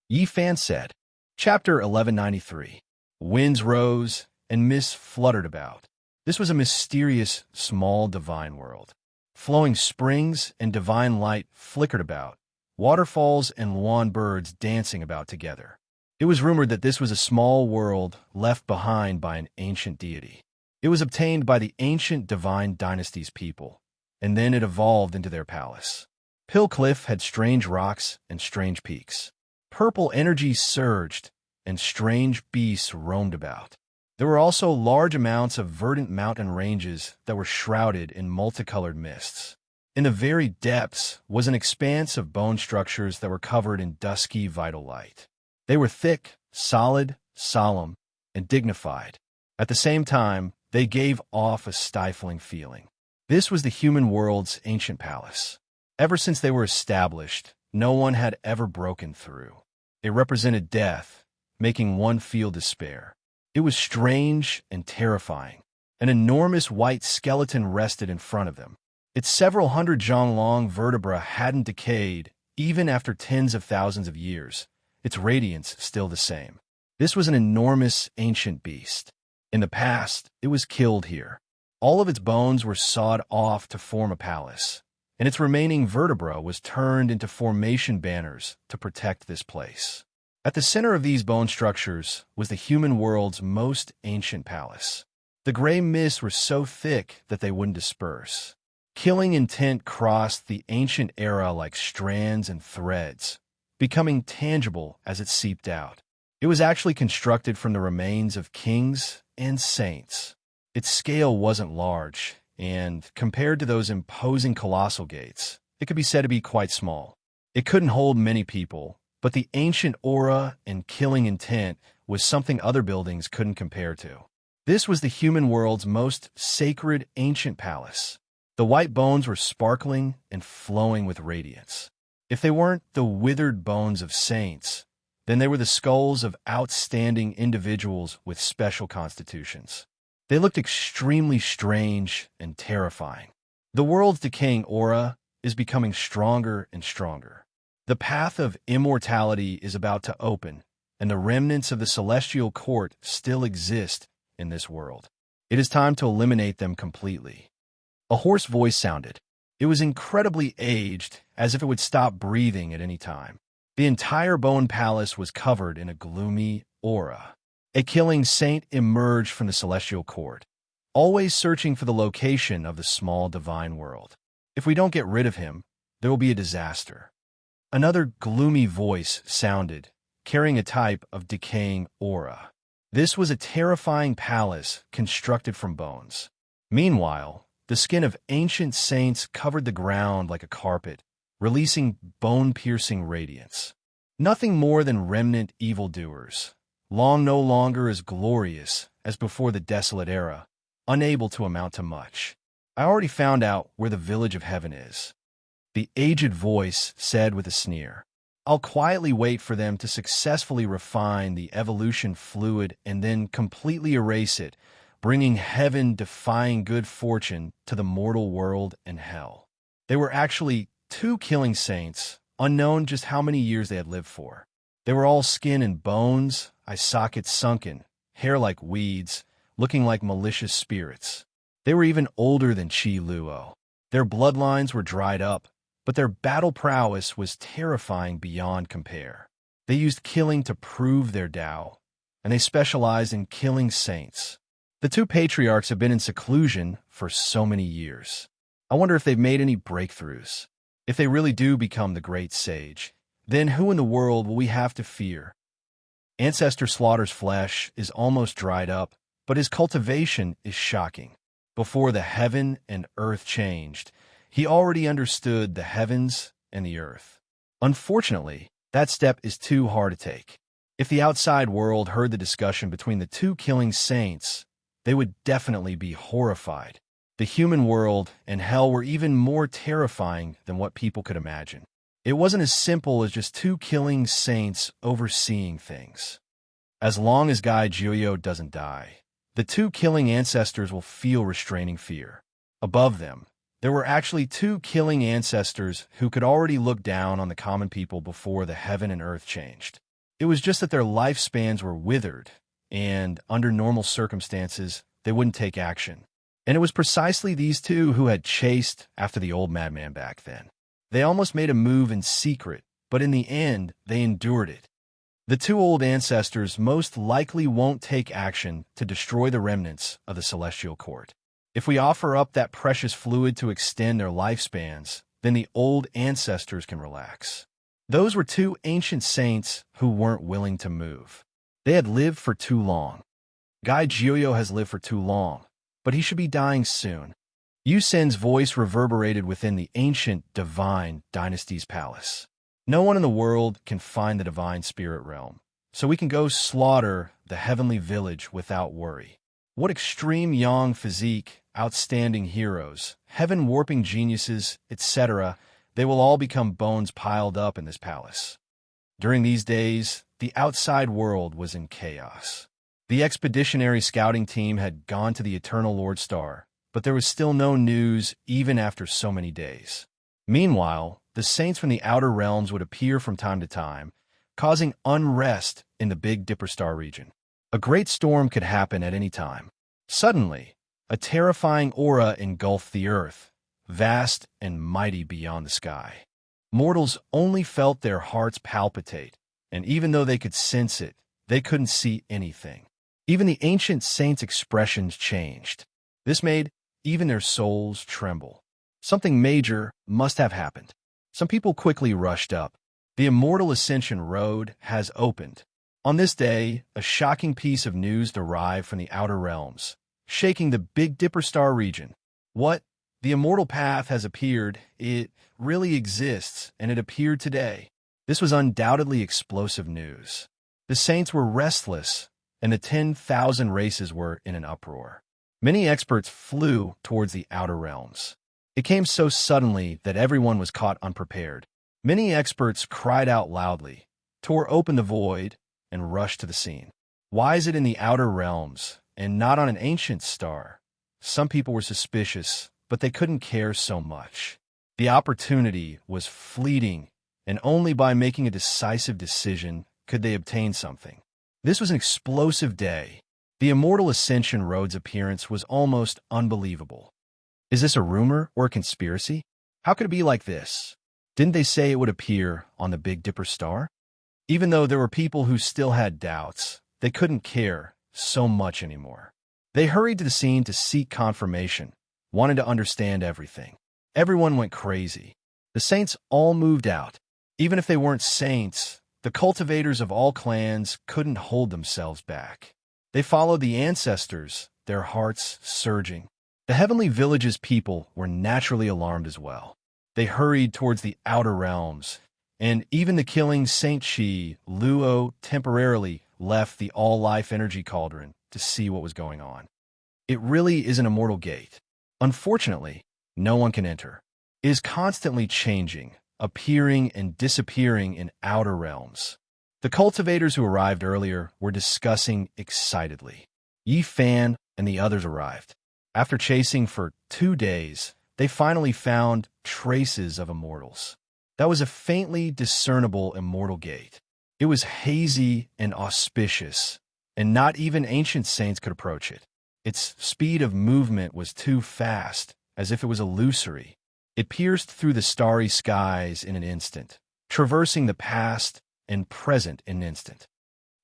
Yi Fan said. Chapter 1193. Winds rose, and mists fluttered about. This was a mysterious, small divine world. Flowing springs and divine light flickered about, waterfalls and lawn birds dancing about together. It was rumored that this was a small world left behind by an ancient deity. It was obtained by the ancient divine dynasty's people, and then it evolved into their palace. Pill Cliff had strange rocks and strange peaks. Purple energy surged, and strange beasts roamed about. There were also large amounts of verdant mountain ranges that were shrouded in multicolored mists. In the very depths was an expanse of bone structures that were covered in dusky vital light. They were thick, solid, solemn, and dignified. At the same time, they gave off a stifling feeling. This was the human world's ancient palace. Ever since they were established, no one had ever broken through. It represented death, making one feel despair. It was strange and terrifying. An enormous white skeleton rested in front of them. Its several hundred zhang-long vertebra hadn't decayed, even after tens of thousands of years, its radiance still the same. This was an enormous ancient beast. In the past, it was killed here. All of its bones were sawed off to form a palace, and its remaining vertebra was turned into formation banners to protect this place. At the center of these bone structures was the human world's most ancient palace. The gray mists were so thick that they wouldn't disperse. Killing intent crossed the ancient era like strands and threads, becoming tangible as it seeped out. It was actually constructed from the remains of kings and saints. Its scale wasn't large, and compared to those imposing colossal gates, it could be said to be quite small. It couldn't hold many people, but the ancient aura and killing intent was something other buildings couldn't compare to. This was the human world's most sacred ancient palace. The white bones were sparkling and flowing with radiance. If they weren't the withered bones of saints, then they were the skulls of outstanding individuals with special constitutions. They looked extremely strange and terrifying. The world's decaying aura is becoming stronger and stronger. The path of immortality is about to open, and the remnants of the celestial court still exist in this world. It is time to eliminate them completely. A hoarse voice sounded. It was incredibly aged, as if it would stop breathing at any time. The entire bone palace was covered in a gloomy aura. A killing saint emerged from the celestial court, always searching for the location of the small divine world. If we don't get rid of him, there will be a disaster. Another gloomy voice sounded, carrying a type of decaying aura. This was a terrifying palace constructed from bones. Meanwhile, the skin of ancient saints covered the ground like a carpet, releasing bone-piercing radiance. Nothing more than remnant evildoers, long no longer as glorious as before the desolate era, unable to amount to much. I already found out where the village of heaven is. The aged voice said with a sneer. I'll quietly wait for them to successfully refine the evolution fluid and then completely erase it, bringing heaven-defying good fortune to the mortal world and hell. They were actually 2 killing saints, unknown just how many years they had lived for. They were all skin and bones, eye sockets sunken, hair like weeds, looking like malicious spirits. They were even older than Chi Luo. Their bloodlines were dried up, but their battle prowess was terrifying beyond compare. They used killing to prove their Tao, and they specialized in killing saints. The two patriarchs have been in seclusion for so many years. I wonder if they've made any breakthroughs. If they really do become the great sage, then who in the world will we have to fear? Ancestor Slaughter's flesh is almost dried up, but his cultivation is shocking. Before the heaven and earth changed, he already understood the heavens and the earth. Unfortunately, that step is too hard to take. If the outside world heard the discussion between the two killing saints, they would definitely be horrified. The human world and hell were even more terrifying than what people could imagine. It wasn't as simple as just two killing saints overseeing things. As long as Guy Gioio doesn't die, the two killing ancestors will feel restraining fear. Above them, there were actually two killing ancestors who could already look down on the common people before the heaven and earth changed. It was just that their lifespans were withered, and under normal circumstances, they wouldn't take action. And it was precisely these two who had chased after the old madman back then. They almost made a move in secret, but in the end, they endured it. The two old ancestors most likely won't take action to destroy the remnants of the celestial court. If we offer up that precious fluid to extend their lifespans, then the old ancestors can relax. Those were two ancient saints who weren't willing to move. They had lived for too long. Guy Gioio has lived for too long, but he should be dying soon. Yu Sen's voice reverberated within the ancient divine dynasty's palace. No one in the world can find the divine spirit realm, so we can go slaughter the heavenly village without worry. What extreme yang physique, outstanding heroes, heaven-warping geniuses, etc., they will all become bones piled up in this palace. During these days, the outside world was in chaos. The expeditionary scouting team had gone to the Eternal Lord Star, but there was still no news even after so many days. Meanwhile, the saints from the outer realms would appear from time to time, causing unrest in the Big Dipper Star region. A great storm could happen at any time. Suddenly, a terrifying aura engulfed the earth, vast and mighty beyond the sky. Mortals only felt their hearts palpitate, and even though they could sense it, they couldn't see anything. Even the ancient saints' expressions changed. This made even their souls tremble. Something major must have happened. Some people quickly rushed up. The Immortal Ascension Road has opened. On this day, a shocking piece of news arrived from the outer realms, shaking the Big Dipper Star region. What? The Immortal Path has appeared. It really exists, and it appeared today. This was undoubtedly explosive news. The saints were restless, and the 10,000 races were in an uproar. Many experts flew towards the outer realms. It came so suddenly that everyone was caught unprepared. Many experts cried out loudly, tore open the void, and rushed to the scene. Why is it in the outer realms, and not on an ancient star? Some people were suspicious, but they couldn't care so much. The opportunity was fleeting, and only by making a decisive decision could they obtain something. This was an explosive day. The Immortal Ascension Road's appearance was almost unbelievable. Is this a rumor or a conspiracy? How could it be like this? Didn't they say it would appear on the Big Dipper Star? Even though there were people who still had doubts, they couldn't care so much anymore. They hurried to the scene to seek confirmation, wanted to understand everything. Everyone went crazy. The saints all moved out. Even if they weren't saints, the cultivators of all clans couldn't hold themselves back. They followed the ancestors, their hearts surging. The heavenly village's people were naturally alarmed as well. They hurried towards the outer realms, and even the killing Saint Shi Luo temporarily left the all-life energy cauldron to see what was going on. It really is an immortal gate. Unfortunately, no one can enter. It is constantly changing, appearing and disappearing in outer realms. The cultivators who arrived earlier were discussing excitedly. Yi Fan and the others arrived. After chasing for 2 days, they finally found traces of immortals. That was a faintly discernible immortal gate. It was hazy and auspicious, and not even ancient saints could approach it. Its speed of movement was too fast, as if it was illusory. It pierced through the starry skies in an instant, traversing the past and present in an instant.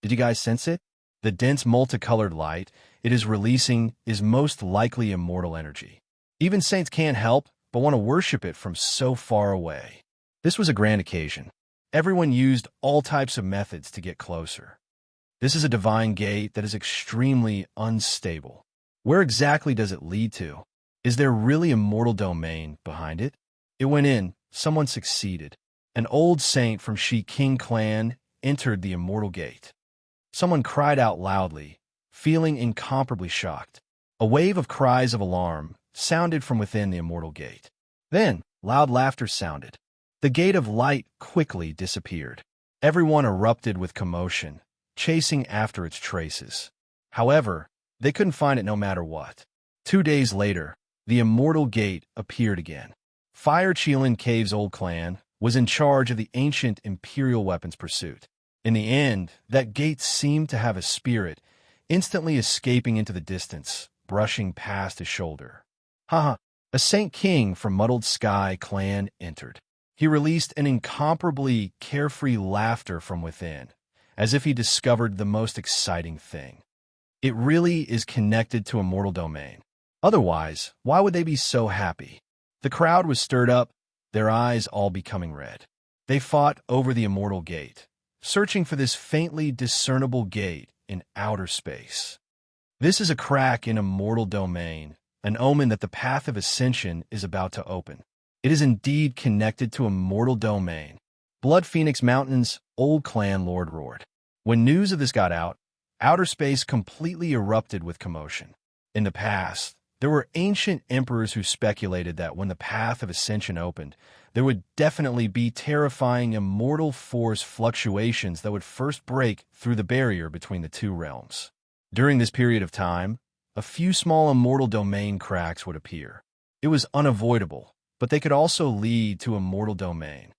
Did you guys sense it? The dense multicolored light it is releasing is most likely immortal energy. Even saints can't help but want to worship it from so far away. This was a grand occasion. Everyone used all types of methods to get closer. This is a divine gate that is extremely unstable. Where exactly does it lead to? Is there really a mortal domain behind it? It went in. Someone succeeded. An old saint from Shi King clan entered the immortal gate. Someone cried out loudly, feeling incomparably shocked. A wave of cries of alarm sounded from within the immortal gate. Then, loud laughter sounded. The gate of light quickly disappeared. Everyone erupted with commotion, chasing after its traces. However, they couldn't find it no matter what. 2 days later, the immortal gate appeared again. Fire Chilin Cave's old clan was in charge of the ancient imperial weapons pursuit. In the end, that gate seemed to have a spirit, instantly escaping into the distance, brushing past his shoulder. Haha, a Saint King from Muddled Sky clan entered. He released an incomparably carefree laughter from within, as if he discovered the most exciting thing. It really is connected to a mortal domain. Otherwise, why would they be so happy? The crowd was stirred up, their eyes all becoming red. They fought over the immortal gate, searching for this faintly discernible gate in outer space. This is a crack in a mortal domain, an omen that the path of ascension is about to open. It is indeed connected to a mortal domain. Blood Phoenix Mountain's old clan lord roared. When news of this got out, outer space completely erupted with commotion. In the past, there were ancient emperors who speculated that when the path of ascension opened, there would definitely be terrifying immortal force fluctuations that would first break through the barrier between the two realms. During this period of time, a few small immortal domain cracks would appear. It was unavoidable, but they could also lead to a mortal domain.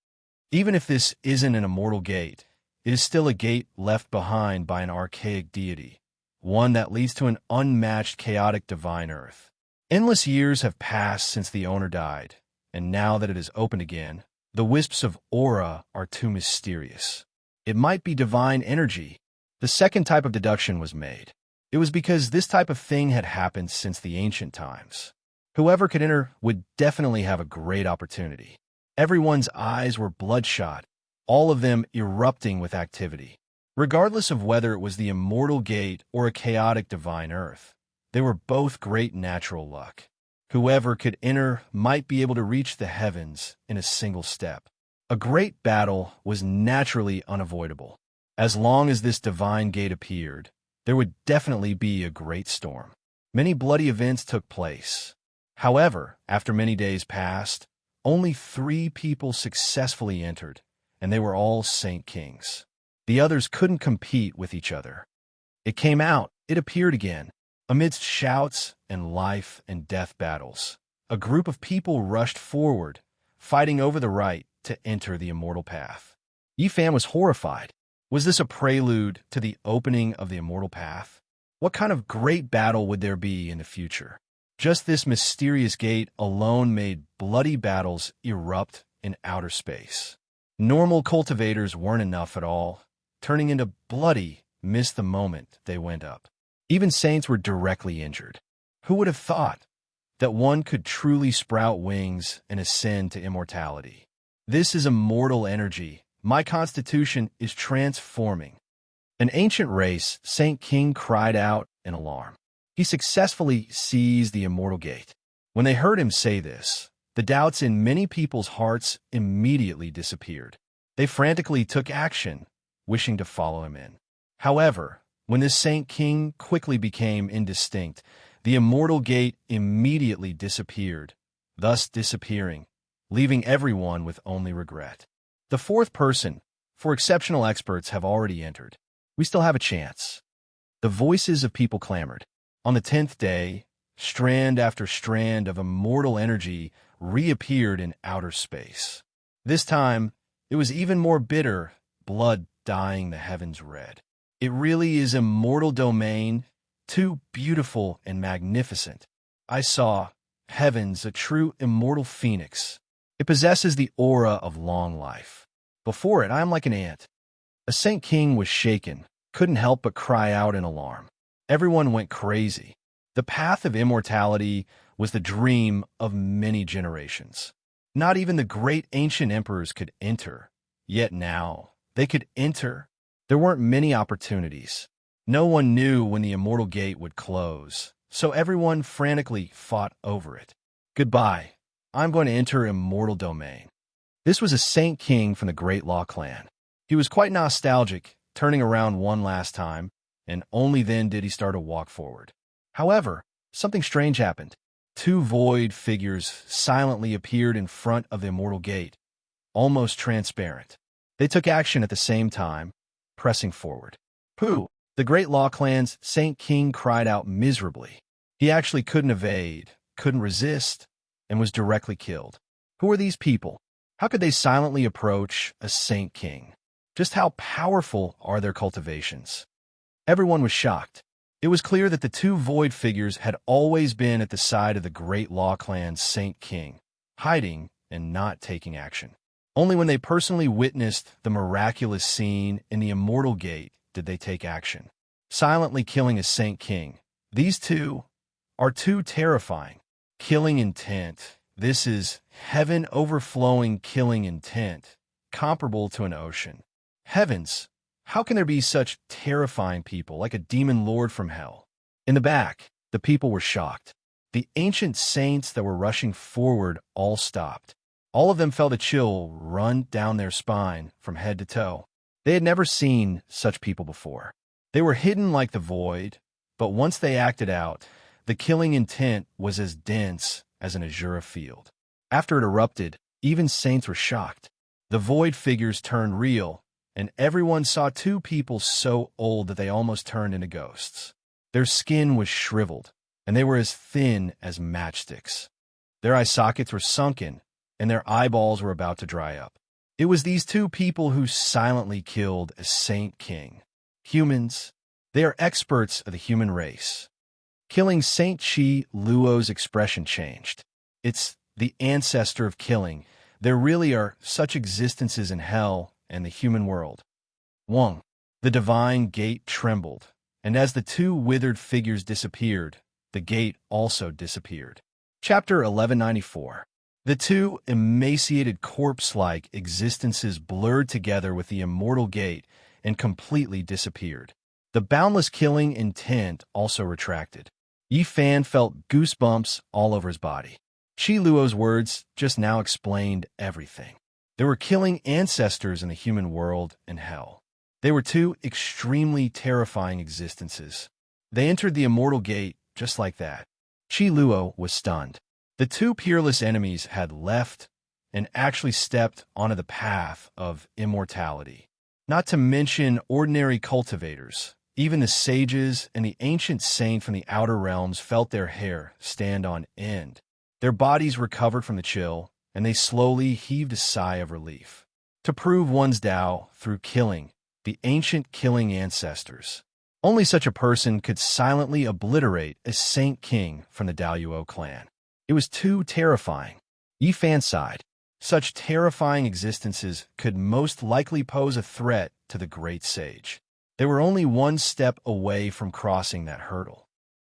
Even if this isn't an immortal gate, it is still a gate left behind by an archaic deity, one that leads to an unmatched chaotic divine earth. Endless years have passed since the owner died, and now that it is opened again, the wisps of aura are too mysterious. It might be divine energy. The second type of deduction was made. It was because this type of thing had happened since the ancient times. Whoever could enter would definitely have a great opportunity. Everyone's eyes were bloodshot, all of them erupting with activity. Regardless of whether it was the immortal gate or a chaotic divine earth, they were both great natural luck. Whoever could enter might be able to reach the heavens in a single step. A great battle was naturally unavoidable. As long as this divine gate appeared, there would definitely be a great storm. Many bloody events took place. However, after many days passed, only 3 people successfully entered, and they were all Saint Kings. The others couldn't compete with each other. It came out, it appeared again. Amidst shouts and life and death battles, a group of people rushed forward, fighting over the right to enter the immortal path. Yifan was horrified. Was this a prelude to the opening of the immortal path? What kind of great battle would there be in the future? Just this mysterious gate alone made bloody battles erupt in outer space. Normal cultivators weren't enough at all. Turning into bloody missed the moment they went up. Even saints were directly injured. Who would have thought that one could truly sprout wings and ascend to immortality? This is immortal energy. My constitution is transforming. An ancient race, Saint King cried out in alarm. He successfully seized the immortal gate. When they heard him say this, the doubts in many people's hearts immediately disappeared. They frantically took action, wishing to follow him in. However, when this Saint King quickly became indistinct, the immortal gate immediately disappeared, thus disappearing, leaving everyone with only regret. The 4th person, for exceptional experts, have already entered. We still have a chance. The voices of people clamored. On the 10th day, strand after strand of immortal energy reappeared in outer space. This time, it was even more bitter, blood dyeing the heavens red. It really is immortal domain, too beautiful and magnificent. I saw heavens, a true immortal phoenix. It possesses the aura of long life. Before it, I am like an ant. A Saint King was shaken, couldn't help but cry out in alarm. Everyone went crazy. The path of immortality was the dream of many generations. Not even the great ancient emperors could enter. Yet now, they could enter. There weren't many opportunities. No one knew when the immortal gate would close, so everyone frantically fought over it. Goodbye. I'm going to enter immortal domain. This was a Saint King from the Great Law clan. He was quite nostalgic, turning around one last time, and only then did he start to walk forward. However, something strange happened. Two void figures silently appeared in front of the immortal gate, almost transparent. They took action at the same time, pressing forward. Pooh! The Great Law clan's Saint King cried out miserably. He actually couldn't evade, couldn't resist, and was directly killed. Who are these people? How could they silently approach a Saint King? Just how powerful are their cultivations? Everyone was shocked. It was clear that the two void figures had always been at the side of the Great Law clan's Saint King, hiding and not taking action. Only when they personally witnessed the miraculous scene in the Immortal Gate did they take action, silently killing a Saint King. These two are too terrifying. Killing intent. This is heaven overflowing killing intent, comparable to an ocean. Heavens! How can there be such terrifying people like a demon lord from hell? In the back, the people were shocked. The ancient saints that were rushing forward all stopped. All of them felt a chill run down their spine from head to toe. They had never seen such people before. They were hidden like the void, but once they acted out, the killing intent was as dense as an azure field. After it erupted, even saints were shocked. The void figures turned real, and everyone saw two people so old that they almost turned into ghosts. Their skin was shriveled, and they were as thin as matchsticks. Their eye sockets were sunken, and their eyeballs were about to dry up. It was these two people who silently killed a Saint King. Humans, they are experts of the human race. Killing Saint Chi Luo's expression changed. It's the ancestor of killing. There really are such existences in hell and the human world. Wong, the divine gate trembled, and as the two withered figures disappeared, the gate also disappeared. Chapter 1194. The two emaciated corpse-like existences blurred together with the immortal gate and completely disappeared. The boundless killing intent also retracted. Yi Fan felt goosebumps all over his body. Chi Luo's words just now explained everything. There were killing ancestors in the human world and hell. They were two extremely terrifying existences. They entered the immortal gate just like that. Chi Luo was stunned. The two peerless enemies had left and actually stepped onto the path of immortality. Not to mention ordinary cultivators. Even the sages and the ancient saint from the outer realms felt their hair stand on end. Their bodies recovered from the chill, and they slowly heaved a sigh of relief. To prove one's Tao through killing, the ancient killing ancestors. Only such a person could silently obliterate a Saint King from the Daoyuo clan. It was too terrifying. Yi Fan sighed. Such terrifying existences could most likely pose a threat to the great sage. They were only one step away from crossing that hurdle.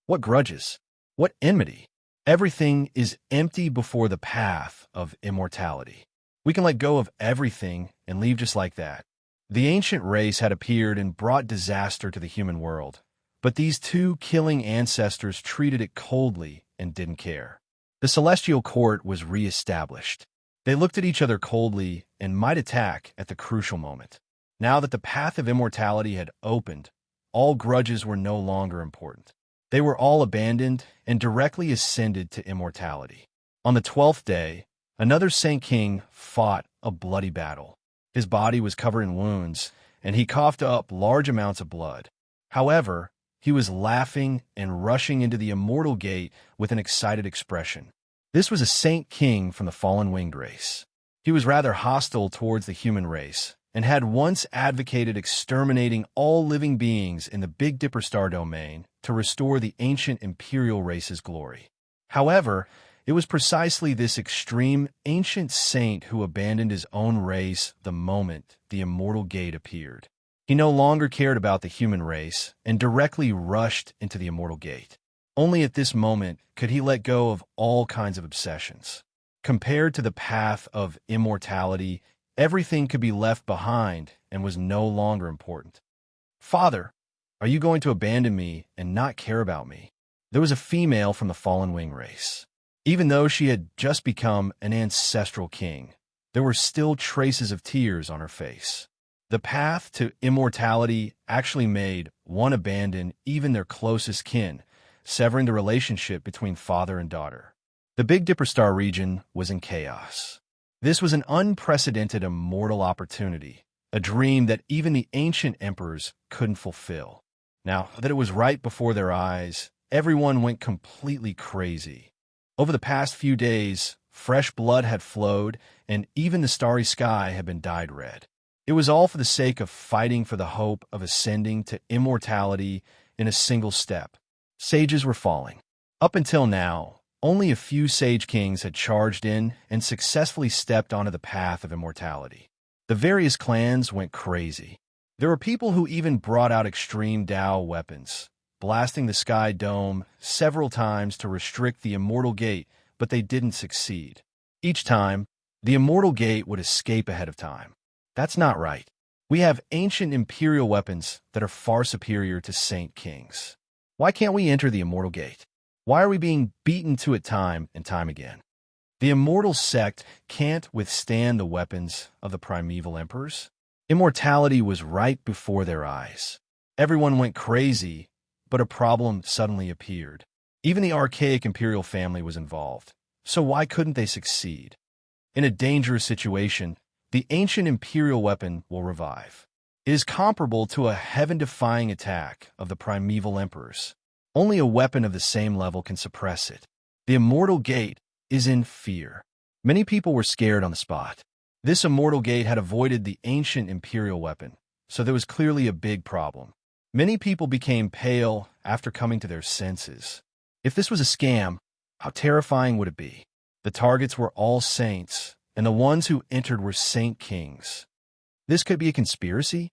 What grudges? What enmity? Everything is empty before the path of immortality. We can let go of everything and leave just like that. The ancient race had appeared and brought disaster to the human world, but these two killing ancestors treated it coldly and didn't care. The celestial court was re-established. They looked at each other coldly and might attack at the crucial moment. Now that the path of immortality had opened, all grudges were no longer important. They were all abandoned and directly ascended to immortality. On the 12th day, another Saint King fought a bloody battle. His body was covered in wounds, and he coughed up large amounts of blood. However, he was laughing and rushing into the immortal gate with an excited expression. This was a Saint King from the fallen winged race. He was rather hostile towards the human race, and had once advocated exterminating all living beings in the Big Dipper star domain to restore the ancient imperial race's glory. However, it was precisely this extreme ancient saint who abandoned his own race the moment the immortal gate appeared. He no longer cared about the human race and directly rushed into the immortal gate. Only at this moment could he let go of all kinds of obsessions. Compared to the path of immortality, everything could be left behind and was no longer important. "Father, are you going to abandon me and not care about me?" There was a female from the fallen wing race. Even though she had just become an ancestral king, there were still traces of tears on her face. The path to immortality actually made one abandon even their closest kin, severing the relationship between father and daughter. The Big Dipper Star region was in chaos. This was an unprecedented immortal opportunity, a dream that even the ancient emperors couldn't fulfill. Now that it was right before their eyes, everyone went completely crazy. Over the past few days, fresh blood had flowed, and even the starry sky had been dyed red. It was all for the sake of fighting for the hope of ascending to immortality in a single step. Sages were falling. Up until now, only a few sage kings had charged in and successfully stepped onto the path of immortality. The various clans went crazy. There were people who even brought out extreme Dao weapons, blasting the sky dome several times to restrict the immortal gate, but they didn't succeed. Each time, the immortal gate would escape ahead of time. That's not right. We have ancient imperial weapons that are far superior to Saint Kings. Why can't we enter the immortal gate? Why are we being beaten to it time and time again? The immortal sect can't withstand the weapons of the primeval emperors. Immortality was right before their eyes. Everyone went crazy, but a problem suddenly appeared. Even the archaic imperial family was involved. So why couldn't they succeed? In a dangerous situation, the ancient imperial weapon will revive. It is comparable to a heaven-defying attack of the primeval emperors. Only a weapon of the same level can suppress it. The immortal gate is in fear. Many people were scared on the spot. This immortal gate had avoided the ancient imperial weapon, so there was clearly a big problem. Many people became pale after coming to their senses. If this was a scam, how terrifying would it be? The targets were all saints, and the ones who entered were saint kings. This could be a conspiracy?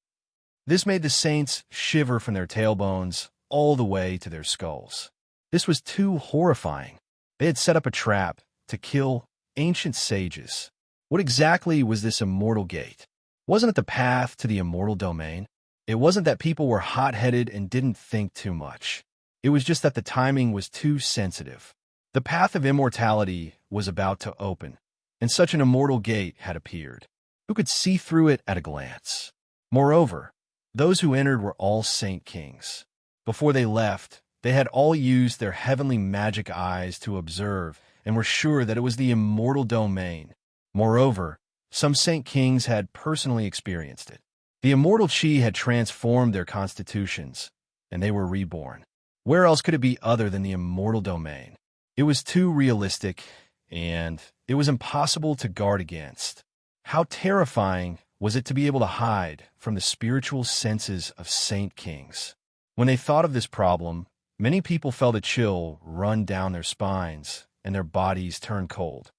This made the saints shiver from their tailbones all the way to their skulls. This was too horrifying. They had set up a trap to kill ancient sages. What exactly was this immortal gate? Wasn't it the path to the immortal domain? It wasn't that people were hot-headed and didn't think too much. It was just that the timing was too sensitive. The path of immortality was about to open, and such an immortal gate had appeared. Who could see through it at a glance? Moreover, those who entered were all saint kings. Before they left, they had all used their heavenly magic eyes to observe and were sure that it was the immortal domain. Moreover, some saint kings had personally experienced it. The immortal chi had transformed their constitutions, and they were reborn. Where else could it be other than the immortal domain? It was too realistic, and it was impossible to guard against. How terrifying was it to be able to hide from the spiritual senses of saint kings? When they thought of this problem, many people felt a chill run down their spines and their bodies turn cold.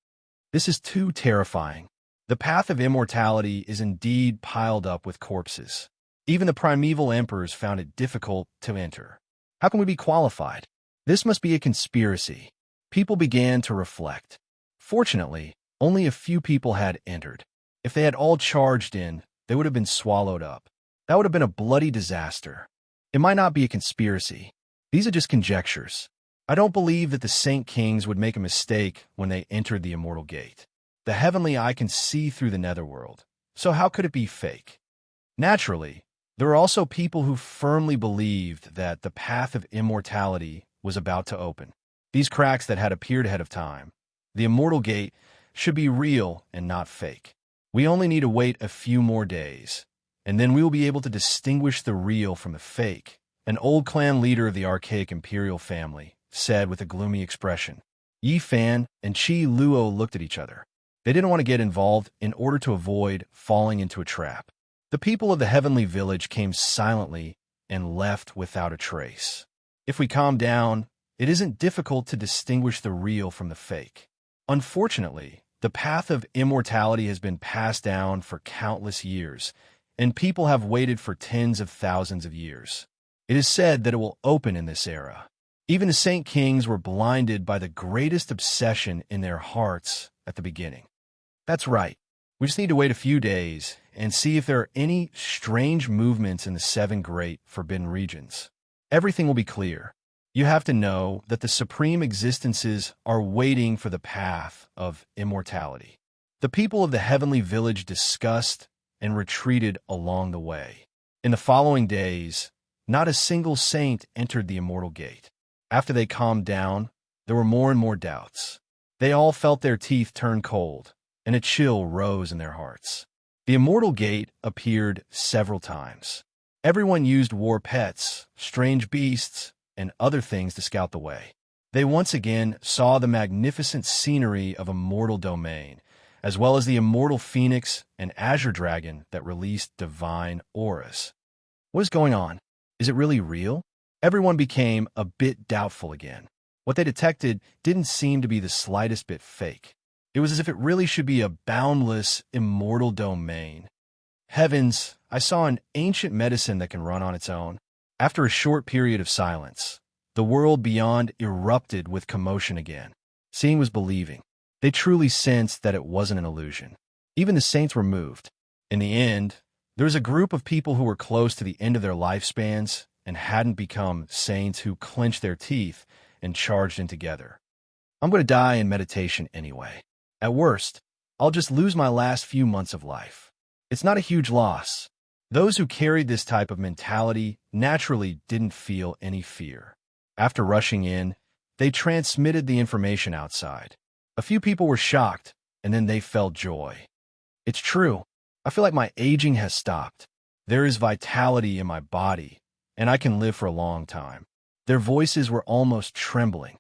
This is too terrifying. The path of immortality is indeed piled up with corpses. Even the primeval emperors found it difficult to enter. How can we be qualified? This must be a conspiracy. People began to reflect. Fortunately, only a few people had entered. If they had all charged in, they would have been swallowed up. That would have been a bloody disaster. It might not be a conspiracy. These are just conjectures. I don't believe that the Saint Kings would make a mistake when they entered the immortal gate. The heavenly eye can see through the netherworld, so how could it be fake? Naturally, there are also people who firmly believed that the path of immortality was about to open. These cracks that had appeared ahead of time, the immortal gate, should be real and not fake. We only need to wait a few more days, and then we will be able to distinguish the real from the fake, an old clan leader of the archaic imperial family said with a gloomy expression. Yi Fan and Qi Luo looked at each other. They didn't want to get involved in order to avoid falling into a trap. The people of the heavenly village came silently and left without a trace. If we calm down, it isn't difficult to distinguish the real from the fake. Unfortunately, the path of immortality has been passed down for countless years, and people have waited for tens of thousands of years. It is said that it will open in this era. Even the Saint Kings were blinded by the greatest obsession in their hearts at the beginning. That's right. We just need to wait a few days and see if there are any strange movements in the 7 great forbidden regions. Everything will be clear. You have to know that the supreme existences are waiting for the path of immortality. The people of the heavenly village discussed and retreated along the way. In the following days, not a single saint entered the immortal gate. After they calmed down, there were more and more doubts. They all felt their teeth turn cold, and a chill rose in their hearts. The immortal gate appeared several times. Everyone used war pets, strange beasts, and other things to scout the way. They once again saw the magnificent scenery of immortal domain, as well as the immortal phoenix and azure dragon that released divine auras. What is going on? Is it really real? Everyone became a bit doubtful again. What they detected didn't seem to be the slightest bit fake. It was as if it really should be a boundless, immortal domain. Heavens, I saw an ancient medicine that can run on its own. After a short period of silence, the world beyond erupted with commotion again. Seeing was believing. They truly sensed that it wasn't an illusion. Even the saints were moved. In the end, there was a group of people who were close to the end of their lifespans and hadn't become saints who clenched their teeth and charged in together. I'm going to die in meditation anyway. At worst, I'll just lose my last few months of life. It's not a huge loss. Those who carried this type of mentality naturally didn't feel any fear. After rushing in, they transmitted the information outside. A few people were shocked, and then they felt joy. It's true. I feel like my aging has stopped. There is vitality in my body, and I can live for a long time. Their voices were almost trembling.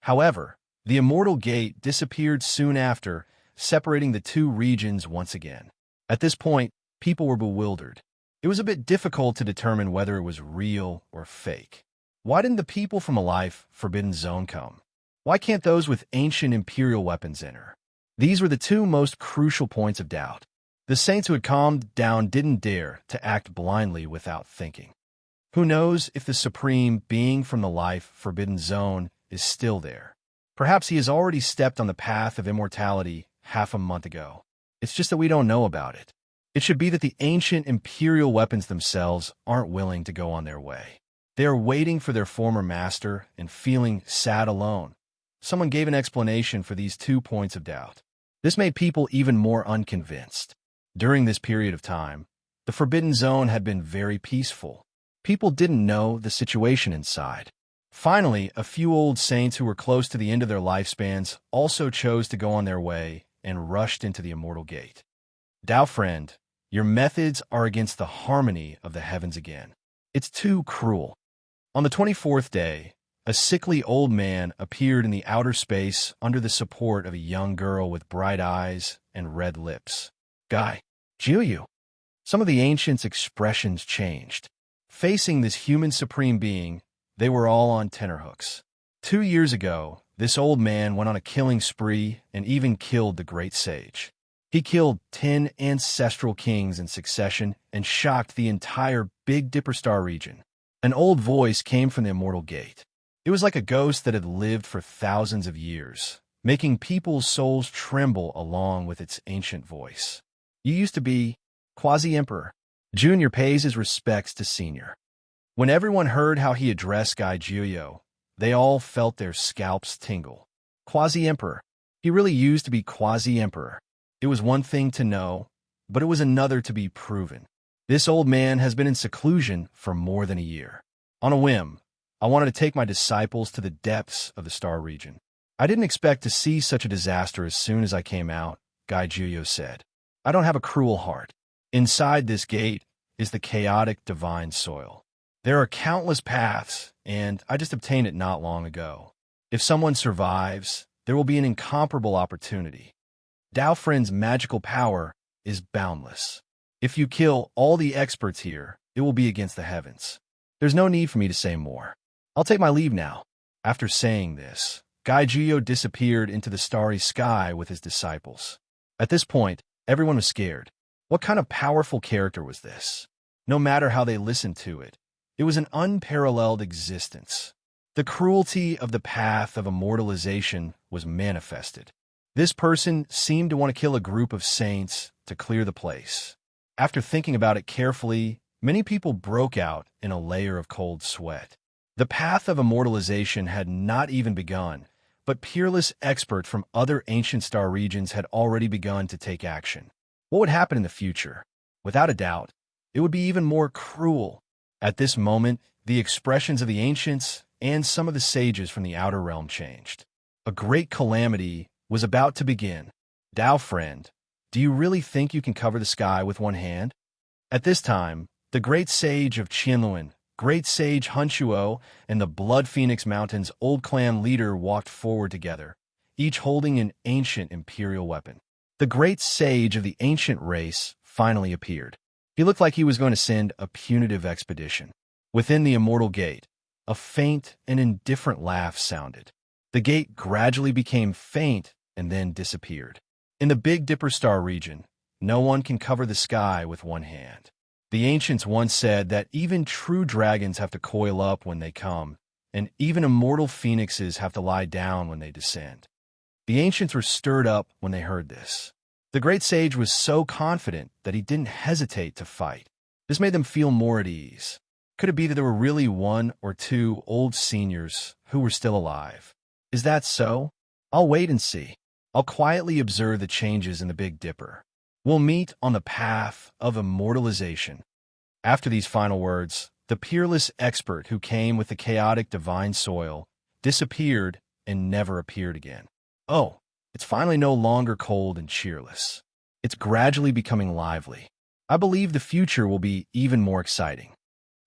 However, the immortal gate disappeared soon after, separating the 2 regions once again. At this point, people were bewildered. It was a bit difficult to determine whether it was real or fake. Why didn't the people from a life forbidden zone come? Why can't those with ancient imperial weapons enter? These were the 2 most crucial points of doubt. The saints who had calmed down didn't dare to act blindly without thinking. Who knows if the supreme being from the life forbidden zone is still there? Perhaps he has already stepped on the path of immortality half a month ago. It's just that we don't know about it. It should be that the ancient imperial weapons themselves aren't willing to go on their way. They are waiting for their former master and feeling sad alone. Someone gave an explanation for these 2 points of doubt. This made people even more unconvinced. During this period of time, the Forbidden Zone had been very peaceful. People didn't know the situation inside. Finally, a few old saints who were close to the end of their lifespans also chose to go on their way and rushed into the immortal gate. Tao friend, your methods are against the harmony of the heavens again. It's too cruel. On the 24th day, a sickly old man appeared in the outer space under the support of a young girl with bright eyes and red lips. Guy, Jiuyu. Some of the ancients' expressions changed. Facing this human supreme being, they were all on tenterhooks. 2 years ago, this old man went on a killing spree and even killed the great sage. He killed 10 ancestral kings in succession and shocked the entire Big Dipper Star region. An old voice came from the immortal gate. It was like a ghost that had lived for thousands of years, making people's souls tremble along with its ancient voice. You used to be Quasi-Emperor. Junior pays his respects to Senior. When everyone heard how he addressed Guy Jiuyo, they all felt their scalps tingle. Quasi-Emperor. He really used to be Quasi-Emperor. It was one thing to know, but it was another to be proven. This old man has been in seclusion for more than a year. On a whim, I wanted to take my disciples to the depths of the star region. I didn't expect to see such a disaster as soon as I came out, Guy Jiuyo said. I don't have a cruel heart. Inside this gate is the chaotic divine soil. There are countless paths, and I just obtained it not long ago. If someone survives, there will be an incomparable opportunity. Tao Friend's magical power is boundless. If you kill all the experts here, it will be against the heavens. There's no need for me to say more. I'll take my leave now. After saying this, Guy Jiuyo disappeared into the starry sky with his disciples. At this point, everyone was scared. What kind of powerful character was this? No matter how they listened to it, it was an unparalleled existence. The cruelty of the path of immortalization was manifested. This person seemed to want to kill a group of saints to clear the place. After thinking about it carefully, many people broke out in a layer of cold sweat. The path of immortalization had not even begun, but peerless experts from other ancient star regions had already begun to take action. What would happen in the future? Without a doubt, it would be even more cruel. At this moment, the expressions of the ancients and some of the sages from the outer realm changed. A great calamity was about to begin. Tao friend, do you really think you can cover the sky with one hand? At this time, the great sage of Qianluan, great sage Hunshuo, and the Blood Phoenix Mountain's old clan leader walked forward together, each holding an ancient imperial weapon. The great sage of the ancient race finally appeared. He looked like he was going to send a punitive expedition. Within the immortal gate, a faint and indifferent laugh sounded. The gate gradually became faint and then disappeared. In the Big Dipper star region, no one can cover the sky with one hand. The ancients once said that even true dragons have to coil up when they come, and even immortal phoenixes have to lie down when they descend. The ancients were stirred up when they heard this. The great sage was so confident that he didn't hesitate to fight. This made them feel more at ease. Could it be that there were really one or two old seniors who were still alive? Is that so? I'll wait and see. I'll quietly observe the changes in the Big Dipper. We'll meet on the path of immortalization. After these final words, the peerless expert who came with the chaotic divine soil disappeared and never appeared again. Oh, it's finally no longer cold and cheerless. It's gradually becoming lively. I believe the future will be even more exciting.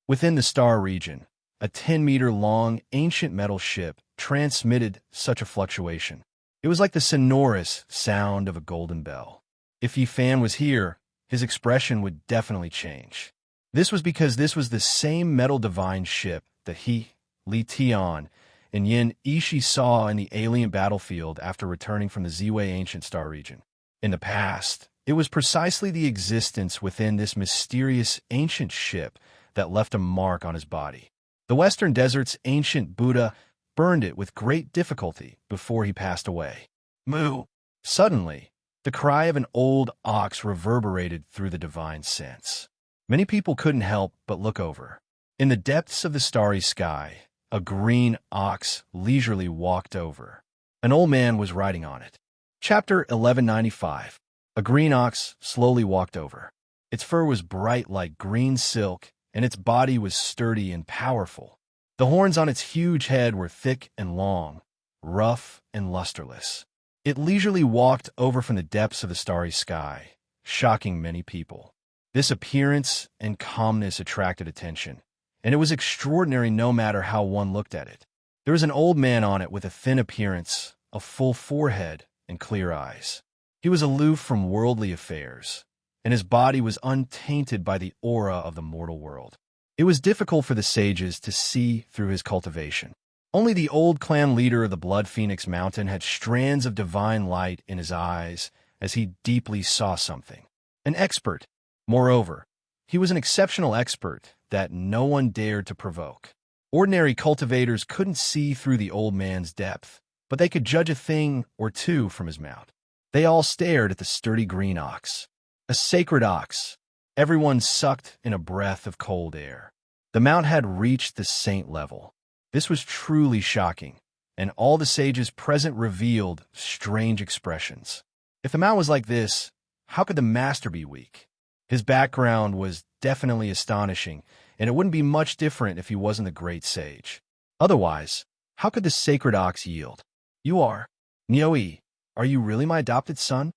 Within the star region, a 10-meter-long ancient metal ship transmitted such a fluctuation. It was like the sonorous sound of a golden bell. If Yi Fan was here, his expression would definitely change. This was because this was the same metal divine ship that he, Li Tian, and Yin Ishi saw in the alien battlefield after returning from the Ziwei ancient star region. In the past, it was precisely the existence within this mysterious ancient ship that left a mark on his body. The Western Desert's ancient Buddha burned it with great difficulty before he passed away. Moo! Suddenly, the cry of an old ox reverberated through the divine sense. Many people couldn't help but look over. In the depths of the starry sky, a green ox leisurely walked over. An old man was riding on it. Chapter 1195. A green ox slowly walked over. Its fur was bright like green silk, and its body was sturdy and powerful. The horns on its huge head were thick and long, rough and lusterless. It leisurely walked over from the depths of the starry sky, shocking many people. This appearance and calmness attracted attention, and it was extraordinary no matter how one looked at it. There was an old man on it with a thin appearance, a full forehead, and clear eyes. He was aloof from worldly affairs, and his body was untainted by the aura of the mortal world. It was difficult for the sages to see through his cultivation. Only the old clan leader of the Blood Phoenix Mountain had strands of divine light in his eyes as he deeply saw something. An expert. Moreover, he was an exceptional expert that no one dared to provoke. Ordinary cultivators couldn't see through the old man's depth, but they could judge a thing or two from his mount. They all stared at the sturdy green ox. A sacred ox. Everyone sucked in a breath of cold air. The mount had reached the saint level. This was truly shocking, and all the sages present revealed strange expressions. If the mount was like this, how could the master be weak? His background was definitely astonishing, and it wouldn't be much different if he wasn't the great sage. Otherwise, how could the sacred ox yield? You are. Nioi, are you really my adopted son?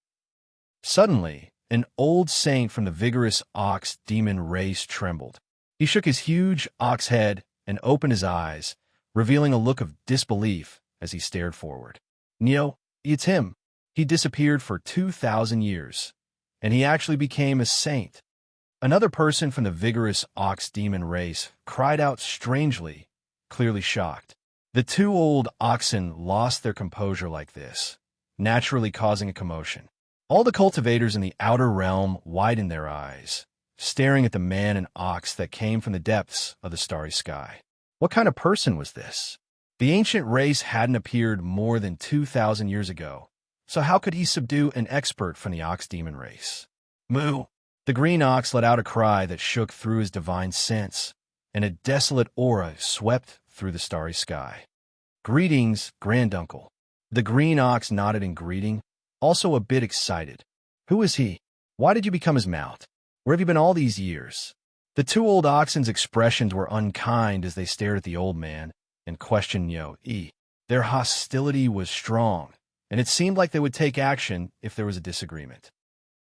Suddenly, an old saint from the vigorous ox demon race trembled. He shook his huge ox head and opened his eyes, revealing a look of disbelief as he stared forward. Neo, it's him. He disappeared for 2,000 years, and he actually became a saint. Another person from the vigorous ox demon race cried out strangely, clearly shocked. The two old oxen lost their composure like this, naturally causing a commotion. All the cultivators in the outer realm widened their eyes, staring at the man and ox that came from the depths of the starry sky. What kind of person was this? The ancient race hadn't appeared more than 2,000 years ago, so how could he subdue an expert from the ox-demon race? Moo! The green ox let out a cry that shook through his divine sense, and a desolate aura swept through the starry sky. Greetings, granduncle. The green ox nodded in greeting, also a bit excited. Who is he? Why did you become his mount? Where have you been all these years? The two old oxen's expressions were unkind as they stared at the old man and questioned Yo-E. Their hostility was strong, and it seemed like they would take action if there was a disagreement.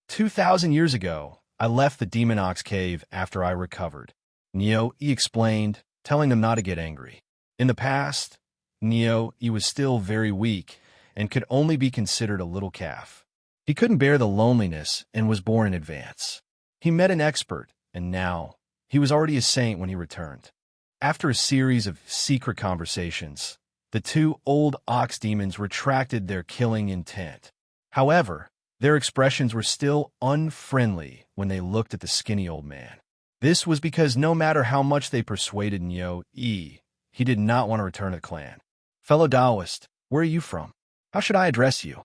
2,000 years ago, I left the demon ox cave after I recovered. Neo-E explained, telling them not to get angry. In the past, Neo-E was still very weak and could only be considered a little calf. He couldn't bear the loneliness and was born in advance. He met an expert, and now he was already a saint when he returned. After a series of secret conversations, the two old ox demons retracted their killing intent. However, their expressions were still unfriendly when they looked at the skinny old man. This was because no matter how much they persuaded Neo-E, he did not want to return to the clan. Fellow Taoist, where are you from? How should I address you?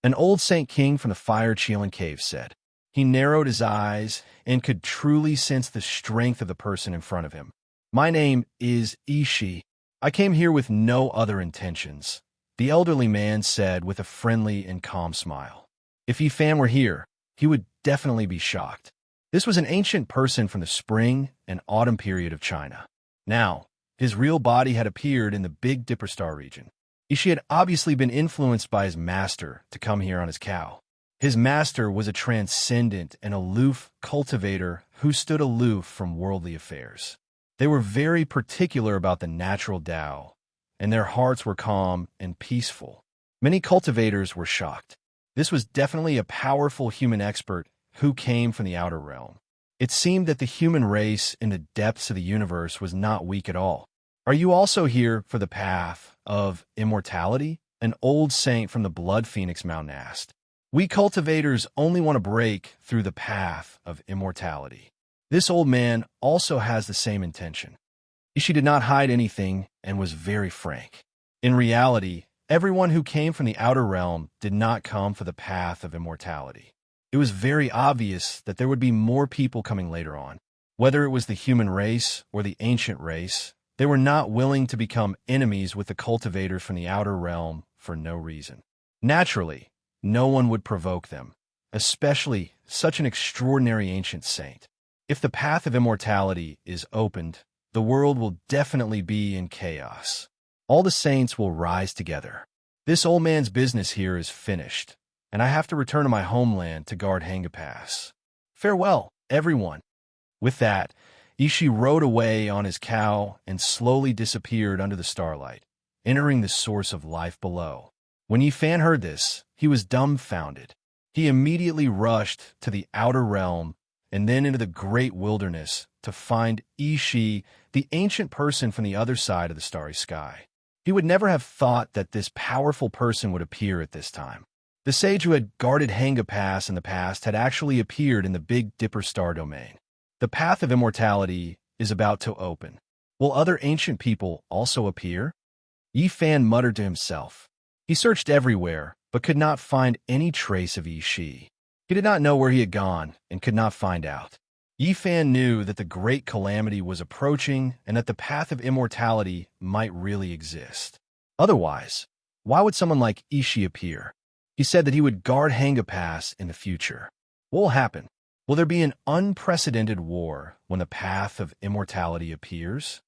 An old Saint King from the fire-chilling cave said. He narrowed his eyes and could truly sense the strength of the person in front of him. My name is Ishi. I came here with no other intentions, the elderly man said with a friendly and calm smile. If Yifan were here, he would definitely be shocked. This was an ancient person from the spring and autumn period of China. Now, his real body had appeared in the Big Dipper Star region. Ishi had obviously been influenced by his master to come here on his cow. His master was a transcendent and aloof cultivator who stood aloof from worldly affairs. They were very particular about the natural Tao, and their hearts were calm and peaceful. Many cultivators were shocked. This was definitely a powerful human expert who came from the outer realm. It seemed that the human race in the depths of the universe was not weak at all. Are you also here for the path of immortality? An old saint from the Blood Phoenix Mountain asked. We cultivators only want to break through the path of immortality. This old man also has the same intention. Ishi did not hide anything and was very frank. In reality, everyone who came from the outer realm did not come for the path of immortality. It was very obvious that there would be more people coming later on. Whether it was the human race or the ancient race, they were not willing to become enemies with the cultivators from the outer realm for no reason. Naturally, no one would provoke them, especially such an extraordinary ancient saint. If the path of immortality is opened, the world will definitely be in chaos. All the saints will rise together. This old man's business here is finished, and I have to return to my homeland to guard Hanga Pass. Farewell, everyone. With that, Ishi rode away on his cow and slowly disappeared under the starlight, entering the source of life below. When Yifan heard this, he was dumbfounded. He immediately rushed to the outer realm and then into the great wilderness to find Ishi, the ancient person from the other side of the starry sky. He would never have thought that this powerful person would appear at this time. The sage who had guarded Hanga Pass in the past had actually appeared in the Big Dipper Star domain. The path of immortality is about to open. Will other ancient people also appear? Yifan muttered to himself. He searched everywhere, but could not find any trace of Ishi. He did not know where he had gone and could not find out. Yifan knew that the great calamity was approaching and that the path of immortality might really exist. Otherwise, why would someone like Ishi appear? He said that he would guard Hanga Pass in the future. What will happen? Will there be an unprecedented war when the path of immortality appears?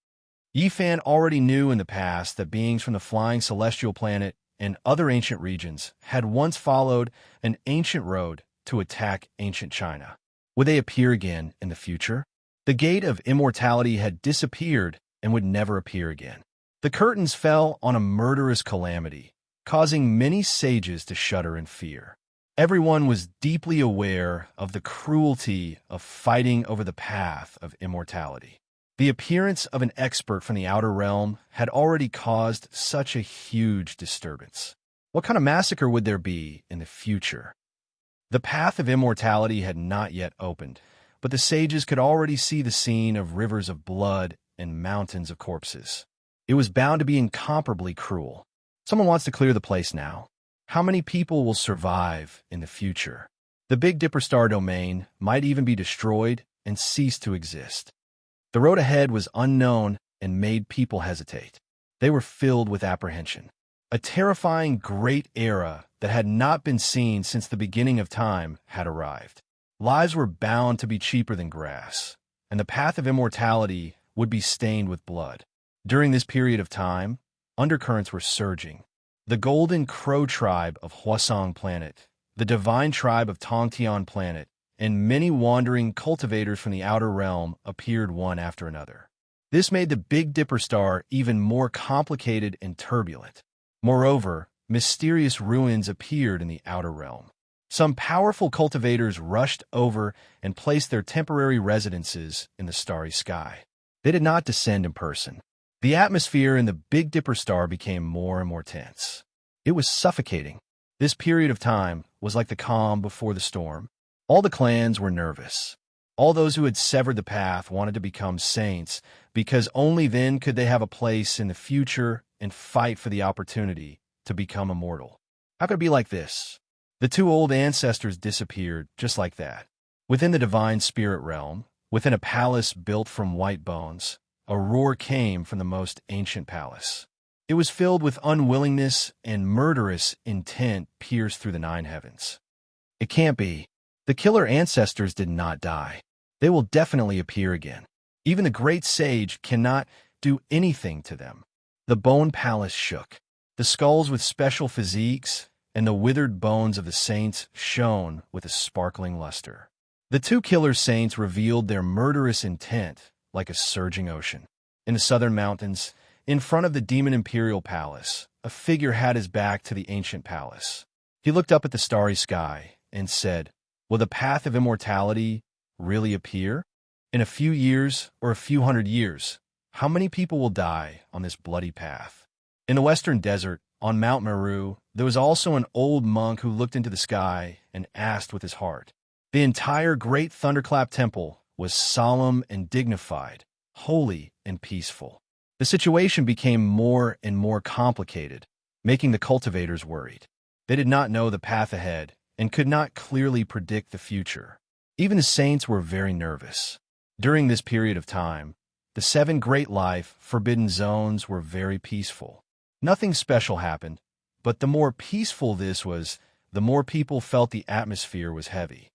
Yifan already knew in the past that beings from the flying celestial planet and other ancient regions had once followed an ancient road to attack ancient China. Would they appear again in the future? The gate of immortality had disappeared and would never appear again. The curtains fell on a murderous calamity, causing many sages to shudder in fear. Everyone was deeply aware of the cruelty of fighting over the path of immortality. The appearance of an expert from the outer realm had already caused such a huge disturbance. What kind of massacre would there be in the future? The path of immortality had not yet opened, but the sages could already see the scene of rivers of blood and mountains of corpses. It was bound to be incomparably cruel. Someone wants to clear the place now. How many people will survive in the future? The Big Dipper star domain might even be destroyed and cease to exist. The road ahead was unknown and made people hesitate. They were filled with apprehension. A terrifying great era that had not been seen since the beginning of time had arrived. Lives were bound to be cheaper than grass, and the path of immortality would be stained with blood. During this period of time, undercurrents were surging. The Golden Crow tribe of Hwasong Planet, the divine tribe of Tongtian Planet, and many wandering cultivators from the outer realm appeared one after another. This made the Big Dipper star even more complicated and turbulent. Moreover, mysterious ruins appeared in the outer realm. Some powerful cultivators rushed over and placed their temporary residences in the starry sky. They did not descend in person. The atmosphere in the Big Dipper star became more and more tense. It was suffocating. This period of time was like the calm before the storm. All the clans were nervous. All those who had severed the path wanted to become saints, because only then could they have a place in the future and fight for the opportunity to become immortal. How could it be like this? The two old ancestors disappeared just like that. Within the divine spirit realm, within a palace built from white bones, a roar came from the most ancient palace. It was filled with unwillingness and murderous intent pierced through the nine heavens. It can't be. The killer ancestors did not die. They will definitely appear again. Even the great sage cannot do anything to them. The bone palace shook. The skulls with special physiques and the withered bones of the saints shone with a sparkling luster. The two killer saints revealed their murderous intent like a surging ocean. In the southern mountains, in front of the demon imperial palace, a figure had his back to the ancient palace. He looked up at the starry sky and said, "Will the path of immortality really appear? In a few years or a few hundred years, how many people will die on this bloody path?" In the western desert, on Mount Meru, there was also an old monk who looked into the sky and asked with his heart. The entire great thunderclap temple was solemn and dignified, holy and peaceful. The situation became more and more complicated, making the cultivators worried. They did not know the path ahead and could not clearly predict the future. Even the saints were very nervous. During this period of time, the 7 great life forbidden zones were very peaceful. Nothing special happened, but the more peaceful this was, the more people felt the atmosphere was heavy.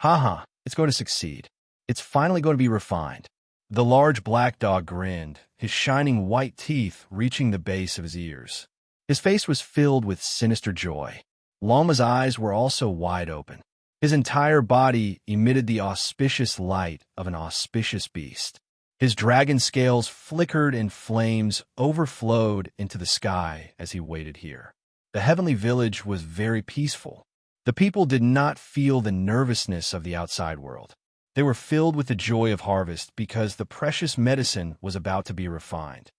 It's going to succeed. It's finally going to be refined. The large black dog grinned, his shining white teeth reaching the base of his ears. His face was filled with sinister joy. Lama's eyes were also wide open. His entire body emitted the auspicious light of an auspicious beast. His dragon scales flickered and flames overflowed into the sky as he waited here. The heavenly village was very peaceful. The people did not feel the nervousness of the outside world. They were filled with the joy of harvest because the precious medicine was about to be refined.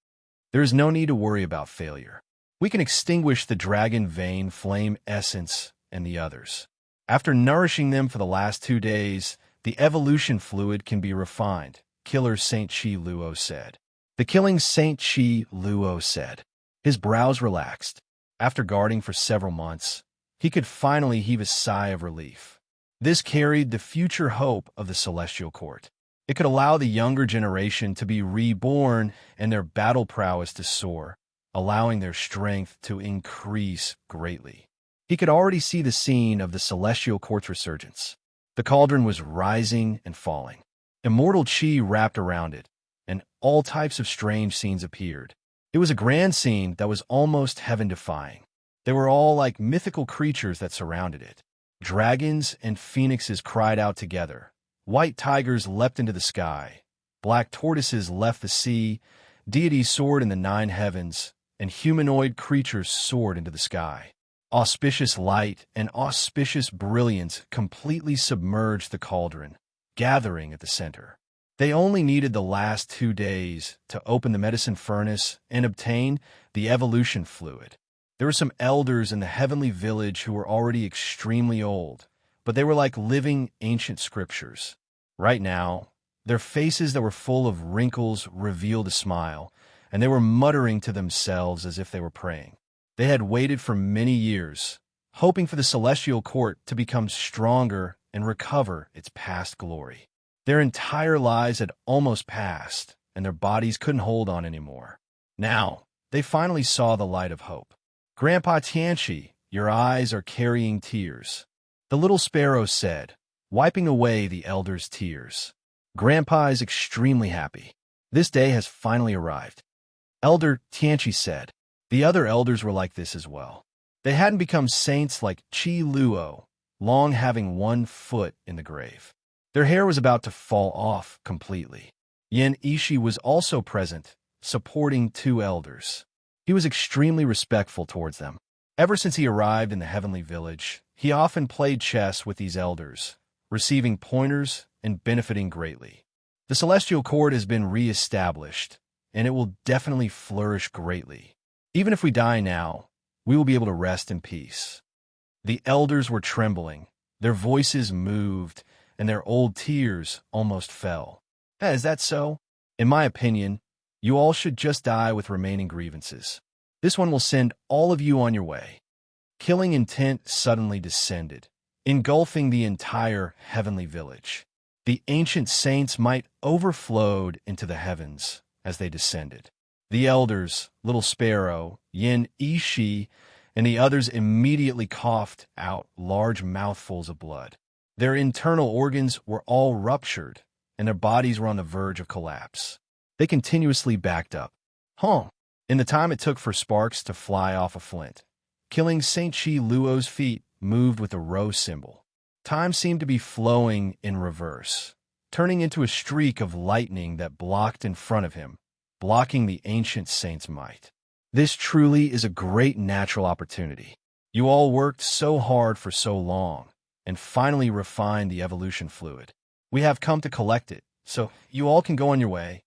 There is no need to worry about failure. We can extinguish the dragon vein flame essence and the others. After nourishing them for the last 2 days, the evolution fluid can be refined, Killer Saint Chi Luo said. The killing Saint Chi Luo said. His brows relaxed. After guarding for several months, he could finally heave a sigh of relief. This carried the future hope of the Celestial Court. It could allow the younger generation to be reborn and their battle prowess to soar, allowing their strength to increase greatly. He could already see the scene of the Celestial Court's resurgence. The cauldron was rising and falling. Immortal chi wrapped around it, and all types of strange scenes appeared. It was a grand scene that was almost heaven-defying. They were all like mythical creatures that surrounded it. Dragons and phoenixes cried out together. White tigers leapt into the sky. Black tortoises left the sea. Deities soared in the 9 heavens, and humanoid creatures soared into the sky. Auspicious light and auspicious brilliance completely submerged the cauldron, gathering at the center. They only needed the last 2 days to open the medicine furnace and obtain the evolution fluid. There were some elders in the heavenly village who were already extremely old, but they were like living ancient scriptures. Right now, their faces that were full of wrinkles revealed a smile, and they were muttering to themselves as if they were praying. They had waited for many years, hoping for the celestial court to become stronger and recover its past glory. Their entire lives had almost passed, and their bodies couldn't hold on anymore. Now, they finally saw the light of hope. "Grandpa Tianchi, your eyes are carrying tears," the little sparrow said, wiping away the elder's tears. "Grandpa is extremely happy. This day has finally arrived." Elder Tianchi said. The other elders were like this as well. They hadn't become saints like Chi Luo, long having one foot in the grave. Their hair was about to fall off completely. Yin Ishi was also present, supporting two elders. He was extremely respectful towards them. Ever since he arrived in the heavenly village, he often played chess with these elders, receiving pointers and benefiting greatly. The celestial court has been re-established, and it will definitely flourish greatly. Even if we die now, we will be able to rest in peace. The elders were trembling, their voices moved, and their old tears almost fell. Is that so? In my opinion, you all should just die with remaining grievances. This one will send all of you on your way. Killing intent suddenly descended, engulfing the entire heavenly village. The ancient saints might overflowed into the heavens as they descended. The elders, Little Sparrow, Yin Ishi, and the others immediately coughed out large mouthfuls of blood. Their internal organs were all ruptured, and their bodies were on the verge of collapse. They continuously backed up. In the time it took for sparks to fly off a flint, killing St. Chi Luo's feet moved with a rho symbol. Time seemed to be flowing in reverse, turning into a streak of lightning that blocked in front of him, blocking the ancient saint's might. This truly is a great natural opportunity. You all worked so hard for so long, and finally refined the evolution fluid. We have come to collect it, so you all can go on your way.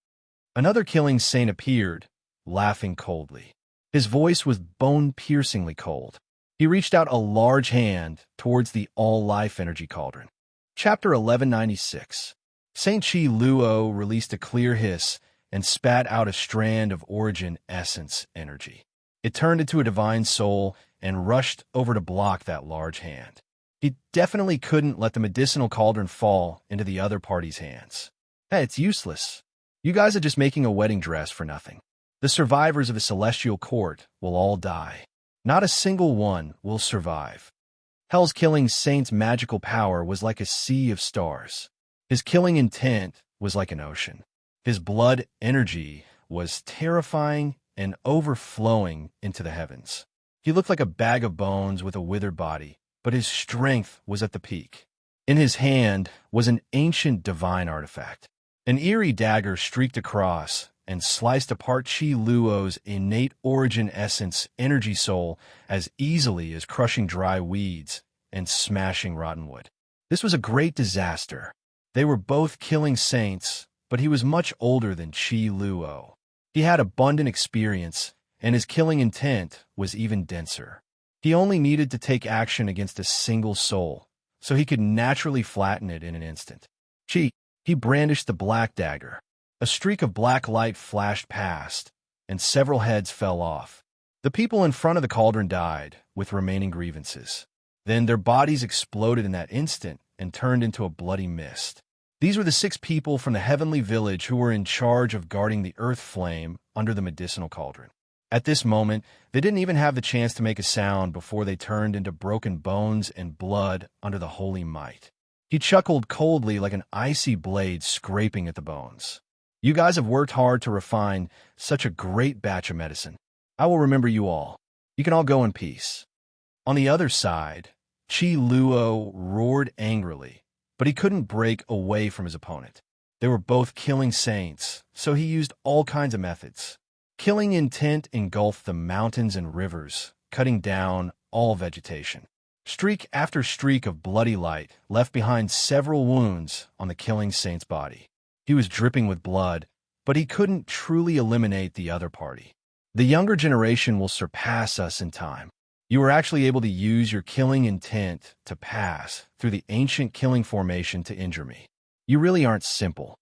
Another killing saint appeared, laughing coldly. His voice was bone-piercingly cold. He reached out a large hand towards the all-life energy cauldron. Chapter 1196. St. Chi Luo released a clear hiss and spat out a strand of origin essence energy. It turned into a divine soul and rushed over to block that large hand. He definitely couldn't let the medicinal cauldron fall into the other party's hands. It's useless. You guys are just making a wedding dress for nothing. The survivors of the celestial court will all die. Not a single one will survive. Hell's killing saint's magical power was like a sea of stars. His killing intent was like an ocean. His blood energy was terrifying and overflowing into the heavens. He looked like a bag of bones with a withered body, but his strength was at the peak. In his hand was an ancient divine artifact. An eerie dagger streaked across and sliced apart Chi Luo's innate origin essence energy soul as easily as crushing dry weeds and smashing rotten wood. This was a great disaster. They were both killing saints, but he was much older than Chi Luo. He had abundant experience, and his killing intent was even denser. He only needed to take action against a single soul, so he could naturally flatten it in an instant. He brandished the black dagger. A streak of black light flashed past, and several heads fell off. The people in front of the cauldron died, with remaining grievances. Then their bodies exploded in that instant and turned into a bloody mist. These were the 6 people from the heavenly village who were in charge of guarding the earth flame under the medicinal cauldron. At this moment, they didn't even have the chance to make a sound before they turned into broken bones and blood under the holy might. He chuckled coldly like an icy blade scraping at the bones. You guys have worked hard to refine such a great batch of medicine. I will remember you all. You can all go in peace. On the other side, Chi Luo roared angrily, but he couldn't break away from his opponent. They were both killing saints, so he used all kinds of methods. Killing intent engulfed the mountains and rivers, cutting down all vegetation. Streak after streak of bloody light left behind several wounds on the killing saint's body. He was dripping with blood, but he couldn't truly eliminate the other party. The younger generation will surpass us in time. You were actually able to use your killing intent to pass through the ancient killing formation to injure me. You really aren't simple.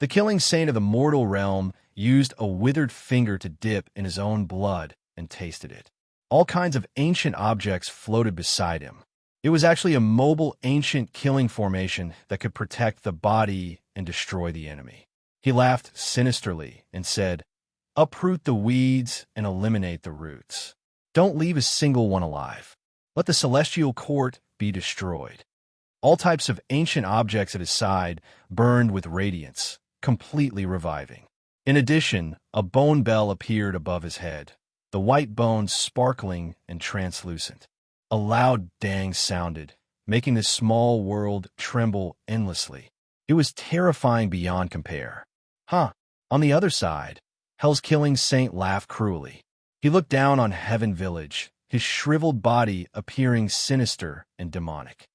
The killing saint of the mortal realm used a withered finger to dip in his own blood and tasted it. All kinds of ancient objects floated beside him. It was actually a mobile ancient killing formation that could protect the body and destroy the enemy. He laughed sinisterly and said, "Uproot the weeds and eliminate the roots. Don't leave a single one alive. Let the celestial court be destroyed." All types of ancient objects at his side burned with radiance, completely reviving. In addition, a bone bell appeared above his head, the white bones sparkling and translucent. A loud dang sounded, making the small world tremble endlessly. It was terrifying beyond compare. On the other side, Hell's killing saint laughed cruelly. He looked down on Heaven Village, his shriveled body appearing sinister and demonic.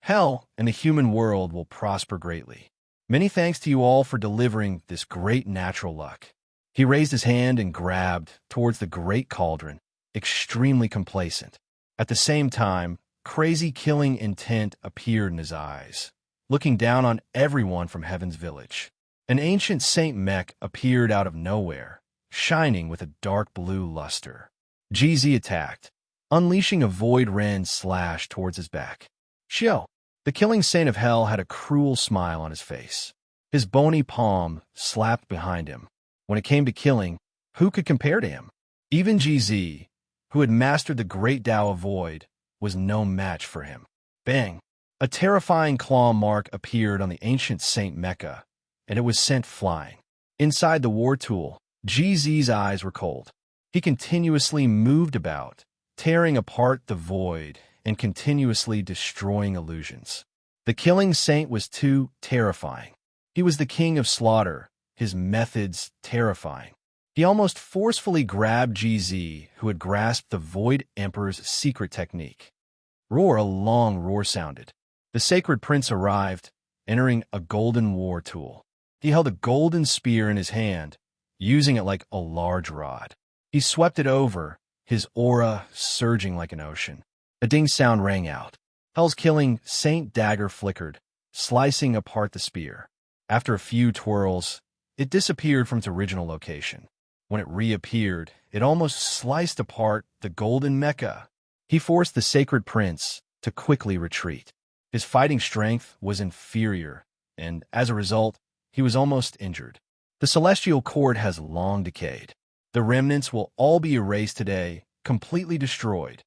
Hell and the human world will prosper greatly. Many thanks to you all for delivering this great natural luck. He raised his hand and grabbed towards the great cauldron, extremely complacent. At the same time, crazy killing intent appeared in his eyes, looking down on everyone from Heaven's Village. An ancient Saint Mech appeared out of nowhere, shining with a dark blue luster. GZ attacked, unleashing a void rend slash towards his back. Shio, the killing saint of hell, had a cruel smile on his face. His bony palm slapped behind him. When it came to killing, who could compare to him? Even GZ, who had mastered the great Tao of Void, was no match for him. Bang! A terrifying claw mark appeared on the ancient Saint Mecha, and it was sent flying. Inside the war tool, GZ's eyes were cold. He continuously moved about, tearing apart the void and continuously destroying illusions. The killing saint was too terrifying. He was the king of slaughter, his methods terrifying. He almost forcefully grabbed GZ, who had grasped the Void Emperor's secret technique. Roar! A long roar sounded. The Sacred Prince arrived, entering a golden war tool. He held a golden spear in his hand, using it like a large rod. He swept it over, his aura surging like an ocean. A ding sound rang out. Hell's killing Saint Dagger flickered, slicing apart the spear. After a few twirls, it disappeared from its original location. When it reappeared, it almost sliced apart the golden mecha. He forced the Sacred Prince to quickly retreat. His fighting strength was inferior, and as a result, he was almost injured. The Celestial Court has long decayed. The remnants will all be erased today, completely destroyed.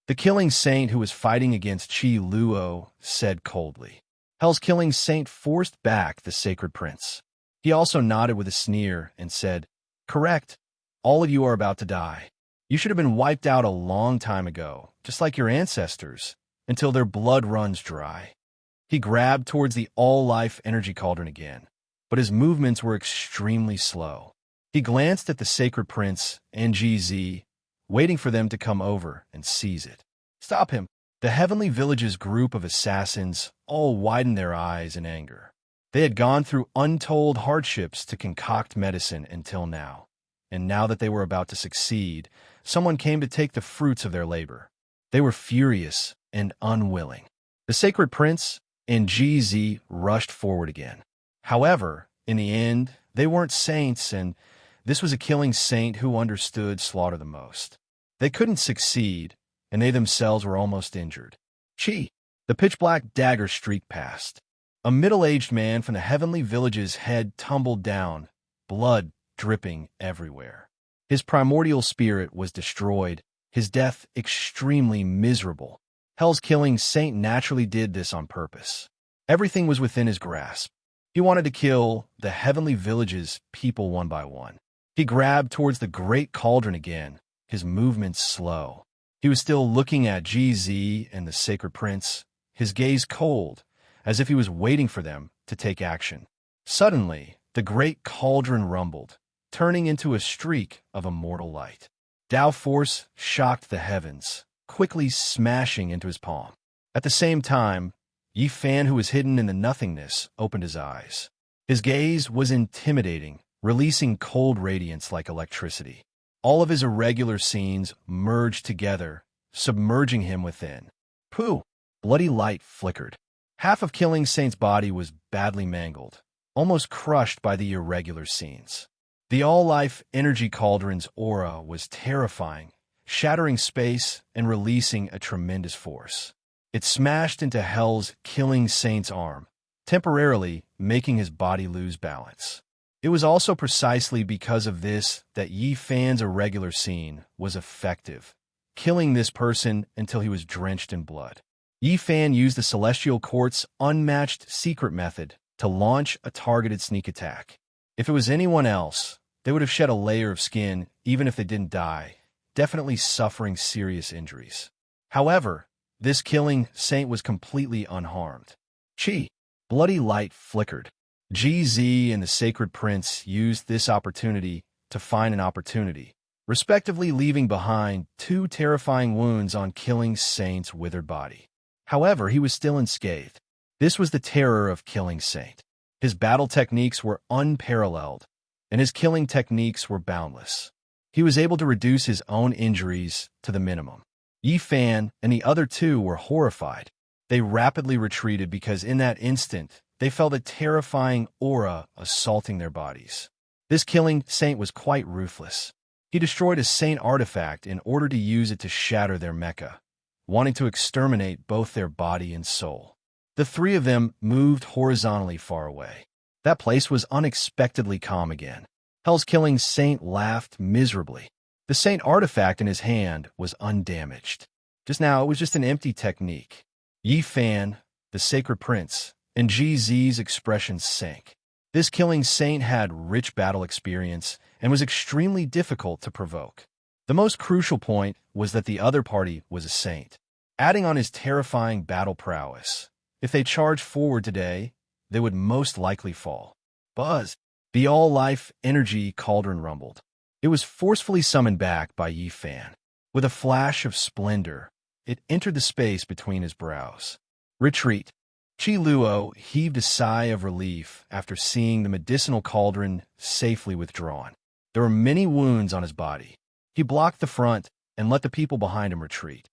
The killing saint who was fighting against Chi Luo said coldly. Hell's killing saint forced back the Sacred Prince. He also nodded with a sneer and said, "Correct. All of you are about to die. You should have been wiped out a long time ago, just like your ancestors, until their blood runs dry." He grabbed towards the all-life energy cauldron again, but his movements were extremely slow. He glanced at the Sacred Prince and GZ, waiting for them to come over and seize it. "Stop him!" The Heavenly Village's group of assassins all widened their eyes in anger. They had gone through untold hardships to concoct medicine until now, and now that they were about to succeed, someone came to take the fruits of their labor. They were furious and unwilling. The Sacred Prince and GZ rushed forward again. However, in the end, they weren't saints, and this was a killing saint who understood slaughter the most. They couldn't succeed, and they themselves were almost injured. Chi! The pitch-black dagger streaked past. A middle-aged man from the Heavenly Village's head tumbled down, blood dripping everywhere. His primordial spirit was destroyed, his death extremely miserable. Hell's killing saint naturally did this on purpose. Everything was within his grasp. He wanted to kill the Heavenly Village's people one by one. He grabbed towards the great cauldron again, his movements slow. He was still looking at GZ and the Sacred Prince, his gaze cold, as if he was waiting for them to take action. Suddenly, the great cauldron rumbled, turning into a streak of immortal light. Tao force shocked the heavens, quickly smashing into his palm. At the same time, Yi Fan, who was hidden in the nothingness, opened his eyes. His gaze was intimidating, releasing cold radiance like electricity. All of his irregular scenes merged together, submerging him within. Pooh! Bloody light flickered. Half of Killing Saint's body was badly mangled, almost crushed by the irregular scenes. The all-life energy cauldron's aura was terrifying, shattering space and releasing a tremendous force. It smashed into Hell's Killing Saint's arm, temporarily making his body lose balance. It was also precisely because of this that Yi Fan's irregular scene was effective, killing this person until he was drenched in blood. Yi Fan used the Celestial Court's unmatched secret method to launch a targeted sneak attack. If it was anyone else, they would have shed a layer of skin even if they didn't die, definitely suffering serious injuries. However, this Killing Saint was completely unharmed. Bloody light flickered. GZ and the Sacred Prince used this opportunity to find an opportunity, respectively leaving behind 2 terrifying wounds on Killing Saint's withered body. However, he was still unscathed. This was the terror of Killing Saint. His battle techniques were unparalleled, and his killing techniques were boundless. He was able to reduce his own injuries to the minimum. Yi Fan and the other 2 were horrified. They rapidly retreated because in that instant, they felt a terrifying aura assaulting their bodies. This Killing Saint was quite ruthless. He destroyed a saint artifact in order to use it to shatter their mecha, wanting to exterminate both their body and soul. The 3 of them moved horizontally far away. That place was unexpectedly calm again. Hell's Killing Saint laughed miserably. The saint artifact in his hand was undamaged. Just now, it was just an empty technique. Yi Fan, the Sacred Prince, and GZ's expressions sank. This Killing Saint had rich battle experience and was extremely difficult to provoke. The most crucial point was that the other party was a saint, adding on his terrifying battle prowess. If they charged forward today, they would most likely fall. Buzz! The all-life energy cauldron rumbled. It was forcefully summoned back by Yi Fan. With a flash of splendor, it entered the space between his brows. Retreat! Chi Luo heaved a sigh of relief after seeing the medicinal cauldron safely withdrawn. There were many wounds on his body. He blocked the front and let the people behind him retreat.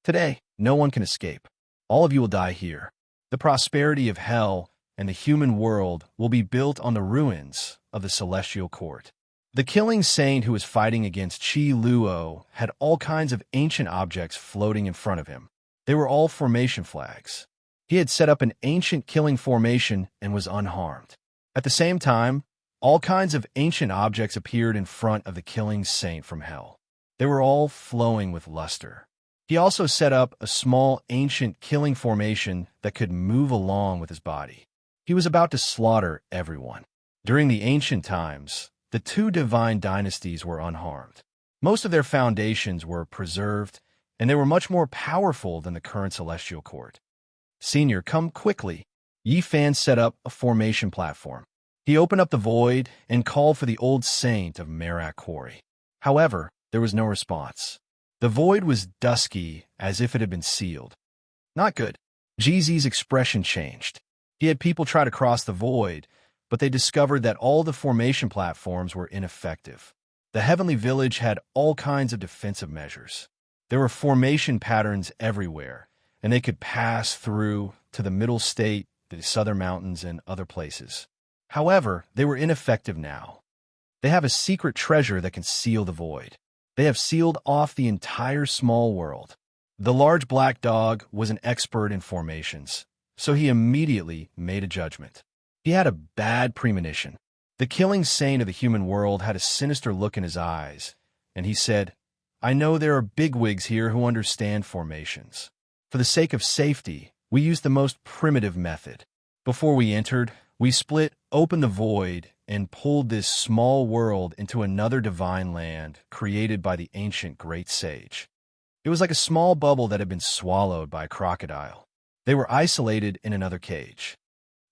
Today, no one can escape. All of you will die here. The prosperity of Hell and the human world will be built on the ruins of the Celestial Court. The Killing Saint who was fighting against Chi Luo had all kinds of ancient objects floating in front of him. They were all formation flags. He had set up an ancient killing formation and was unharmed. At the same time, all kinds of ancient objects appeared in front of the Killing Saint from Hell. They were all flowing with luster. He also set up a small ancient killing formation that could move along with his body. He was about to slaughter everyone. During the ancient times, the 2 divine dynasties were unharmed. Most of their foundations were preserved, and they were much more powerful than the current Celestial Court. Senior, come quickly. Yi Fan set up a formation platform. He opened up the void and called for the old saint of Merak Quarry. However, there was no response. The void was dusky, as if it had been sealed. Not good. GZ's expression changed. He had people try to cross the void, but they discovered that all the formation platforms were ineffective. The Heavenly Village had all kinds of defensive measures. There were formation patterns everywhere, and they could pass through to the Middle State, the Southern Mountains, and other places. However, they were ineffective now. They have a secret treasure that can seal the void. They have sealed off the entire small world. The large black dog was an expert in formations, so he immediately made a judgment. He had a bad premonition. The Killing Saint of the human world had a sinister look in his eyes, and he said, "I know there are bigwigs here who understand formations. For the sake of safety, we used the most primitive method. Before we entered, we split open the void and pulled this small world into another divine land created by the ancient great sage. It was like a small bubble that had been swallowed by a crocodile. They were isolated in another cage.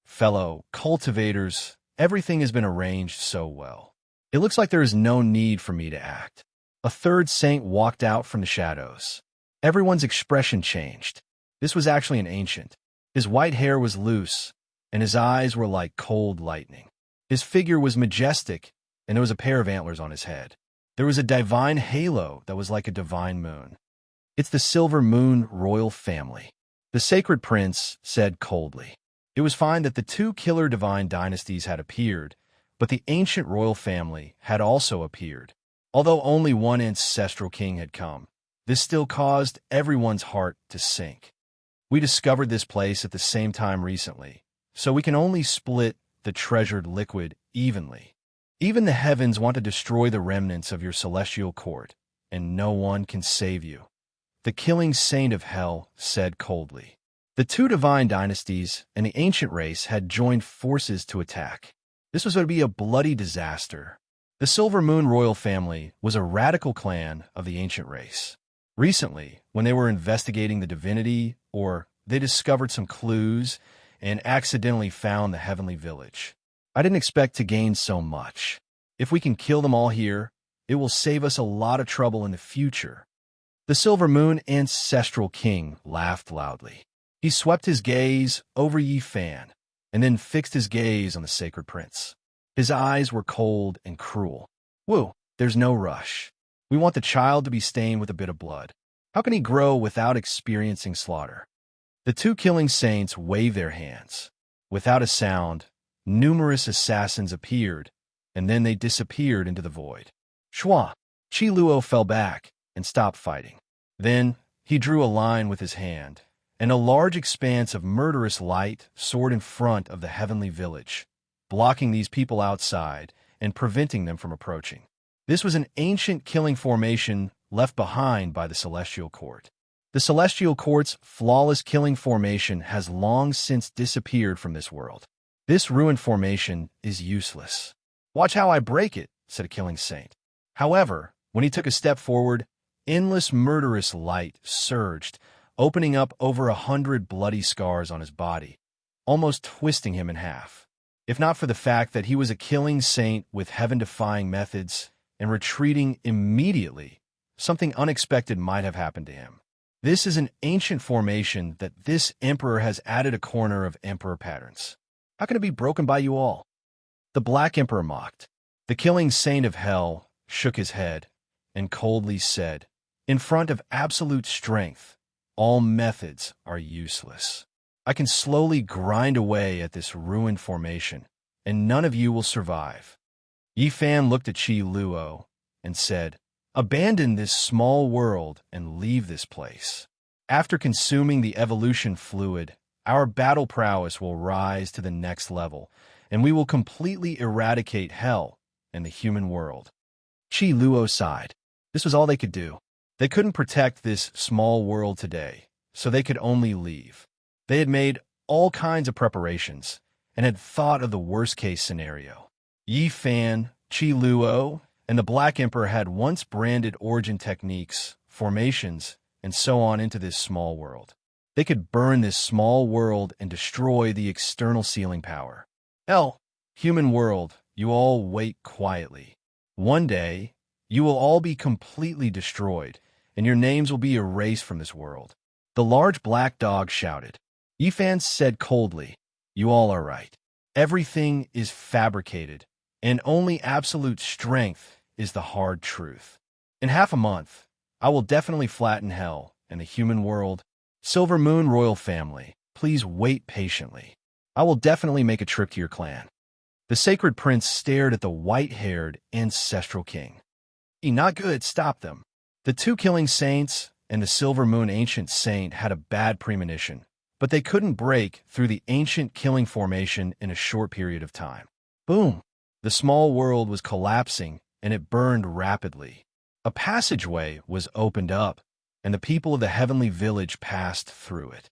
Fellow cultivators, everything has been arranged so well. It looks like there is no need for me to act." A third saint walked out from the shadows. Everyone's expression changed. This was actually an ancient. His white hair was loose, and his eyes were like cold lightning. His figure was majestic, and there was a pair of antlers on his head. There was a divine halo that was like a divine moon. It's the Silver Moon royal family. The sacred prince said coldly. It was fine that the two killer divine dynasties had appeared, but the ancient royal family had also appeared. Although only one ancestral king had come, this still caused everyone's heart to sink. We discovered this place at the same time recently, so we can only split the treasured liquid evenly. Even the heavens want to destroy the remnants of your celestial court, and no one can save you. The killing saint of hell said coldly. The two divine dynasties and the ancient race had joined forces to attack. This was going to be a bloody disaster. The Silver Moon royal family was a radical clan of the ancient race. Recently, when they were investigating the divinity, or they discovered some clues and accidentally found the heavenly village. I didn't expect to gain so much. If we can kill them all here, it will save us a lot of trouble in the future. The Silver Moon ancestral king laughed loudly. He swept his gaze over Yi Fan, and then fixed his gaze on the sacred prince. His eyes were cold and cruel. Woo, there's no rush. We want the child to be stained with a bit of blood. How can he grow without experiencing slaughter? The two killing saints waved their hands. Without a sound, numerous assassins appeared, and then they disappeared into the void. Shua, Qi Luo fell back and stopped fighting. Then he drew a line with his hand, and a large expanse of murderous light soared in front of the heavenly village, blocking these people outside and preventing them from approaching. This was an ancient killing formation left behind by the Celestial Court. The Celestial Court's flawless killing formation has long since disappeared from this world. This ruined formation is useless. Watch how I break it, said a killing saint. However, when he took a step forward, endless murderous light surged, opening up over 100 bloody scars on his body, almost twisting him in half. If not for the fact that he was a killing saint with heaven-defying methods and retreating immediately, something unexpected might have happened to him. This is an ancient formation that this emperor has added a corner of emperor patterns. How can it be broken by you all? The Black Emperor mocked. The killing saint of hell shook his head and coldly said, in front of absolute strength, all methods are useless. I can slowly grind away at this ruined formation, and none of you will survive. Yi Fan looked at Qi Luo and said, abandon this small world and leave this place. After consuming the evolution fluid, our battle prowess will rise to the next level, and we will completely eradicate hell and the human world. Qi Luo sighed. This was all they could do. They couldn't protect this small world today, so they could only leave. They had made all kinds of preparations and had thought of the worst-case scenario. Yi Fan, Qi Luo, and the Black Emperor had once branded origin techniques, formations, and so on into this small world. They could burn this small world and destroy the external sealing power. Hell, human world, you all wait quietly. One day, you will all be completely destroyed, and your names will be erased from this world. The large black dog shouted. Yi Fan said coldly, you all are right. Everything is fabricated, and only absolute strength is the hard truth. In half a month, I will definitely flatten hell and the human world. Silver Moon royal family, please wait patiently. I will definitely make a trip to your clan. The sacred prince stared at the white-haired ancestral king. Not good, stop them. The two killing saints and the Silver Moon ancient saint had a bad premonition, but they couldn't break through the ancient killing formation in a short period of time. Boom! The small world was collapsing, and it burned rapidly. A passageway was opened up, and the people of the heavenly village passed through it.